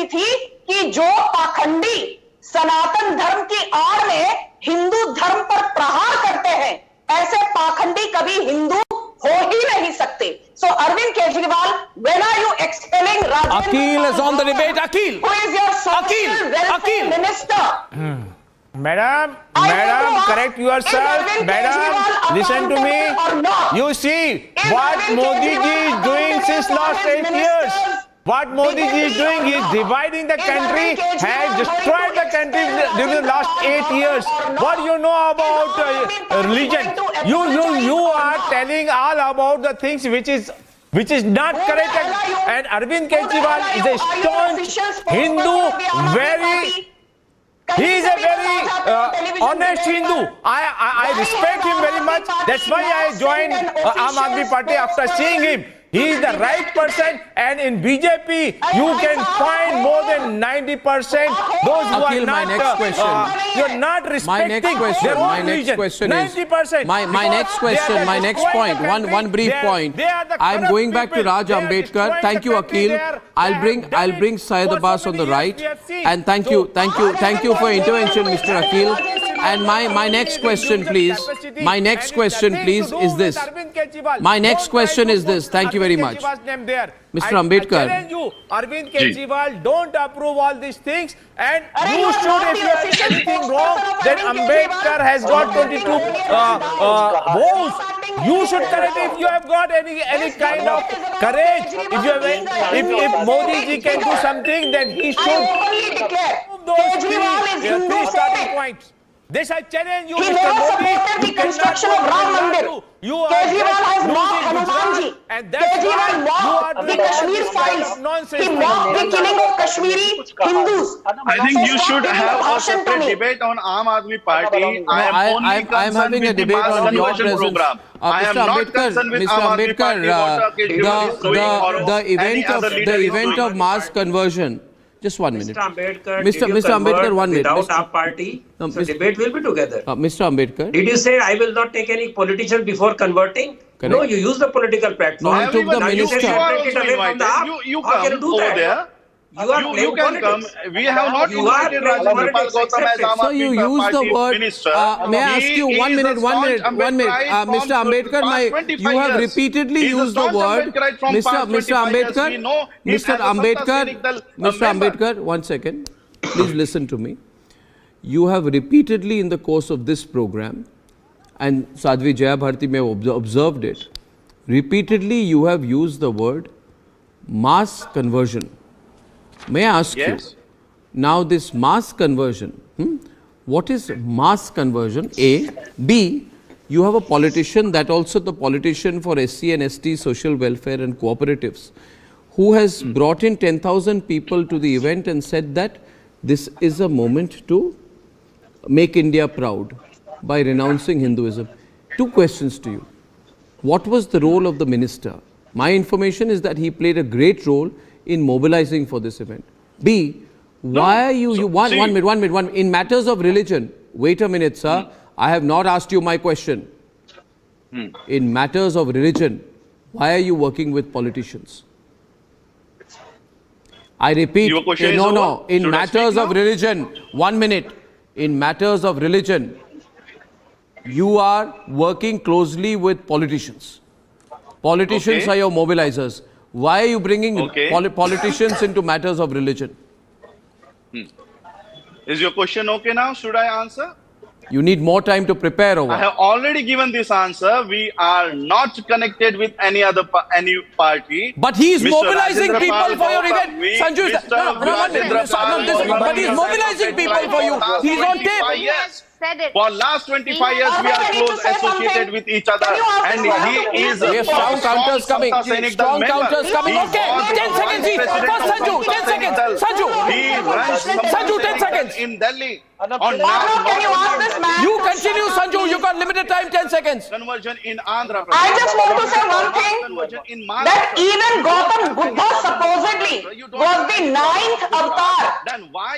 S15: थी कि जो पाखंडी सनातन धर्म की आड़ में हिंदू धर्म पर प्रहार करते हैं, ऐसे पाखंडी कभी हिंदू हो ही नहीं सकते. So Arvind Kejriwal, when are you expelling Rajendra
S26: Akhil is on the debate. Akhil.
S15: who is your social welfare minister?
S12: Madam, correct yourself. Madam, listen to me. You see what Modi ji is doing since last 8 years. What Modi ji is doing, he is dividing the country, has destroyed the country during the last 8 years. What do you know about religion? You are telling all about the things which is not correct. And Arvind Kejriwal is a staunch Hindu, he is a very honest Hindu. I respect him very much. That's why I joined Aam Aadmi Party after seeing him. He is the right person, and in BJP you can find more than 90% those who
S26: Akhil,
S12: are not.
S26: my next question.
S12: You're not respecting their own religion. 90%.
S26: My next question, my next point, one brief point. I'm going back to Raj Ambedkar. Thank you, Akhil. I'll bring Syed Abbas on the right. And thank you for intervention, Mr. Akhil. And my next question, please. My next question, please, is this. My next question is this. Thank you very much. Mr. Ambedkar.
S12: I challenge you, Arvind Kejriwal, don't approve all these things, and you should, if you have anything wrong, then Ambedkar has got 22 votes. You should correct if you have got any kind of courage. If Modi ji can do something, then he should remove those three starting points. This I challenge you, Mr. Modi.
S15: The construction of Ram Mandir. Kejriwal has mocked Hanumanji. Kejriwal mocked the Kashmir files. He mocked the killing of Kashmiri Hindus.
S1: I think you should have a separate debate on Aam Aadmi Party. I am
S26: having a debate on your presence. Mr. Ambedkar, the event of mass conversion. Just 1 minute.
S8: Mr.
S26: Ambedkar, 1 minute.
S8: Without our party, so debate will be together.
S26: Mr. Ambedkar.
S8: Did you say I will not take any politician before converting?
S26: Correct.
S8: No, you use the political platform.
S26: No, I took the minister.
S1: You come over there. You can come. We have not invited Rajendra Gautam as Aam
S26: So you
S1: Aadmi
S26: use the
S1: Party
S26: word.
S1: minister.
S26: May I ask you 1 minute? Mr. Ambedkar, you have repeatedly used the word. Mr. Ambedkar, 1 second. Please listen to me. You have repeatedly in the course of this program, and Sadhvi Jaya Bharti may have observed it, repeatedly you have used the word mass conversion. May I ask you, now this mass conversion, what is mass conversion? A. B. You have a politician, that also the politician for SC and ST social welfare and cooperatives, who has brought in 10,000 people to the event and said that this is a moment to make India proud by renouncing Hinduism. 2 questions to you. What was the role of the minister? My information is that he played a great role in mobilizing for this event. B, why are you one minute, in matters of religion, wait a minute, sir, I have not asked you my question. In matters of religion, why are you working with politicians? I repeat, in matters of religion, 1 minute, in matters of religion, you are working closely with politicians. Politicians are your mobilizers. Why are you bringing politicians into matters of religion?
S1: Is your question okay now? Should I answer?
S26: You need more time to prepare over.
S1: I have already given this answer. We are not connected with any party.
S26: But he is mobilizing people for your event. Sanju, but he is mobilizing people for you. He is on tape.
S1: For last 25 years, we are close associated with each other, and he is.
S26: We have strong counters coming. Strong counters coming. Okay, 10 seconds each. First, Sanju, 10 seconds. Sanju, 10 seconds.
S1: In Delhi.
S26: You continue, Sanju. You got limited time, 10 seconds.
S1: Conversion in Andhra Pradesh.
S15: I just want to say one thing, that even Gautam Buddha supposedly was the 9th avatar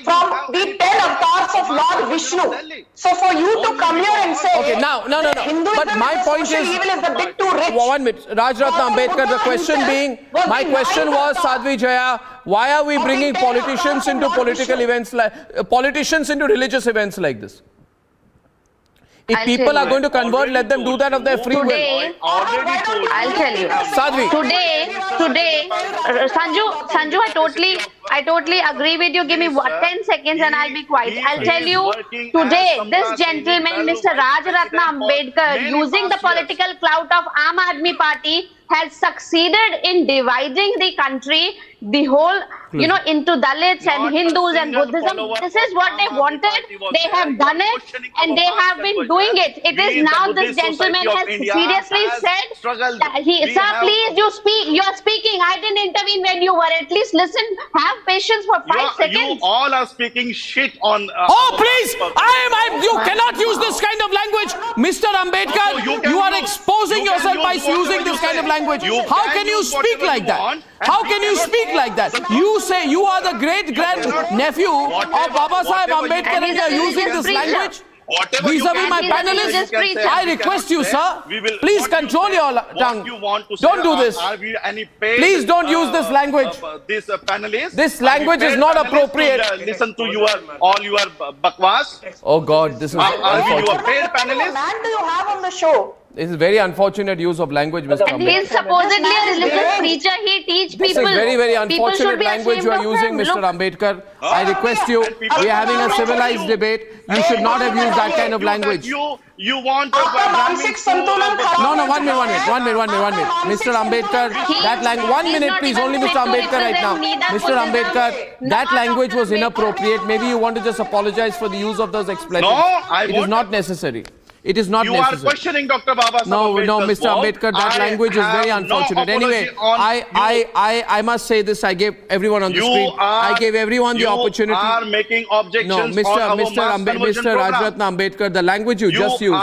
S15: from the 10 avatars of Lord Vishnu. So for you to come here and say,
S26: okay, no. But my point is,
S15: evil is a bit too rich.
S26: 1 minute, Rajratna Ambedkar, the question being, my question was, Sadhvi Jaya, why are we bringing politicians into political events, politicians into religious events like this? If people are going to convert, let them do that of their free will.
S13: I'll tell you.
S26: Sadhvi.
S13: Today, Sanju, I totally agree with you. Give me 10 seconds and I'll be quiet. I'll tell you, today, this gentleman, Mr. Rajaratna Ambedkar, using the political clout of Aam Aadmi Party, has succeeded in dividing the country, the whole, into Dalits and Hindus and Buddhism. This is what they wanted. They have done it and they have been doing it. It is now this gentleman has seriously said that sir, please, you're speaking. I didn't intervene when you were. At least listen, have patience for 5 seconds.
S1: You all are speaking shit on...
S26: please! You cannot use this kind of language. Mr. Ambedkar, you are exposing yourself by using this kind of language. How can you speak like that? How can you speak like that? You say you are the great-grand-nephew of Baba Saheb Ambedkar and you are using this language? Vis-a-vis my panelists, I request you, sir, please control your tongue. Don't do this. Please don't use this language. This language is not appropriate.
S1: Listen to all your bakwas.
S26: Oh God, this is unfortunate.
S1: Are you a paid panelist?
S15: What man do you have on the show?
S26: This is very unfortunate use of language, Mr. Ambedkar.
S13: And he is supposedly a religious preacher. He teaches people.
S26: This is very, very unfortunate language you are using, Mr. Ambedkar. I request you, we are having a civilized debate. You should not have used that kind of language.
S1: You want
S26: No, 1 minute. Mr. Ambedkar, that language, 1 minute please, only Mr. Ambedkar right now. Mr. Ambedkar, that language was inappropriate. Maybe you want to just apologize for the use of those expletives. It is not necessary. It is not necessary.
S1: You are questioning Dr. Baba Saheb Ambedkar's
S26: No, Mr. Ambedkar, that language is very unfortunate. Anyway, I must say this. I gave everyone on the screen. I gave everyone the opportunity.
S1: You are making objections
S26: Mr.
S1: on our mass conversion program.
S26: Rajratna Ambedkar, the language you just used,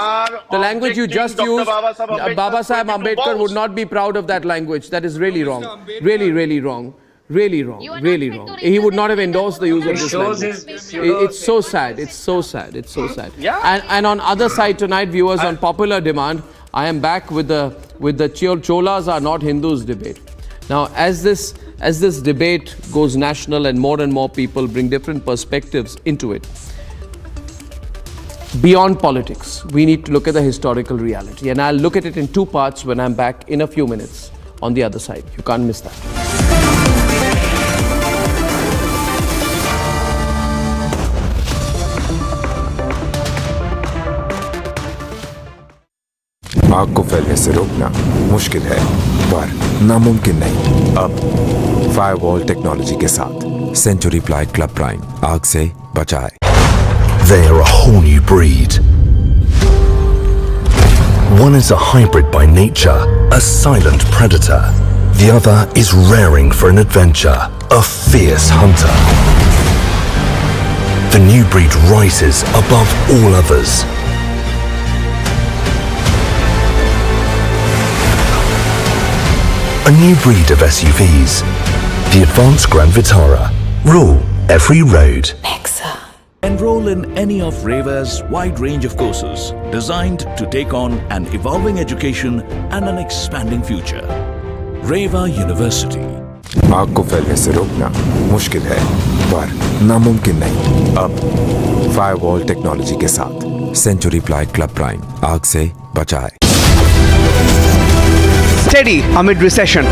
S26: Baba Saheb Ambedkar would not be proud of that language. That is really wrong. Really wrong. Really wrong. He would not have endorsed the use of this language. It's so sad. It's so sad.
S1: Yeah.
S26: And on other side tonight, viewers, on popular demand, I am back with the Cholas are not Hindus debate. Now, as this debate goes national and more people bring different perspectives into it, beyond politics, we need to look at the historical reality. And I'll look at it in 2 parts when I'm back in a few minutes on the other side. You can't miss that.
S3: आग को फैलने से रोकना मुश्किल है, पर नामुमकिन नहीं। अब फायरवॉल टेक्नोलॉजी के साथ सेंचुरी प्लाइड क्लब प्राइम आग से बचाए।
S25: They are a whole new breed. One is a hybrid by nature, a silent predator. The other is raring for an adventure, a fierce hunter. The new breed rises above all others. A new breed of SUVs, the Advanced Grand Vitara. Rule every road. Enroll in any of Reva's wide range of courses designed to take on an evolving education and an expanding future. Reva University.
S3: आग को फैलने से रोकना मुश्किल है, पर नामुमकिन नहीं। अब फायरवॉल टेक्नोलॉजी के साथ सेंचुरी प्लाइड क्लब प्राइम आग से बचाए।
S11: Steady amid recession.